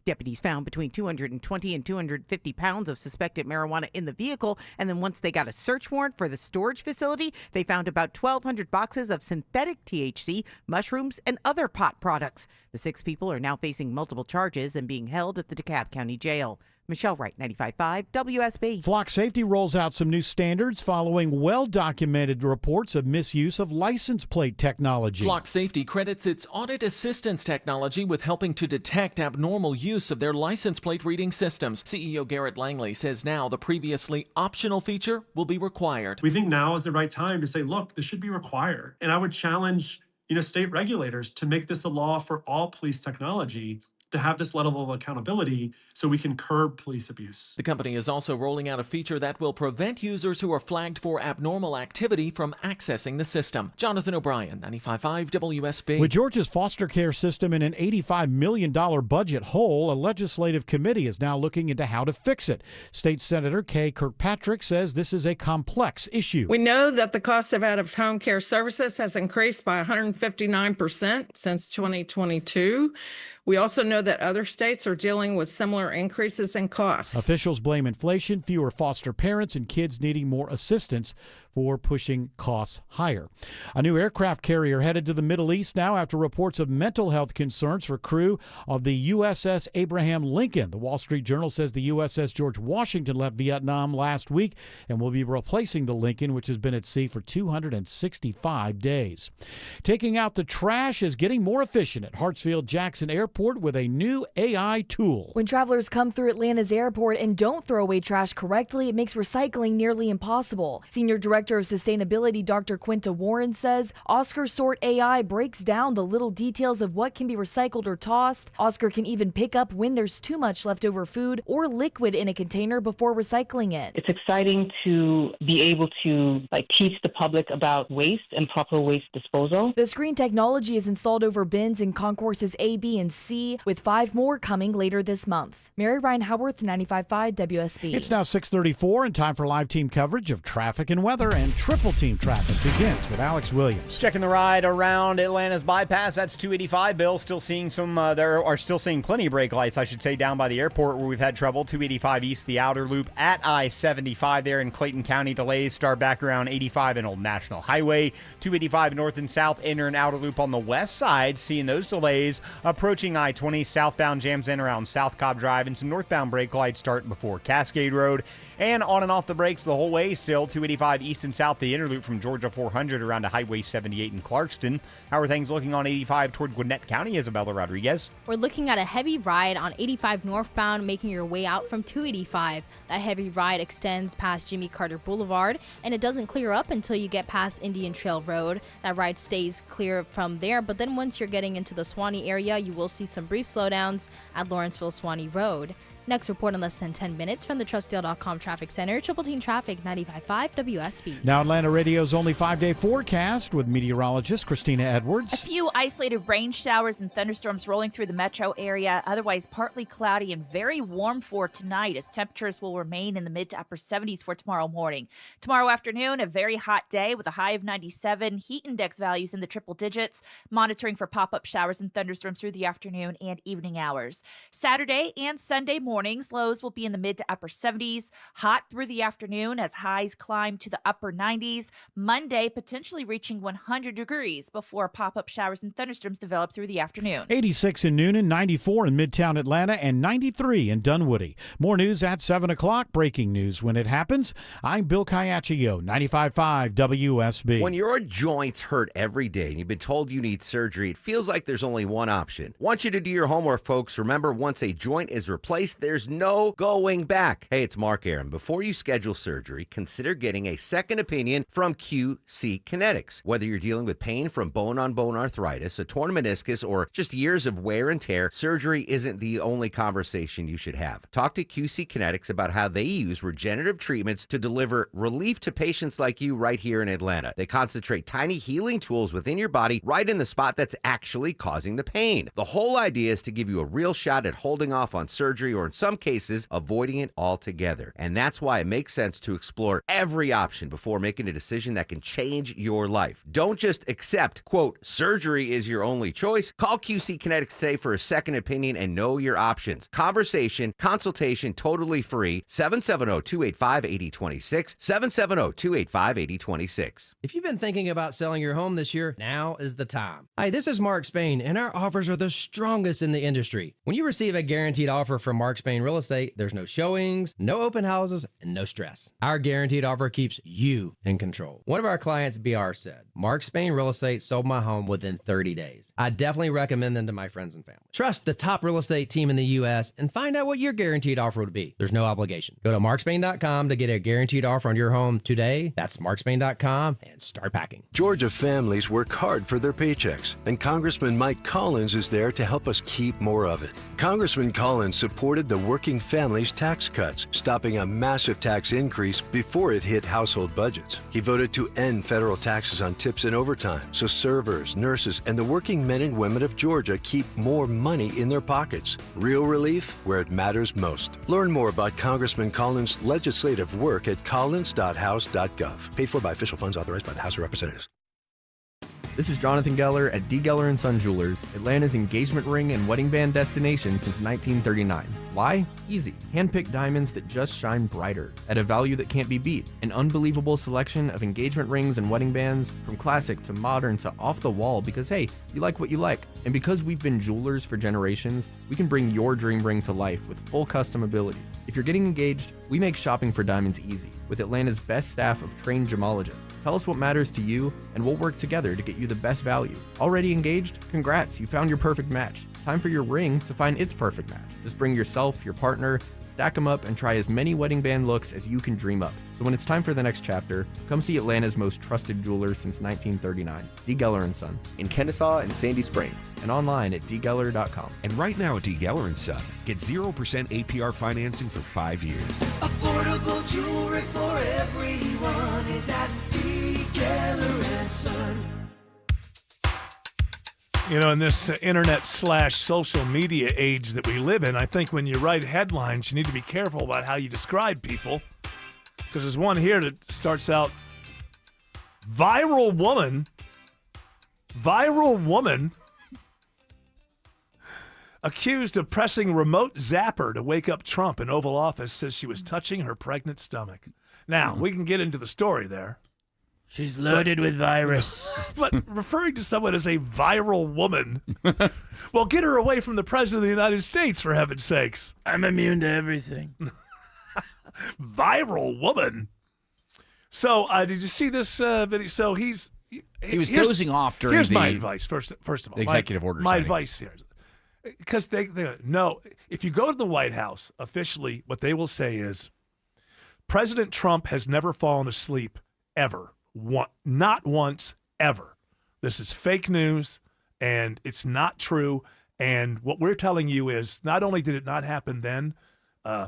Deputies found between 220 and 250 pounds of suspected marijuana in the vehicle, and then once they got a search warrant for the storage facility, they found about 1,200 boxes of synthetic THC, mushrooms, and other pot products. The 6 people are now facing multiple charges and being held at the DeKalb County Jail. Michelle Wright, 95.5 WSB. Flock Safety rolls out some new standards following well-documented reports of misuse of license plate technology. Flock Safety credits its audit assistance technology with helping to detect abnormal use of their license plate reading systems. CEO Garrett Langley says now the previously optional feature will be required. We think now is the right time to say, look, this should be required. And I would challenge, state regulators to make this a law for all police technology, to have this level of accountability so we can curb police abuse. The company is also rolling out a feature that will prevent users who are flagged for abnormal activity from accessing the system. Jonathan O'Brien, 95.5 WSB. With Georgia's foster care system in an $85 million budget hole, a legislative committee is now looking into how to fix it. State Senator Kay Kirkpatrick says this is a complex issue. We know that the cost of out-of-home care services has increased by 159% since 2022. We also know that other states are dealing with similar increases in costs. Officials blame inflation, fewer foster parents, and kids needing more assistance for pushing costs higher. A new aircraft carrier headed to the Middle East now after reports of mental health concerns for crew of the USS Abraham Lincoln. The Wall Street Journal says the USS George Washington left Vietnam last week and will be replacing the Lincoln, which has been at sea for 265 days. Taking out the trash is getting more efficient at Hartsfield-Jackson Airport with a new AI tool. When travelers come through Atlanta's airport and don't throw away trash correctly, it makes recycling nearly impossible. Senior Director of Sustainability Dr. Quinta Warren says Oscar Sort AI breaks down the little details of what can be recycled or tossed. Oscar can even pick up when there's too much leftover food or liquid in a container before recycling it. It's exciting to be able to teach the public about waste and proper waste disposal. The screen technology is installed over bins in concourses A, B, and C, with 5 more coming later this month. Mary Ryan Howarth, 95.5 WSB. It's now 6:34 and time for live team coverage of traffic and weather, and Triple Team Traffic begins with Alex Williams. Checking the ride around Atlanta's bypass. That's 285. Bill, still seeing there are still seeing plenty of brake lights, I should say, down by the airport where we've had trouble. 285 east, the outer loop at I-75 there in Clayton County. Delays start back around 85 and Old National Highway. 285 north and south, inner and outer loop on the west side. Seeing those delays approaching I-20. Southbound jams in around South Cobb Drive, and some northbound brake lights starting before Cascade Road. And on and off the brakes the whole way still. 285 east and south, the inner loop from Georgia 400 around to Highway 78 in Clarkston. How are things looking on 85 toward Gwinnett County? Isabella Rodriguez. We're looking at a heavy ride on 85 northbound, making your way out from 285. That heavy ride extends past Jimmy Carter Boulevard, and it doesn't clear up until you get past Indian Trail Road. That ride stays clear from there, but then once you're getting into the Swanee area, you will see some brief slowdowns at Lawrenceville-Swanee Road. Next report in less than 10 minutes from the TrustDeal.com Traffic Center. Triple Team Traffic, 95.5 WSB. Now Atlanta Radio's only 5-day forecast with meteorologist Christina Edwards. A few isolated rain showers and thunderstorms rolling through the metro area. Otherwise partly cloudy and very warm for tonight, as temperatures will remain in the mid to upper 70s for tomorrow morning. Tomorrow afternoon, a very hot day with a high of 97. Heat index values in the triple digits. Monitoring for pop-up showers and thunderstorms through the afternoon and evening hours. Saturday and Sunday mornings, lows will be in the mid to upper 70s. Hot through the afternoon as highs climb to the upper 90s. Monday potentially reaching 100 degrees before pop-up showers and thunderstorms develop through the afternoon. 86 in Noonan, 94 in Midtown Atlanta, and 93 in Dunwoody. More news at 7 o'clock. Breaking news when it happens. I'm Bill Caiaccio, 95.5 WSB. When your joints hurt every day and you've been told you need surgery, it feels like there's only one option. Want you to do your homework, folks. Remember, once a joint is replaced, there's no going back. Hey, it's Mark Aaron. Before you schedule surgery, consider getting a second second opinion from QC Kinetics. Whether you're dealing with pain from bone-on-bone arthritis, a torn meniscus, or just years of wear and tear, surgery isn't the only conversation you should have. Talk to QC Kinetics about how they use regenerative treatments to deliver relief to patients like you right here in Atlanta. They concentrate tiny healing tools within your body right in the spot that's actually causing the pain. The whole idea is to give you a real shot at holding off on surgery, or in some cases, avoiding it altogether. And that's why it makes sense to explore every option before making a decision that can change your life. Don't just accept, quote, surgery is your only choice. Call QC Kinetics today for a second opinion and know your options. Conversation, consultation, totally free. 770-285-8026. 770-285-8026. If you've been thinking about selling your home this year, now is the time. Hi, this is Mark Spain, and our offers are the strongest in the industry. When you receive a guaranteed offer from Mark Spain Real Estate, there's no showings, no open houses, and no stress. Our guaranteed offer keeps you in control. One of our clients, BR, said, Mark Spain Real Estate sold my home within 30 days. I definitely recommend them to my friends and family. Trust the top real estate team in the U.S. and find out what your guaranteed offer would be. There's no obligation. Go to markspain.com to get a guaranteed offer on your home today. That's markspain.com and start packing. Georgia families work hard for their paychecks, and Congressman Mike Collins is there to help us keep more of it. Congressman Collins supported the working families tax cuts, stopping a massive tax increase before it hit household budgets. He voted to end federal taxes on tips and overtime, so servers, nurses, and the working men and women of Georgia keep more money in their pockets. Real relief where it matters most. Learn more about Congressman Collins' legislative work at collins.house.gov. Paid for by official funds authorized by the House of Representatives. This is Jonathan Geller at D. Geller & Son Jewelers, Atlanta's engagement ring and wedding band destination since 1939. Why? Easy. Hand-picked diamonds that just shine brighter at a value that can't be beat. An unbelievable selection of engagement rings and wedding bands, from classic to modern to off the wall, because hey, you like what you like. And because we've been jewelers for generations, we can bring your dream ring to life with full custom abilities. If you're getting engaged, we make shopping for diamonds easy with Atlanta's best staff of trained gemologists. Tell us what matters to you, and we'll work together to get you the best value. Already engaged? Congrats, you found your perfect match. Time for your ring to find its perfect match. Just bring yourself, your partner, stack them up, and try as many wedding band looks as you can dream up. So when it's time for the next chapter, come see Atlanta's most trusted jeweler since 1939, D. Geller & Son, in Kennesaw and Sandy Springs, and online at dgeller.com. And right now at D. Geller & Son, get 0% APR financing for 5 years. Affordable jewelry for everyone is at D. Geller & Son. You know, in this internet/social media age that we live in, I think when you write headlines, you need to be careful about how you describe people. Because there's one here that starts out, viral woman accused of pressing remote zapper to wake up Trump in Oval Office says she was touching her pregnant stomach. Now, we can get into the story there. She's loaded with virus. But referring to someone as a viral woman, well, get her away from the President of the United States, for heaven's sakes. I'm immune to everything. Viral woman. So, did you see this video? So he was dozing off during here's my advice, first of all. Executive order My signing. advice here. Because they no, if you go to the White House, officially, what they will say is, President Trump has never fallen asleep, ever. Not once, ever. This is fake news, and it's not true. And what we're telling you is, not only did it not happen then,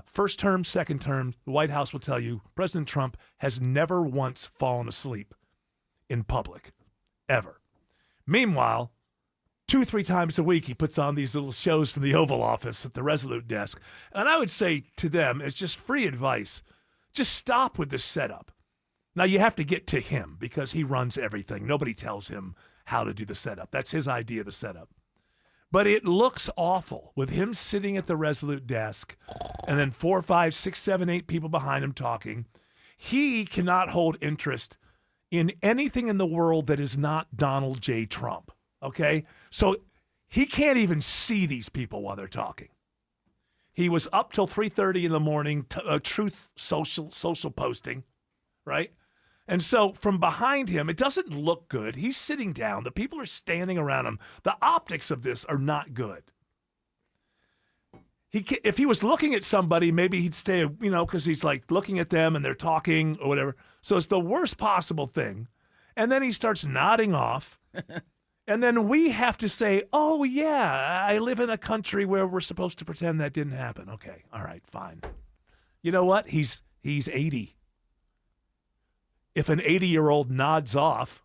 first term, second term, the White House will tell you President Trump has never once fallen asleep in public, ever. Meanwhile, 2-3 times a week, he puts on these little shows from the Oval Office at the Resolute desk. And I would say to them, it's just free advice. Just stop with this setup. Now, you have to get to him because he runs everything. Nobody tells him how to do the setup. That's his idea of the setup. But it looks awful with him sitting at the Resolute desk and then 4, 5, 6, 7, 8 people behind him talking. He cannot hold interest in anything in the world that is not Donald J. Trump, okay? So he can't even see these people while they're talking. He was up till 3:30 in the morning, Truth social posting, right? And so from behind him, it doesn't look good. He's sitting down. The people are standing around him. The optics of this are not good. If he was looking at somebody, maybe he'd stay, because he's like looking at them and they're talking or whatever. So it's the worst possible thing. And then he starts nodding off. And then we have to say, oh, yeah, I live in a country where we're supposed to pretend that didn't happen. Okay, all right, fine. You know what? He's 80. If an 80-year-old nods off,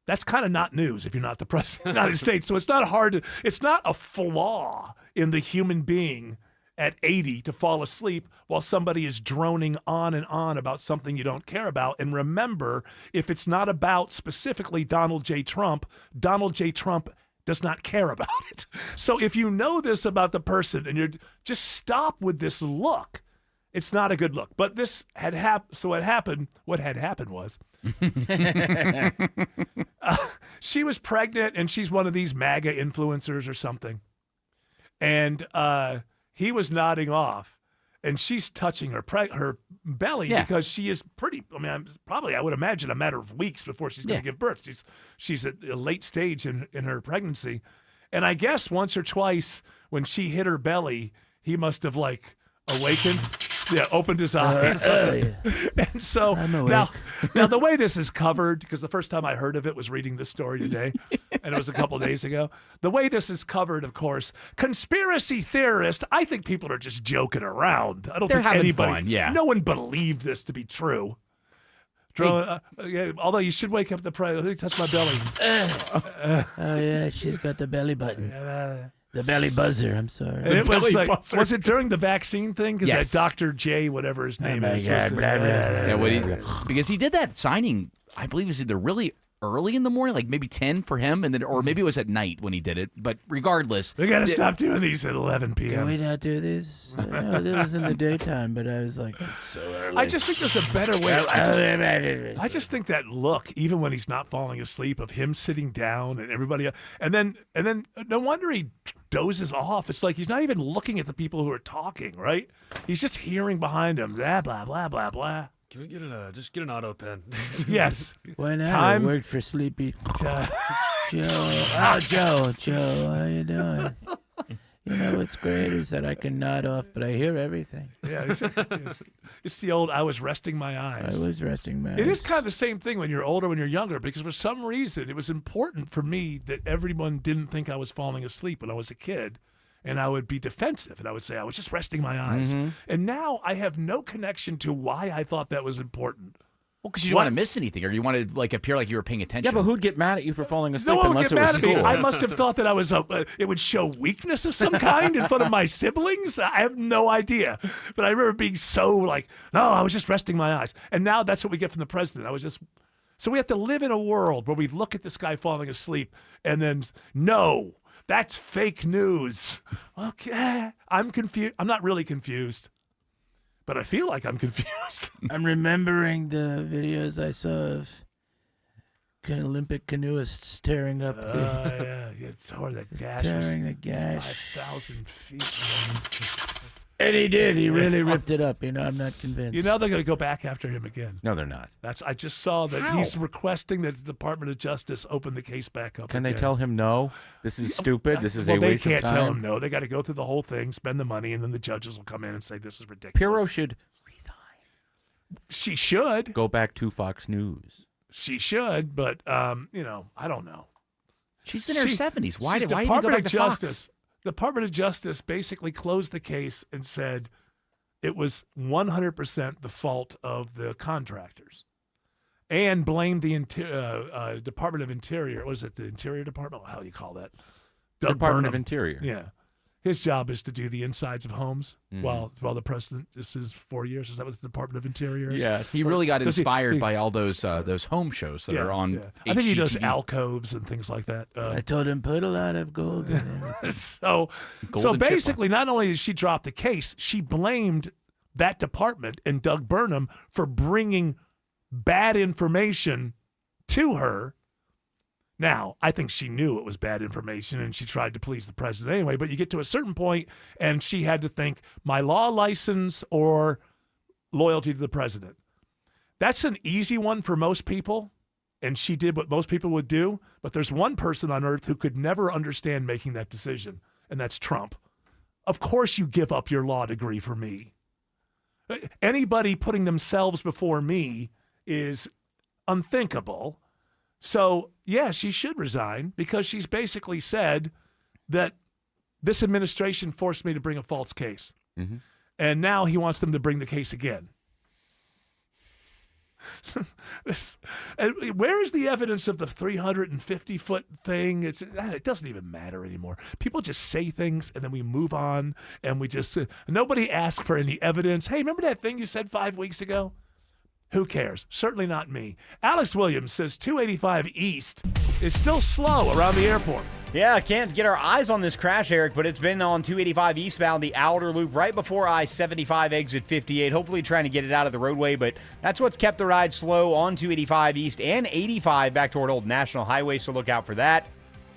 that's kind of not news if you're not the president of the United States. So it's not a flaw in the human being at 80 to fall asleep while somebody is droning on and on about something you don't care about. And remember, if it's not about specifically Donald J. Trump does not care about it. So if you know this about the person and you're just stop with this look, it's not a good look. But this had happened. So what had happened was she was pregnant and she's one of these MAGA influencers or something. And he was nodding off, and she's touching her belly because she is pretty. I mean, probably I would imagine a matter of weeks before she's going to give birth. She's at a late stage in her pregnancy, and I guess once or twice when she hit her belly, he must have like awakened. Yeah, opened his eyes. And so now the way this is covered, because the first time I heard of it was reading this story today, and it was a couple days ago. The way this is covered, of course, conspiracy theorists, I think people are just joking around. I don't think anybody, no one believed this to be true. Although you should wake up the president. Touch my belly. Oh, yeah, she's got the belly button. The belly buzzer, I'm sorry. And it was like, was it during the vaccine thing? Because that Dr. J, whatever his name is. Because he did that signing, I believe it was either really early in the morning, like maybe 10 for him, and then or maybe it was at night when he did it. But regardless. We got to stop doing these at 11 p.m. Can we not do this? This was in the daytime, but I was like, it's so early. I just think there's a better way. I just think that look, even when he's not falling asleep, of him sitting down and everybody, and then no wonder he dozes off. It's like he's not even looking at the people who are talking, right? He's just hearing behind him, blah, blah, blah, blah, blah. Can we get just get an auto pen? Yes. Why not? Time. I worked for Sleepy Joe. Oh, Joe, how you doing? You know what's great is that I can nod off, but I hear everything. Yeah, it's the old I was resting my eyes. I was resting my eyes. It is kind of the same thing when you're older, when you're younger, because for some reason it was important for me that everyone didn't think I was falling asleep when I was a kid. And I would be defensive, and I would say, I was just resting my eyes. Mm-hmm. And now I have no connection to why I thought that was important. Well, because you didn't want to miss anything, or you wanted to like appear like you were paying attention. Yeah, but who'd get mad at you for falling asleep No one would unless get it was mad at me. school? I must have thought that I was it would show weakness of some kind in front of my siblings. I have no idea. But I remember being so like, no, I was just resting my eyes. And now that's what we get from the president. So we have to live in a world where we look at this guy falling asleep and then, no, that's fake news. Okay, I'm confused. I'm not really confused, but I feel like I'm confused. I'm remembering the videos I saw of Olympic canoeists tearing up tore the gash. Tearing the gash. 5,000 feet. And he did. He really ripped it up. I'm not convinced. You know they're going to go back after him again. No, they're not. I just saw that he's requesting that the Department of Justice open the case back up. Can they tell him no? This is stupid. This is a waste of time. They can't tell him no. They got to go through the whole thing, spend the money, and then the judges will come in and say this is ridiculous. Pirro should resign. She should go back to Fox News. She should, but I don't know. She's in her 70s. Why did Department you go back of to Justice? Fox? Department of Justice basically closed the case and said it was 100% the fault of the contractors, and blamed the Department of Interior. Was it the Interior Department? How do you call that? Department of Interior. Yeah. His job is to do the insides of homes while the president, this is 4 years. Is that what the Department of Interior is? Yeah, he really got inspired by all those home shows that are on HGTV. I think he does alcoves and things like that. I told him put a lot of gold in everything. So basically, not only did she drop the case, she blamed that department and Doug Burnham for bringing bad information to her. Now, I think she knew it was bad information and she tried to please the president anyway, but you get to a certain point and she had to think, my law license or loyalty to the president. That's an easy one for most people, and she did what most people would do, but there's one person on earth who could never understand making that decision, and that's Trump. Of course you give up your law degree for me. Anybody putting themselves before me is unthinkable. So, yeah, she should resign because she's basically said that this administration forced me to bring a false case. Mm-hmm. And now he wants them to bring the case again. Where is the evidence of the 350-foot thing? It doesn't even matter anymore. People just say things, and then we move on, and we just nobody asks for any evidence. Hey, remember that thing you said 5 weeks ago? Who cares? Certainly not me. Alex Williams says 285 East is still slow around the airport. Yeah, can't get our eyes on this crash, Eric, but it's been on 285 eastbound, the outer loop, right before I-75 exit 58. Hopefully trying to get it out of the roadway, but that's what's kept the ride slow on 285 East and 85 back toward Old National Highway, so look out for that.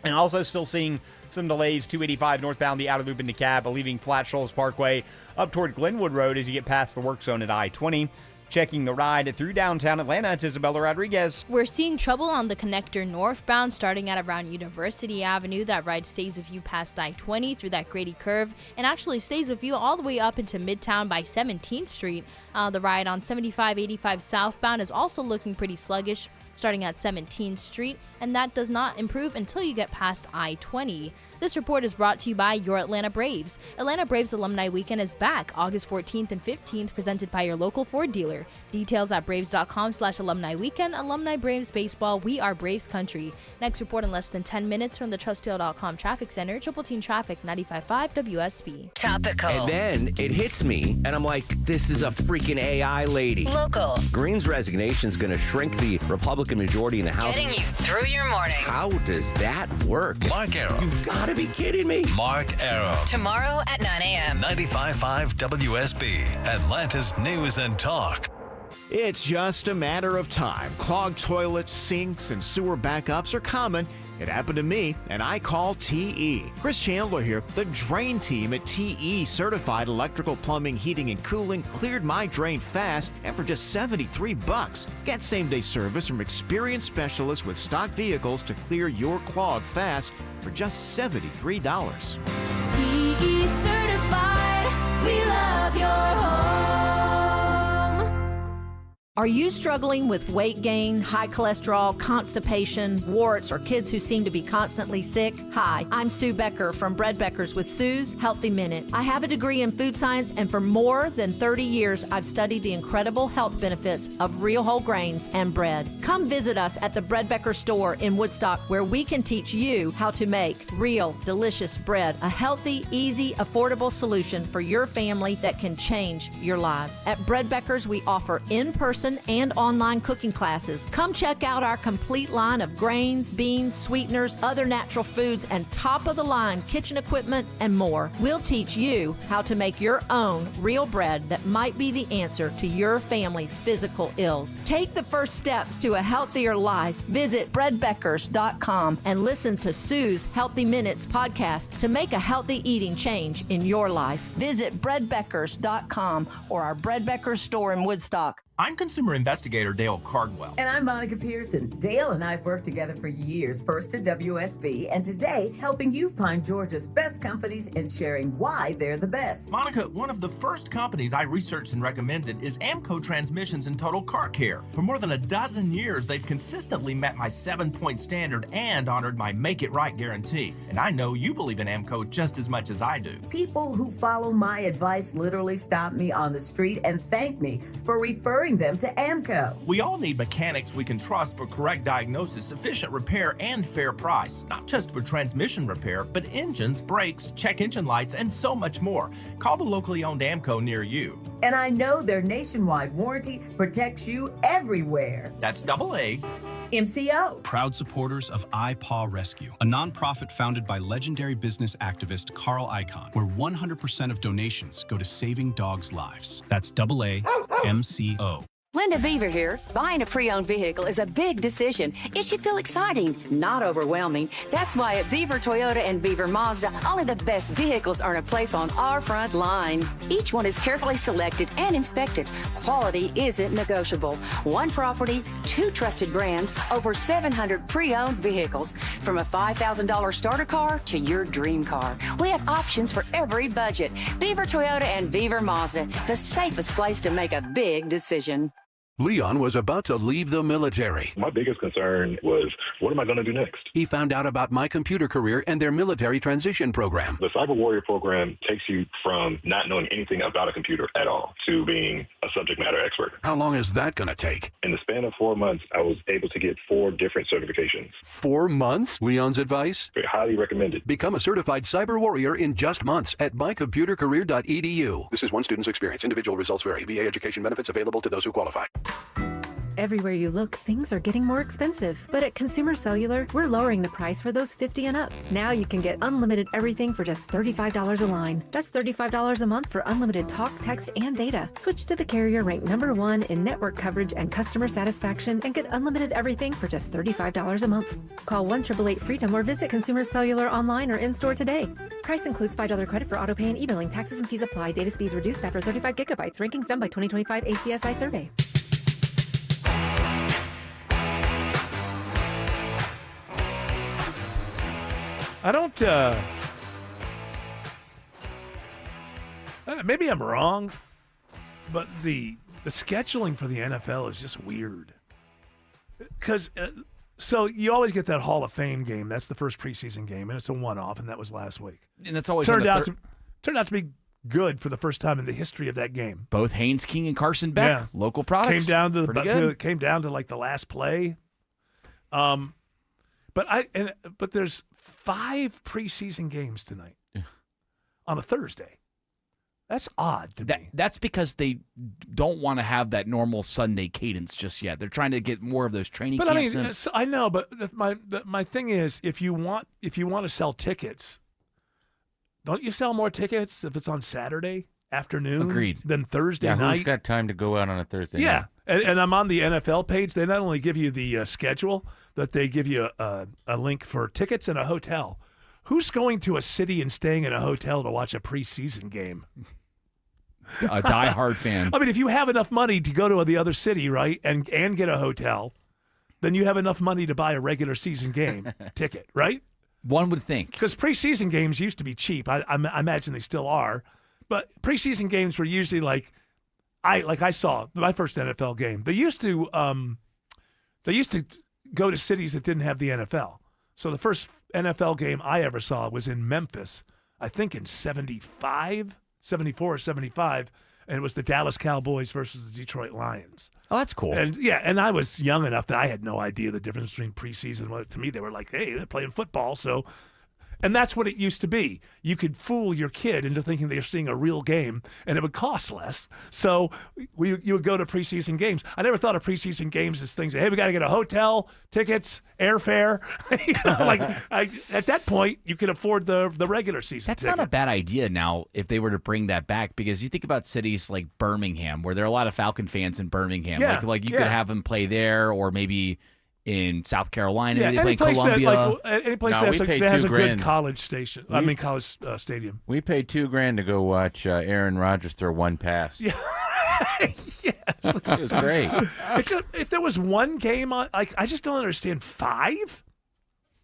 And also still seeing some delays, 285 northbound, the outer loop into Cab, leaving Flat Shoals Parkway up toward Glenwood Road as you get past the work zone at I-20. Checking the ride through downtown Atlanta, it's Isabella Rodriguez. We're seeing trouble on the connector northbound starting at around University Avenue. That ride stays with you past I-20 through that Grady curve and actually stays with you all the way up into Midtown by 17th Street. The ride on 7585 southbound is also looking pretty sluggish starting at 17th Street, and that does not improve until you get past I-20. This report is brought to you by your Atlanta Braves. Atlanta Braves Alumni Weekend is back August 14th and 15th, presented by your local Ford dealer. Details at braves.com/alumni weekend. Alumni Braves baseball, we are Braves country. Next report in less than 10 minutes from the TrustDeal.com Traffic Center. Triple Team Traffic, 95.5 WSB. Topical. And then it hits me, and I'm like, this is a freaking AI lady. Local. Green's resignation is going to shrink the Republican majority in the House. Getting you through your morning. How does that work? Mark Arrow. You've got to be kidding me. Mark Arrow. Tomorrow at 9 a.m. 95.5 WSB, Atlanta's News and Talk. It's just a matter of time. Clogged toilets, sinks, and sewer backups are common. It happened to me, and I call TE. Chris Chandler here. The drain team at TE Certified Electrical Plumbing, Heating, and Cooling cleared my drain fast and for just $73. Get same-day service from experienced specialists with stock vehicles to clear your clog fast for just $73. TE Certified, we love your home. Are you struggling with weight gain, high cholesterol, constipation, warts, or kids who seem to be constantly sick? Hi, I'm Sue Becker from Bread Beckers with Sue's Healthy Minute. I have a degree in food science, and for more than 30 years, I've studied the incredible health benefits of real whole grains and bread. Come visit us at the Bread Becker store in Woodstock, where we can teach you how to make real, delicious bread, a healthy, easy, affordable solution for your family that can change your lives. At Bread Beckers, we offer in-person and online cooking classes. Come check out our complete line of grains, beans, sweeteners, other natural foods, and top-of-the-line kitchen equipment and more. We'll teach you how to make your own real bread that might be the answer to your family's physical ills. Take the first steps to a healthier life. Visit breadbeckers.com and listen to Sue's Healthy Minutes podcast to make a healthy eating change in your life. Visit breadbeckers.com or our Bread Beckers store in Woodstock. I'm consumer investigator Dale Cardwell. And I'm Monica Pearson. Dale and I have worked together for years, first at WSB, and today helping you find Georgia's best companies and sharing why they're the best. Monica, one of the first companies I researched and recommended is Amco Transmissions and Total Car Care. For more than a dozen years, they've consistently met my 7-point standard and honored my Make It Right guarantee. And I know you believe in Amco just as much as I do. People who follow my advice literally stop me on the street and thank me for referring them to Amco. We all need mechanics we can trust for correct diagnosis, efficient repair, and fair price. Not just for transmission repair, but engines, brakes, check engine lights, and so much more. Call the locally owned Amco near you. And I know their nationwide warranty protects you everywhere. That's AA. MCO. Proud supporters of iPaw Rescue, a nonprofit founded by legendary business activist Carl Icahn, where 100% of donations go to saving dogs' lives. That's AA MCO. Linda Beaver here. Buying a pre-owned vehicle is a big decision. It should feel exciting, not overwhelming. That's why at Beaver Toyota and Beaver Mazda, only the best vehicles earn a place on our front line. Each one is carefully selected and inspected. Quality isn't negotiable. One property, 2 trusted brands, over 700 pre-owned vehicles. From a $5,000 starter car to your dream car. We have options for every budget. Beaver Toyota and Beaver Mazda, the safest place to make a big decision. Leon was about to leave the military. My biggest concern was, what am I going to do next? He found out about My Computer Career and their military transition program. The Cyber Warrior program takes you from not knowing anything about a computer at all to being a subject matter expert. How long is that going to take? In the span of 4 months, I was able to get 4 different certifications. 4 months? Leon's advice? Highly recommended. Become a certified cyber warrior in just months at mycomputercareer.edu. This is one student's experience. Individual results vary. VA education benefits available to those who qualify. Everywhere you look, things are getting more expensive. But at Consumer Cellular, we're lowering the price for those 50 and up. Now you can get unlimited everything for just $35 a line. That's $35 a month for unlimited talk, text, and data. Switch to the carrier ranked #1 in network coverage and customer satisfaction and get unlimited everything for just $35 a month. Call 1-888-FREEDOM or visit Consumer Cellular online or in-store today. Price includes $5 credit for auto pay and e-billing. Taxes and fees apply. Data speeds reduced after 35 gigabytes. Rankings done by 2025 ACSI survey. I don't, maybe I'm wrong, but the scheduling for the NFL is just weird. Because, so you always get that Hall of Fame game. That's the first preseason game, and it's a one-off, and that was last week. And that's always turned out to be good for the first time in the history of that game. Both Haynes King and Carson Beck, local products. Came down to like the last play. But there's 5 preseason games tonight on a Thursday. That's odd to me. That's because they don't want to have that normal Sunday cadence just yet. They're trying to get more of those training camps in. I know, but my thing is, if you want to sell tickets, don't you sell more tickets if it's on Saturday afternoon? Agreed. Than Thursday night? Who's got time to go out on a Thursday night? Yeah, and I'm on the NFL page. They not only give you the schedule, but they give you a link for tickets and a hotel. Who's going to a city and staying in a hotel to watch a preseason game? A diehard fan. I mean, if you have enough money to go to the other city, right, and get a hotel, then you have enough money to buy a regular season game ticket, right? One would think. Because preseason games used to be cheap. I imagine they still are. But preseason games were usually I saw my first NFL game. They used to go to cities that didn't have the NFL. So the first NFL game I ever saw was in Memphis, I think in 74 or 75, and it was the Dallas Cowboys versus the Detroit Lions. Oh, that's cool. And I was young enough that I had no idea the difference between preseason. To me, they were like, hey, they're playing football, so... And that's what it used to be. You could fool your kid into thinking they're seeing a real game, and it would cost less. So you would go to preseason games. I never thought of preseason games as things. Hey, we got to get a hotel, tickets, airfare. At that point, you can afford the regular season. That's ticket. not a bad idea now if they were to bring that back, because you think about cities like Birmingham, where there are a lot of Falcon fans in Birmingham. Yeah, like you could have them play there, or maybe in South Carolina, Yeah, they play Columbia. Any place that has a good college station. College stadium. We paid $2,000 to go watch Aaron Rodgers throw one pass. Yeah. Yes. It was great. If there was one game on, I just don't understand 5.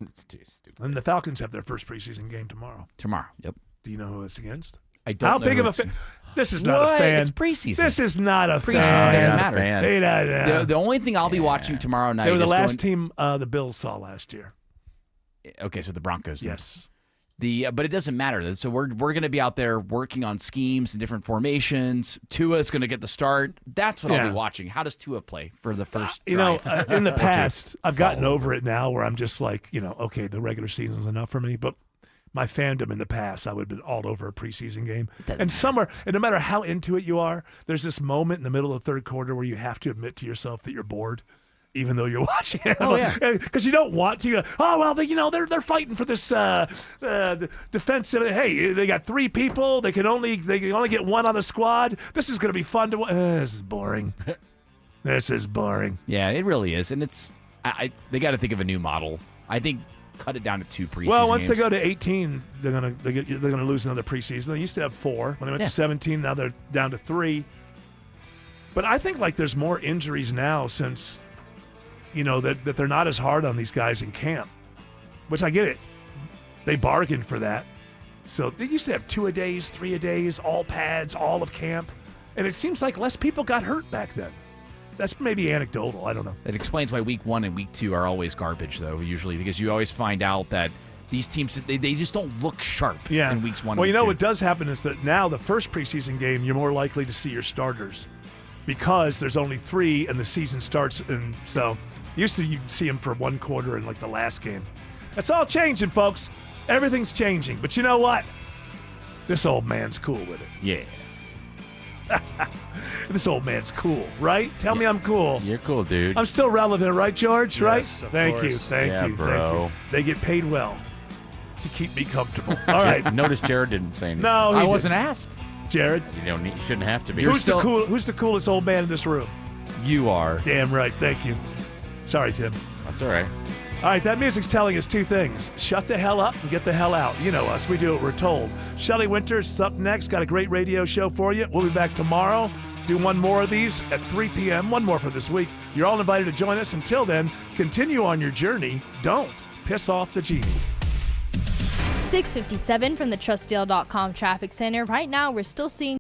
It's too stupid. And the Falcons have their first preseason game tomorrow. Yep. Do you know who it's against? I don't How know big who of a it's- fan? This is not a fan. It's preseason. This is not a Preseason fan. doesn't matter. Hey, The only thing I'll be watching tomorrow night They were the is last team the Bills saw last year. Okay, so the Broncos. then. Yes. But it doesn't matter. So we're going to be out there working on schemes and different formations. Tua's going to get the start. That's what I'll Yeah. be watching. How does Tua play for the first You know, drive? in the Or two? past, I've gotten over it now where I'm just like, okay, the regular season's enough for me. But my fandom in the past, I would have been all over a preseason game. And no matter how into it you are, there's this moment in the middle of the third quarter where you have to admit to yourself that you're bored, even though you're watching it. Oh, yeah. Because you don't want to. They're fighting for this defensive. Hey, they got 3 people. They can only get 1 on the squad. This is going to be fun to watch. This is boring. This is boring. Yeah, it really is, and it's. They got to think of a new model. I think cut it down to 2 preseason. Well, once games. they go to 18, they're gonna lose another preseason. They used to have 4 when they went to 17. Now they're down to 3. But I think like there's more injuries now since, that they're not as hard on these guys in camp, which I get it. They bargained for that. So they used to have 2-a-days, 3-a-days, all pads, all of camp, and it seems like less people got hurt back then. That's maybe anecdotal. I don't know. It explains why week 1 and week 2 are always garbage, though, usually, because you always find out that these teams, they just don't look sharp in weeks 1 and Well, 2. what does happen is that now the first preseason game, you're more likely to see your starters because there's only 3 and the season starts. And so used to you'd see them for 1 quarter in like the last game. That's all changing, folks. Everything's changing. But you know what? This old man's cool with it. Yeah. This old man's cool, right? Tell me I'm cool. You're cool, dude. I'm still relevant, right, George? Right? Yes, of Thank you, course. thank Yeah, you, bro. thank you. They get paid well to keep me comfortable. All right. Notice Jared didn't say anything. No, I he wasn't didn't. asked. Jared, You shouldn't have to be. who's the coolest old man in this room? You are. Damn right. Thank you. Sorry, Tim. That's all right. All right, that music's telling us 2 things. Shut the hell up and get the hell out. You know us. We do what we're told. Shelley Winters is up next. Got a great radio show for you. We'll be back tomorrow. Do one more of these at 3 p.m. One more for this week. You're all invited to join us. Until then, continue on your journey. Don't piss off the genie. 6:57 from the TrustDale.com Traffic Center. Right now, we're still seeing